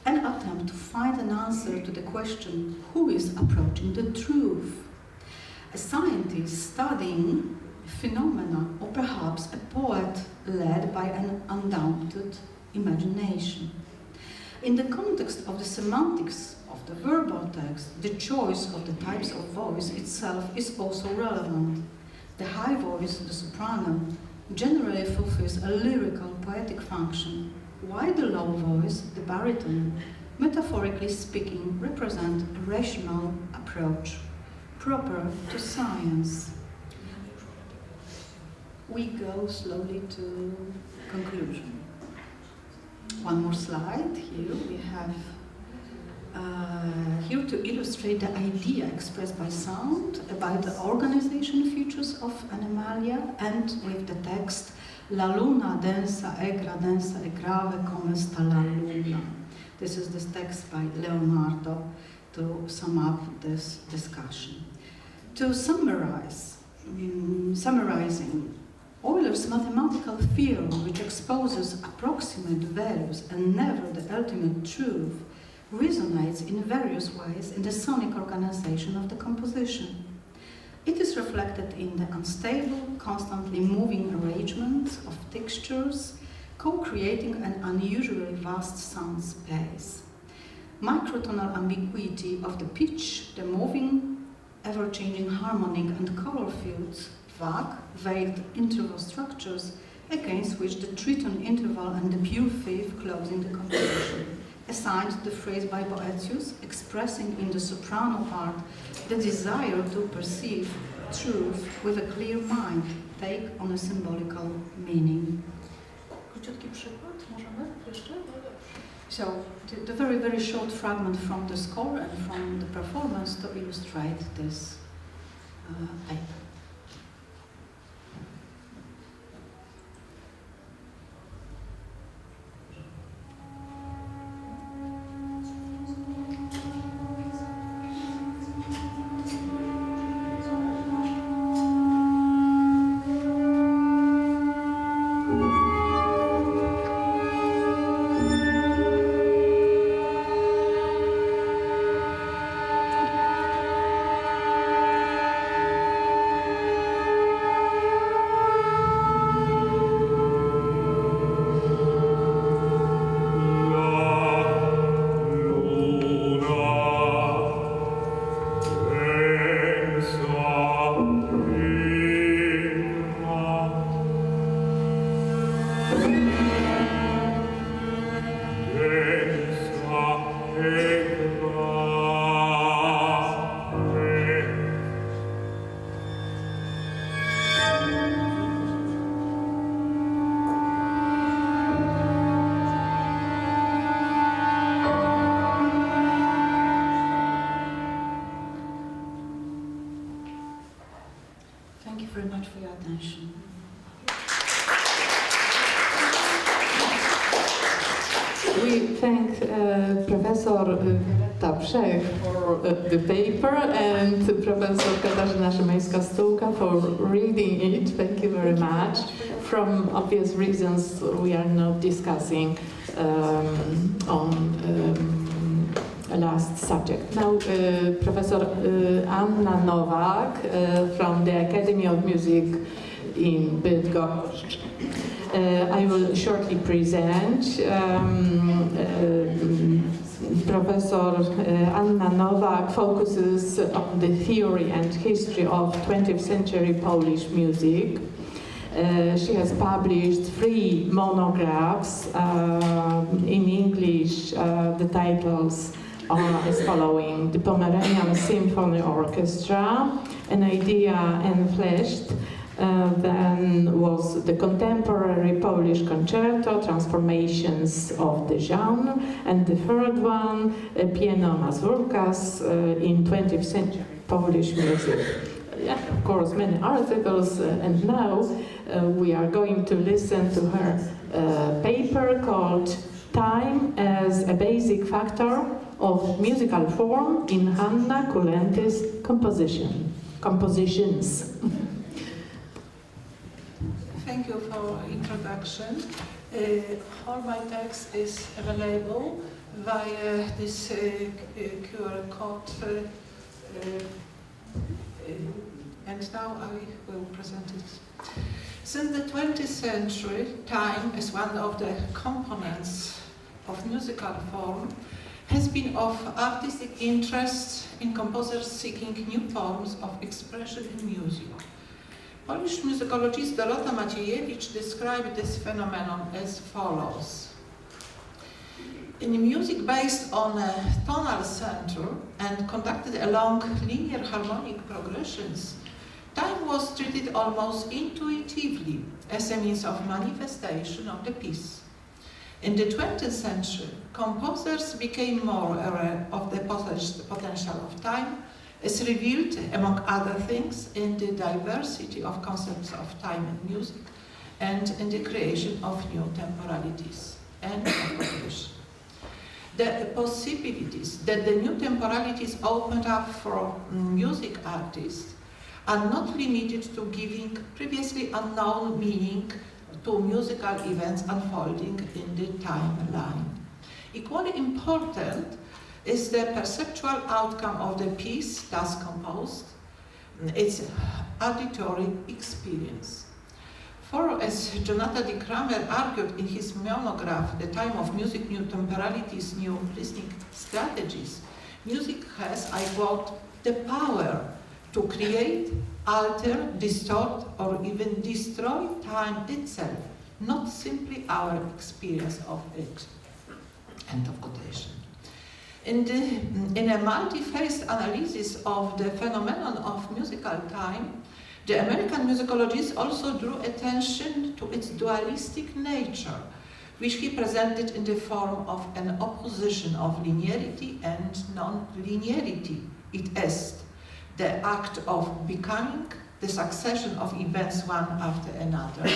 an attempt to find an answer to the question, who is approaching the truth? A scientist studying phenomena, or perhaps a poet led by an undaunted imagination. In the context of the semantics of the verbal text, the choice of the types of voice itself is also relevant. The high voice, the soprano, generally fulfills a lyrical, poetic function, while the low voice, the baritone, metaphorically speaking, represent a rational approach, proper to science. We go slowly to conclusion. One more slide. Here we have here to illustrate the idea expressed by sound about the organization features of Animalia, and with the text La luna densa e grave come sta la luna. This is the text by Leonardo to sum up this discussion. To summarize, summarizing Euler's mathematical theorem, which exposes approximate values and never the ultimate truth, resonates in various ways in the sonic organization of the composition. It is reflected in the unstable, constantly moving arrangement of textures, co-creating an unusually vast sound space. Microtonal ambiguity of the pitch, the moving, ever-changing harmonic and color fields, vague, veiled interval structures against which the tritone interval and the pure fifth closing the composition. Assigned the phrase by Boetius, expressing in the soprano part the desire to perceive truth with a clear mind, take on a symbolical meaning. Króciutki przykład, możemy jeszcze? So, the very, very short fragment from the score and from the performance to illustrate this paper. Thank you very much for your attention. We thank Professor Przerwa for the paper and Professor Katarzyna Szymańska-Stułka for reading it. Thank you very much. From obvious reasons, we are not discussing on last subject. Now, Professor Anna Nowak from the Academy of Music in Bydgoszcz. I will shortly present. Professor Anna Nowak focuses on the theory and history of 20th century Polish music. She has published 3 monographs in English. The titles are as following: The Pomeranian Symphony Orchestra, An Idea Enfleshed, then was the Contemporary Polish Concerto, Transformations of the Genre, and the third one, Pieno Mazurkas in 20th Century Polish Music. Yeah, of course, many articles, and now we are going to listen to her paper called Time as a Basic Factor of Musical Form in Hanna Kulenty's compositions. Thank you for introduction. All my text is available via this QR code, and now I will present it. Since the 20th century, time as one of the components of musical form has been of artistic interest in composers seeking new forms of expression in music. Polish musicologist Dorota Maciejewicz described this phenomenon as follows. In music based on a tonal center and conducted along linear harmonic progressions, time was treated almost intuitively as a means of manifestation of the piece. In the 20th century, composers became more aware of the potential of time, as revealed, among other things, in the diversity of concepts of time in music and in the creation of new temporalities and composition. The possibilities that the new temporalities opened up for music artists are not limited to giving previously unknown meaning to musical events unfolding in the timeline. Equally important is the perceptual outcome of the piece thus composed, its auditory experience. For, as Jonathan D. Kramer argued in his monograph, The Time of Music, New Temporalities, New Listening Strategies, music has, I quote, the power to create, alter, distort, or even destroy time itself, not simply our experience of it. End of quotation. In a multi-phased analysis of the phenomenon of musical time, the American musicologist also drew attention to its dualistic nature, which he presented in the form of an opposition of linearity and non-linearity. It est, the act of becoming, the succession of events one after another,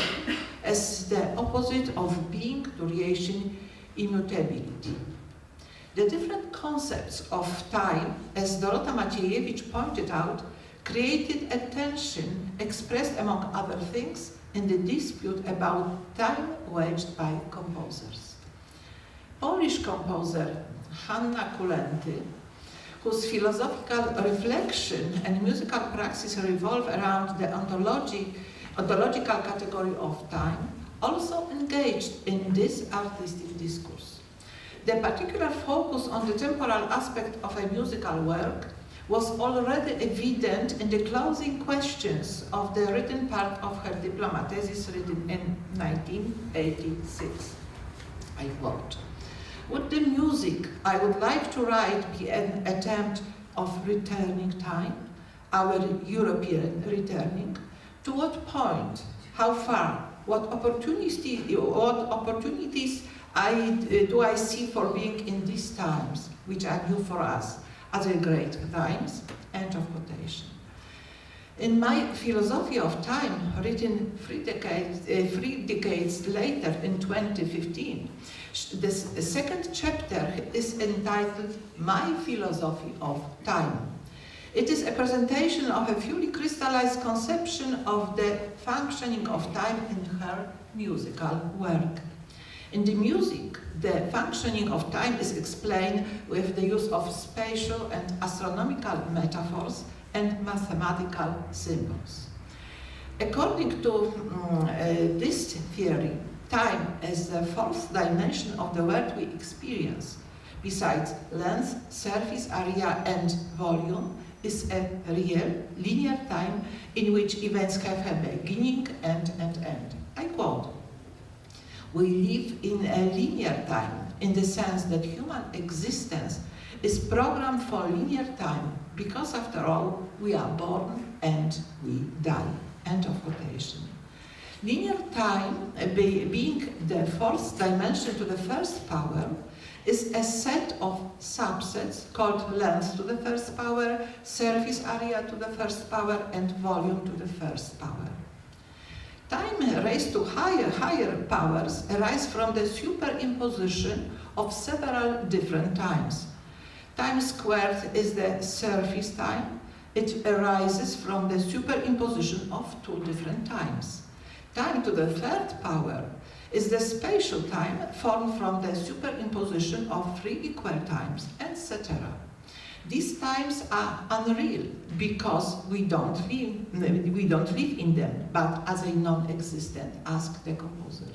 as the opposite of being, duration, immutability. The different concepts of time, as Dorota Maciejewicz pointed out, created a tension expressed, among other things, in the dispute about time waged by composers. Polish composer Hanna Kulenty, whose philosophical reflection and musical praxis revolve around the ontological category of time, also engaged in this artistic discourse. The particular focus on the temporal aspect of a musical work was already evident in the closing questions of the written part of her diploma thesis written in 1986. I quote, "Would the music I would like to write be an attempt of returning time, our European returning? To what point? How far? What opportunities do I see for being in these times, which are new for us, other great times?" End of quotation. In my philosophy of time, written 3 decades later in 2015, this second chapter is entitled My Philosophy of Time. It is a presentation of a fully crystallized conception of the functioning of time in her musical work. In the music, the functioning of time is explained with the use of spatial and astronomical metaphors and mathematical symbols. According to this theory, time as the fourth dimension of the world we experience, besides length, surface area and volume, is a real, linear time in which events have a beginning and an end. I quote, "We live in a linear time in the sense that human existence is programmed for linear time because, after all, we are born and we die." End of quotation. Linear time, being the fourth dimension to the first power, is a set of subsets called length to the first power, surface area to the first power, and volume to the first power. Time raised to higher powers arises from the superimposition of several different times. Time squared is the surface time. It arises from the superimposition of 2 different times. Time to the third power is the spatial time formed from the superimposition of 3 equal times, etc. These times are unreal because we don't live in them, but as a non-existent, asked the composer.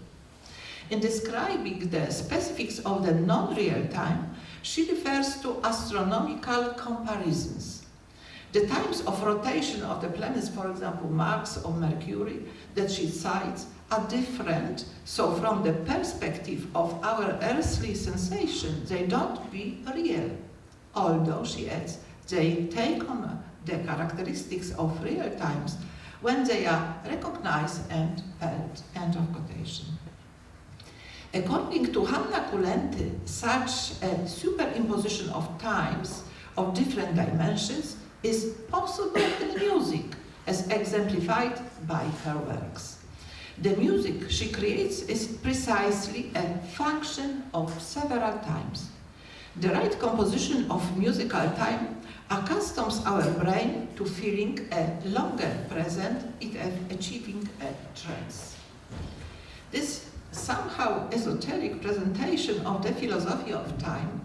In describing the specifics of the non-real time, she refers to astronomical comparisons. The times of rotation of the planets, for example, Mars or Mercury, that she cites, are different, so from the perspective of our earthly sensation, they don't be real. Although, she adds, they take on the characteristics of real times when they are recognized and felt. End of quotation. According to Hanna Kulenty, such a superimposition of times of different dimensions is possible in music, as exemplified by her works. The music she creates is precisely a function of several times. The right composition of musical time accustoms our brain to feeling a longer present, achieving a trance. This somehow esoteric presentation of the philosophy of time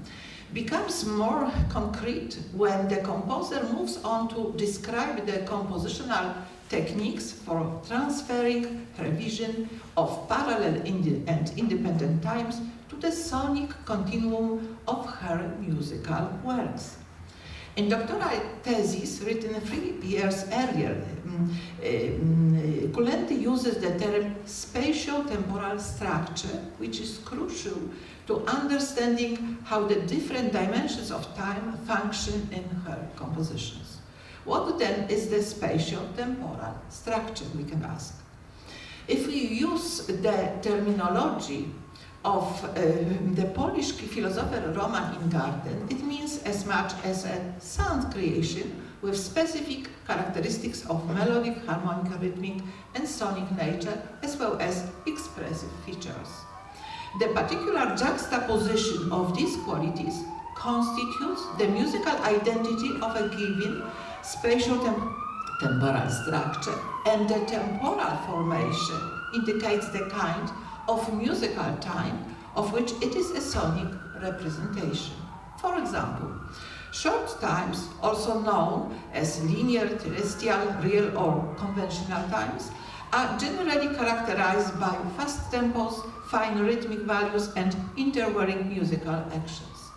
becomes more concrete when the composer moves on to describe the compositional techniques for transferring her vision of parallel and independent times to the sonic continuum of her musical works. In doctoral thesis written 3 years earlier, Kulenty uses the term spatio-temporal structure, which is crucial to understanding how the different dimensions of time function in her compositions. What then is the spatio-temporal structure, we can ask? If we use the terminology of the Polish philosopher Roman Ingarden, it means as much as a sound creation with specific characteristics of melodic, harmonic, rhythmic, and sonic nature, as well as expressive features. The particular juxtaposition of these qualities constitutes the musical identity of a given spatial-temporal structure, and the temporal formation indicates the kind of musical time of which it is a sonic representation. For example, short times, also known as linear, terrestrial, real or conventional times, are generally characterized by fast tempos, fine rhythmic values and intervaling musical actions.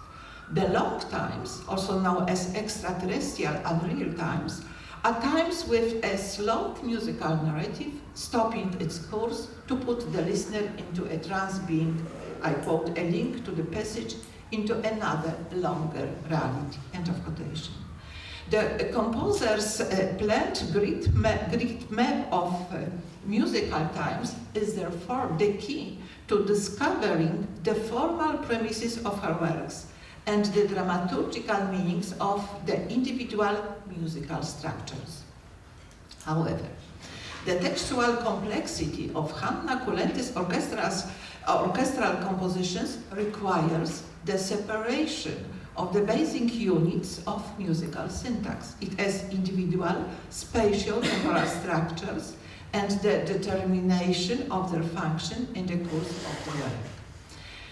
The long times, also known as extraterrestrial and real times, are times with a slowed musical narrative, stopping its course to put the listener into a trance, being, I quote, a link to the passage into another longer reality. End of quotation. The composer's planned grid map of musical times is therefore the key to discovering the formal premises of her works and the dramaturgical meanings of the individual musical structures. However, the textual complexity of Hanna Kulenti's orchestral compositions requires the separation of the basic units of musical syntax. It has individual spatial temporal structures and the determination of their function in the course of the work.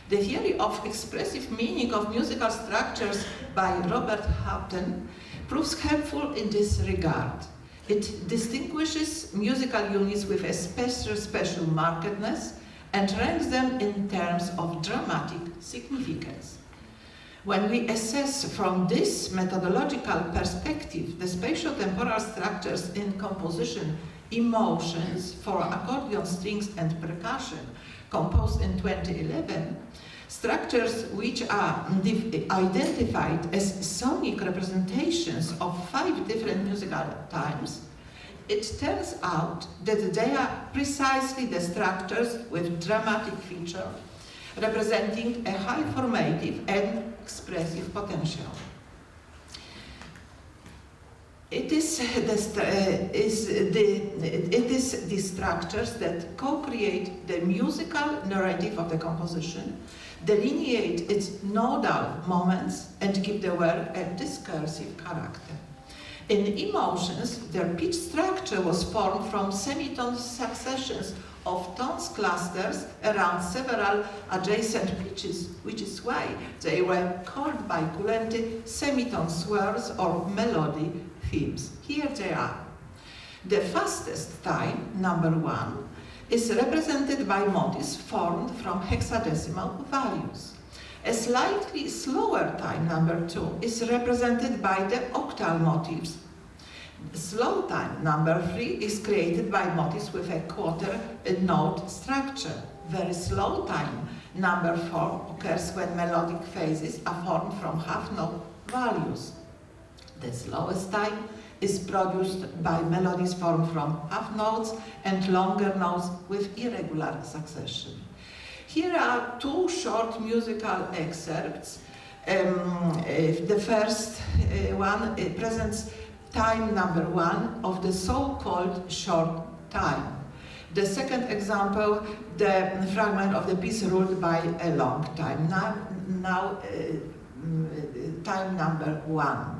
The theory of expressive meaning of musical structures by Robert Houghton proves helpful in this regard. It distinguishes musical units with a special markedness and ranks them in terms of dramatic significance. When we assess from this methodological perspective the spatial-temporal structures in composition Emotions for accordion strings and percussion, composed in 2011, structures which are identified as sonic representations of 5 different musical times, it turns out that they are precisely the structures with dramatic feature, representing a high formative and expressive potential. It is these structures that co-create the musical narrative of the composition, delineate its nodal moments, and give the work a discursive character. In Emotions, their pitch structure was formed from semitone successions of tones clusters around several adjacent pitches, which is why they were called by Kulenti semitone swirls or melody themes. Here they are. The fastest time, number 1, is represented by motifs formed from hexadecimal values. A slightly slower time, number 2, is represented by the octal motifs. Slow time, number 3, is created by motifs with a quarter note structure. Very slow time, number 4, occurs when melodic phases are formed from half-note values. The slowest time is produced by melodies formed from half notes and longer notes with irregular succession. Here are 2 short musical excerpts. The first one presents time number 1 of the so-called short time. The second example, the fragment of the piece ruled by a long time. Now time number 1.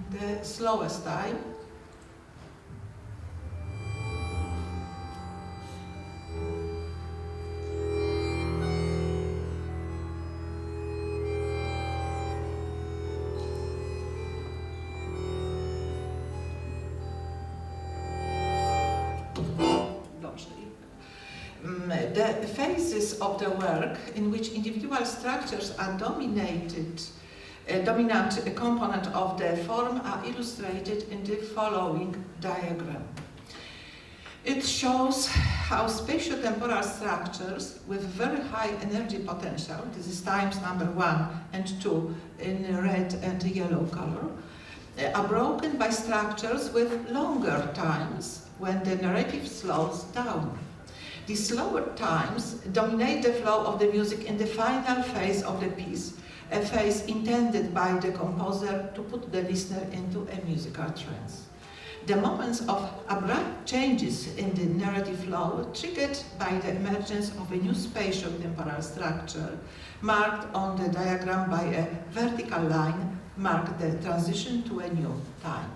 The slowest time. The phases of the work in which individual structures are dominant component of the form are illustrated in the following diagram. It shows how spatio-temporal structures with very high energy potential, this is times number 1 and 2 in red and yellow color, are broken by structures with longer times when the narrative slows down. These slower times dominate the flow of the music in the final phase of the piece, a phase intended by the composer to put the listener into a musical trance. The moments of abrupt changes in the narrative flow triggered by the emergence of a new spatial temporal structure, marked on the diagram by a vertical line, mark the transition to a new time.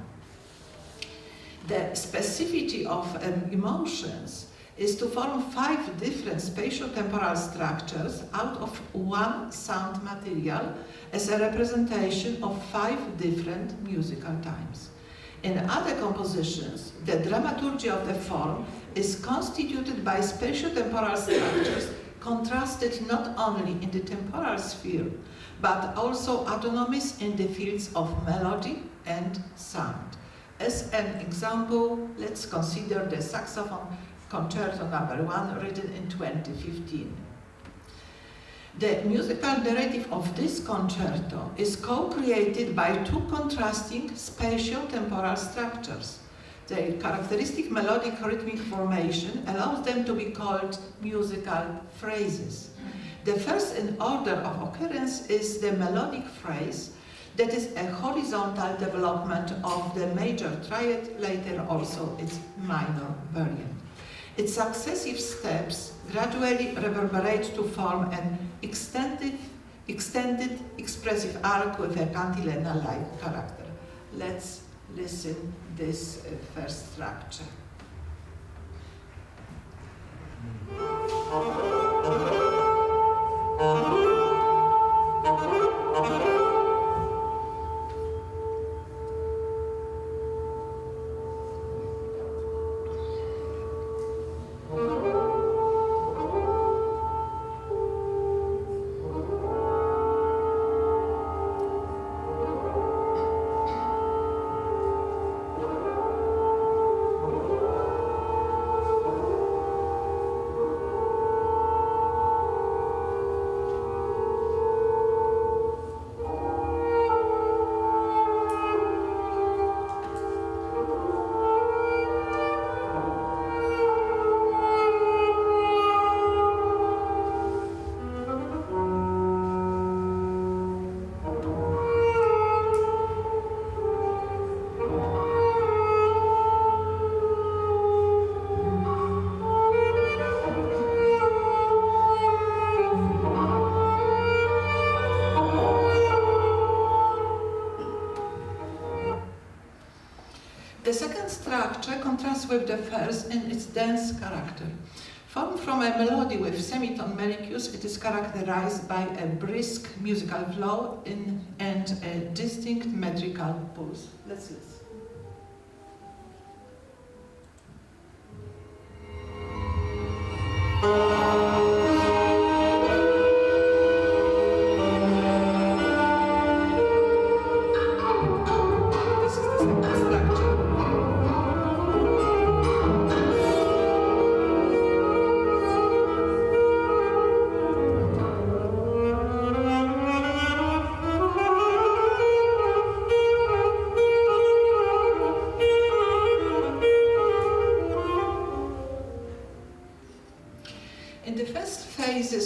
The specificity of emotions is to form 5 different spatial-temporal structures out of one sound material as a representation of 5 different musical times. In other compositions, the dramaturgy of the form is constituted by spatial-temporal structures contrasted not only in the temporal sphere, but also autonomous in the fields of melody and sound. As an example, let's consider the saxophone Concerto No. 1, written in 2015. The musical narrative of this concerto is co-created by 2 contrasting spatial-temporal structures. The characteristic melodic rhythmic formation allows them to be called musical phrases. The first in order of occurrence is the melodic phrase, that is a horizontal development of the major triad, later also its minor variant. Its successive steps gradually reverberate to form an extended expressive arc with a cantilena-like character. Let's listen this first structure. The second structure contrasts with the first in its dense character. Formed from a melody with semitone melicus, it is characterized by a brisk musical flow and a distinct metrical pulse. Let's listen.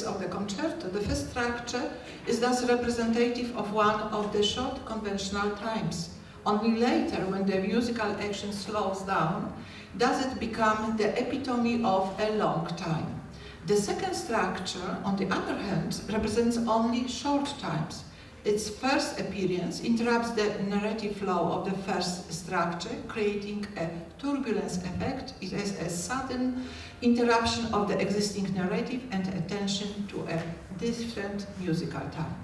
Of the concerto, the first structure is thus representative of one of the short conventional times. Only later, when the musical action slows down, does it become the epitome of a long time. The second structure, on the other hand, represents only short times. Its first appearance interrupts the narrative flow of the first structure, creating a turbulence effect. It is a sudden interruption of the existing narrative and attention to a different musical time.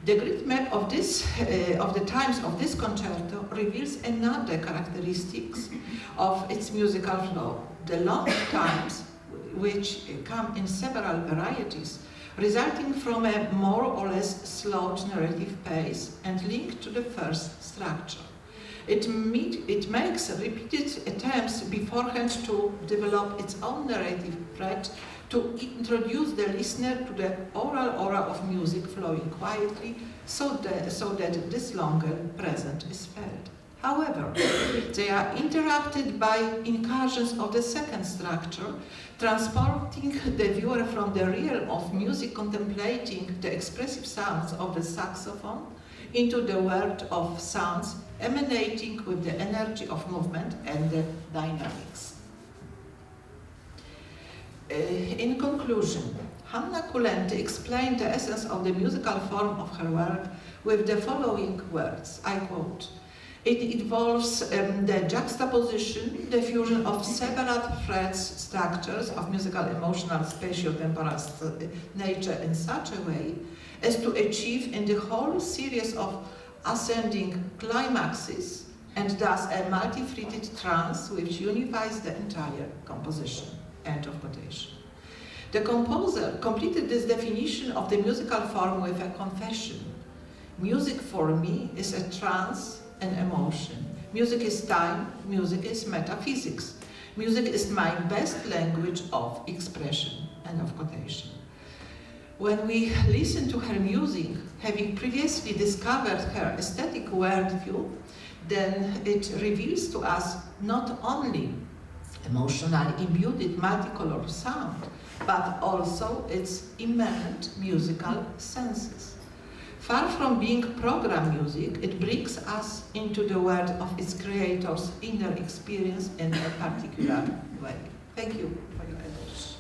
The grid map of the times of this concerto reveals another characteristics of its musical flow. The long times, which come in several varieties, resulting from a more or less slowed narrative pace and linked to the first structure. It makes repeated attempts beforehand to develop its own narrative thread, to introduce the listener to the oral aura of music flowing quietly, so that this longer present is felt. However, they are interrupted by incursions of the second structure, transporting the viewer from the realm of music contemplating the expressive sounds of the saxophone into the world of sounds emanating with the energy of movement and the dynamics. In conclusion, Hanna Kulenti explained the essence of the musical form of her work with the following words, I quote, It involves the juxtaposition, the fusion of several threads, structures of musical, emotional, spatio-temporal nature in such a way as to achieve in the whole series of ascending climaxes and thus a multi-threaded trance which unifies the entire composition. End of quotation. The composer completed this definition of the musical form with a confession. Music for me is a trance and emotion. Music is time, music is metaphysics. Music is my best language of expression. End of quotation. When we listen to her music, having previously discovered her aesthetic worldview, then it reveals to us not only emotionally imbued multicolor sound, but also its immanent musical senses. Far from being program music, it brings us into the world of its creator's inner experience in a particular way. Thank you for your attention.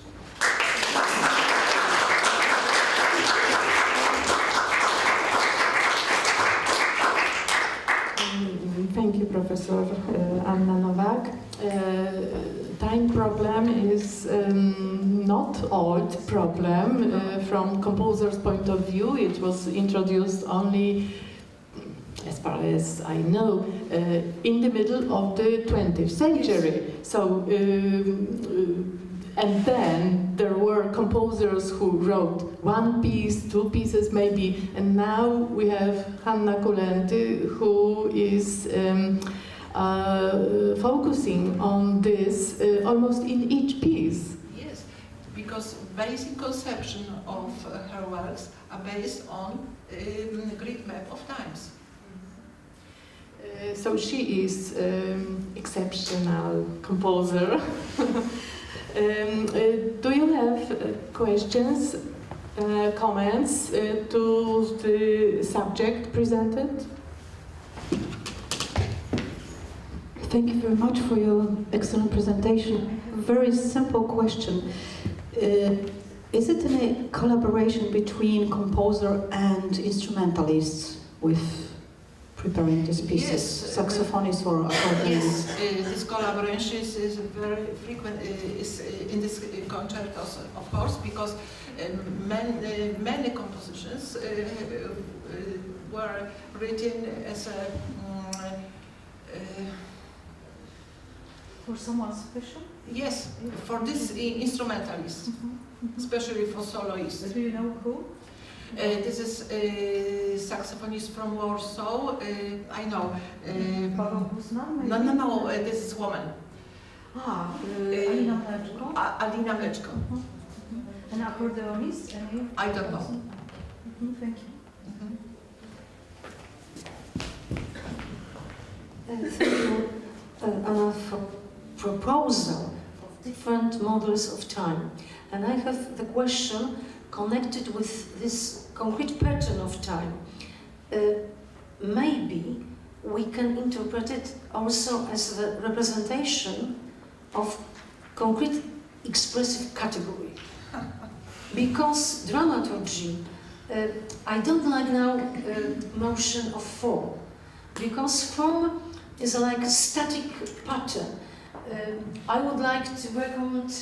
Thank you, Professor Anna Nowak. Time problem is not old problem. From composer's point of view, it was introduced only, as far as I know, in the middle of the 20th century. So, and then there were composers who wrote one piece, two pieces maybe, and now we have Hanna Kulenty, who is focusing on this almost in each piece. Yes, because basic conception of her works are based on grid map of times. So she is exceptional composer. Do you have questions, comments to the subject presented? Thank you very much for your excellent presentation. Very simple question. Is it a collaboration between composer and instrumentalists with preparing these pieces? Yes, Saxophonists or accordionist? Yes, this collaboration is very frequent is in this concertos, of course, because many compositions were written as a for someone special? Yes, for this instrumentalist, especially for soloists. Do you know who? This is a saxophonist from Warsaw. I know. No, this is woman. Alina Mleczko? Alina Mleczko. An accordion,ist? I don't know. Thank you. Thank you, Anna, for proposal of different models of time. And I have the question connected with this concrete pattern of time. Maybe we can interpret it also as the representation of concrete expressive category. Because dramaturgy, I don't like now notion of form, because form is like a static pattern. I would like to recommend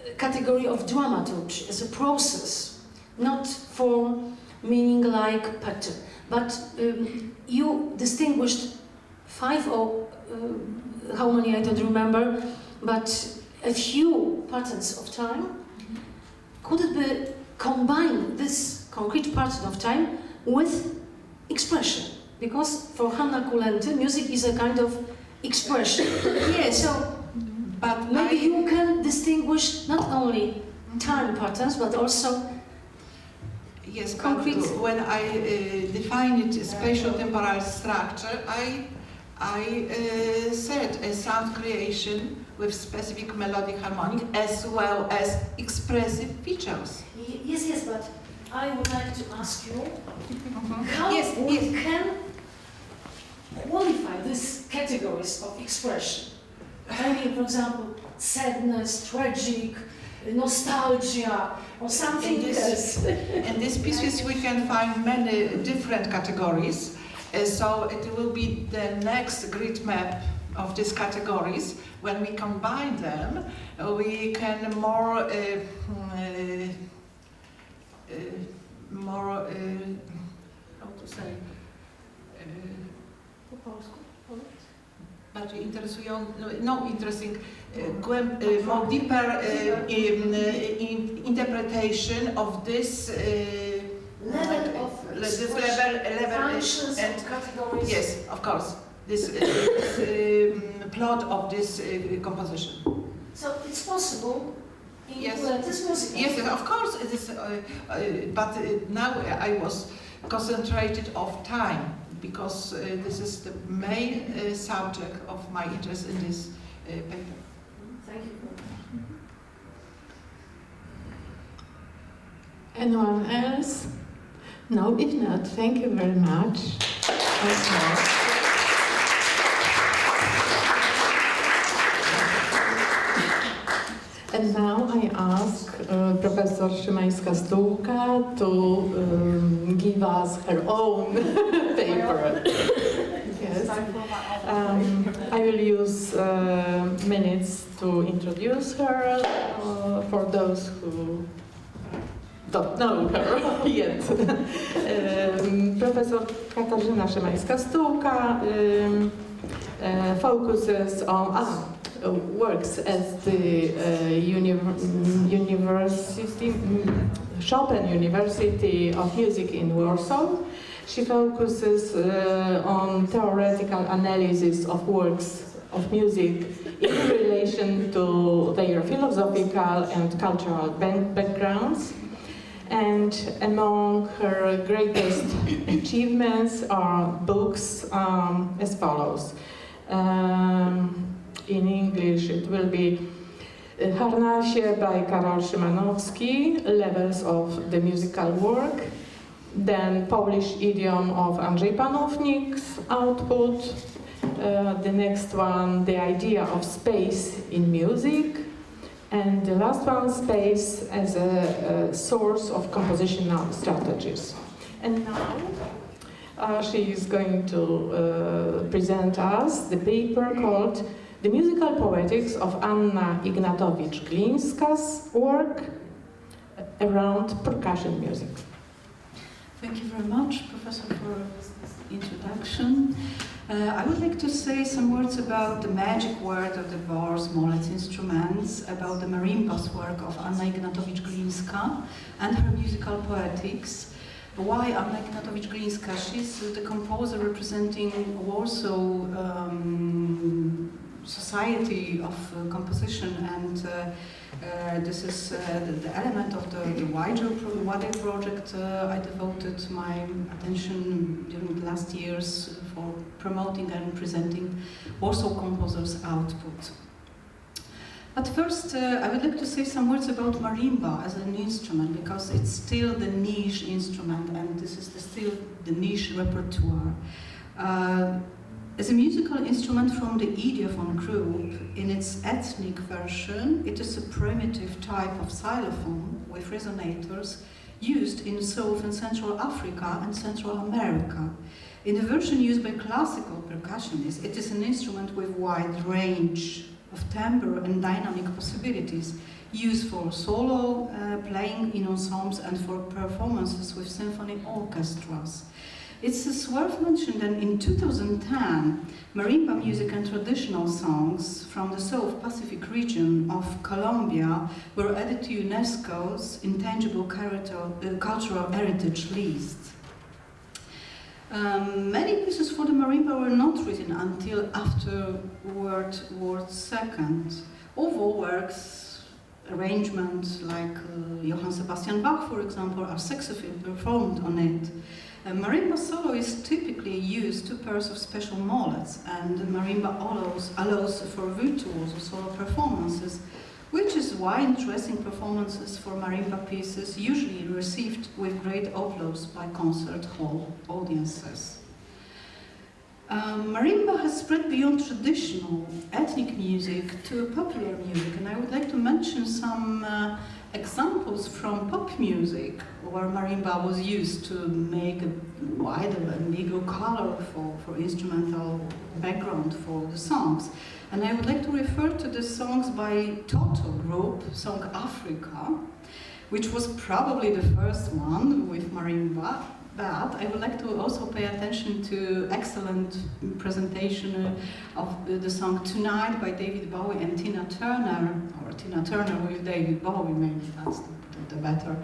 a category of dramaturgy as a process, not form meaning like pattern. But you distinguished 5 or how many I don't remember, but a few patterns of time. Could it be combine this concrete pattern of time with expression? Because for Hanna Kulenty, music is a kind of expression. Yes, so but maybe you can distinguish not only time patterns, but also yes, concrete. But when I define it spatial-temporal structure, I said a sound creation with specific melodic harmonic as well as expressive features. Yes, but I would like to ask you how we can qualify these categories of expression. I mean, for example, sadness, tragic, nostalgia, or something else. In these pieces we can find many different categories. So it will be the next grid map of these categories. When we combine them, we can more how to say, bardziej interesting, more deeper interpretation of this level functions and categories. Yes, of course. This plot of this composition. So it's possible. Yes. This music. Yes, of course it is. But now I was concentrated of time because this is the main subject of my interest in this paper. Thank you. Anyone else? No, if not, thank you very much. And now I ask Professor Szymańska-Stułka to give us her own paper. Yes. I will use minutes to introduce her for those who don't know her yet. Professor Katarzyna Szymańska-Stułka focuses on works at the Chopin University of Music in Warsaw. She focuses on theoretical analysis of works of music in relation to their philosophical and cultural backgrounds. And among her greatest achievements are books as follows. In English it will be Harnasie by Karol Szymanowski, Levels of the Musical Work, then Polish Idiom of Andrzej Panównik's output, the next one, The Idea of Space in Music, and the last one, Space as a Source of Compositional Strategies. And now she is going to present us the paper called The Musical Poetics of Anna Ignatowicz-Glińska's work around percussion music. Thank you very much, Professor, for this introduction. I would like to say some words about the magic word of the Bors Molec instruments, about the marimbas work of Anna Ignatowicz-Glińska and her musical poetics. Why Anna Ignatowicz-Glińska? She's the composer representing Warsaw Society of Composition, and this is the element of the wider project. I devoted my attention during the last years for promoting and presenting Warsaw composers' output. But first, I would like to say some words about marimba as an instrument, because it's still the niche instrument, and this is still the niche repertoire. As a musical instrument from the idiophone group, in its ethnic version, it is a primitive type of xylophone with resonators used in South and Central Africa and Central America. In the version used by classical percussionists, it is an instrument with wide range of timbre and dynamic possibilities, used for solo playing in ensembles and for performances with symphony orchestras. It's worth mentioning that in 2010, marimba music and traditional songs from the South Pacific region of Colombia were added to UNESCO's Intangible Cultural Heritage list. Many pieces for the marimba were not written until after World War II. Although works, arrangements like Johann Sebastian Bach, for example, are successfully performed on it. Marimba solo is typically used two pairs of special mollets, and marimba allows for virtuoso solo performances, which is why interesting performances for marimba pieces usually received with great applause by concert hall audiences. Marimba has spread beyond traditional ethnic music to popular music, and I would like to mention some examples from pop music where marimba was used to make a wider and bigger color for instrumental background for the songs. And I would like to refer to the songs by Toto group, song Africa, which was probably the first one with marimba. But I would like to also pay attention to excellent presentation of the song Tonight by David Bowie and Tina Turner, or Tina Turner with David Bowie, maybe that's the better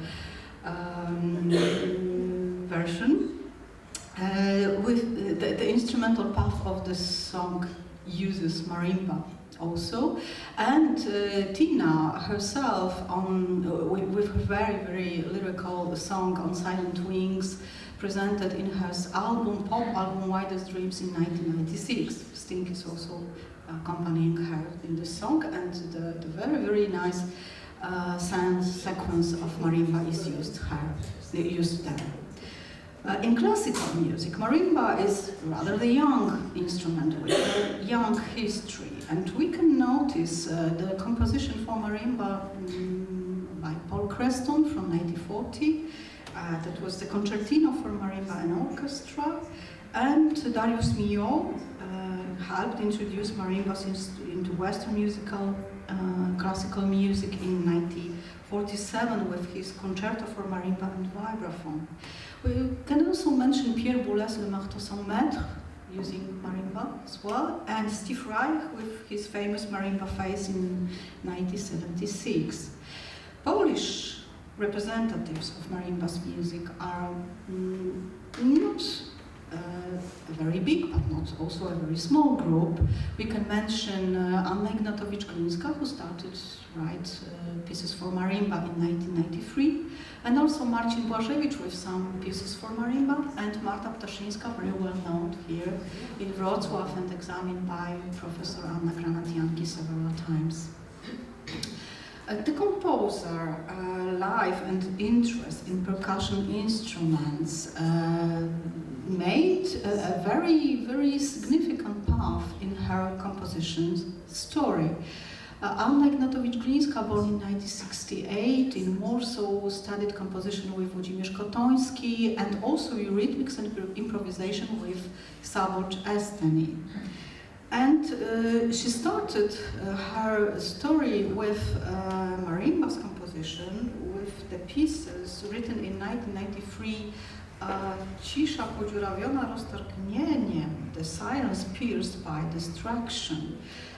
version. With the instrumental path of the song uses marimba also, and Tina herself with her very lyrical song on Silent Wings, presented in her pop album Widest Dreams in 1996. Sting is also accompanying her in this song, and the very nice sound sequence of marimba is used there. In classical music, marimba is rather the young instrument with a young history, and we can notice the composition for marimba by Paul Creston from 1940. That was the concertino for marimba and orchestra, and Darius Milhaud helped introduce marimbas into Western classical music in 1947 with his concerto for marimba and vibraphone. We can also mention Pierre Boulez' Le Marteau sans Maître, using marimba as well, and Steve Reich with his famous marimba phase in 1976. Polish representatives of marimba's music are not a very big, but not also a very small group. We can mention Anna Ignatowicz-Glińska, who started to write pieces for marimba in 1993, and also Marcin Błażewicz with some pieces for marimba, and Marta Ptaszyńska, very well known here in Wrocław and examined by Professor Anna Granat-Janki several times. The composer life and interest in percussion instruments made a very significant path in her composition story. Anna Ignatowicz-Glińska, born in 1968 in Warsaw, studied composition with Włodzimierz Kotoński and also rhythmics and improvisation with Szabolcs Eszterny. And she started her story with marimba's composition with the pieces written in 1993, Cisza podziurawiona roztargnieniem, the silence pierced by destruction.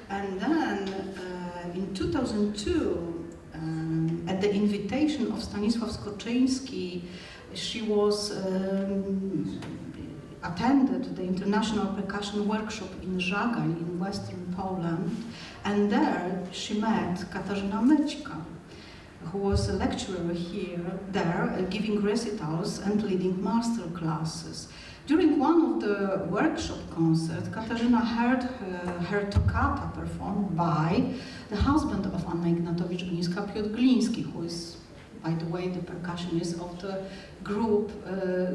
And then in 2002, at the invitation of Stanisław Skoczyński, she was attended the International Percussion Workshop in Żagań in Western Poland, and there she met Katarzyna Myćka, who was a lecturer there, giving recitals and leading master classes. During one of the workshop concerts, Katarzyna heard her toccata performed by the husband of Anna Ignatowicz-Glińska, Piotr Gliński, who is, by the way, the percussionist of the group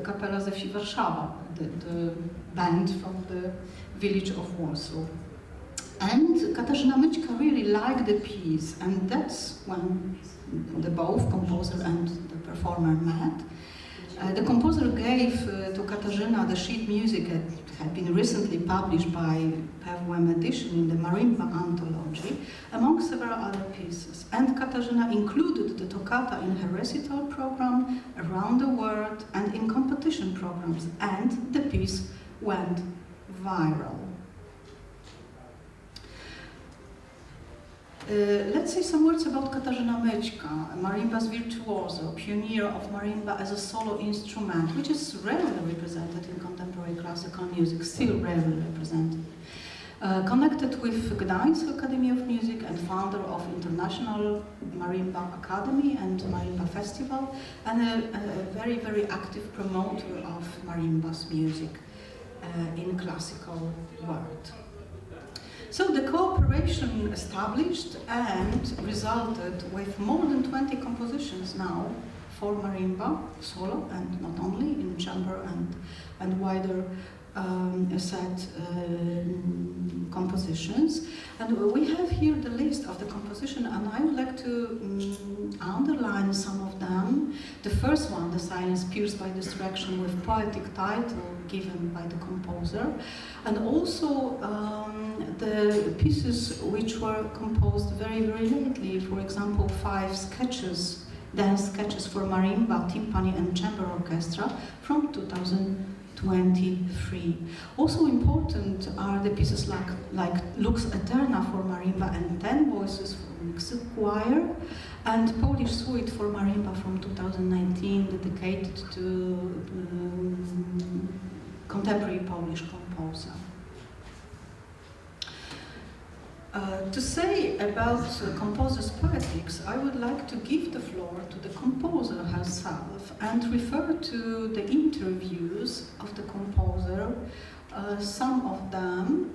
Kapela ze Wsi Warszawa, the band from the village of Warsaw. And Katarzyna Myćka really liked the piece, and that's when the both composer and the performer met. The composer gave to Katarzyna the sheet music that had been recently published by PWM edition in the Marimba anthology, among several other pieces. And Katarzyna included the toccata in her recital program around the world and in competition programs, and the piece went viral. Let's say some words about Katarzyna Myćka, marimba's virtuoso, pioneer of marimba as a solo instrument, which is rarely represented in contemporary classical music, still rarely represented. Connected with Gdańsk Academy of Music and founder of International Marimba Academy and Marimba Festival, and a very active promoter of marimba's music in classical world. So the cooperation established and resulted with more than 20 compositions now for marimba, solo, and not only in chamber and wider set compositions. And we have here the list of the composition, and I would like to underline some of them. The first one, The Silence Pierced by Distraction, with poetic title given by the composer, and also the pieces which were composed very, very lately. For example, 5 sketches, dance sketches for marimba, timpani and chamber orchestra from 2023. Also important are the pieces like Lux Eterna for marimba and 10 voices for mixed choir, and Polish Suite for marimba from 2019, dedicated to contemporary Polish composer. To say about composer's poetics, I would like to give the floor to the composer herself and refer to the interviews of the composer. Some of them,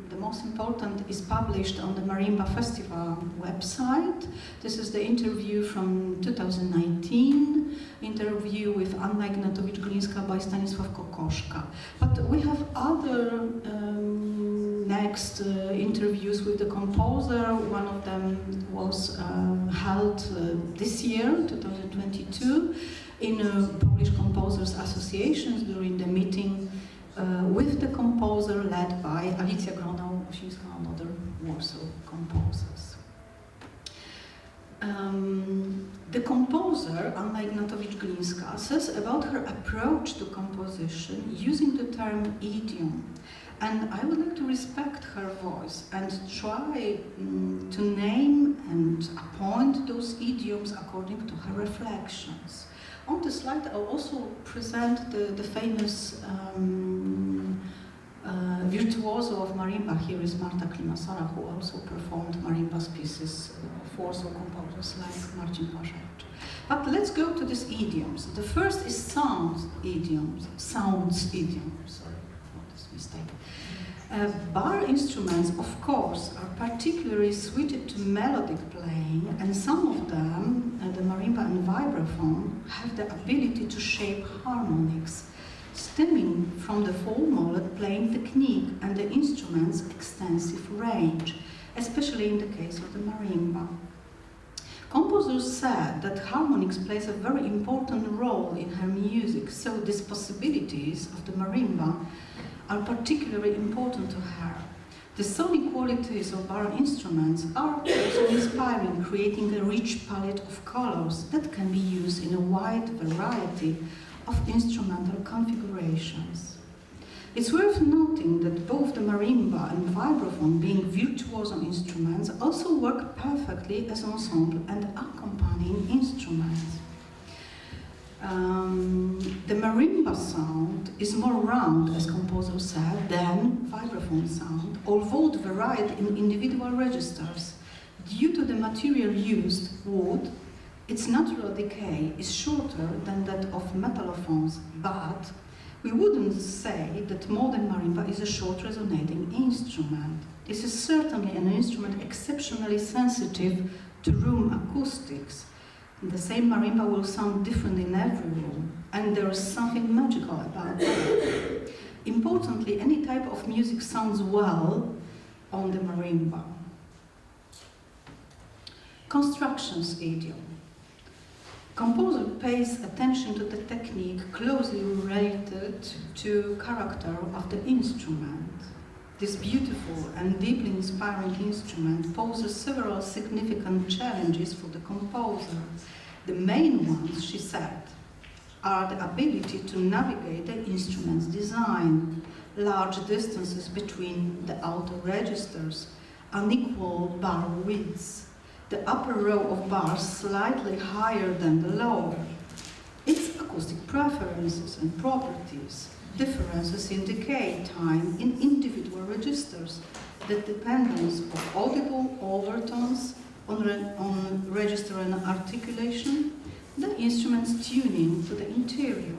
the most important, is published on the Marimba Festival website. This is the interview from 2019, interview with Anna Ignatowicz-Glińska by Stanisław Kokoszka. But we have other next interviews with the composer. One of them was held this year, 2022, in Polish Composers Associations during the meeting with the composer led by Alicja Gronau-Osińska and other Warsaw composers. The composer, Anna Ignatowicz-Glińska, says about her approach to composition using the term idiom. And I would like to respect her voice and try to name and appoint those idioms according to her reflections. On the slide, I'll also present the famous virtuoso of marimba. Here is Marta Klimasara, who also performed marimba's pieces for so composers like Marcin Strzelecki. But let's go to these idioms. The first is sounds idiom, sorry for this mistake. Bar instruments, of course, are particularly suited to melodic playing, and some of them, the marimba and vibraphone, have the ability to shape harmonics, stemming from the formal playing technique and the instrument's extensive range, especially in the case of the marimba. Composers said that harmonics plays a very important role in her music, so these possibilities of the marimba are particularly important to her. The sonic qualities of bar instruments are also inspiring, creating a rich palette of colors that can be used in a wide variety of instrumental configurations. It's worth noting that both the marimba and vibraphone, being virtuoso instruments, also work perfectly as ensemble and accompanying instruments. The marimba sound is more round, as composer said, than vibraphone sound, although it varied in individual registers. Due to the material used, wood, its natural decay is shorter than that of metallophones, but we wouldn't say that modern marimba is a short resonating instrument. This is certainly an instrument exceptionally sensitive to room acoustics. The same marimba will sound different in every room, and there is something magical about it. Importantly, any type of music sounds well on the marimba. Constructions idiom. Composer pays attention to the technique closely related to character of the instrument. This beautiful and deeply inspiring instrument poses several significant challenges for the composer. The main ones, she said, are the ability to navigate the instrument's design, large distances between the outer registers, unequal bar widths, the upper row of bars slightly higher than the lower, its acoustic preferences and properties, differences in decay time in individual registers, the dependence of audible overtones on register and articulation, the instrument's tuning to the interior,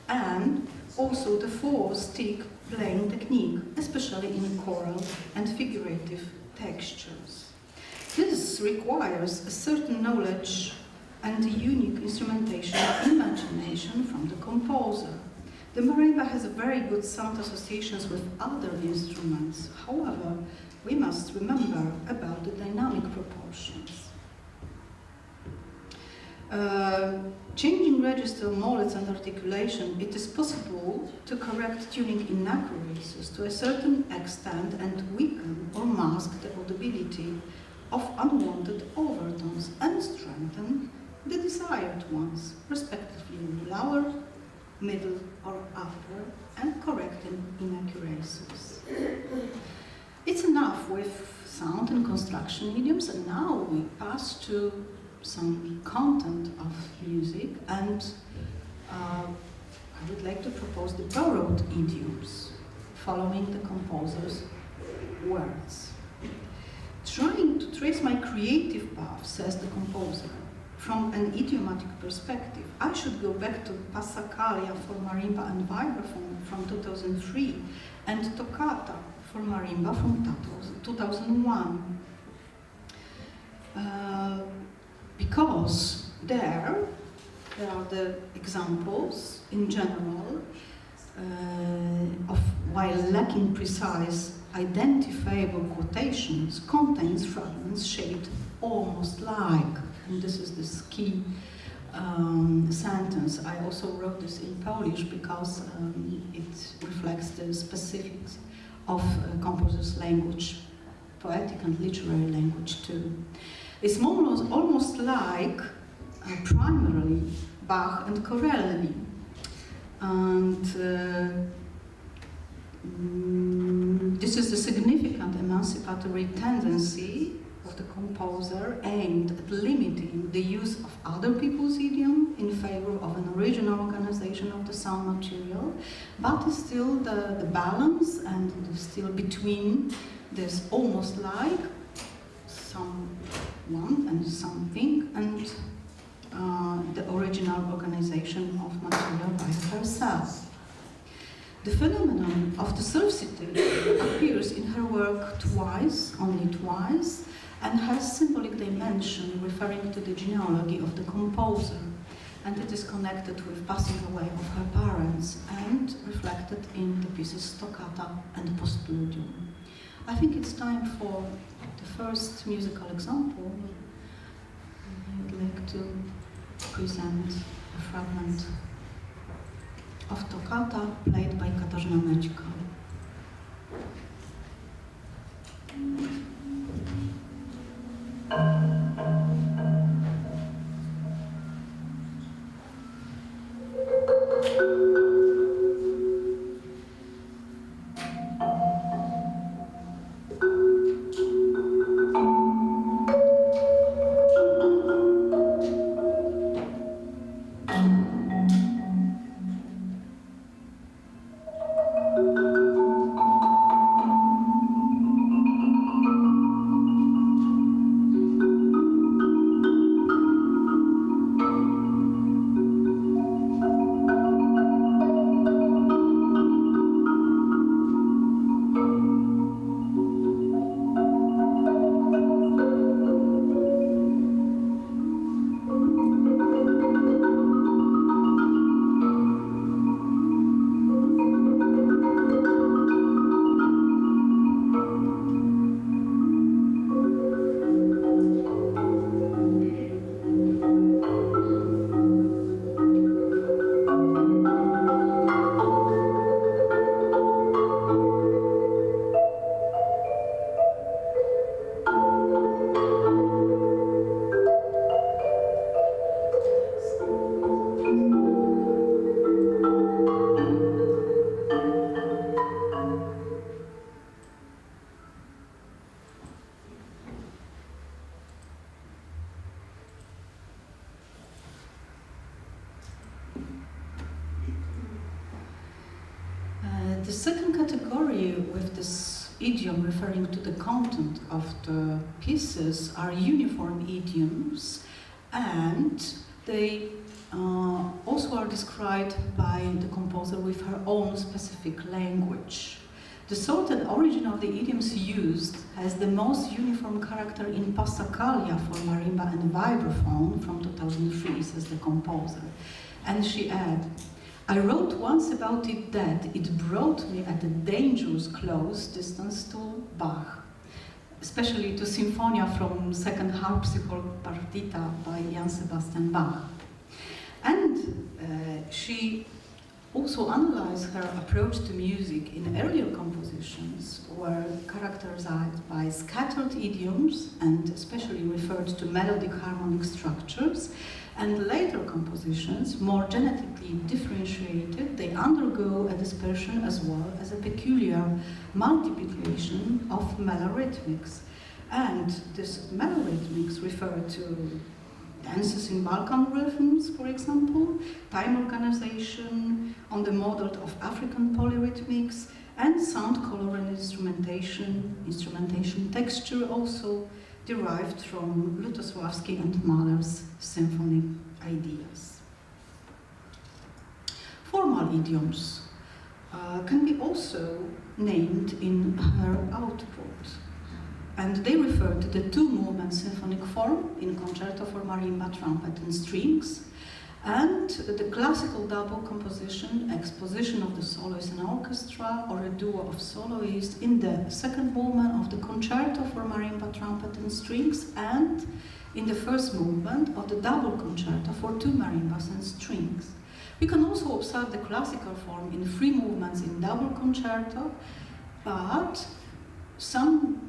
and also the four-stick playing technique, especially in choral and figurative textures. This requires a certain knowledge and a unique instrumentation imagination from the composer. The marimba has very good sound associations with other instruments. However, we must remember about the dynamic proportions. Changing register modes and articulation, it is possible to correct tuning inaccuracies to a certain extent and weaken or mask the audibility of unwanted overtones and strengthen the desired ones, respectively lower, middle or upper, and correcting inaccuracies. It's enough with sound and construction idioms, and now we pass to some content of music, and I would like to propose the borrowed idioms following the composer's words. Trying to trace my creative path, says the composer, from an idiomatic perspective, I should go back to Passacaglia for marimba and vibraphone from 2003 and Toccata for marimba from 2001. Because there are the examples in general of, while lacking precise identifiable quotations, contains fragments shaped almost like, and this is this key sentence. I also wrote this in Polish because it reflects the specifics of composer's language, poetic and literary language too. It's almost like primarily Bach and Corelli, and this is the significant emancipatory tendency of the composer aimed at limiting the use of other people's idiom in favor of an original organization of the sound material, but is still the balance and still between this almost like someone and something and the original organization of material by herself. The phenomenon of the self-citation appears in her work twice, only twice, and has symbolic dimension referring to the genealogy of the composer, and it is connected with passing away of her parents and reflected in the pieces Toccata and Postludium. I think it's time for the first musical example. I would like to present a fragment of Toccata played by Katarzyna Mećka. The second category with this idiom referring to the content of the pieces are uniform idioms, and they also are described by the composer with her own specific language. The sort and origin of the idioms used has the most uniform character in Passacaglia for marimba and vibraphone from 2003, says the composer. And she adds, I wrote once about it that it brought me at a dangerous close distance to Bach, especially to Symphonia from Second Harpsichord Partita by Jan Sebastian Bach. And she also analyzed her approach to music in earlier compositions were characterized by scattered idioms and especially referred to melodic harmonic structures, and later compositions, more genetically differentiated, they undergo a dispersion as well as a peculiar multiplication of melorhythmics. And this melorhythmics refer to dances in Balkan rhythms, for example, time organization on the model of African polyrhythmics, and sound color and instrumentation texture also derived from Lutosławski and Mahler's symphonic ideas. Formal idioms can be also named in her output, and they refer to the two-movement symphonic form in concerto for marimba, trumpet, and strings, and the classical double composition, exposition of the soloist and orchestra, or a duo of soloists in the second movement of the concerto for marimba, trumpet, and strings, and in the first movement of the double concerto for two marimbas and strings. We can also observe the classical form in three movements in double concerto, but some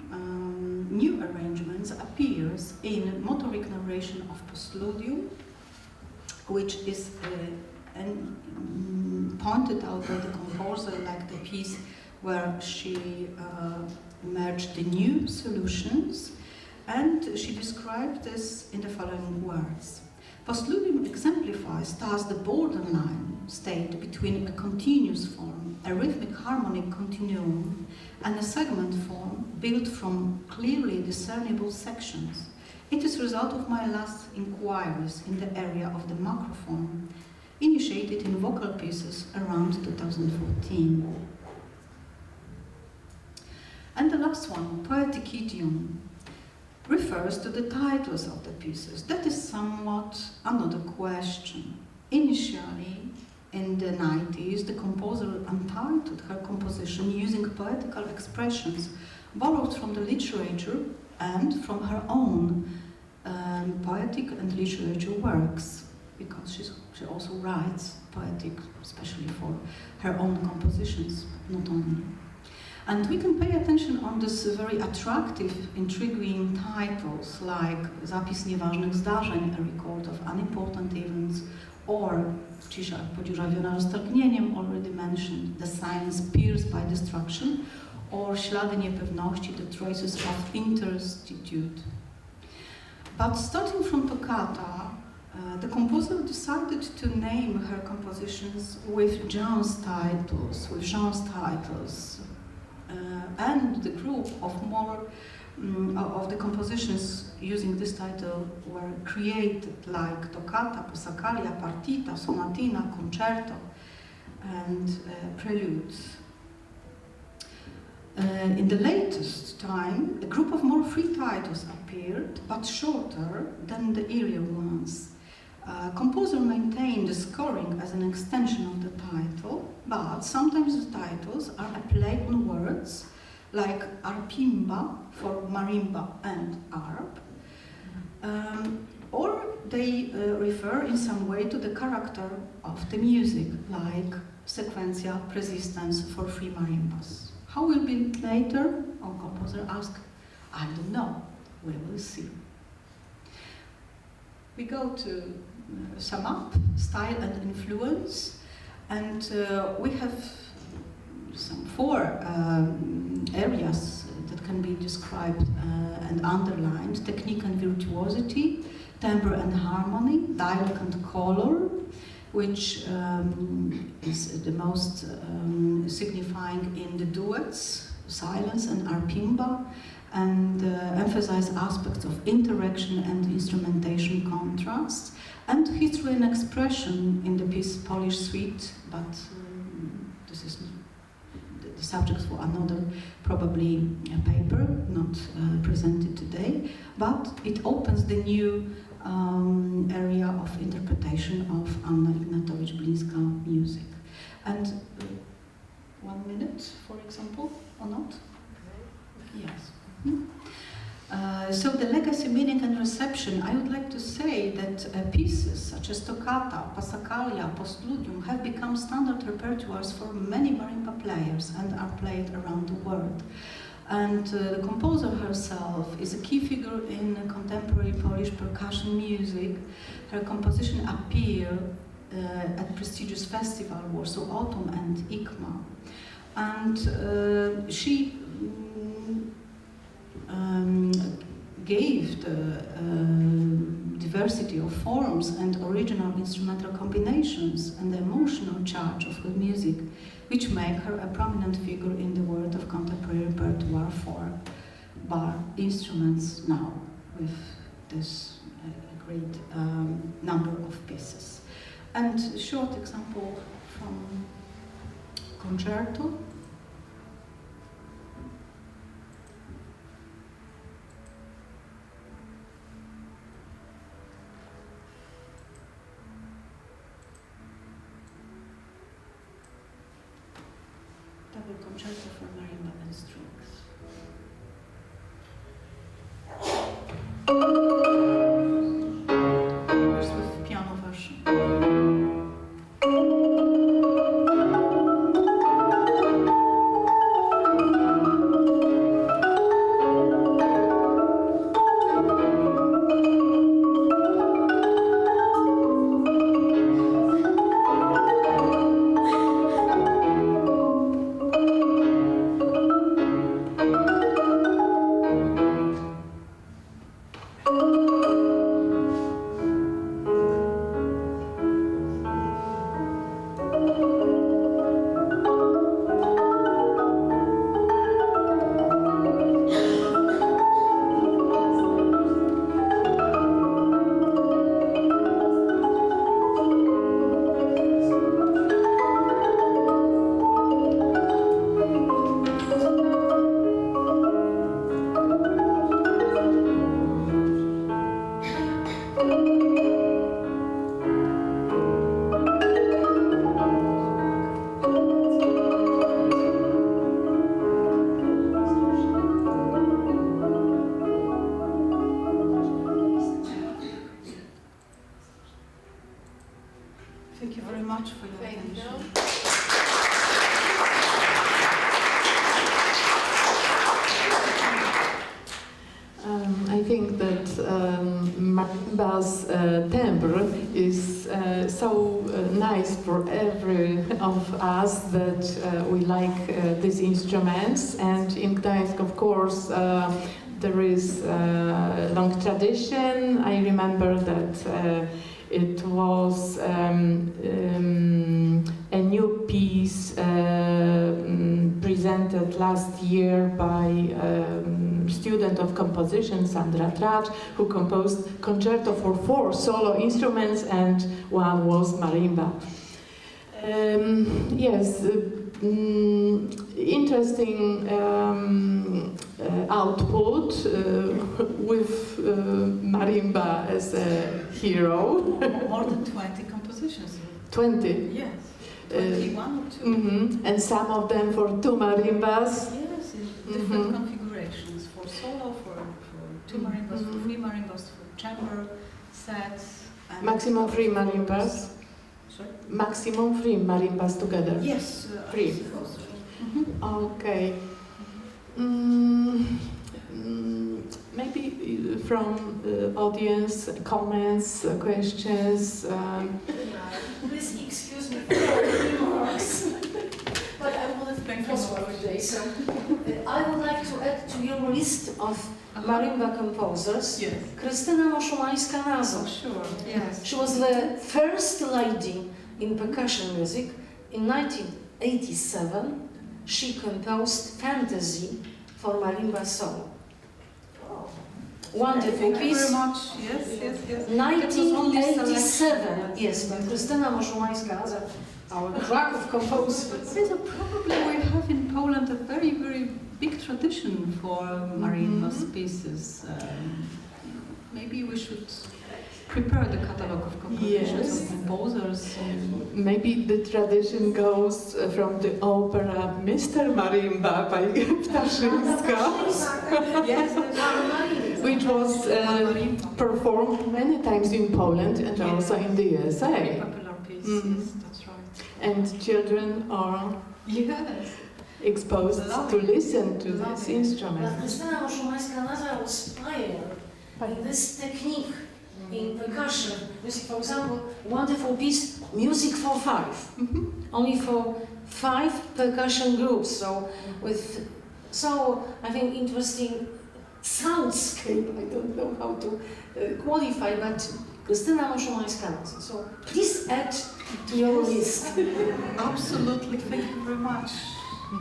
new arrangements appears in motoric narration of postludium, which is pointed out by the composer, like the piece where she merged the new solutions, and she described this in the following words. Postludium exemplifies thus the borderline state between a continuous form, a rhythmic harmonic continuum, and a segment form built from clearly discernible sections. It is a result of my last inquiries in the area of the macrophone, initiated in vocal pieces around 2014. And the last one, poetic idiom, refers to the titles of the pieces. That is somewhat another question. Initially, in the 90s, the composer untitled her composition using poetical expressions borrowed from the literature and from her own poetic and literature works, because she also writes poetic, especially for her own compositions, not only. And we can pay attention on this very attractive, intriguing titles like Zapis nieważnych zdarzeń, a record of unimportant events, or Cisza podziurawiona roztargnieniem, already mentioned, The Silence Pierced by Destruction, or Ślady niepewności, The Traces of Interstitute. But starting from toccata, the composer decided to name her compositions with genres titles, and the group of more of the compositions using this title were created, like toccata, passacaglia, partita, sonatina, concerto, and preludes. In the latest time, a group of more free titles appeared, but shorter than the earlier ones. Composer maintained the scoring as an extension of the title, but sometimes the titles are a play on words, like arpimba for marimba and arp, or they refer in some way to the character of the music, like sequencia persistence for three marimbas. How will it be later? Our composer asked, I don't know, we will see. We go to sum up style and influence, and we have some four areas that can be described and underlined: technique and virtuosity, timbre and harmony, dialogue and color, which is the most signifying in the duets, silence and arpimba, and emphasize aspects of interaction and instrumentation contrasts, and history and expression in the piece Polish Suite, but this is the subject for another, probably, paper, not presented today, but it opens the new area of interpretation of Anna Ignatowicz-Blińska music. And 1 minute, for example, or not? Yes. So the legacy, meaning and reception, I would like to say that pieces such as toccata, passacaglia, postludium have become standard repertoires for many marimba players and are played around the world. And the composer herself is a key figure in contemporary Polish percussion music. Her composition appear at prestigious festival, Warsaw Autumn and ICMA. And she gave the diversity of forms and original instrumental combinations and the emotional charge of her music, which make her a prominent figure in the world of contemporary repertoire for bar instruments now, with this great number of pieces. And a short example from concerto. Double concerto for marimba and strings. First with piano version. Thank you very much for your attention. I think that marimba's timbre is so nice for every of us that we like these instruments. And in Gdańsk, of course, there is a long tradition. I remember that it was a new piece presented last year by student of composition, Sandra Tracz, who composed concerto for 4 solo instruments, and one was marimba. Yes, interesting output with marimba as a hero. More than 20 compositions. 20? Yes. 21 or 2. And some of them for 2 marimbas. Yes, in different configurations. For solo, for 2 marimbas, for 3 marimbas, for chamber sets. And maximum 3 marimbas. Sorry? Maximum 3 marimbas together. Yes, 3. Okay. Maybe from audience, comments, questions. Please excuse me for the remarks, but I will have been possible today. So I would like to add to your list of marimba composers, Krystyna Moszumańska-Nazo. Oh, sure, yes. She was the first lady in percussion music. In 1987, she composed Fantasy for marimba solo. Wonderful piece. Thank you very much. Yes, yes, yes. 1987. Yes, but Krystyna Moszumańska, our crack of composers. Probably we have in Poland a very, very big tradition for marimbas pieces. Maybe we should prepared a catalog of compositions Yes. of composers. Maybe the tradition goes from the opera Mr. Marimba by Ptaszyńska, which was performed many times in Poland and also in the USA. Very popular piece, yes, that's right. And children are exposed to listen to this instrument. Gesine Schröder was pioneer in this technique in percussion music. For example, wonderful piece, Music for Five, only for 5 percussion groups. So with I think interesting soundscape. I don't know how to qualify, but Gesine Schröder. So please add to your list. Absolutely, thank you very much.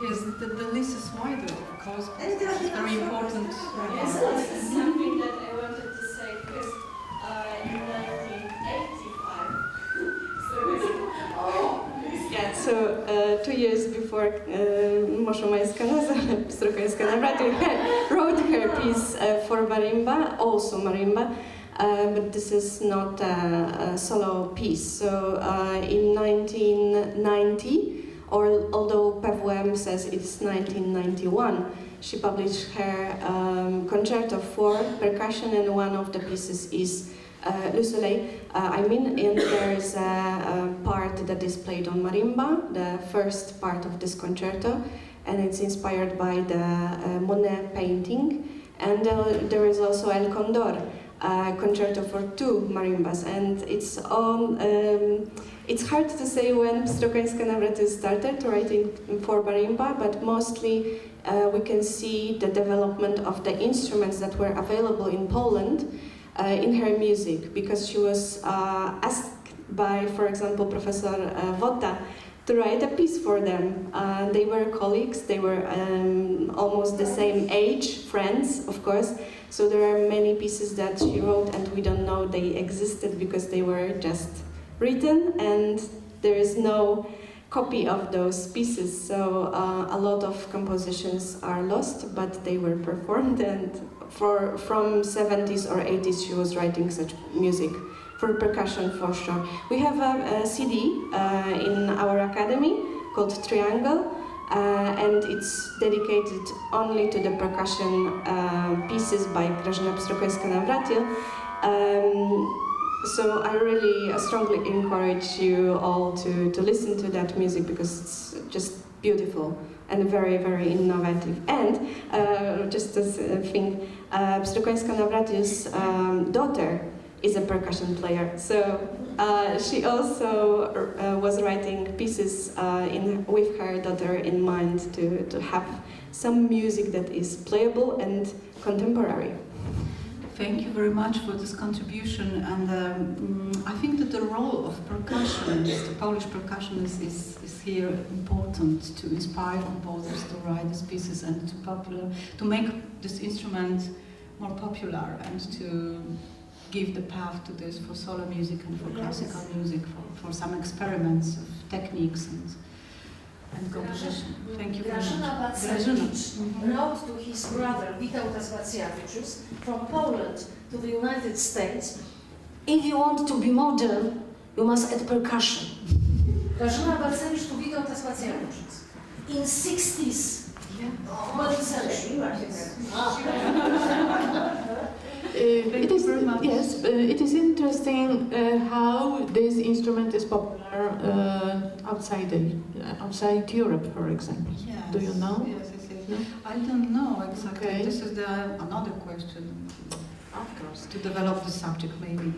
Yes, the list is wider, of course, but it's very important. Yes, that's something that I wanted to say, because in 1985, So 2 years before Moszomańska-Strugańska wrote her piece for marimba, also marimba, but this is not a solo piece. So in 1990, although PWM says it's 1991, she published her concerto for percussion, and one of the pieces is Le Soleil. And there is a part that is played on marimba, the first part of this concerto, and it's inspired by the Monet painting. And there is also El Condor, concerto for 2 marimbas, and it's on. It's hard to say when Strugańska started writing for marimba, but mostly we can see the development of the instruments that were available in Poland in her music, because she was asked by, for example, Professor Wotta to write a piece for them. They were colleagues, they were almost the same age, friends, of course, so there are many pieces that she wrote and we don't know they existed because they were just written and there is no copy of those pieces, so a lot of compositions are lost, but they were performed, and from 70s or 80s she was writing such music for percussion for sure. We have a CD in our academy called Triangle, and it's dedicated only to the percussion pieces by Grażyna Strugańska-Nawratil. So I really strongly encourage you all to listen to that music, because it's just beautiful and very, very innovative. And just as a thing, Strugańska-Nawratil's daughter is a percussion player, so she also was writing pieces with her daughter in mind to have some music that is playable and contemporary. Thank you very much for this contribution, and I think that the role of percussionists, the Polish percussionists, is here important to inspire composers to write these pieces and to make this instrument more popular and to give the path to this for solo music and for classical music, for some experiments of techniques and composition. Thank you very much. Grażyna wrote to his brother Witautas Wacjawiczus from Poland to the United States, if you want to be modern, you must add percussion. Grażyna Balcewicz to Witautas Wacjawiczus in 60s. Modern century. It is interesting how this instrument is popular outside Europe, for example. Yes. Do you know? Yes, yes, yes. No? I don't know exactly. Okay. This is another question. Of course. To develop the subject, maybe.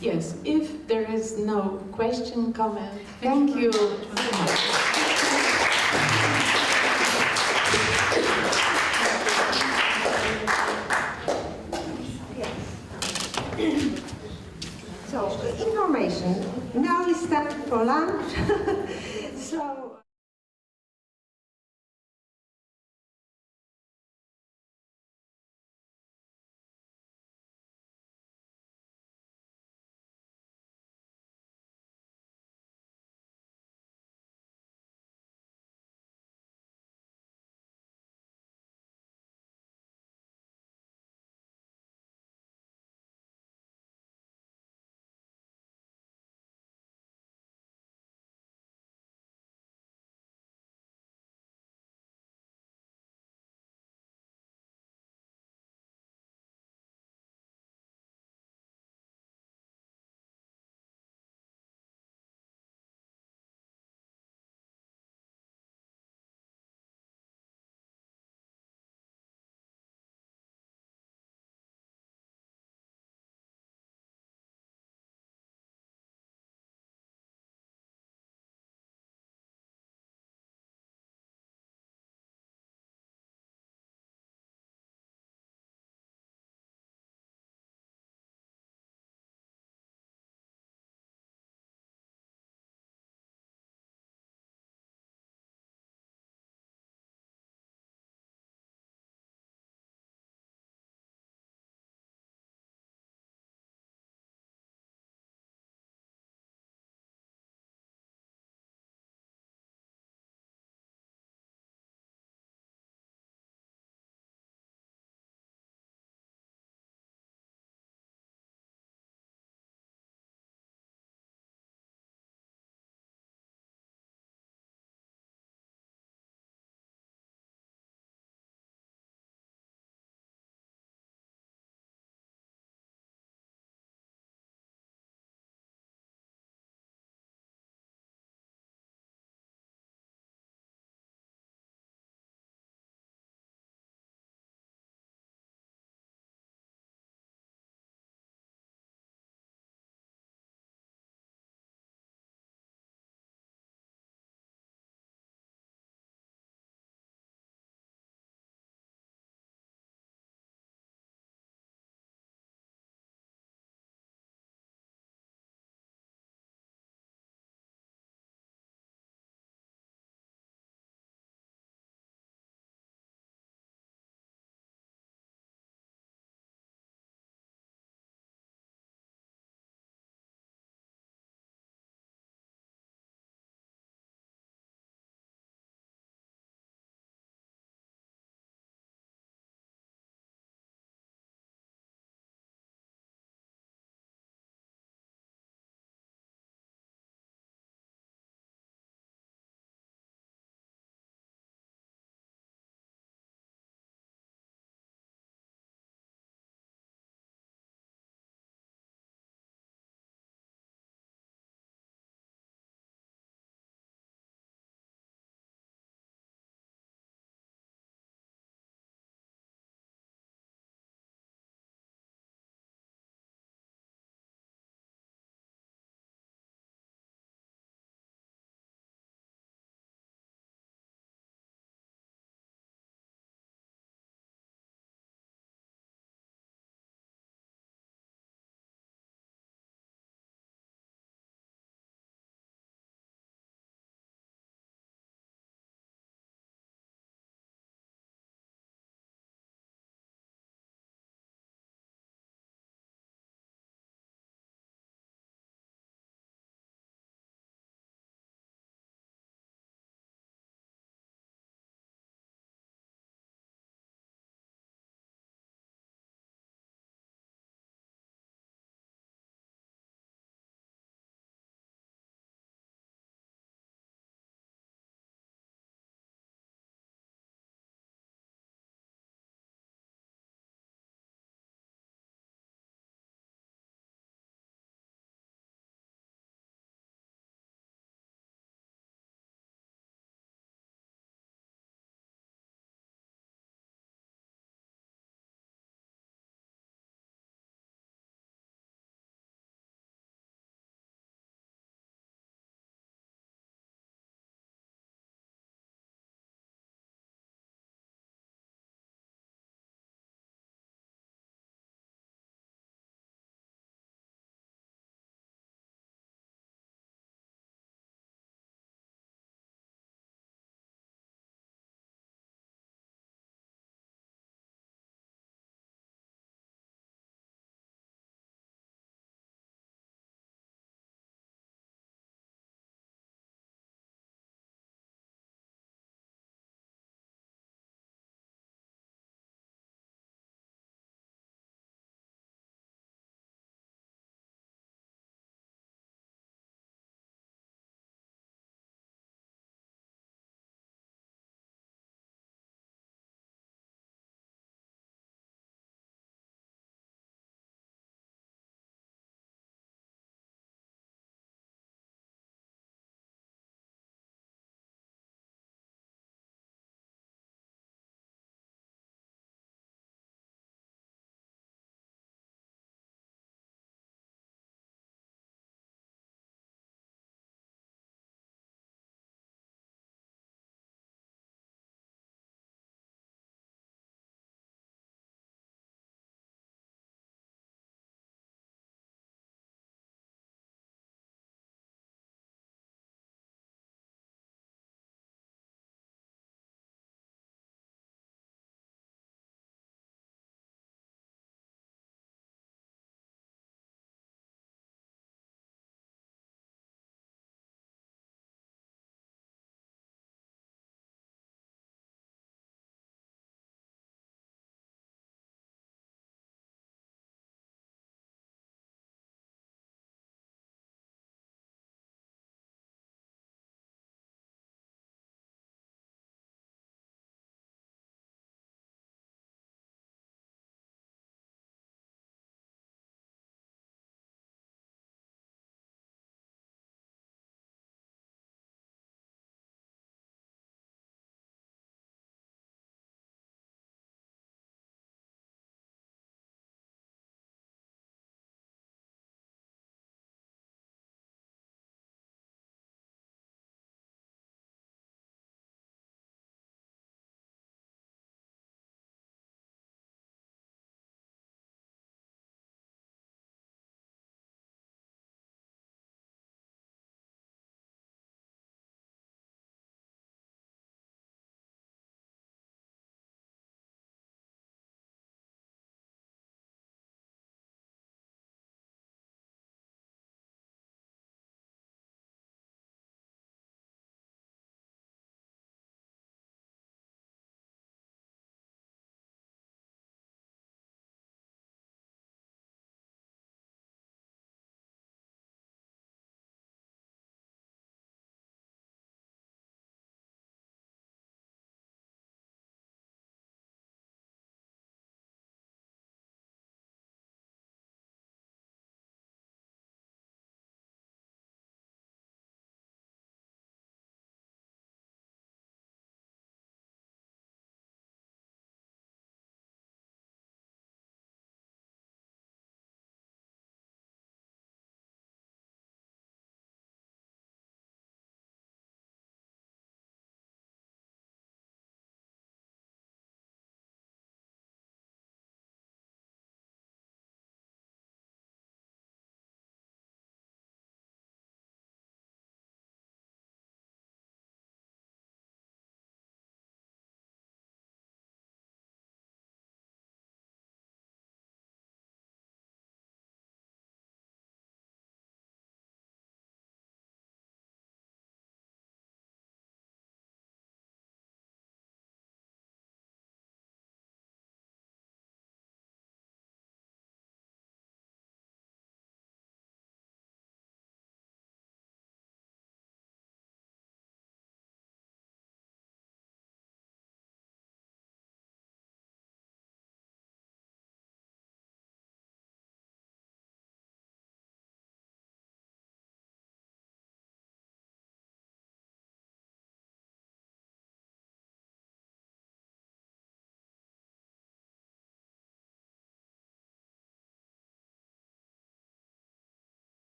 Yes. If there is no question, comment. Thank you very much. So, information. Now it's time for lunch. So.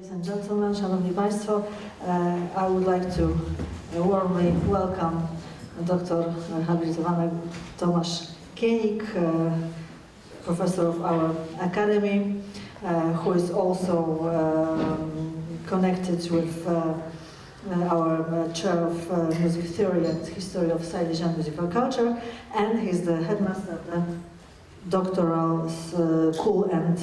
Ladies and gentlemen, Szanowni Państwo, I would like to warmly welcome Dr. habilitowany Tomasz Kienik, professor of our academy, who is also connected with our chair of music theory and history of Silesian musical culture, and he's the headmaster of the doctoral school and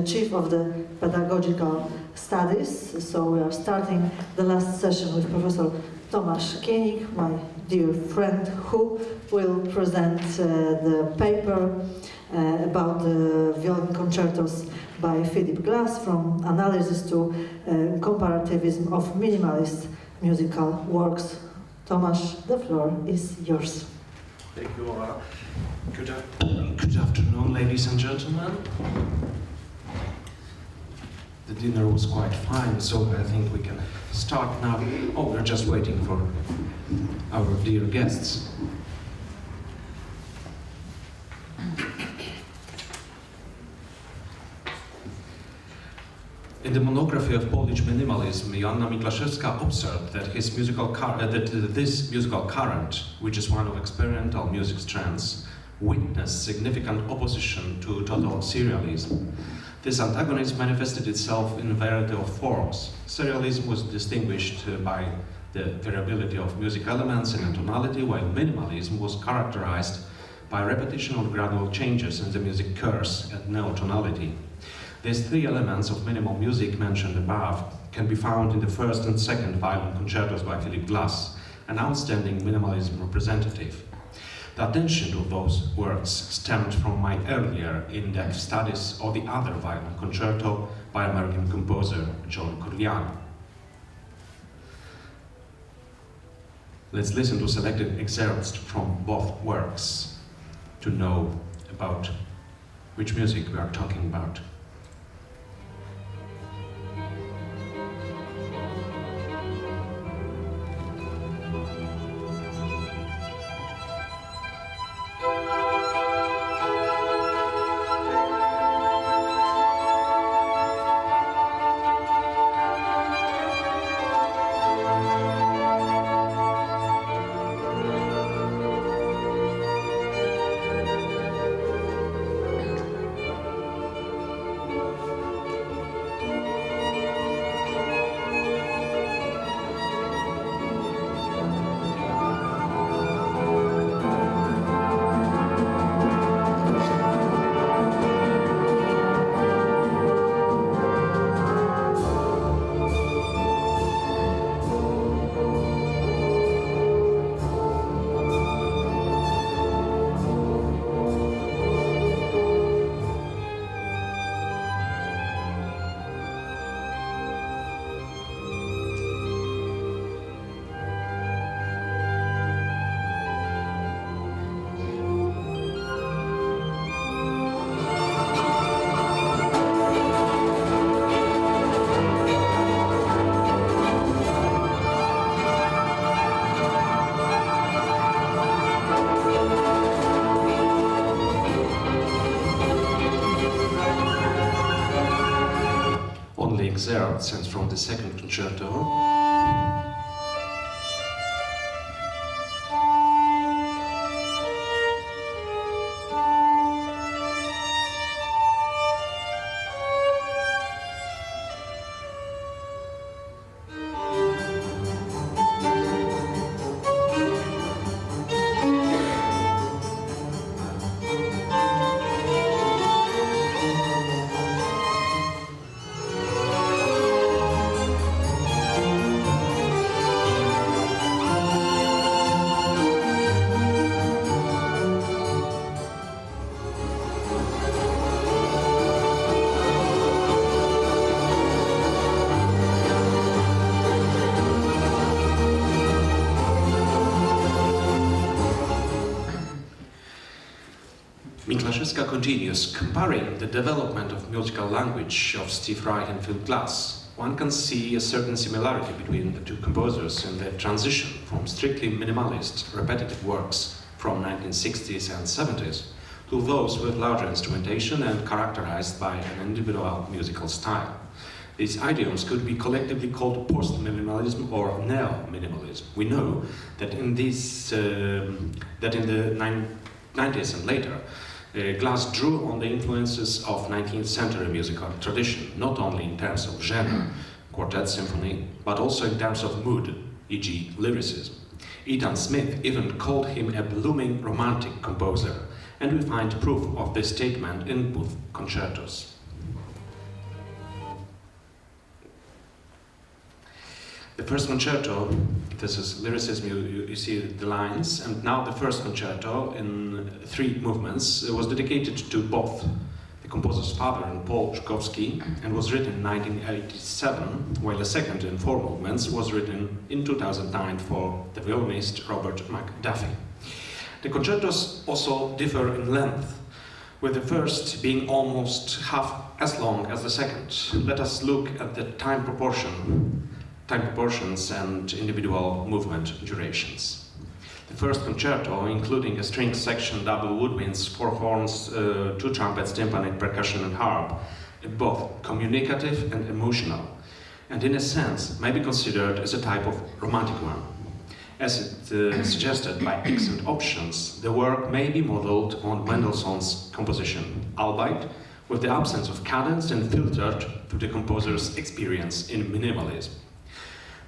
chief of the pedagogical studies. So we are starting the last session with Professor Tomasz Kienik, my dear friend, who will present the paper about the violin concertos by Philip Glass, from analysis to comparativism of minimalist musical works. Tomasz, the floor is yours. Thank you, Laura. Good afternoon, ladies and gentlemen. The dinner was quite fine, so I think we can start now. Oh, we're just waiting for our dear guests. In the monography of Polish minimalism, Joanna Miklaszewska observed that this musical current, which is one of experimental music strands, witnessed significant opposition to total serialism. This antagonism manifested itself in a variety of forms. Serialism was distinguished by the variability of music elements and tonality, while minimalism was characterized by repetition of gradual changes in the music curves and neotonality. These three elements of minimal music mentioned above can be found in the first and second violin concertos by Philip Glass, an outstanding minimalism representative. The attention to those works stemmed from my earlier in-depth studies of the other violin concerto by American composer John Corliano. Let's listen to selected excerpts from both works to know about which music we are talking about. Excerpts and from the second concerto. Miklaszewska continues, comparing the development of musical language of Steve Reich and Philip Glass. One can see a certain similarity between the two composers in the transition from strictly minimalist, repetitive works from 1960s and 70s to those with larger instrumentation and characterized by an individual musical style. These idioms could be collectively called post-minimalism or neo-minimalism. We know that in the 90s and later, Glass drew on the influences of 19th century musical tradition, not only in terms of genre, quartet, symphony, but also in terms of mood, e.g. lyricism. Ethan Smith even called him a blooming romantic composer, and we find proof of this statement in both concertos. The first concerto, this is lyricism, you see the lines, and now the first concerto in 3 movements was dedicated to both the composer's father and Paul Zukowski, and was written in 1987, while the second in 4 movements was written in 2009 for the violinist Robert McDuffie. The concertos also differ in length, with the first being almost half as long as the second. Let us look at the time proportions and individual movement durations. The first concerto, including a string section, double woodwinds, 4 horns, 2 trumpets, tympanic, percussion and harp, is both communicative and emotional, and in a sense may be considered as a type of romantic one. As it suggested by excellent options, the work may be modeled on Mendelssohn's composition, albeit with the absence of cadence and filtered through the composer's experience in minimalism.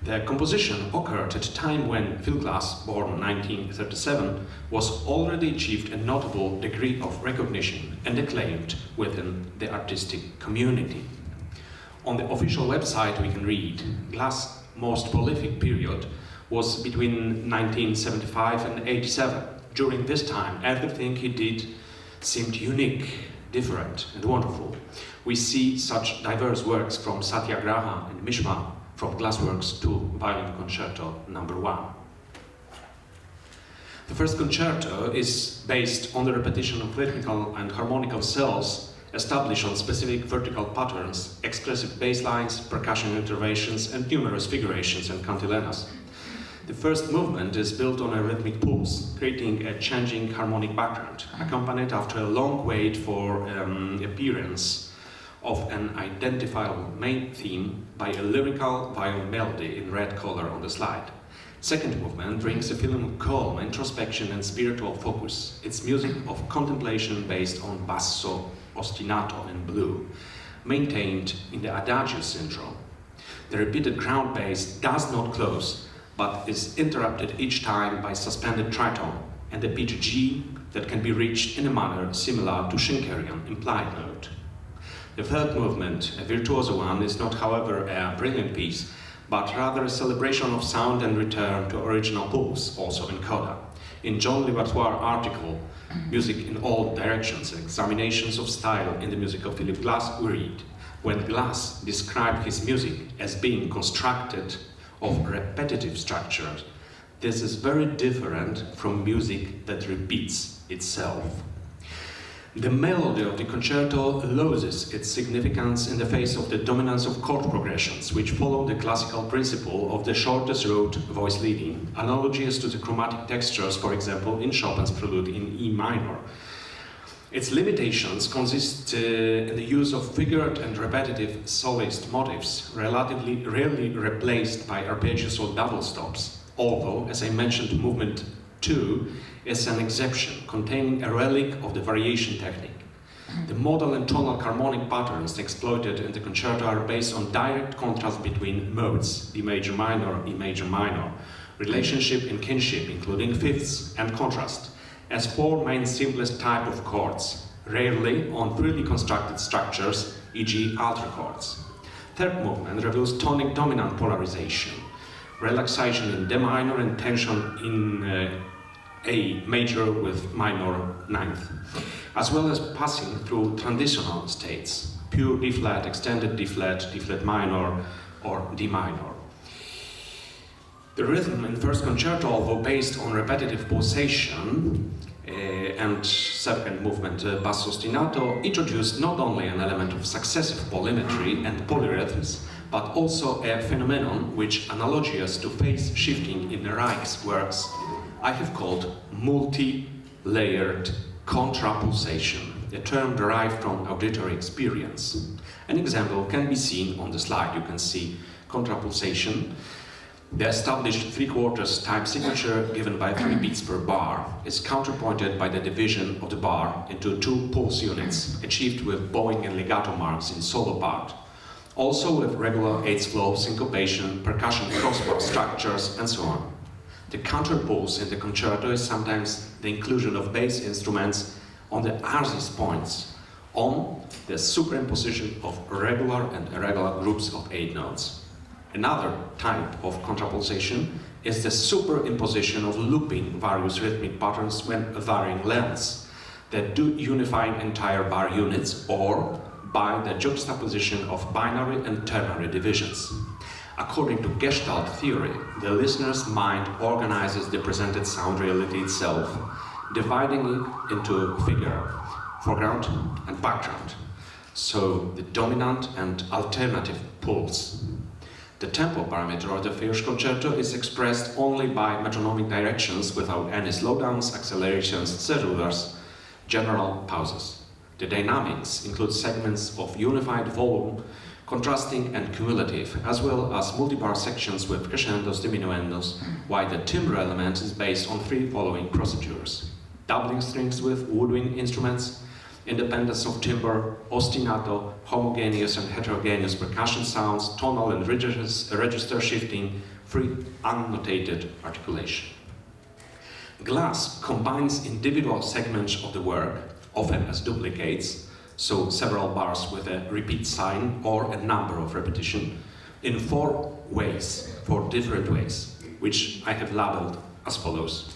The composition occurred at a time when Phil Glass, born in 1937, was already achieved a notable degree of recognition and acclaimed within the artistic community. On the official website we can read, Glass' most prolific period was between 1975 and 87. During this time, everything he did seemed unique, different and wonderful. We see such diverse works from Satyagraha and Mishma, from Glassworks to Violin Concerto No. 1. The first concerto is based on the repetition of rhythmical and harmonical cells established on specific vertical patterns, expressive bass lines, percussion interventions, and numerous figurations and cantilenas. The first movement is built on a rhythmic pulse, creating a changing harmonic background, accompanied after a long wait for appearance of an identifiable main theme by a lyrical violin melody in red color on the slide. Second movement brings a feeling of calm, introspection and spiritual focus. It's music of contemplation based on basso ostinato in blue, maintained in the adagio syndrome. The repeated ground bass does not close, but is interrupted each time by suspended tritone and the pitch G that can be reached in a manner similar to Schenkerian implied note. The third movement, a virtuoso one, is not, however, a brilliant piece, but rather a celebration of sound and return to original pulse, also in coda. In John Libertoire article, Music in All Directions, Examinations of Style in the Music of Philip Glass, we read, when Glass described his music as being constructed of repetitive structures, this is very different from music that repeats itself. The melody of the concerto loses its significance in the face of the dominance of chord progressions, which follow the classical principle of the shortest road voice leading, analogous to the chromatic textures, for example, in Chopin's prelude in E minor. Its limitations consist in the use of figured and repetitive soloist motifs, relatively rarely replaced by arpeggios or double stops, although, as I mentioned, movement 2 is an exception, containing a relic of the variation technique. The modal and tonal harmonic patterns exploited in the concerto are based on direct contrast between modes, D major minor, E major minor, relationship and kinship, including fifths, and contrast, as 4 main simplest type of chords, rarely on freely constructed structures, e.g. alter chords. Third movement reveals tonic dominant polarization, relaxation in D minor and tension in A major with minor ninth, as well as passing through transitional states, pure D flat, extended D flat minor, or D minor. The rhythm in first concerto, although based on repetitive pulsation and second movement basso ostinato, introduced not only an element of successive polymetry and polyrhythms, but also a phenomenon which, analogous to phase shifting in Reich's works, I have called multi-layered contrapulsation, a term derived from auditory experience. An example can be seen on the slide. You can see contrapulsation. The established 3/4 time signature given by 3 beats per bar is counterpointed by the division of the bar into 2 pulse units, achieved with bowing and legato marks in solo part. Also with regular 8th flow, syncopation, percussion crossbar structures, and so on. The counterpulse in the concerto is sometimes the inclusion of bass instruments on the arzis points, on the superimposition of regular and irregular groups of 8 notes. Another type of contrapulsation is the superimposition of looping various rhythmic patterns when varying lengths that do unify entire bar units, or by the juxtaposition of binary and ternary divisions. According to Gestalt theory, the listener's mind organizes the presented sound reality itself, dividing it into figure, foreground and background, so the dominant and alternative pulse. The tempo parameter of the first concerto is expressed only by metronomic directions without any slowdowns, accelerations, cedulars, general pauses. The dynamics include segments of unified volume, contrasting and cumulative, as well as multi-bar sections with crescendos, diminuendos, while the timbre element is based on 3 following procedures: doubling strings with woodwind instruments, independence of timbre, ostinato, homogeneous and heterogeneous percussion sounds, tonal and register shifting, free annotated articulation. Glass combines individual segments of the work, often as duplicates, so several bars with a repeat sign or a number of repetition, in 4 different ways, which I have labeled as follows: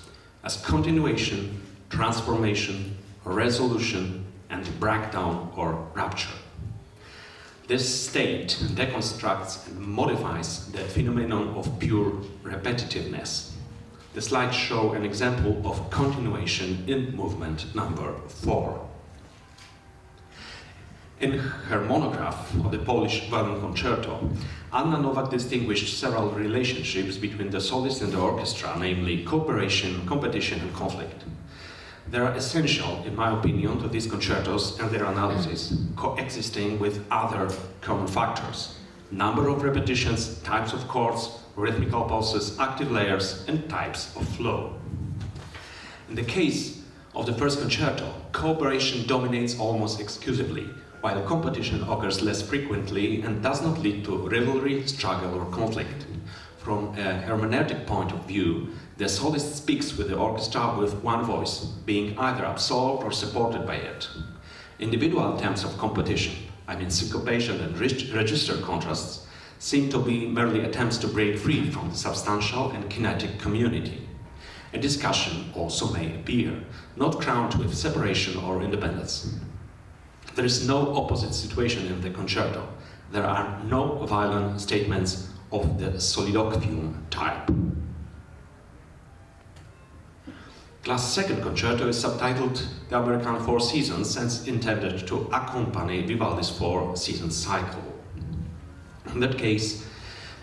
as continuation, transformation, resolution, and breakdown or rupture. This state deconstructs and modifies the phenomenon of pure repetitiveness. The slides show an example of continuation in movement number 4. In her monograph of the Polish violin concerto, Anna Nowak distinguished several relationships between the solist and the orchestra, namely cooperation, competition, and conflict. They are essential, in my opinion, to these concertos and their analysis, coexisting with other common factors: number of repetitions, types of chords, rhythmical pulses, active layers, and types of flow. In the case of the first concerto, cooperation dominates almost exclusively, while competition occurs less frequently and does not lead to rivalry, struggle, or conflict. From a hermeneutic point of view, the solist speaks with the orchestra with one voice, being either absorbed or supported by it. Individual attempts of competition, I mean syncopation and register contrasts, seem to be merely attempts to break free from the substantial and kinetic community. A discussion also may appear, not crowned with separation or independence. There is no opposite situation in the concerto. There are no violent statements of the soliloquium type. Glass' second concerto is subtitled The American Four Seasons and is intended to accompany Vivaldi's 4 seasons cycle. In that case,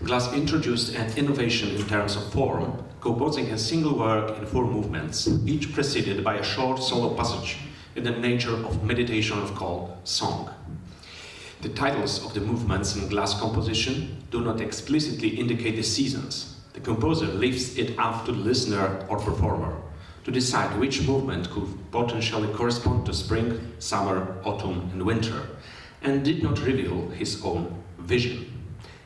Glass introduced an innovation in terms of form, composing a single work in 4 movements, each preceded by a short solo passage in the nature of meditation called song. The titles of the movements in Glass composition do not explicitly indicate the seasons. The composer leaves it up to the listener or performer to decide which movement could potentially correspond to spring, summer, autumn, and winter, and did not reveal his own vision.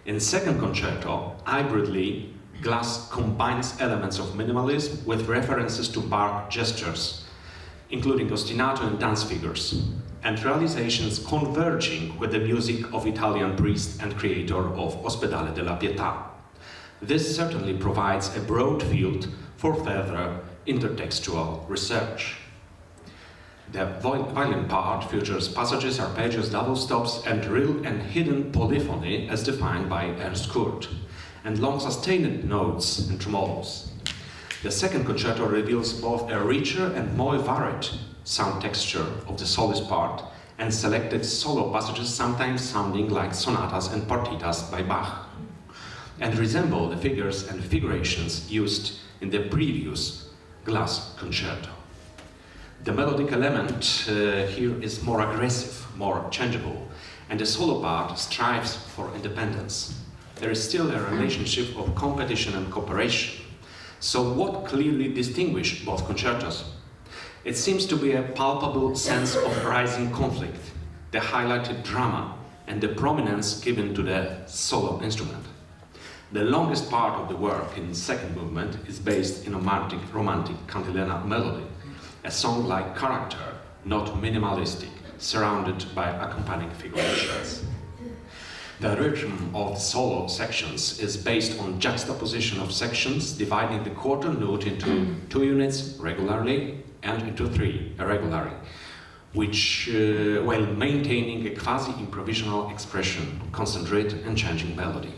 In second concerto, hybridly, Glass combines elements of minimalism with references to bar gestures, including ostinato and dance figures, and realizations converging with the music of Italian priest and creator of Ospedale della Pietà. This certainly provides a broad field for further intertextual research. The violin part features passages, arpeggios, double stops, and real and hidden polyphony as defined by Ernst Kurt, and long sustained notes and tremolos. The second concerto reveals both a richer and more varied sound texture of the soloist part and selected solo passages, sometimes sounding like sonatas and partitas by Bach, and resemble the figures and figurations used in the previous Glass concerto. The melodic element here is more aggressive, more changeable, and the solo part strives for independence. There is still a relationship of competition and cooperation. So what clearly distinguishes both concertos? It seems to be a palpable sense of rising conflict, the highlighted drama, and the prominence given to the solo instrument. The longest part of the work in the second movement is based in a romantic cantilena melody, a song-like character, not minimalistic, surrounded by accompanying figurations. The rhythm of the solo sections is based on juxtaposition of sections, dividing the quarter note into 2 units regularly and into 3 irregularly, which, while maintaining a quasi-improvisational expression, concentrate and changing melody.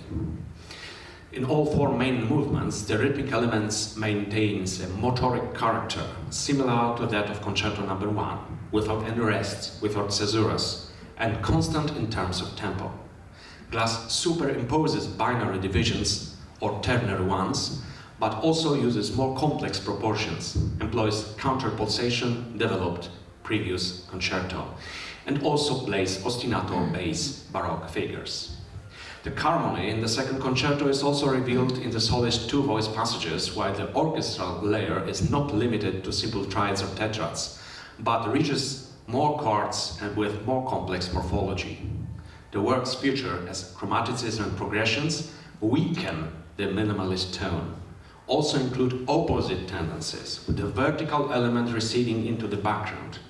In all 4 main movements, the rhythmic elements maintains a motoric character similar to that of Concerto No. 1, without any rests, without caesuras, and constant in terms of tempo. Glass superimposes binary divisions or ternary ones, but also uses more complex proportions, employs counterpulsation developed previous concerto, and also plays ostinato bass baroque figures. The harmony in the second concerto is also revealed in the soloist's 2 voice passages, while the orchestral layer is not limited to simple triads or tetrads, but reaches more chords and with more complex morphology. The works feature as chromaticism and progressions weaken the minimalist tone, also include opposite tendencies, with the vertical element receding into the background,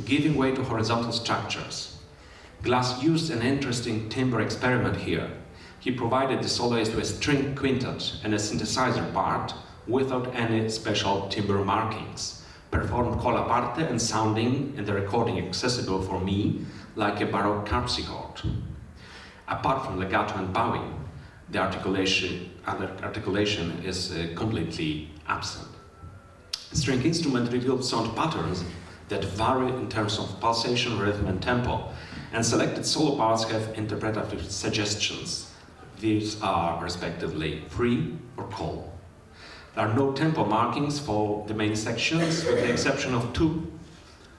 giving way to horizontal structures. Glass used an interesting timbre experiment here. He provided the soloist with a string quintet and a synthesizer part without any special timbre markings, performed colla parte and sounding in the recording accessible for me like a baroque harpsichord. Apart from legato and bowing, the articulation is completely absent. String instrument reveals sound patterns that vary in terms of pulsation, rhythm and tempo, and selected solo parts have interpretative suggestions. These are respectively free or call. There are no tempo markings for the main sections, with the exception of 2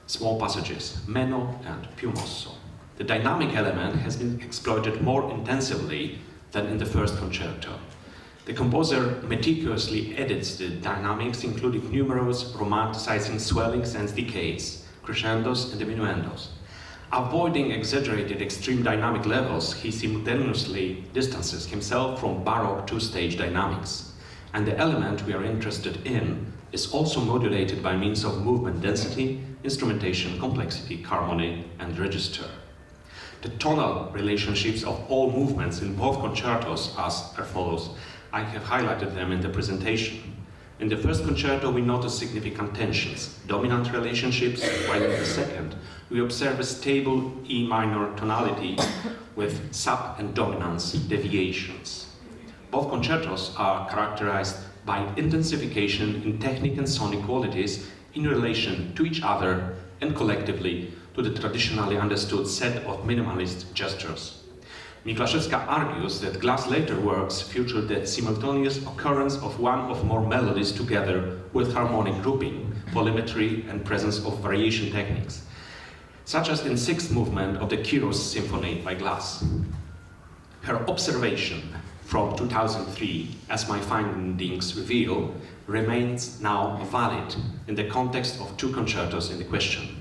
small passages, meno and più mosso. The dynamic element has been exploited more intensively than in the first concerto. The composer meticulously edits the dynamics, including numerous romanticizing swellings and decays, crescendos and diminuendos. Avoiding exaggerated extreme dynamic levels, he simultaneously distances himself from baroque 2-stage dynamics. And the element we are interested in is also modulated by means of movement density, instrumentation, complexity, harmony, and register. The tonal relationships of all movements in both concertos are as follows. I have highlighted them in the presentation. In the first concerto, we notice significant tensions, dominant relationships, while in the second, we observe a stable E minor tonality with sub and dominance deviations. Both concertos are characterized by intensification in technique and sonic qualities in relation to each other and collectively to the traditionally understood set of minimalist gestures. Miklaszewska argues that Glass' later works feature the simultaneous occurrence of one or more melodies together with harmonic grouping, polymetry, and presence of variation techniques, such as in 6th movement of the Kyros Symphony by Glass. Her observation from 2003, as my findings reveal, remains now valid in the context of 2 concertos in the question.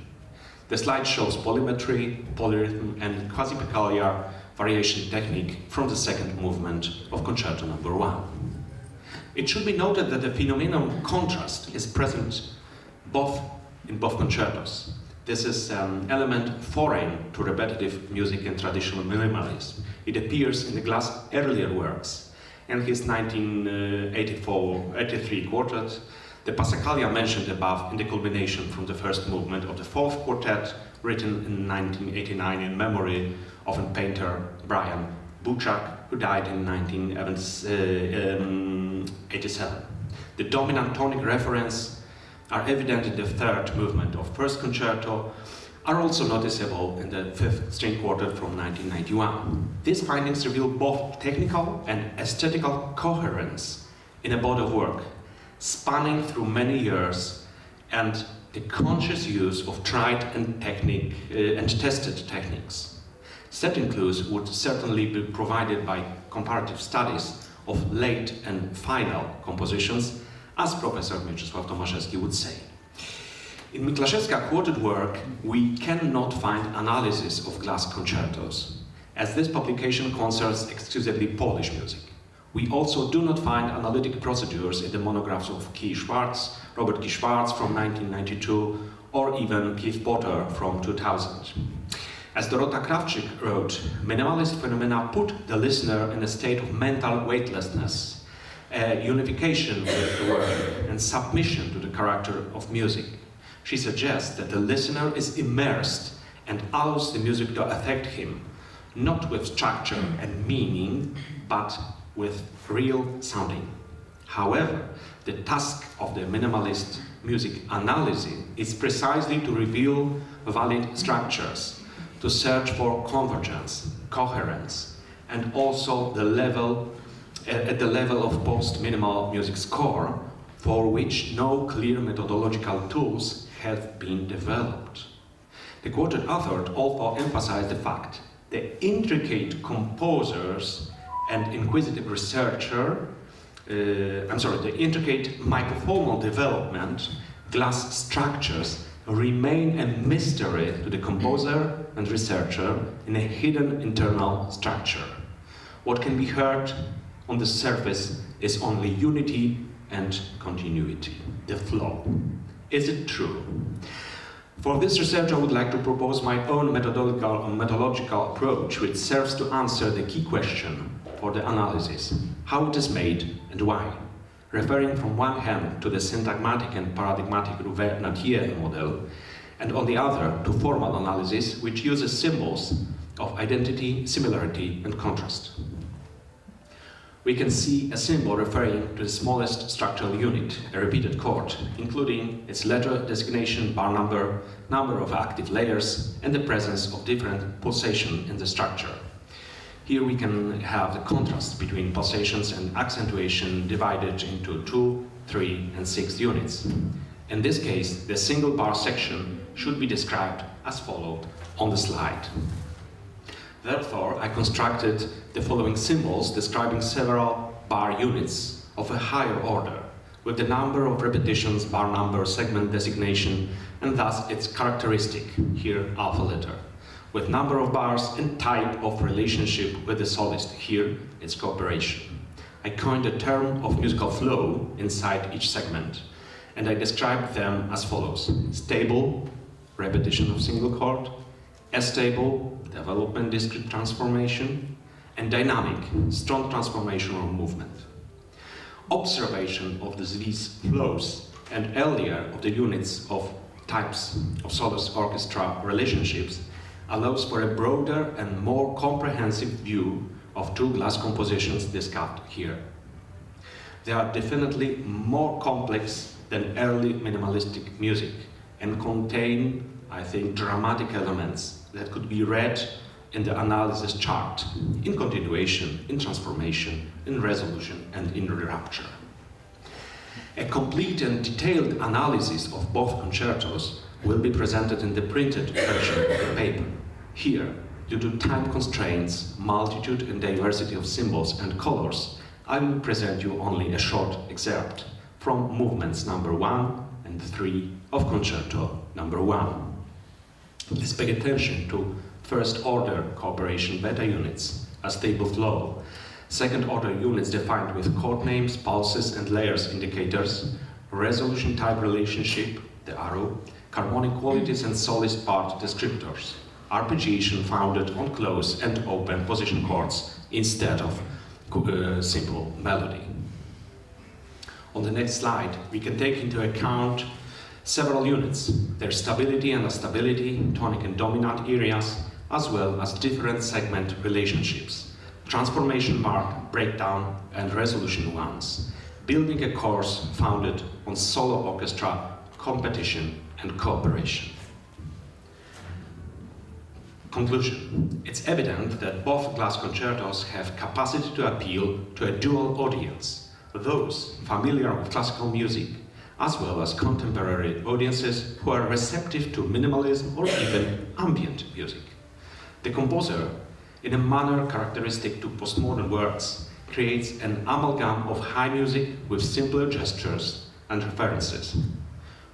The slide shows polymetry, polyrhythm, and quasi-peculiar variation technique from the 2nd movement of Concerto No. 1. It should be noted that the phenomenon of contrast is present in both concertos. This is an element foreign to repetitive music and traditional minimalism. It appears in the Glass' earlier works, and his 1983 quartet, the Passacaglia mentioned above in the culmination from the 1st movement of the 4th quartet, written in 1989 in memory of a painter, Brian Buchak, who died in 1987. The dominant tonic references are evident in the 3rd movement of 1st concerto, are also noticeable in the 5th string quartet from 1991. These findings reveal both technical and aesthetical coherence in a body of work, spanning through many years, and the conscious use of tried and tested techniques. Setting clues would certainly be provided by comparative studies of late and final compositions, as Professor Mieczysław Tomaszewski would say. In Miklaszewska's quoted work, we cannot find analysis of glass concertos, as this publication concerns exclusively Polish music. We also do not find analytic procedures in the monographs of Robert Key Schwartz from 1992, or even Cliff Potter from 2000. As Dorota Krawczyk wrote, minimalist phenomena put the listener in a state of mental weightlessness, a unification with the world, and submission to the character of music. She suggests that the listener is immersed and allows the music to affect him, not with structure and meaning, but with real sounding. However, the task of the minimalist music analysis is precisely to reveal valid structures, to search for convergence, coherence, and also at the level of post-minimal music score, for which no clear methodological tools have been developed. The quoted author also emphasized the fact that intricate composers and inquisitive researcher, the intricate microformal development, glass structures remain a mystery to the composer and researcher in a hidden internal structure. What can be heard on the surface is only unity and continuity, the flow. Is it true? For this research, I would like to propose my own methodological approach, which serves to answer the key question for the analysis: how it is made and why, referring from one hand to the syntagmatic and paradigmatic Rouvet-Nautier model, and on the other to formal analysis, which uses symbols of identity, similarity, and contrast. We can see a symbol referring to the smallest structural unit, a repeated chord, including its letter designation, bar number, number of active layers, and the presence of different pulsation in the structure. Here we can have the contrast between pulsations and accentuation divided into 2, 3, and 6 units. In this case, the single bar section should be described as followed on the slide. Therefore, I constructed the following symbols describing several bar units of a higher order, with the number of repetitions, bar number, segment designation, and thus its characteristic, here alpha letter, with number of bars and type of relationship with the solist, here its cooperation. I coined a term of musical flow inside each segment, and I described them as follows: stable, repetition of single chord; astable, development, discrete transformation; and dynamic, strong transformation or movement. Observation of these flows and earlier of the units of types of soloist orchestra relationships allows for a broader and more comprehensive view of two glass compositions discussed here. They are definitely more complex than early minimalistic music and contain, I think, dramatic elements that could be read in the analysis chart, in continuation, in transformation, in resolution, and in rupture. A complete and detailed analysis of both concertos will be presented in the printed version of the paper. Here, due to time constraints, multitude and diversity of symbols and colors, I will present you only a short excerpt from movements number 1 and 3 of concerto number 1. Let's pay attention to first order cooperation beta units, a stable flow, second order units defined with chord names, pulses, and layers indicators, resolution type relationship, the arrow, harmonic qualities and solist part descriptors, arpeggiation founded on close and open position chords instead of simple melody. On the next slide, we can take into account several units, their stability and instability, tonic and dominant areas, as well as different segment relationships, transformation mark, breakdown, and resolution ones, building a course founded on solo orchestra, competition, and cooperation. Conclusion. It's evident that both glass concertos have capacity to appeal to a dual audience, those familiar with classical music, as well as contemporary audiences who are receptive to minimalism or even ambient music. The composer in a manner characteristic to postmodern works, creates an amalgam of high music with simpler gestures and references.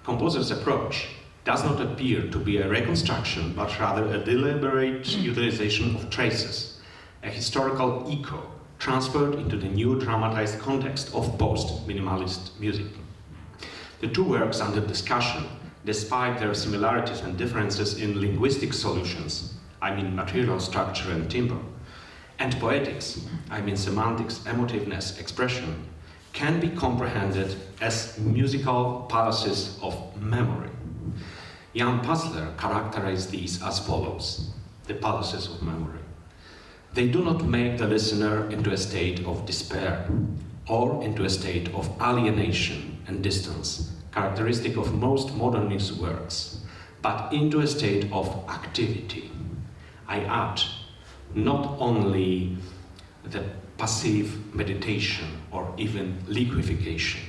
Composer's approach does not appear to be a reconstruction, but rather a deliberate utilization of traces, a historical echo transferred into the new dramatized context of post-minimalist music. The two works under discussion, despite their similarities and differences in linguistic solutions, I mean material structure and timbre, and poetics, I mean semantics, emotiveness, expression, can be comprehended as musical palaces of memory. Jan Puzzler characterized these as follows: the palaces of memory. They do not make the listener into a state of despair or into a state of alienation and distance, characteristic of most modernist works, but into a state of activity. I add, not only the passive meditation or even liquefaction.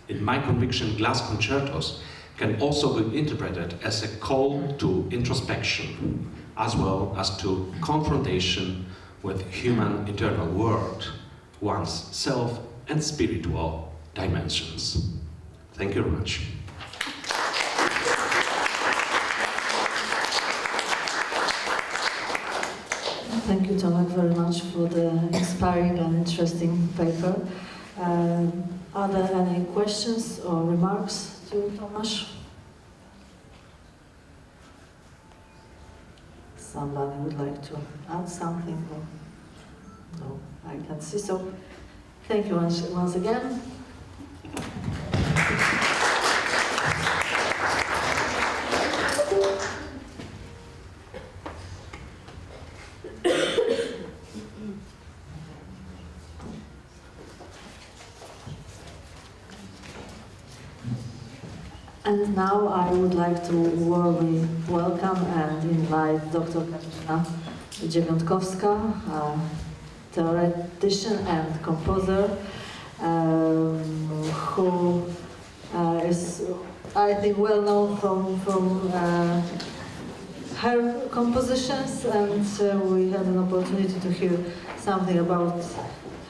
In my conviction, glass concertos can also be interpreted as a call to introspection, as well as to confrontation with human internal world, one's self and spiritual dimensions. Thank you very much. Thank you, Tomek, very much for the inspiring and interesting paper. Are there any questions or remarks to Tomasz? Somebody would like to add something? Or no, I can't see. So, thank you once again. And now I would like to warmly welcome and invite Dr. Katarzyna Dziewiątkowska, theoretician and composer, who is, I think, well known from her compositions, and we had an opportunity to hear something about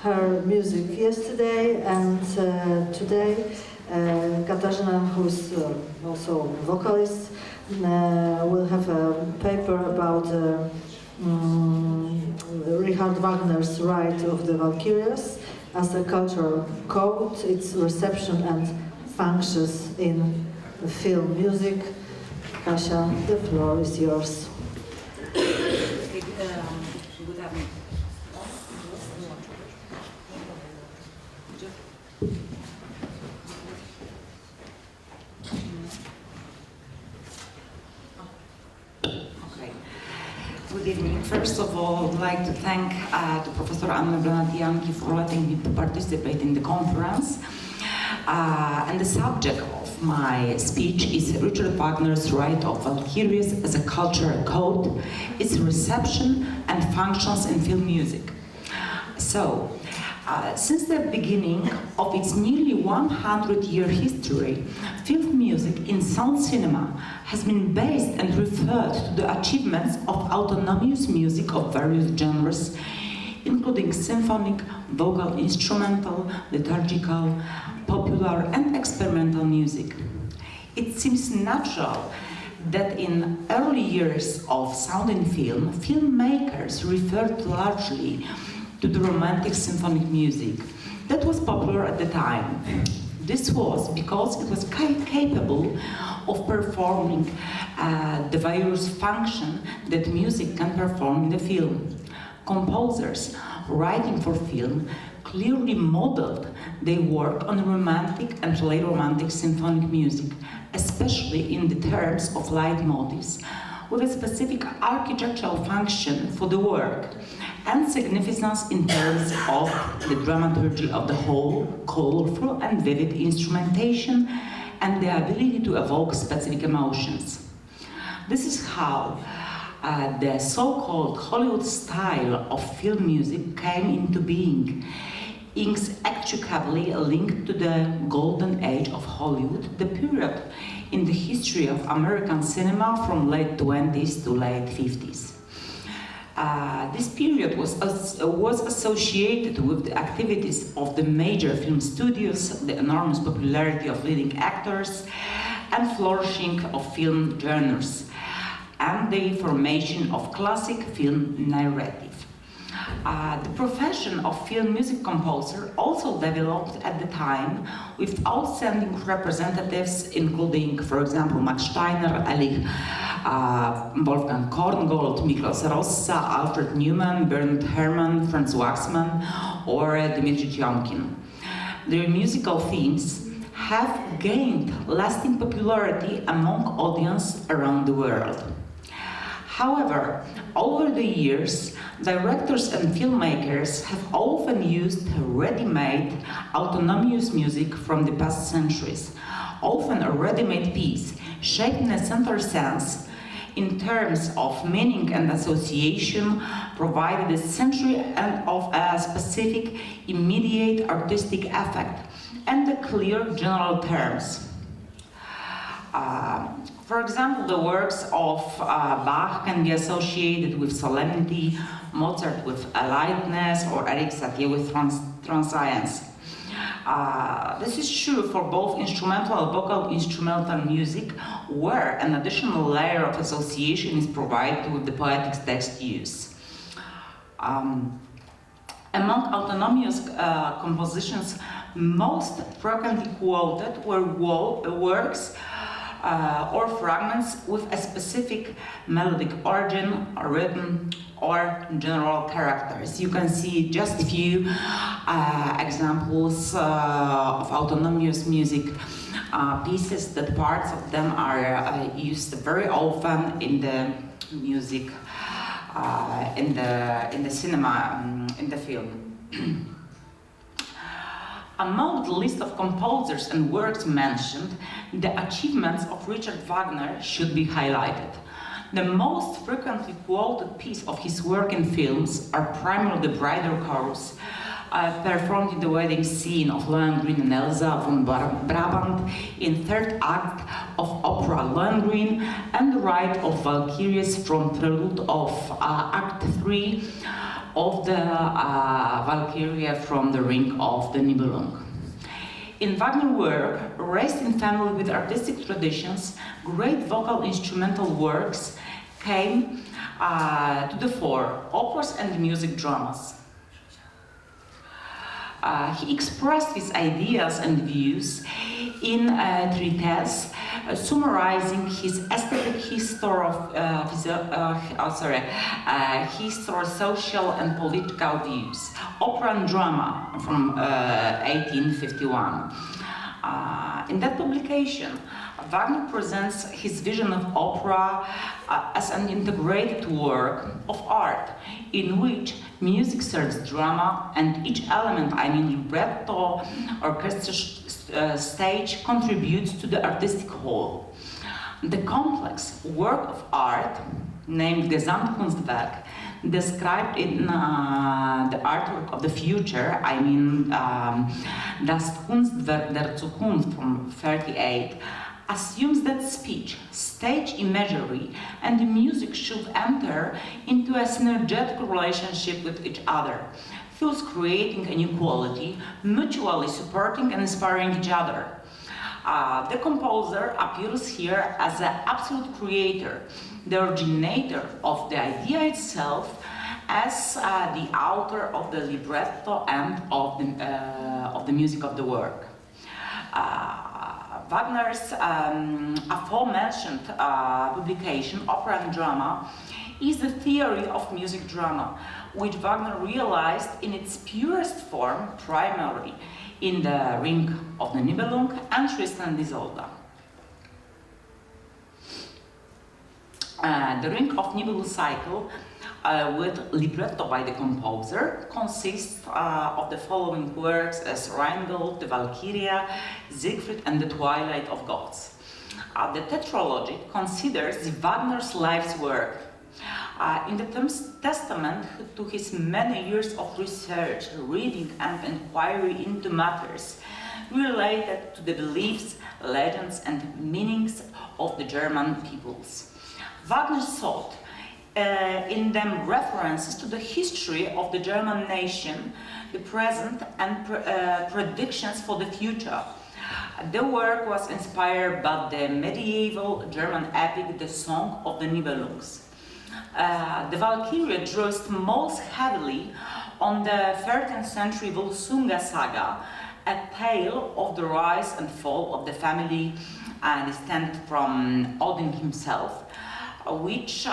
her music yesterday and today. Katarzyna, who's also a vocalist, will have a paper about Richard Wagner's Ride of the Valkyries as a cultural code, its reception and functions in film music. Kasia, the floor is yours. Good afternoon. Good evening. First of all, I would like to thank Professor Anna Granat-Janki for letting me participate in the conference. And the subject of my speech is Richard Wagner's Ride of Valkyries as a cultural code, its reception and functions in film music. So, since the beginning of its nearly 100-year history, film music in sound cinema has been based and referred to the achievements of autonomous music of various genres, including symphonic, vocal, instrumental, liturgical, popular, and experimental music. It seems natural that in early years of sound in film, filmmakers referred largely to the romantic symphonic music that was popular at the time. This was because it was capable of performing the various functions that music can perform in the film. Composers writing for film clearly modeled their work on romantic and late romantic symphonic music, especially in the terms of leitmotifs, with a specific architectural function for the work and significance in terms of the dramaturgy of the whole, colorful and vivid instrumentation, and the ability to evoke specific emotions. This is how the so-called Hollywood style of film music came into being, inextricably linked to the golden age of Hollywood, the period in the history of American cinema from late 20s to late 50s. This period was associated with the activities of the major film studios, the enormous popularity of leading actors, and flourishing of film genres, and the formation of classic film narrative. The profession of film music composer also developed at the time with outstanding representatives including, for example, Max Steiner, Erich Wolfgang Korngold, Miklos Rossa, Alfred Newman, Bernard Herrmann, Franz Waxman, or Dmitry Tiomkin. Their musical themes have gained lasting popularity among audience around the world. However, over the years, directors and filmmakers have often used ready-made autonomous music from the past centuries, often a ready-made piece, shaped in a central sense, in terms of meaning and association, provided a century and of a specific, immediate artistic effect, and the clear general terms. For example, the works of Bach can be associated with solemnity, Mozart with lightness, or Eric Satie with transience. This is true for both instrumental and vocal instrumental music, where an additional layer of association is provided with the poetic text use. Among autonomous compositions, most frequently quoted were works or fragments with a specific melodic origin, or rhythm, or general characters. You can see just a few examples of autonomous music pieces that parts of them are used very often in the music, in the cinema, in the film. Among the list of composers and works mentioned, the achievements of Richard Wagner should be highlighted. The most frequently quoted piece of his work in films are primarily the bridal chorus, performed in the wedding scene of Lohengrin and Elsa von Brabant in third act of opera Lohengrin, and the rite of Valkyries from prelude of Act 3 of the Valkyria from the Ring of the Nibelung. In Wagner work, raised in family with artistic traditions, great vocal instrumental works came to the fore, operas and music dramas. He expressed his ideas and views in a treatise summarizing his aesthetic history of social and political views, opera and drama from 1851. In that publication, Wagner presents his vision of opera as an integrated work of art in which music serves drama, and each element, I mean libretto, orchestra, stage, contributes to the artistic whole. The complex work of art, named Gesamtkunstwerk, described in the artwork of the future, I mean Das Kunstwerk der Zukunft from 38, assumes that speech, stage imagery, and the music should enter into a synergetic relationship with each other, thus creating a new quality, mutually supporting and inspiring each other. The composer appears here as an absolute creator, the originator of the idea itself, as the author of the libretto and of the music of the work. Wagner's aforementioned publication, Opera and Drama, is the theory of music drama, which Wagner realized in its purest form primarily in the Ring of the Nibelung and Tristan and Isolde. The Ring of Nibelung cycle with libretto by the composer consists of the following works as Rheingold, the Valkyria, Siegfried and the Twilight of Gods. The tetralogy considers Wagner's life's work. In the testament to his many years of research, reading and inquiry into matters related to the beliefs, legends and meanings of the German peoples, Wagner sought in them references to the history of the German nation, the present, and predictions for the future. The work was inspired by the medieval German epic, The Song of the Nibelungs. The Valkyria draws most heavily on the 13th century Volsunga saga, a tale of the rise and fall of the family descended from Odin himself, which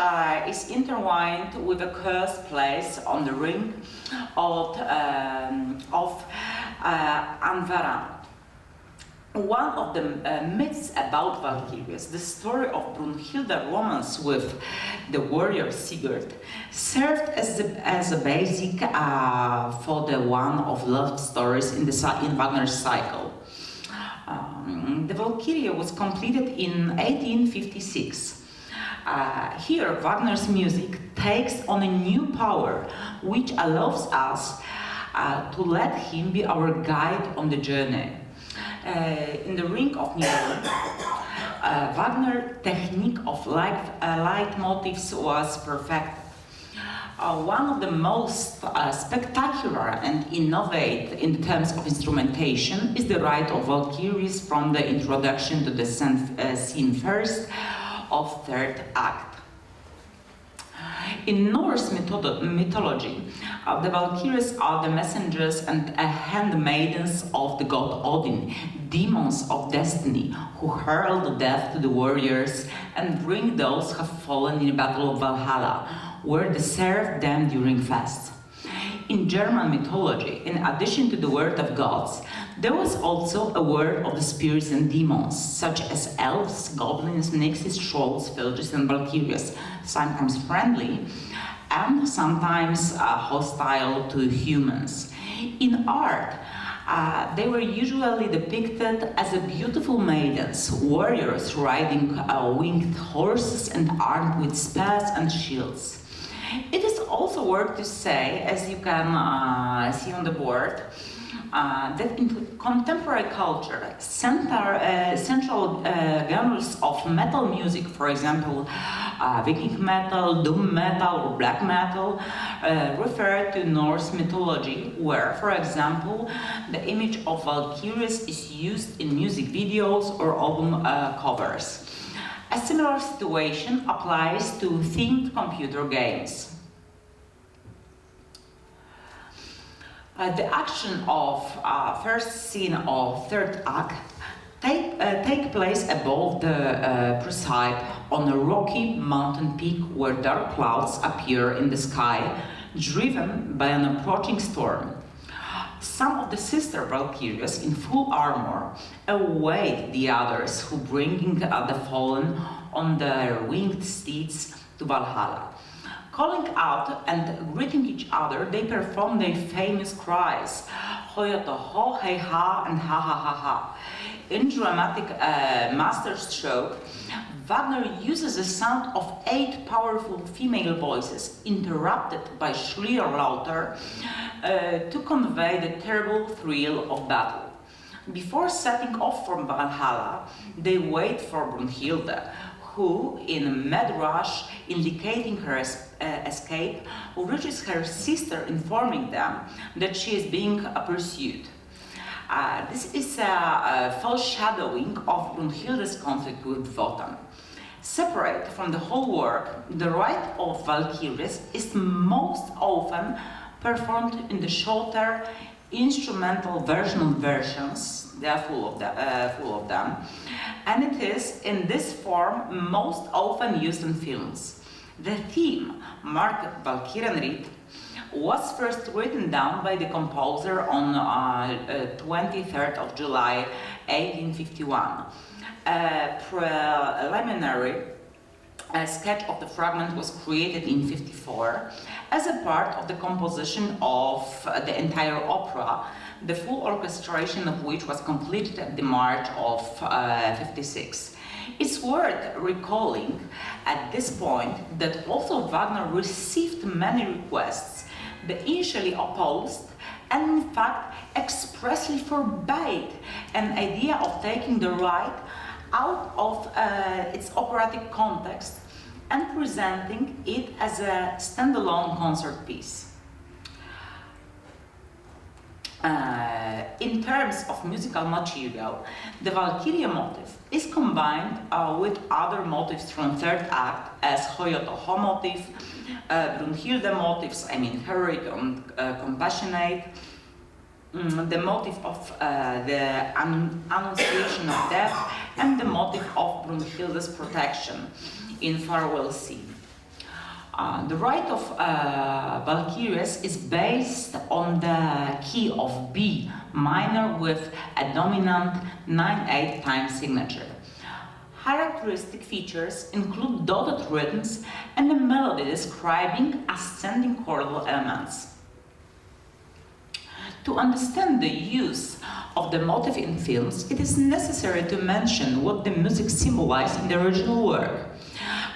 is intertwined with a curse placed on the ring of Anvara. One of the myths about Valkyries, the story of Brunhilde's romance with the warrior Sigurd, served as a basic for the one of love stories in Wagner's cycle. The Valkyria was completed in 1856. Here, Wagner's music takes on a new power, which allows us to let him be our guide on the journey. In the Ring of Nibelungen, Wagner's technique of leitmotifs was perfect. One of the most spectacular and innovative in terms of instrumentation is the rite of Valkyries from the introduction to the scene first of third act. In Norse mythology, the Valkyries are the messengers and handmaidens of the god Odin, demons of destiny, who herald death to the warriors and bring those who have fallen in the battle of Valhalla, where they serve them during fasts. In German mythology, in addition to the word of gods, there was also a word of the spirits and demons, such as elves, goblins, nixies, trolls, filges, and valkyries, sometimes friendly and sometimes hostile to humans. In art, they were usually depicted as beautiful maidens, warriors riding winged horses and armed with spears and shields. It is also worth to say, as you can see on the board, that in contemporary culture, central genres of metal music, for example, Viking metal, doom metal, or black metal, refer to Norse mythology, where, for example, the image of Valkyries is used in music videos or album covers. A similar situation applies to themed computer games. The action of first scene of third act take place above the Presibe on a rocky mountain peak where dark clouds appear in the sky, driven by an approaching storm. Some of the sister Valkyries in full armor await the others who bring the fallen on their winged steeds to Valhalla. Calling out and greeting each other, they perform their famous cries, Hoyoto-ho, hey-ha, and ha-ha-ha-ha. In dramatic masterstroke, Wagner uses the sound of 8 powerful female voices, interrupted by shrill laughter, to convey the terrible thrill of battle. Before setting off from Valhalla, they wait for Brunhilde, who, in a mad rush indicating her escape, reaches her sister, informing them that she is being pursued. This is a foreshadowing of Brunhilde's conflict with Wotan. Separate from the whole work, the rite of Valkyries is most often performed in the shorter instrumental versions. They are full of them, and it is in this form most often used in films. The theme, marked Valkyrienried, was first written down by the composer on 23rd of July 1851. A preliminary sketch of the fragment was created in 1954 as a part of the composition of the entire opera, the full orchestration of which was completed at the March of 1956. It's worth recalling at this point that also Wagner received many requests, but initially opposed and in fact expressly forbade an idea of taking the rite out of its operatic context and presenting it as a standalone concert piece. In terms of musical material, the Valkyria motif is combined with other motifs from third act as Hoyotoho motif, Brunhilde motifs, heroic and compassionate, the motif of the Annunciation of Death, and the motif of Brunhilde's protection in Farewell Scene. The rite of Valkyries is based on the key of B minor with a dominant 9/8 time signature. Characteristic features include dotted rhythms and a melody describing ascending chordal elements. To understand the use of the motif in films, it is necessary to mention what the music symbolized in the original work.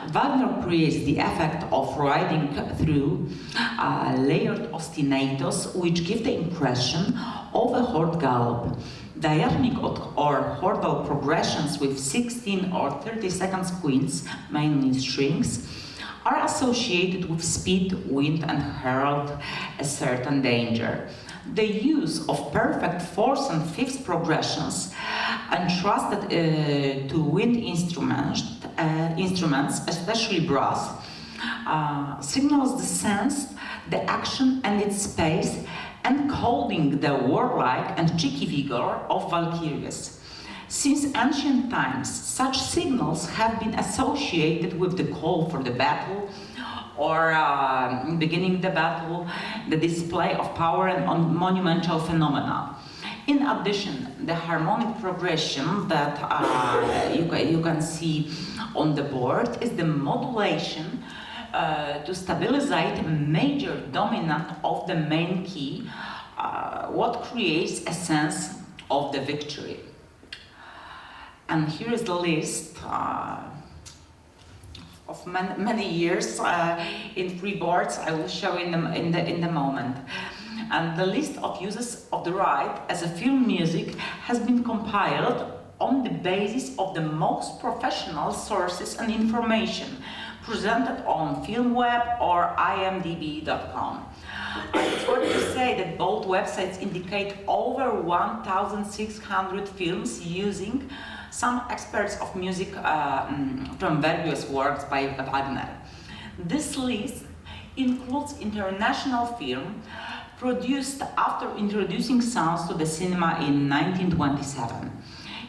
Wagner creates the effect of riding through layered ostinatos, which give the impression of a horde gallop. Diatonic or chordal progressions with 16 or 30 seconds quints, mainly strings, are associated with speed, wind, and herald a certain danger. The use of perfect fourth and fifth progressions entrusted to wind instruments, especially brass, signals the sense, the action, and its space, encoding the warlike and cheeky vigor of Valkyries. Since ancient times, such signals have been associated with the call for the battle, or beginning the battle, the display of power and monumental phenomena. In addition, the harmonic progression that you can see on the board is the modulation to stabilize a major dominant of the main key, what creates a sense of the victory. And here is the list of many years in free boards. I will show in the moment. And the list of uses of the rite as a film music has been compiled on the basis of the most professional sources and information presented on FilmWeb or imdb.com. It's worth to say that both websites indicate over 1,600 films using some experts of music from various works by Wagner. This list includes international film produced after introducing sounds to the cinema in 1927.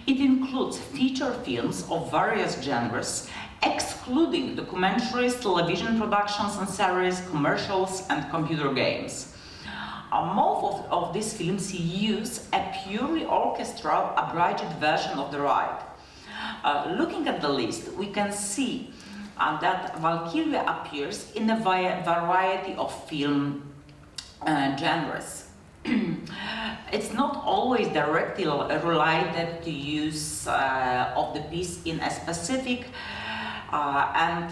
It includes feature films of various genres, excluding documentaries, television productions and series, commercials, and computer games. Most of these films use a purely orchestral, abridged version of the rite. Looking at the list, we can see that Valkyria appears in a variety of film genres. It's not always directly related to use of the piece in a specific and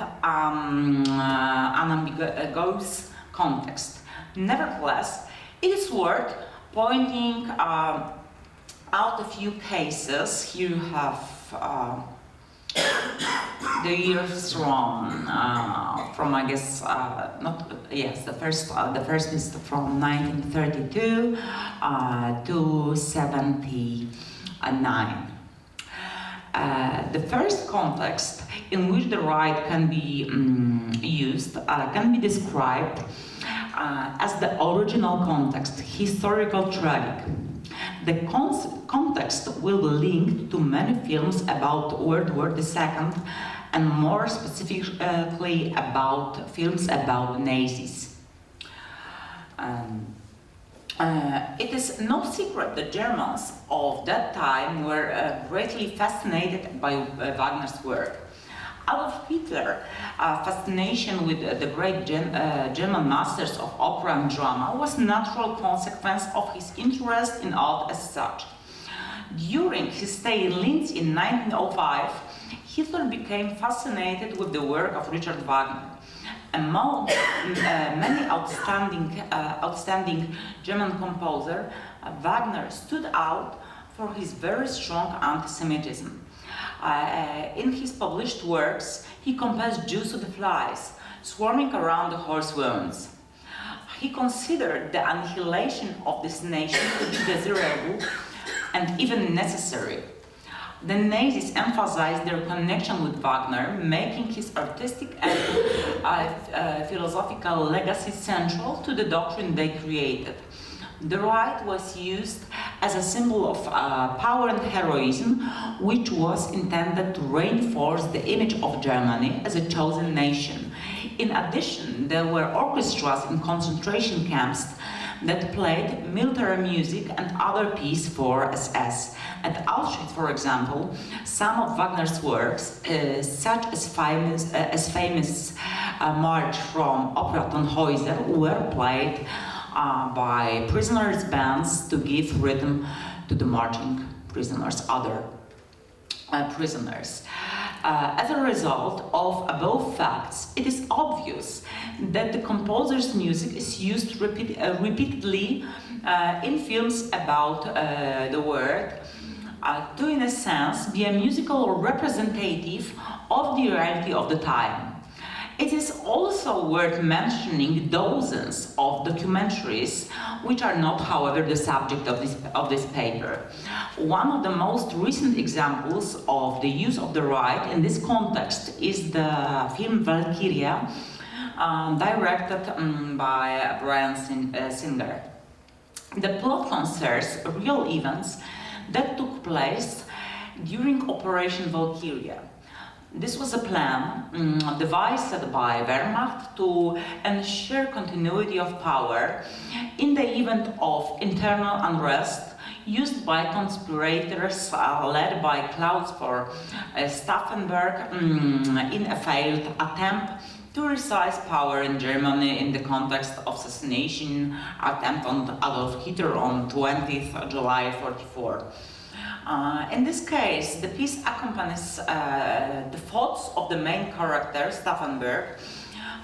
unambiguous context. Nevertheless, it is worth pointing out a few cases. Here you have the years from I guess the first is from 1932 to 79. The first context in which the rite can be used can be described as the original context, historical tragic. The context will be linked to many films about World War II and more specifically about films about Nazis. It is no secret that Germans of that time were greatly fascinated by Wagner's work. Adolf Hitler's fascination with the great German masters of opera and drama was a natural consequence of his interest in art as such. During his stay in Linz in 1905, Hitler became fascinated with the work of Richard Wagner. Among many outstanding German composers, Wagner stood out for his very strong anti-Semitism. In his published works, he compares Jews to the flies, swarming around the horse wounds. He considered the annihilation of this nation to be desirable and even necessary. The Nazis emphasized their connection with Wagner, making his artistic and philosophical legacy central to the doctrine they created. The right was used as a symbol of power and heroism, which was intended to reinforce the image of Germany as a chosen nation. In addition, there were orchestras in concentration camps that played military music and other pieces for SS. At Auschwitz, for example, some of Wagner's works, such as famous March from Opera Tannhäuser, were played by prisoners' bands to give rhythm to the marching prisoners, other prisoners. As a result of above facts, it is obvious that the composer's music is used repeatedly in films about the world to, in a sense, be a musical representative of the reality of the time. It is also worth mentioning dozens of documentaries which are not, however, the subject of this paper. One of the most recent examples of the use of the right in this context is the film Valkyria, directed by Bryan Singer. The plot concerns real events that took place during Operation Valkyria. This was a plan devised by Wehrmacht to ensure continuity of power in the event of internal unrest used by conspirators led by Klaus von Stauffenberg in a failed attempt to reseize power in Germany in the context of assassination attempt on Adolf Hitler on 20th July 1944. In this case, the piece accompanies the thoughts of the main character, Stauffenberg,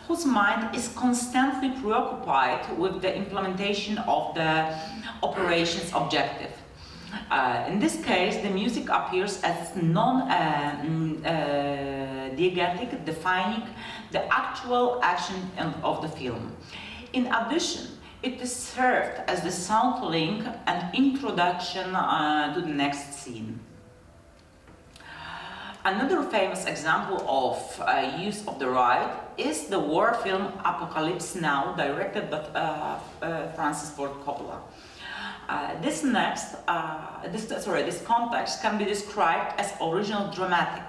whose mind is constantly preoccupied with the implementation of the operation's objective. In this case, the music appears as non-diegetic, defining the actual action of the film. In addition, it is served as the sound link and introduction to the next scene. Another famous example of use of the right is the war film Apocalypse Now, directed by Francis Ford Coppola. This context can be described as original dramatic.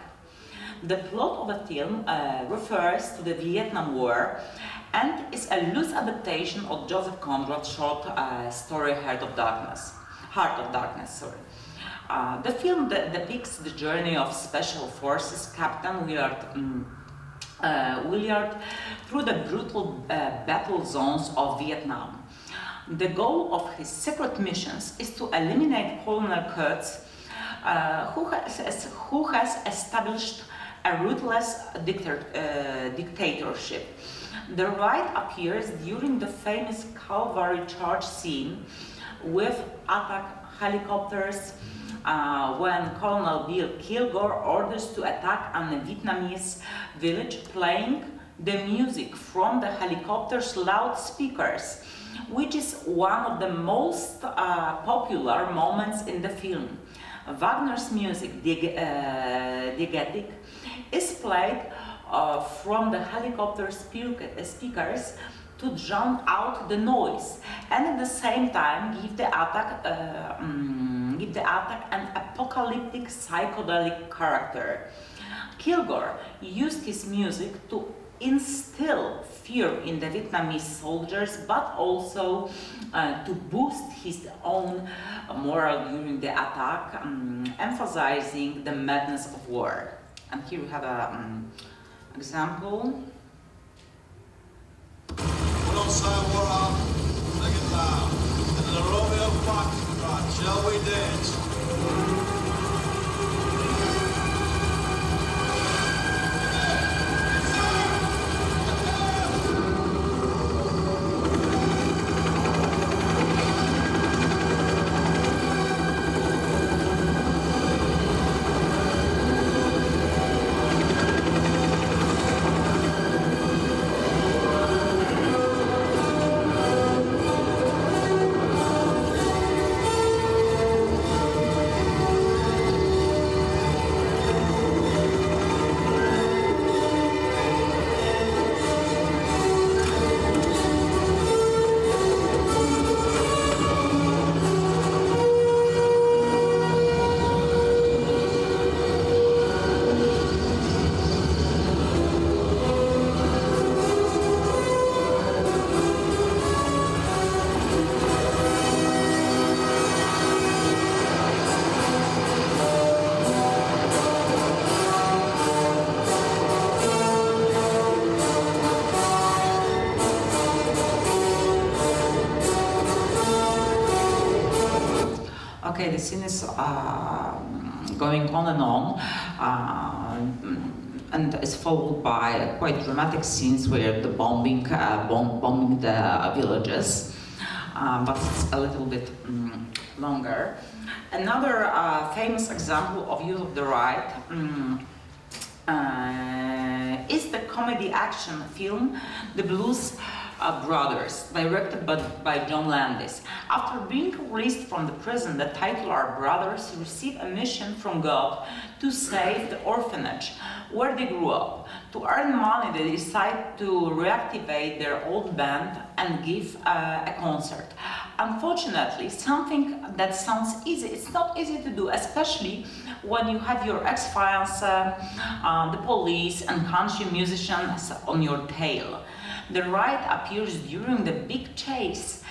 The plot of the film refers to the Vietnam War and is a loose adaptation of Joseph Conrad's short story Heart of Darkness. The film depicts the journey of Special Forces Captain Willard through the brutal battle zones of Vietnam. The goal of his secret missions is to eliminate Colonel Kurtz, who has established a ruthless dictatorship. The right appears during the famous Calvary Charge scene with attack helicopters when Colonel Bill Kilgore orders to attack a Vietnamese village, playing the music from the helicopter's loudspeakers, which is one of the most popular moments in the film. Wagner's music, Diegetic, is played from the helicopter speakers to drown out the noise and at the same time give the attack an apocalyptic psychedelic character. Kilgore used his music to instill fear in the Vietnamese soldiers, but also to boost his own morale during the attack, emphasizing the madness of war. And here we have an example. We don't sign war out, make it loud. And the Romeo Praxis cry, shall we dance? Okay, the scene is going on and on, and is followed by quite dramatic scenes where the bombing the villages, but it's a little bit longer. Another famous example of use of the right is the comedy action film The Blues Brothers, directed by John Landis. After being released from the prison, the titular brothers receive a mission from God to save the orphanage where they grew up. To earn money, they decide to reactivate their old band and give a concert. Unfortunately, something that sounds easy, it's not easy to do, especially when you have your ex-fiancé, the police and country musicians on your tail. The right appears during the big chase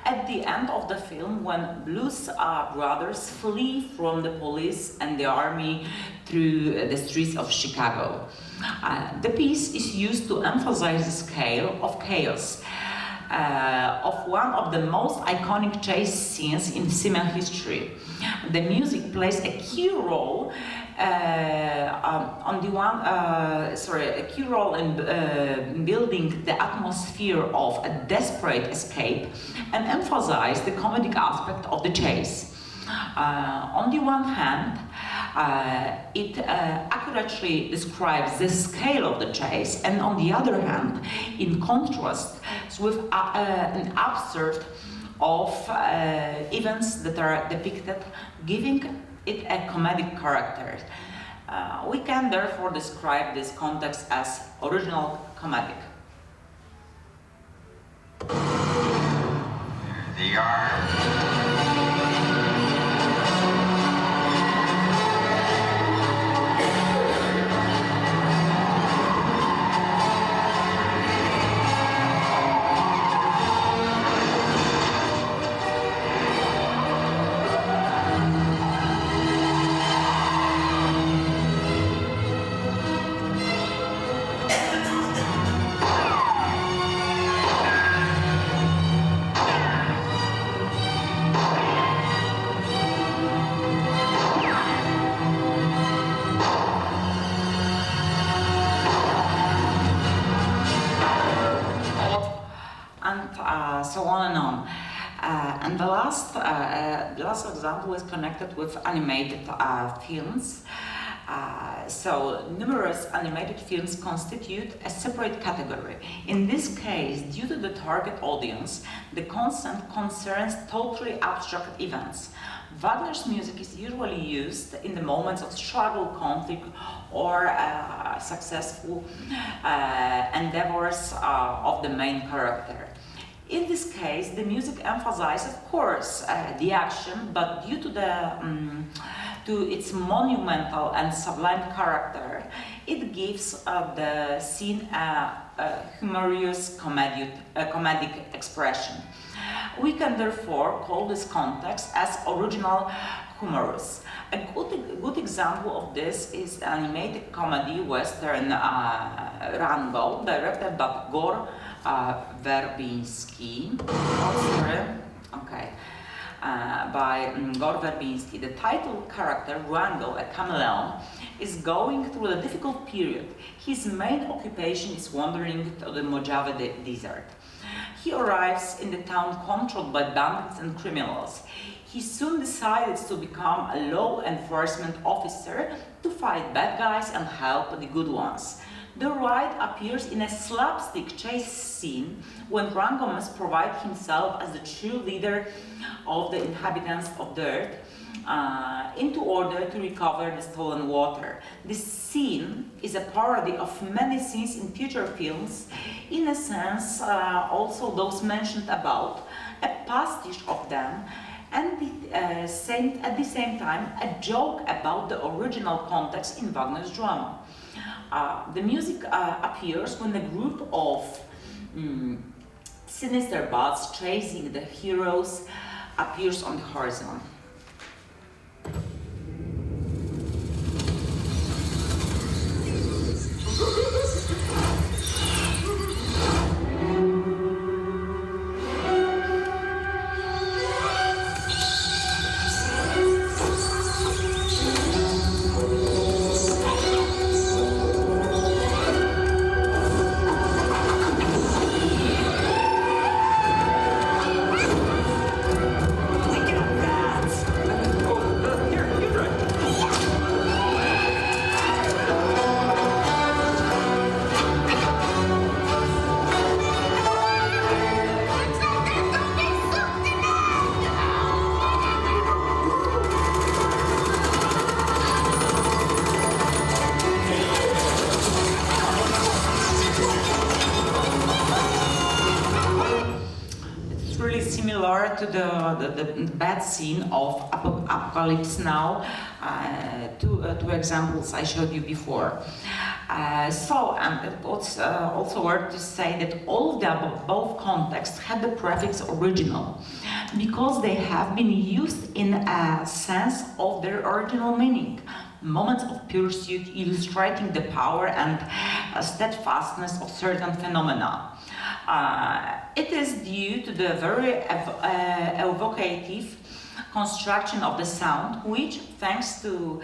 at the end of the film when Blues Brothers flee from the police and the army through the streets of Chicago. The piece is used to emphasize the scale of chaos of one of the most iconic chase scenes in cinema history. The music plays a key role in building the atmosphere of a desperate escape and emphasize the comedic aspect of the chase. On the one hand, it accurately describes the scale of the chase, and on the other hand, in contrast with an absurd of events that are depicted, giving it a comedic character. We can therefore describe this context as original comedic. They are. So on and on. And the last example is connected with animated films. So numerous animated films constitute a separate category. In this case, due to the target audience, the content concerns totally abstract events. Wagner's music is usually used in the moments of struggle, conflict, or successful endeavors of the main character. In this case, the music emphasizes, of course, the action, but due to its monumental and sublime character, it gives the scene a humorous comedic expression. We can therefore call this context as original humorous. A good example of this is the animated comedy western Rango, directed by Gore Verbinski. By Gore Verbinski. The title character, Rango, a chameleon, is going through a difficult period. His main occupation is wandering to the Mojave Desert. He arrives in the town controlled by bandits and criminals. He soon decides to become a law enforcement officer to fight bad guys and help the good ones. The ride appears in a slapstick chase scene when Rango must provide himself as the true leader of the inhabitants of the earth into order to recover the stolen water. This scene is a parody of many scenes in future films, in a sense also those mentioned above, a pastiche of them, and at the same time a joke about the original context in Wagner's drama. The music appears when a group of sinister bats chasing the heroes appears on the horizon. to the bad scene of Apocalypse Now, two examples I showed you before. And it was also worth to say that all of the above contexts had the prefix original, because they have been used in a sense of their original meaning. Moments of pursuit illustrating the power and steadfastness of certain phenomena. It is due to the very evocative construction of the sound, which, thanks to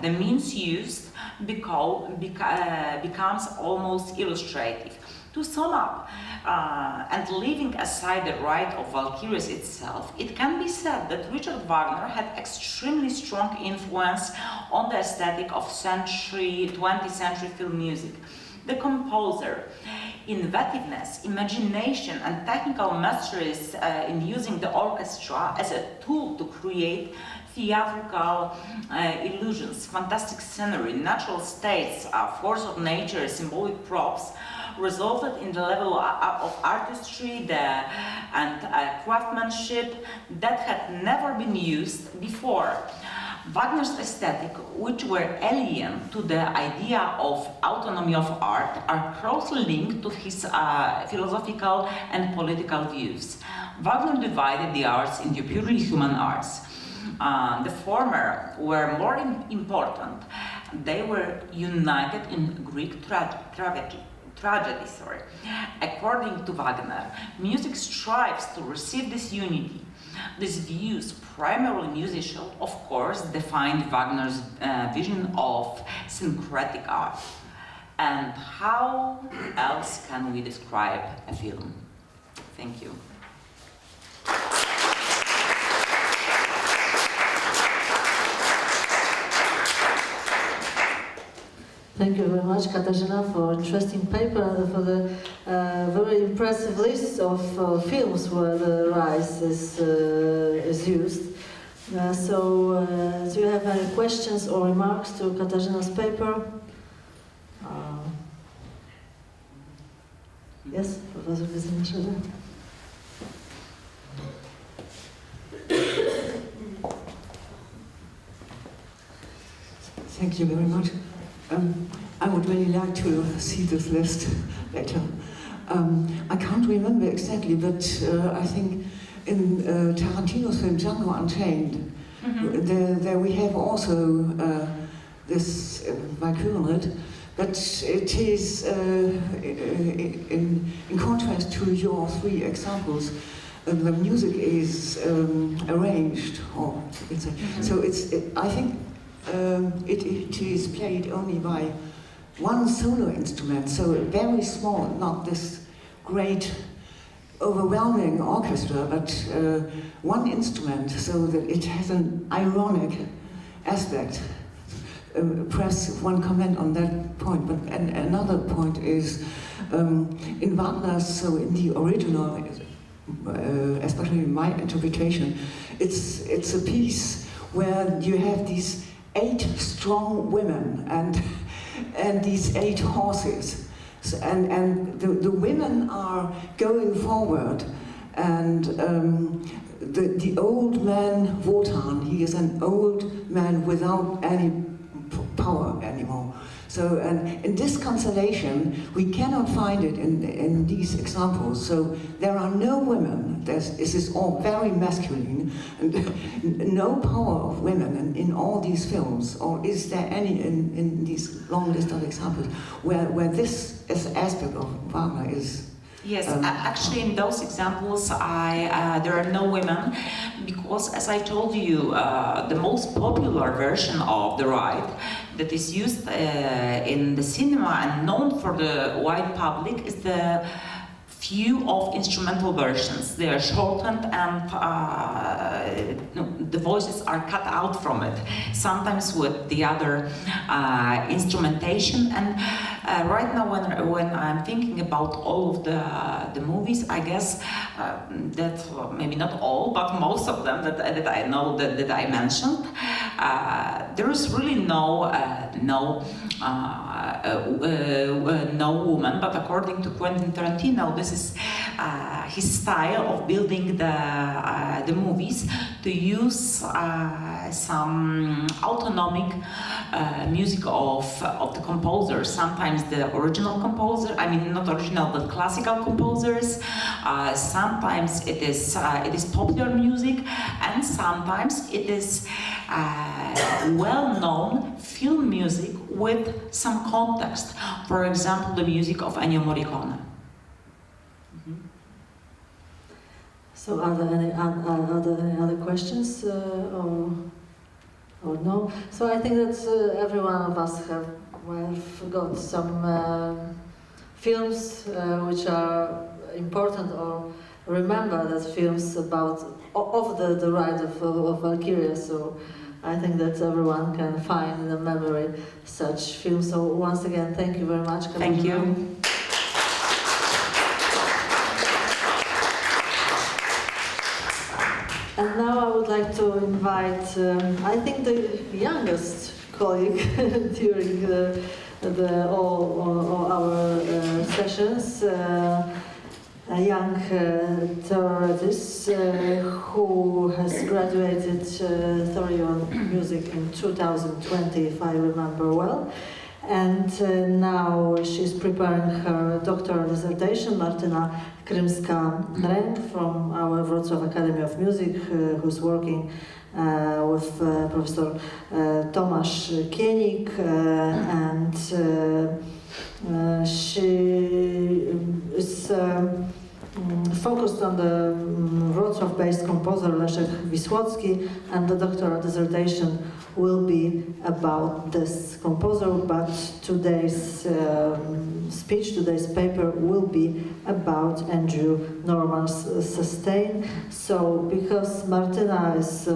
the means used, becomes almost illustrative. To sum up, and leaving aside the rite of Valkyries itself, it can be said that Richard Wagner had extremely strong influence on the aesthetic of 20th century film music. The composer, inventiveness, imagination, and technical masteries in using the orchestra as a tool to create theatrical illusions, fantastic scenery, natural states, force of nature, symbolic props, resulted in the level of artistry and craftsmanship that had never been used before. Wagner's aesthetic, which were alien to the idea of autonomy of art, are closely linked to his philosophical and political views. Wagner divided the arts into purely human arts. The former were more important. They were united in Greek tragedy. According to Wagner, music strives to receive this unity. These views, primarily musical, of course, defined Wagner's vision of syncretic art. And how else can we describe a film? Thank you. Thank you very much, Katarzyna, for an interesting paper and for the very impressive list of films where the rice is used. Do you have any questions or remarks to Katarzyna's paper? Yes, Professor Gesine Schröder. Thank you very much. I would really like to see this list later. I can't remember exactly, but I think in Tarantino's film Django Unchained, there we have also this Valkyrie, but it is in contrast to your three examples. The music is arranged, or so I think. It is played only by one solo instrument, so very small, not this great, overwhelming orchestra, but one instrument, so that it has an ironic aspect. Perhaps one comment on that point, but another point is, in Wagner, so in the original, especially in my interpretation, it's a piece where you have these 8 strong women and these 8 horses, and the women are going forward, and the old man Wotan, he is an old man without any power anymore. So, and in this constellation, we cannot find it in these examples. So there are no women. This is all very masculine, and no power of women in all these films. Or is there any in these long list of examples where this aspect of Wagner is? Yes, actually in those examples there are no women, because as I told you, the most popular version of the ride that is used in the cinema and known for the wide public is the few of instrumental versions. They are shortened and the voices are cut out from it, sometimes with the other instrumentation. And Right now, when I'm thinking about all of the movies, I guess that maybe not all, but most of them that I know that I mentioned, there is really no woman. But according to Quentin Tarantino, this is his style of building the movies, to use some autonomic music of the composers. Sometimes the original composer, I mean not original, but classical composers. Sometimes it is popular music, and sometimes it is well-known film music with some context. For example, the music of Ennio Morricone. So are there any other questions or no? So I think that every one of us have got some films which are important, or remember that films about the ride of Valkyria. So I think that everyone can find in the memory such films. So once again, thank you very much. Thank you. And now I would like to invite, I think, the youngest colleague during all our sessions, a young theorist who has graduated Theory on Music in 2020, if I remember well. And now she's preparing her doctoral dissertation, Martyna Krymska-Dręg from our Wrocław Academy of Music, who's working with Professor Tomasz Kienik, and she is focused on the Wrocław-based composer Leszek Wisłocki, and the doctoral dissertation will be about this composer, but today's speech, today's paper will be about Andrew Norman's Sustain. So, because Martyna is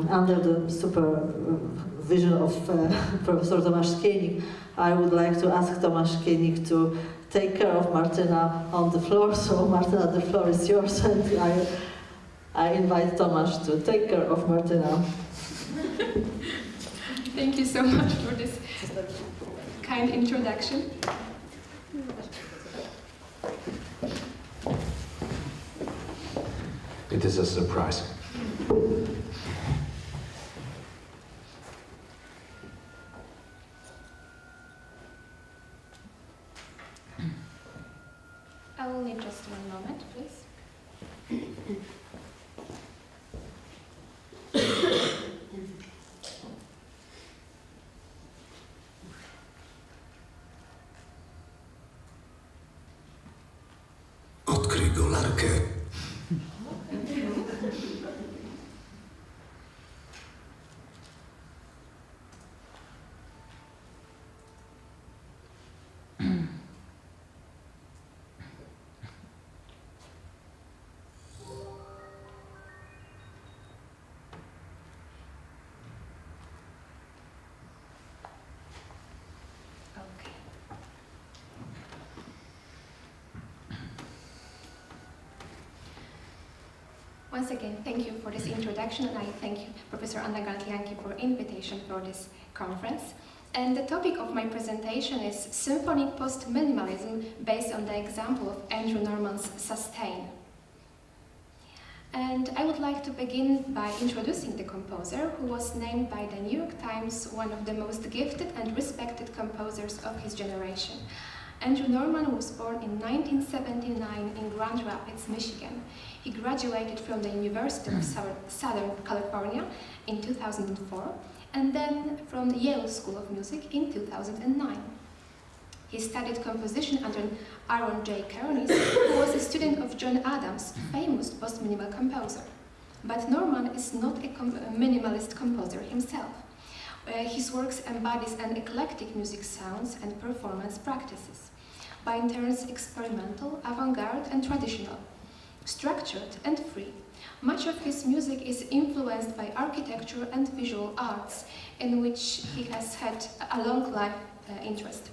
under the supervision of Professor Tomasz Kienik, I would like to ask Tomasz Kienik to take care of Martyna on the floor. So, Martyna, the floor is yours, and I invite Tomasz to take care of Martyna. Thank you so much for this kind introduction. It is a surprise. I will need just one moment, please. Odkryj golarkę. Once again, thank you for this introduction, and I thank you, Professor Anna Galtianki, for invitation for this conference. And the topic of my presentation is symphonic post-minimalism based on the example of Andrew Norman's Sustain. And I would like to begin by introducing the composer, who was named by the New York Times one of the most gifted and respected composers of his generation. Andrew Norman was born in 1979 in Grand Rapids, Michigan. He graduated from the University of Southern California in 2004, and then from the Yale School of Music in 2009. He studied composition under Aaron J. Kernis, who was a student of John Adams, famous post-minimal composer. But Norman is not a minimalist composer himself. His works embodies an eclectic music sounds and performance practices, by turns experimental, avant-garde and traditional, structured and free. Much of his music is influenced by architecture and visual arts, in which he has had a long life interest.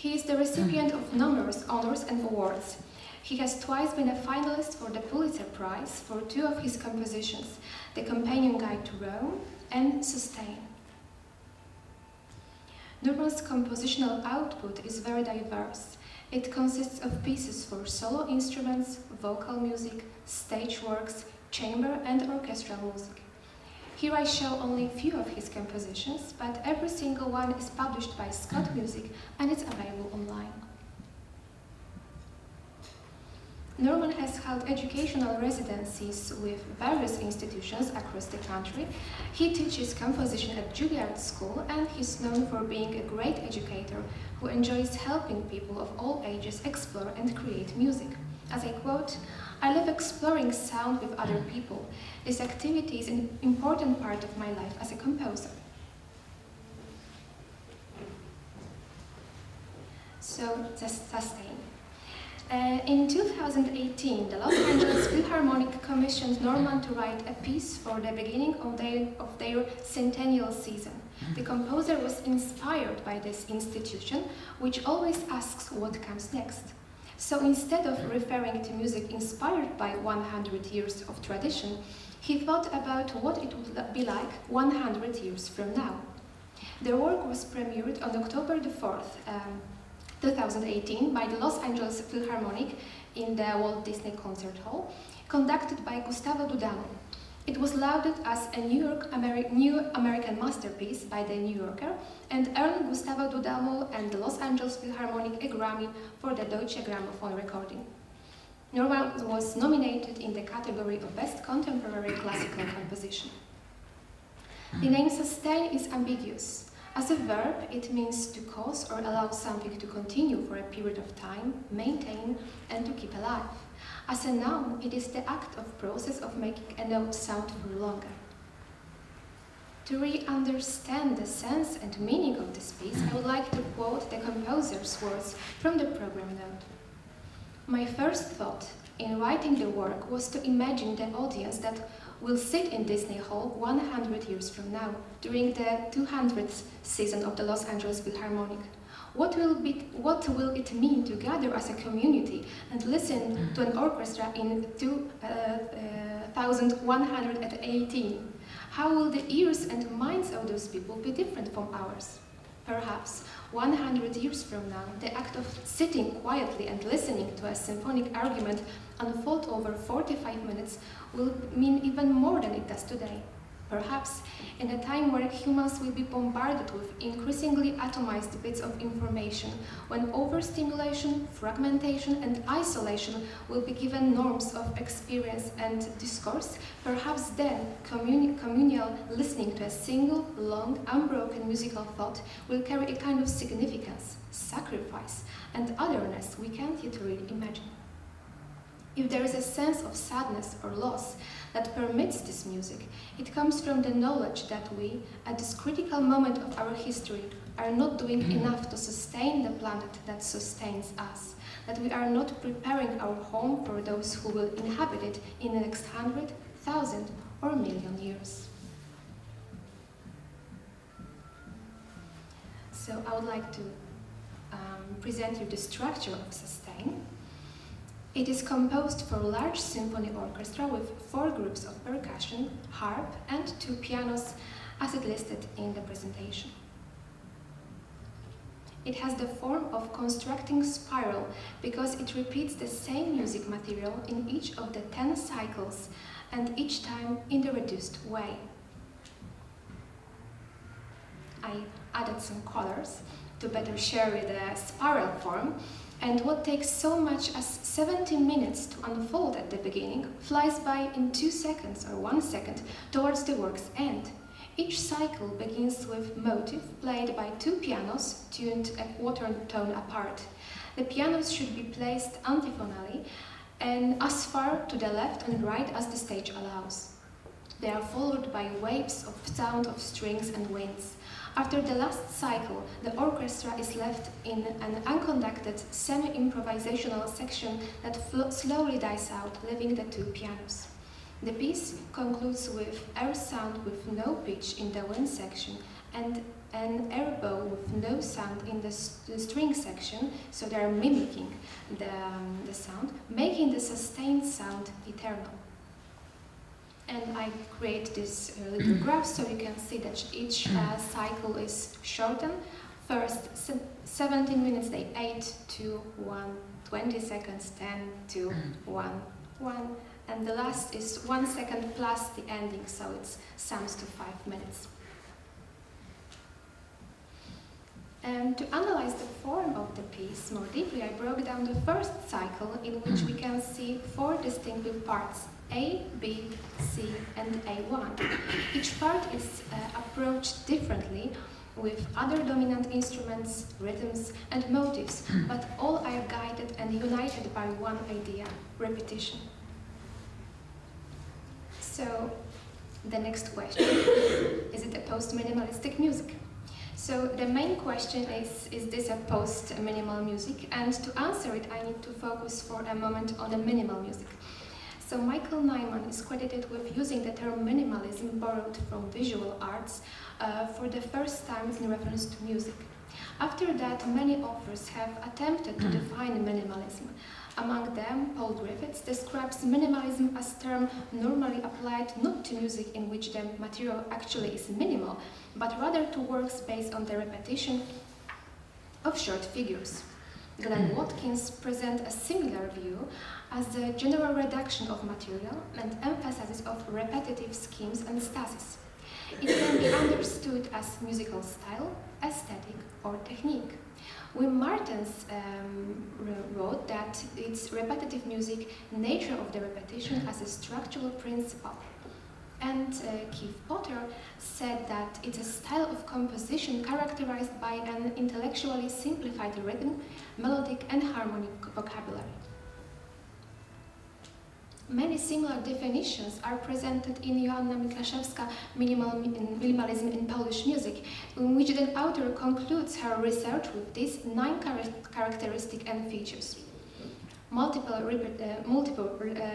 He is the recipient of numerous honors and awards. He has twice been a finalist for the Pulitzer Prize for 2 of his compositions, The Companion Guide to Rome and Sustain. Norman's compositional output is very diverse. It consists of pieces for solo instruments, vocal music, stage works, chamber and orchestral music. Here I show only a few of his compositions, but every single one is published by Scott Music and it's available online. Norman has held educational residencies with various institutions across the country. He teaches composition at Juilliard School and he's known for being a great educator who enjoys helping people of all ages explore and create music. As I quote, "I love exploring sound with other people. This activity is an important part of my life as a composer." So, Sustain. In 2018, the Los Angeles Philharmonic commissioned Norman to write a piece for the beginning of their centennial season. The composer was inspired by this institution, which always asks what comes next. So instead of referring to music inspired by 100 years of tradition, he thought about what it would be like 100 years from now. The work was premiered on October the 4th, 2018 by the Los Angeles Philharmonic in the Walt Disney Concert Hall, conducted by Gustavo Dudamel. It was lauded as a New American masterpiece by the New Yorker and earned Gustavo Dudamel and the Los Angeles Philharmonic a Grammy for the Deutsche Grammophon recording. Norman was nominated in the category of Best Contemporary Classical Composition. The name sustain is ambiguous. As a verb, it means to cause or allow something to continue for a period of time, maintain, and to keep alive. As a noun, it is the act of process of making a note sound for longer. To re-understand the sense and meaning of this piece, I would like to quote the composer's words from the program note. "My first thought in writing the work was to imagine the audience that will sit in Disney Hall 100 years from now, during the 200th season of the Los Angeles Philharmonic. What will it mean to gather as a community and listen to an orchestra in 2118? How will the ears and minds of those people be different from ours? Perhaps 100 years from now, the act of sitting quietly and listening to a symphonic argument unfold over 45 minutes will mean even more than it does today. Perhaps in a time where humans will be bombarded with increasingly atomized bits of information, when overstimulation, fragmentation, and isolation will be given norms of experience and discourse, perhaps then communal listening to a single, long, unbroken musical thought will carry a kind of significance, sacrifice, and otherness we can't yet really imagine. If there is a sense of sadness or loss that permits this music, it comes from the knowledge that we, at this critical moment of our history, are not doing enough to sustain the planet that sustains us, that we are not preparing our home for those who will inhabit it in the next 100, 1,000, or million years. So I would like to present you the structure of Sustain. It is composed for a large symphony orchestra with 4 groups of percussion, harp, and 2 pianos, as it listed in the presentation. It has the form of constructing spiral because it repeats the same music material in each of the 10 cycles, and each time in the reduced way. I added some colors to better show the spiral form. And what takes so much as 70 minutes to unfold at the beginning flies by in 2 seconds or 1 second towards the work's end. Each cycle begins with motif played by 2 pianos tuned a quarter tone apart. The pianos should be placed antiphonally and as far to the left and right as the stage allows. They are followed by waves of sound of strings and winds. After the last cycle, the orchestra is left in an unconducted, semi-improvisational section that slowly dies out, leaving the 2 pianos. The piece concludes with air sound with no pitch in the wind section and an air bow with no sound in the string section, so they are mimicking the sound, making the sustained sound eternal. And I create this little graph so you can see that each cycle is shortened. First 17 minutes, they 8, 2, 1, 20 seconds, 10, 2, 1, 1. And the last is 1 second plus the ending, so it sums to 5 minutes. And to analyze the form of the piece more deeply, I broke down the first cycle in which we can see 4 distinctive parts, A, B, C, and A1. Each part is approached differently with other dominant instruments, rhythms, and motives, but all are guided and united by one idea, repetition. So, the next question, is it a post-minimalistic music? So the main question is this a post-minimal music? And to answer it, I need to focus for a moment on the minimal music. So Michael Nyman is credited with using the term minimalism borrowed from visual arts for the first time in reference to music. After that, many authors have attempted to define minimalism. Among them, Paul Griffiths describes minimalism as a term normally applied not to music in which the material actually is minimal, but rather to works based on the repetition of short figures. Glenn Watkins presents a similar view as the general reduction of material and emphasis of repetitive schemes and stasis. It can be understood as musical style, aesthetic, or technique. Wim Martens wrote that it's repetitive music, nature of the repetition as a structural principle. And Keith Potter said that it's a style of composition characterized by an intellectually simplified rhythm, melodic and harmonic vocabulary. Many similar definitions are presented in Joanna Miklaszewska, Minimalism in Polish Music, in which the author concludes her research with these 9 characteristics and features. Multiple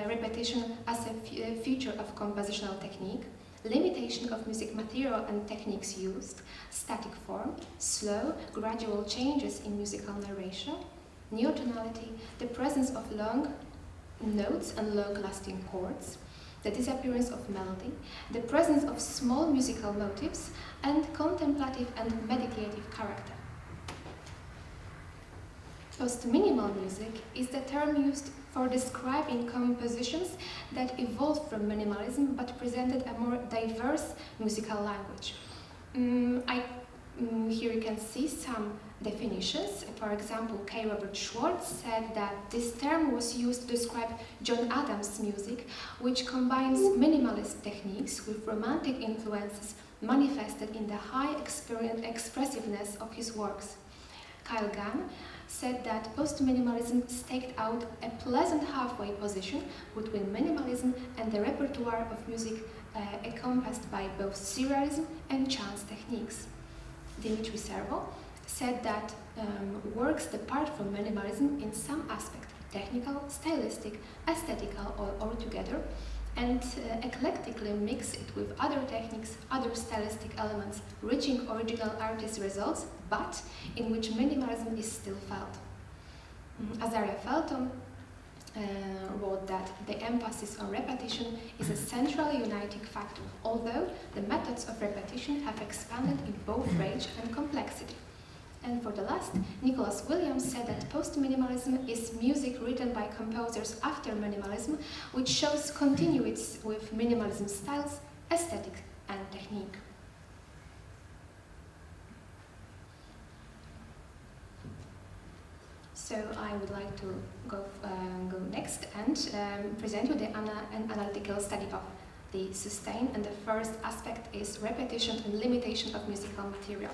repetition as a feature of compositional technique, limitation of music material and techniques used, static form, slow, gradual changes in musical narration, neotonality, the presence of long notes and long-lasting chords, the disappearance of melody, the presence of small musical motifs, and contemplative and meditative character. Post-minimal music is the term used for describing compositions that evolved from minimalism but presented a more diverse musical language. Here you can see some definitions. For example, K. Robert Schwartz said that this term was used to describe John Adams' music, which combines minimalist techniques with romantic influences manifested in the high expressiveness of his works. Kyle Gunn said that post-minimalism staked out a pleasant halfway position between minimalism and the repertoire of music encompassed by both serialism and chance techniques. Dimitri Servo said that works depart from minimalism in some aspect, technical, stylistic, aesthetical, or altogether, and eclectically mix it with other techniques, other stylistic elements, reaching original artist results, but in which minimalism is still felt. Azaria Felton wrote that the emphasis on repetition is a central uniting factor, although the methods of repetition have expanded in both range and complexity. And for the last, Nicholas Williams said that post-minimalism is music written by composers after minimalism, which shows continuity with minimalism styles, aesthetic, and technique. So I would like to go next and present you an analytical study of the sustain, and the first aspect is repetition and limitation of musical material.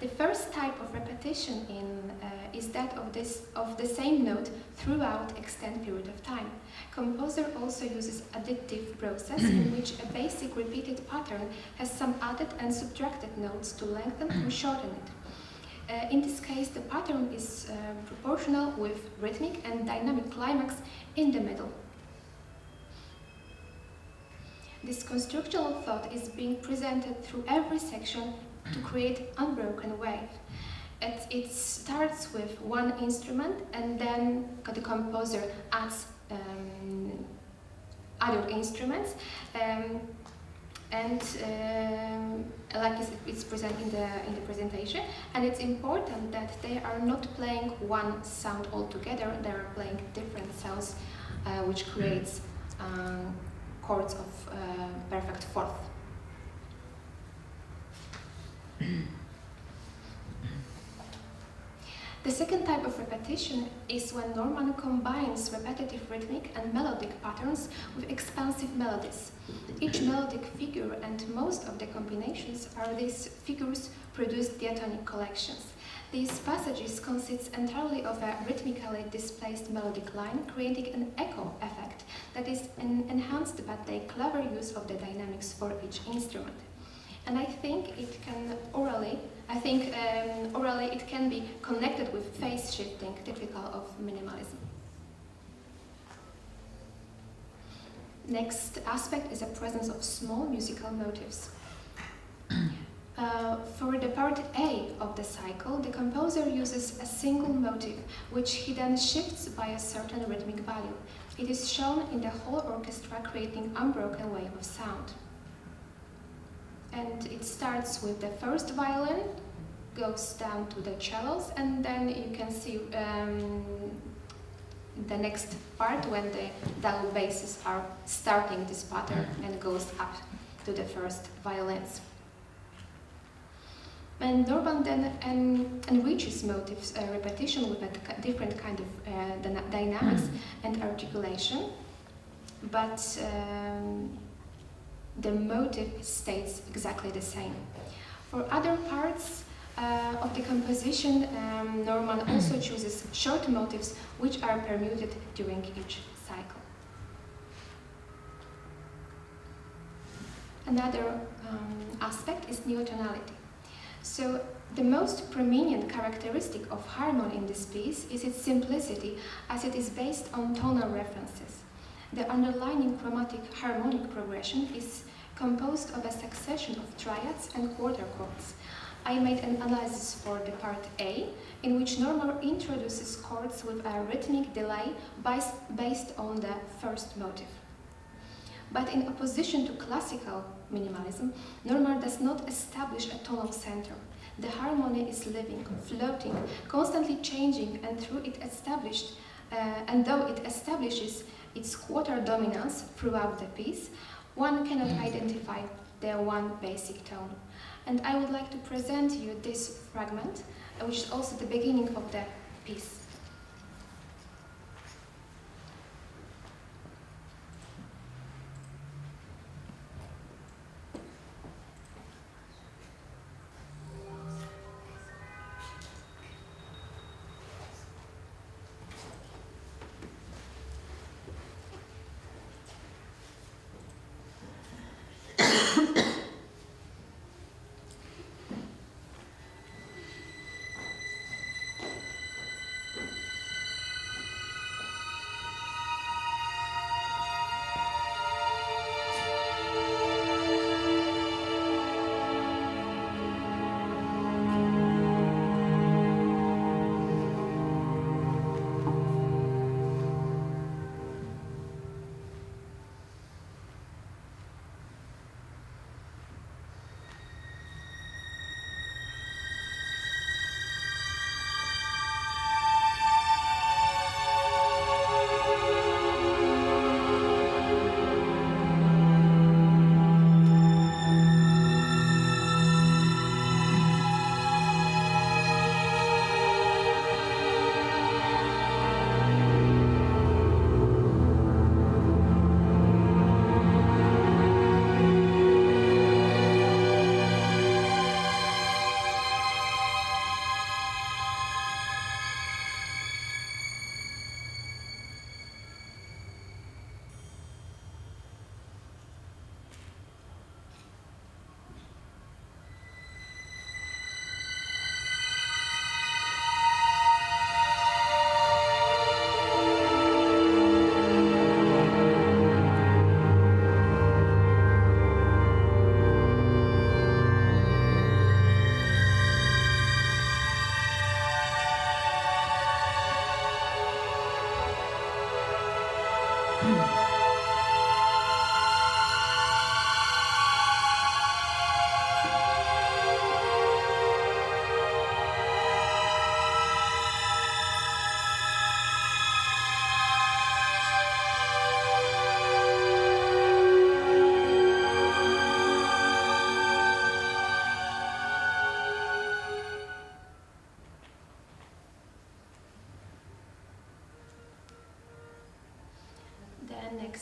The first type of repetition is that of the same note throughout extended period of time. Composer also uses additive process in which a basic repeated pattern has some added and subtracted notes to lengthen or shorten it. In this case, the pattern is proportional with rhythmic and dynamic climax in the middle. This constructional thought is being presented through every section to create unbroken wave. It starts with one instrument, and then the composer adds other instruments, like it's present in the presentation. And it's important that they are not playing one sound altogether; they are playing different sounds, which creates chords of perfect fourth. The second type of repetition is when Norman combines repetitive rhythmic and melodic patterns with expansive melodies. Each melodic figure and most of the combinations are these figures produced diatonic collections. These passages consist entirely of a rhythmically displaced melodic line, creating an echo effect that is enhanced by the clever use of the dynamics for each instrument. And I think it can orally it can be connected with phase shifting, typical of minimalism. Next aspect is the presence of small musical motifs. For the part A of the cycle, the composer uses a single motif, which he then shifts by a certain rhythmic value. It is shown in the whole orchestra, creating unbroken wave of sound. And it starts with the first violin, goes down to the cellos, and then you can see the next part when the double basses are starting this pattern and goes up to the first violins. And Norman then enriches motifs repetition with a different kind of dynamics and articulation, but the motive stays exactly the same. For other parts of the composition, Norman also chooses short motifs which are permuted during each cycle. Another aspect is neotonality. So the most prominent characteristic of harmony in this piece is its simplicity, as it is based on tonal references. The underlying chromatic harmonic progression is composed of a succession of triads and quarter chords. I made an analysis for the part A, in which Norman introduces chords with a rhythmic delay based on the first motive. But in opposition to classical minimalism, Norman does not establish a tonal center. The harmony is living, floating, constantly changing, and though it establishes its quarter dominance throughout the piece, one cannot identify the one basic tone. And I would like to present you this fragment, which is also the beginning of the piece.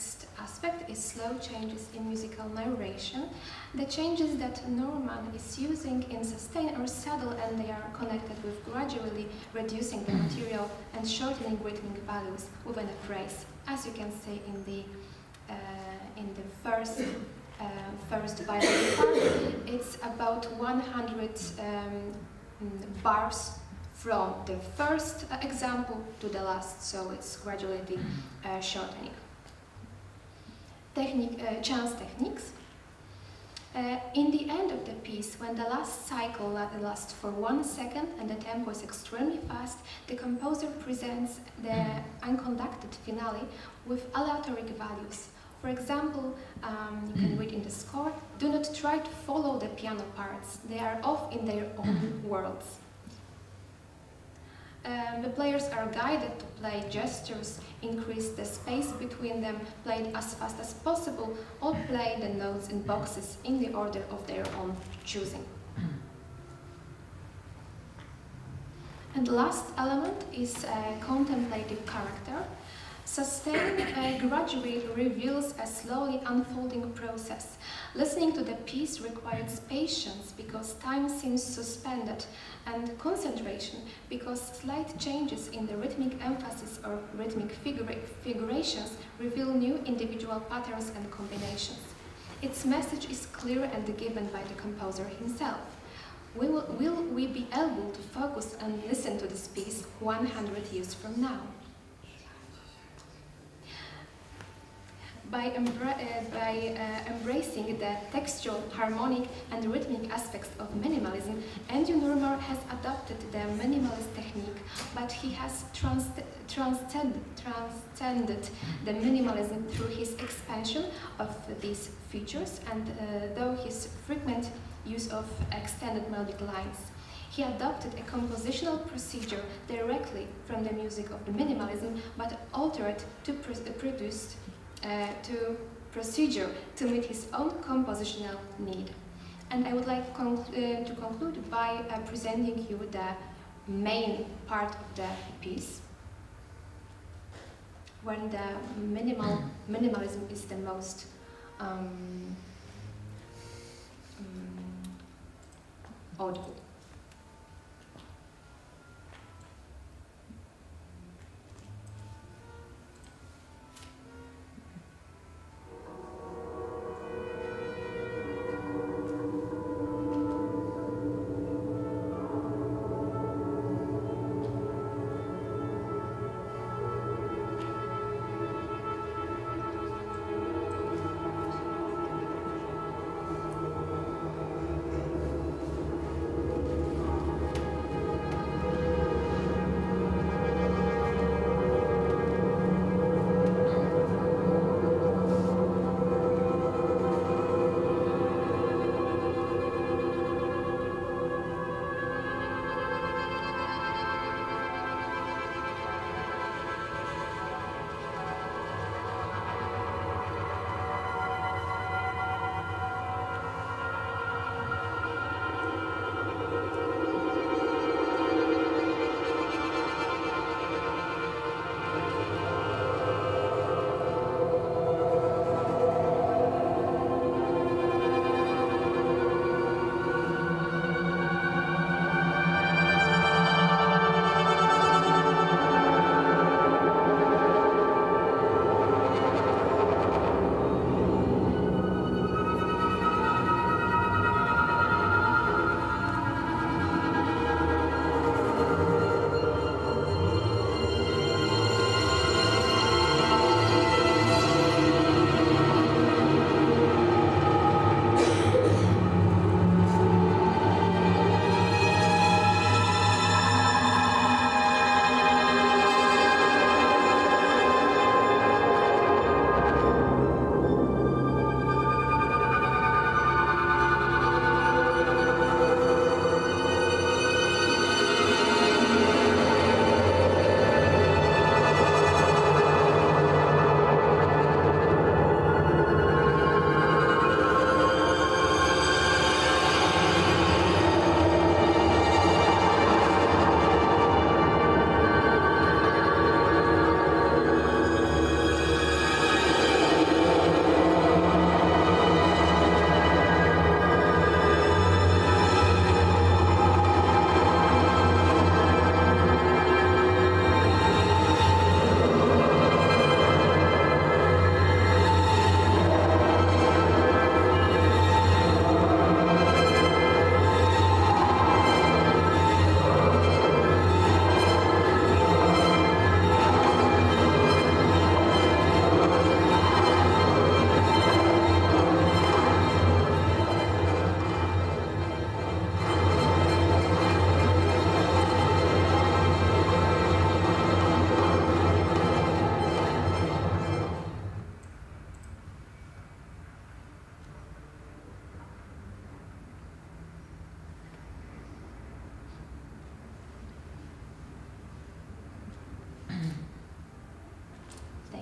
next aspect is slow changes in musical narration. The changes that Norman is using in sustain are subtle and they are connected with gradually reducing the material and shortening rhythmic values within a phrase, as you can see in the first violin part. It's about 100 bars from the first example to the last, so it's gradually shortening. Chance techniques. In the end of the piece, when the last cycle lasts for 1 second and the tempo is extremely fast, the composer presents the unconducted finale with aleatoric values. For example, you can read in the score, do not try to follow the piano parts, they are off in their own worlds. The players are guided to play gestures, increase the space between them, play it as fast as possible, or play the notes in boxes in the order of their own choosing. And the last element is contemplative character. Sustain gradually reveals a slowly unfolding process. Listening to the piece requires patience because time seems suspended, and concentration because slight changes in the rhythmic emphasis or rhythmic figurations reveal new individual patterns and combinations. Its message is clear and given by the composer himself. Will we be able to focus and listen to this piece 100 years from now? By embracing the textual, harmonic and rhythmic aspects of minimalism, Andrew Norman has adopted the minimalist technique, but he has transcended the minimalism through his expansion of these features and though his frequent use of extended melodic lines. He adopted a compositional procedure directly from the music of the minimalism, but altered to procedure to meet his own compositional need. And I would like to conclude by presenting you the main part of the piece, when the minimalism is the most audible.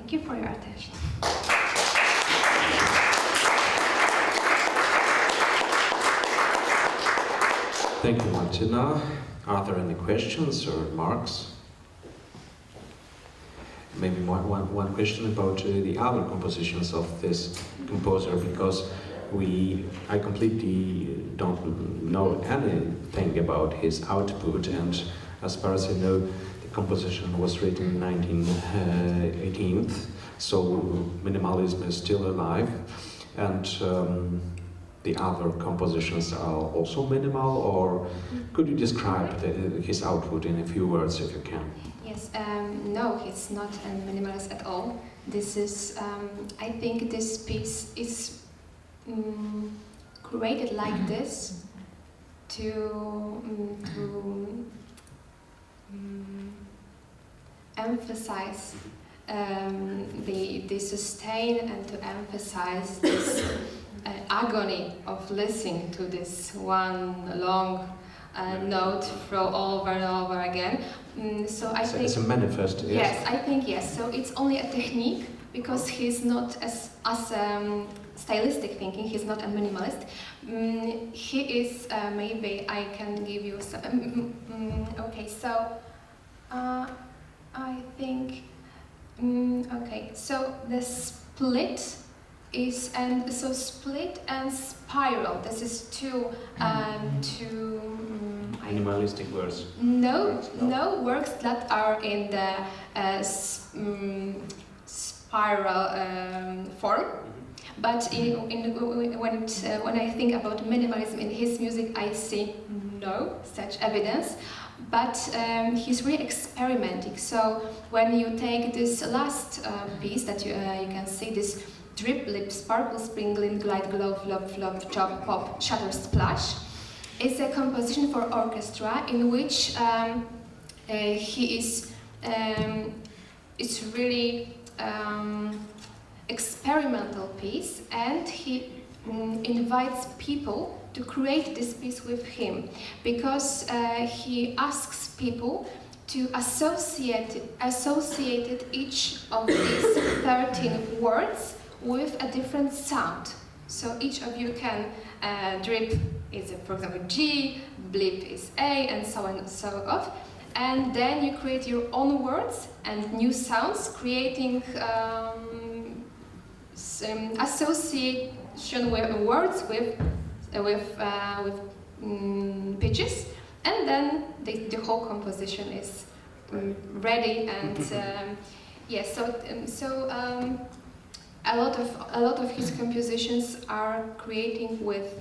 Thank you for your attention. Thank you, Martina. Are there any questions or remarks? Maybe one question about the other compositions of this composer, because I completely don't know anything about his output, and as far as I know, the composition was written in 1918, so minimalism is still alive, and the other compositions are also minimal, or could you describe his output in a few words if you can? Yes, no, he's not a minimalist at all. This is, I think this piece is created like this to emphasize the sustain and to emphasize this agony of listening to this one long note throw over and over again. So I think it's a manifest. Yes, I think yes. So it's only a technique, because he's not as stylistic thinking. He's not a minimalist. He is maybe I can give you some. Okay, so I think okay. So the split is split and spiral. This is two Animalistic words. No works that are in the spiral form. But when I think about minimalism in his music, I see no such evidence. But he's really experimenting. So when you take this last piece that you can see, this drip, lip, sparkle, sprinkling, glide, glow, flop, flop, chop, pop, shatter, splash, it's a composition for orchestra in which he is. It's really experimental piece, and he invites people to create this piece with him, because he asks people to associate each of these 13 words with a different sound. So each of you can drip is, for example, G, blip is A, and so on and so forth. And then you create your own words and new sounds, creating association with words with pitches, and then the whole composition is ready. And yes, a lot of his compositions are creating with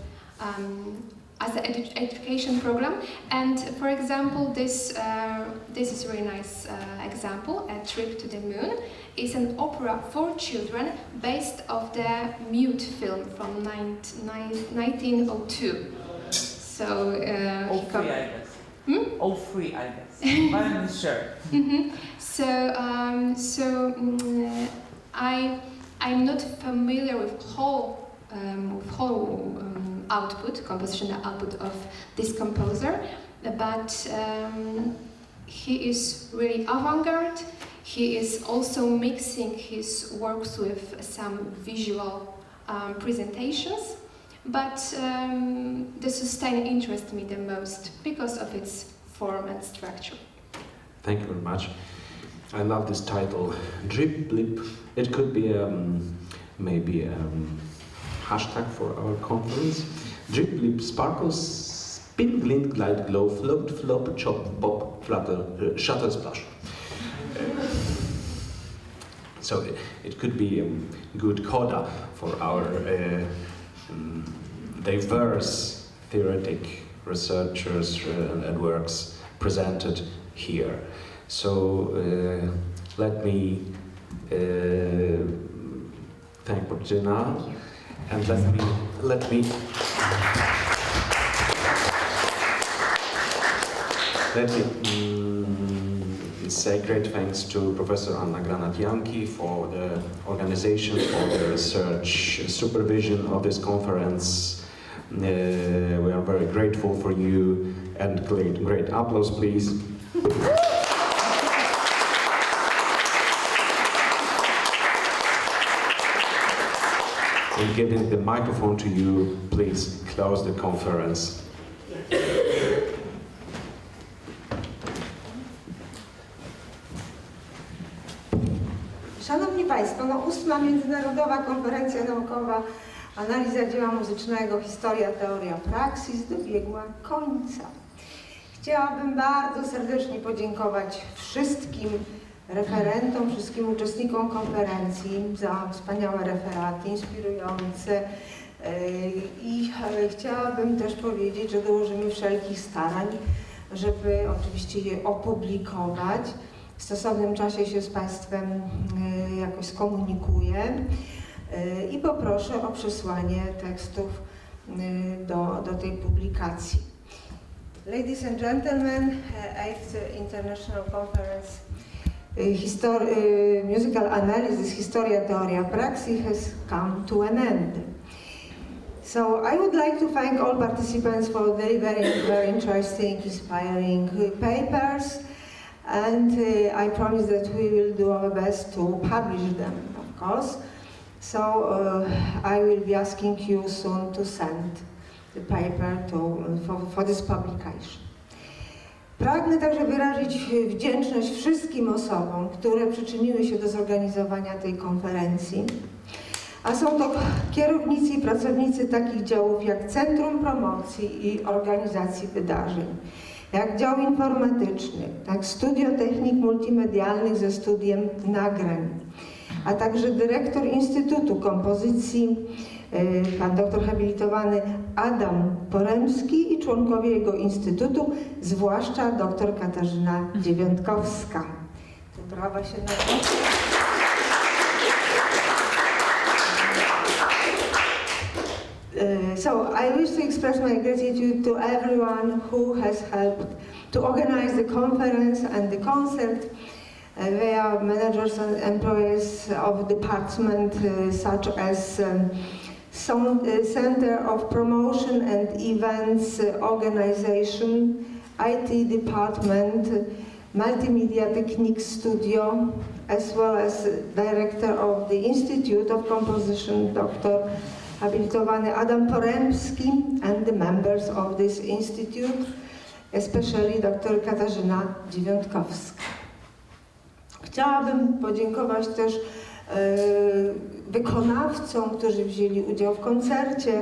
as an education program. And for example, this is a really nice example. A Trip to the Moon is an opera for children based on the Mute film from 1902. So all three, I guess. All three, I guess. I'm not sure. I'm not familiar with whole composition output of this composer, but he is really avant-garde. He is also mixing his works with some visual presentations, but the sustain interests me the most because of its form and structure. Thank you very much. I love this title, Drip Blip. It could be maybe a hashtag for our conference. Drip Blip Sparkles, Spin, Glint, Glide, Glow, Float, Flop, Chop, Pop, Flutter, Shutter, Splash. So it could be a good coda for our diverse theoretic researchers and works presented here. So let me thank Marcina, and let me say great thanks to Professor Anna Granat-Janki for the organization, for the research supervision of this conference. We are very grateful for you, and great applause, please. and giving the microphone to you, please close the conference. Szanowni Państwo, 8. Międzynarodowa Konferencja Naukowa Analiza dzieła muzycznego, Historia, Teoria, Praxis dobiegła końca. Chciałabym bardzo serdecznie podziękować wszystkim referentom, wszystkim uczestnikom konferencji za wspaniałe referaty, inspirujące i chciałabym też powiedzieć, że dołożymy wszelkich starań, żeby oczywiście je opublikować. W stosownym czasie się z Państwem jakoś skomunikuję i poproszę o przesłanie tekstów do tej publikacji. Ladies and gentlemen, 8th International Conference Musical Analysis, Historia, Theoria, Praxis has come to an end. So I would like to thank all participants for very interesting, inspiring papers. And I promise that we will do our best to publish them, of course. So I will be asking you soon to send the paper for this publication. Pragnę także wyrazić wdzięczność wszystkim osobom, które przyczyniły się do zorganizowania tej konferencji. A są to kierownicy i pracownicy takich działów jak Centrum Promocji i Organizacji Wydarzeń, jak dział informatyczny, jak Studio Technik Multimedialnych ze studiem nagrań, a także dyrektor Instytutu Kompozycji, pan doktor habilitowany Adam Poremski i członkowie jego instytutu, zwłaszcza doktor Katarzyna Dziewiątkowska. Te brawa się nadają. So I wish to express my gratitude to everyone who has helped to organize the conference and the concert. They are managers and employees of department such as Center of Promotion and Events Organization, IT Department, Multimedia Technique Studio, as well as Director of the Institute of Composition, Dr. habilitowany Adam Poremski, and the members of this institute, especially Dr. Katarzyna Dziewiątkowska. Chciałabym podziękować też wykonawcom, którzy wzięli udział w koncercie.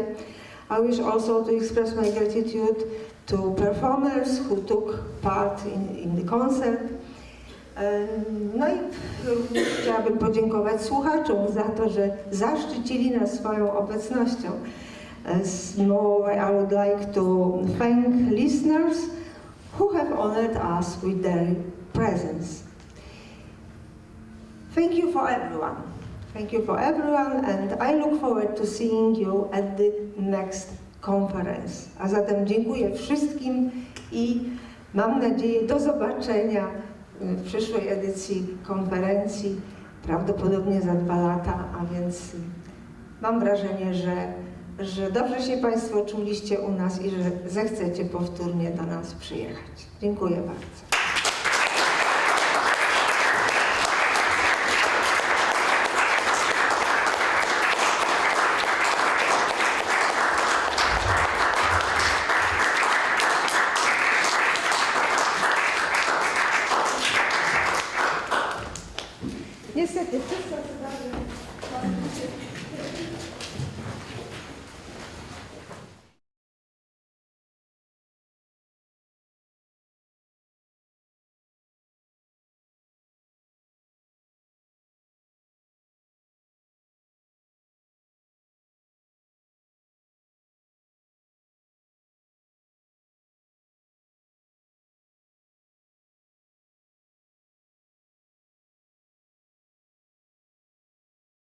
I wish also to express my gratitude to performers who took part in the concert. No i również chciałabym podziękować słuchaczom za to, że zaszczycili nas swoją obecnością. Moreover, I would like to thank listeners who have honored us with their presence. Thank you for everyone. Thank you for everyone, and I look forward to seeing you at the next conference. A zatem dziękuję wszystkim i mam nadzieję do zobaczenia w przyszłej edycji konferencji, prawdopodobnie za 2 lata, a więc mam wrażenie, że dobrze się Państwo czuliście u nas i że zechcecie powtórnie do nas przyjechać. Dziękuję bardzo.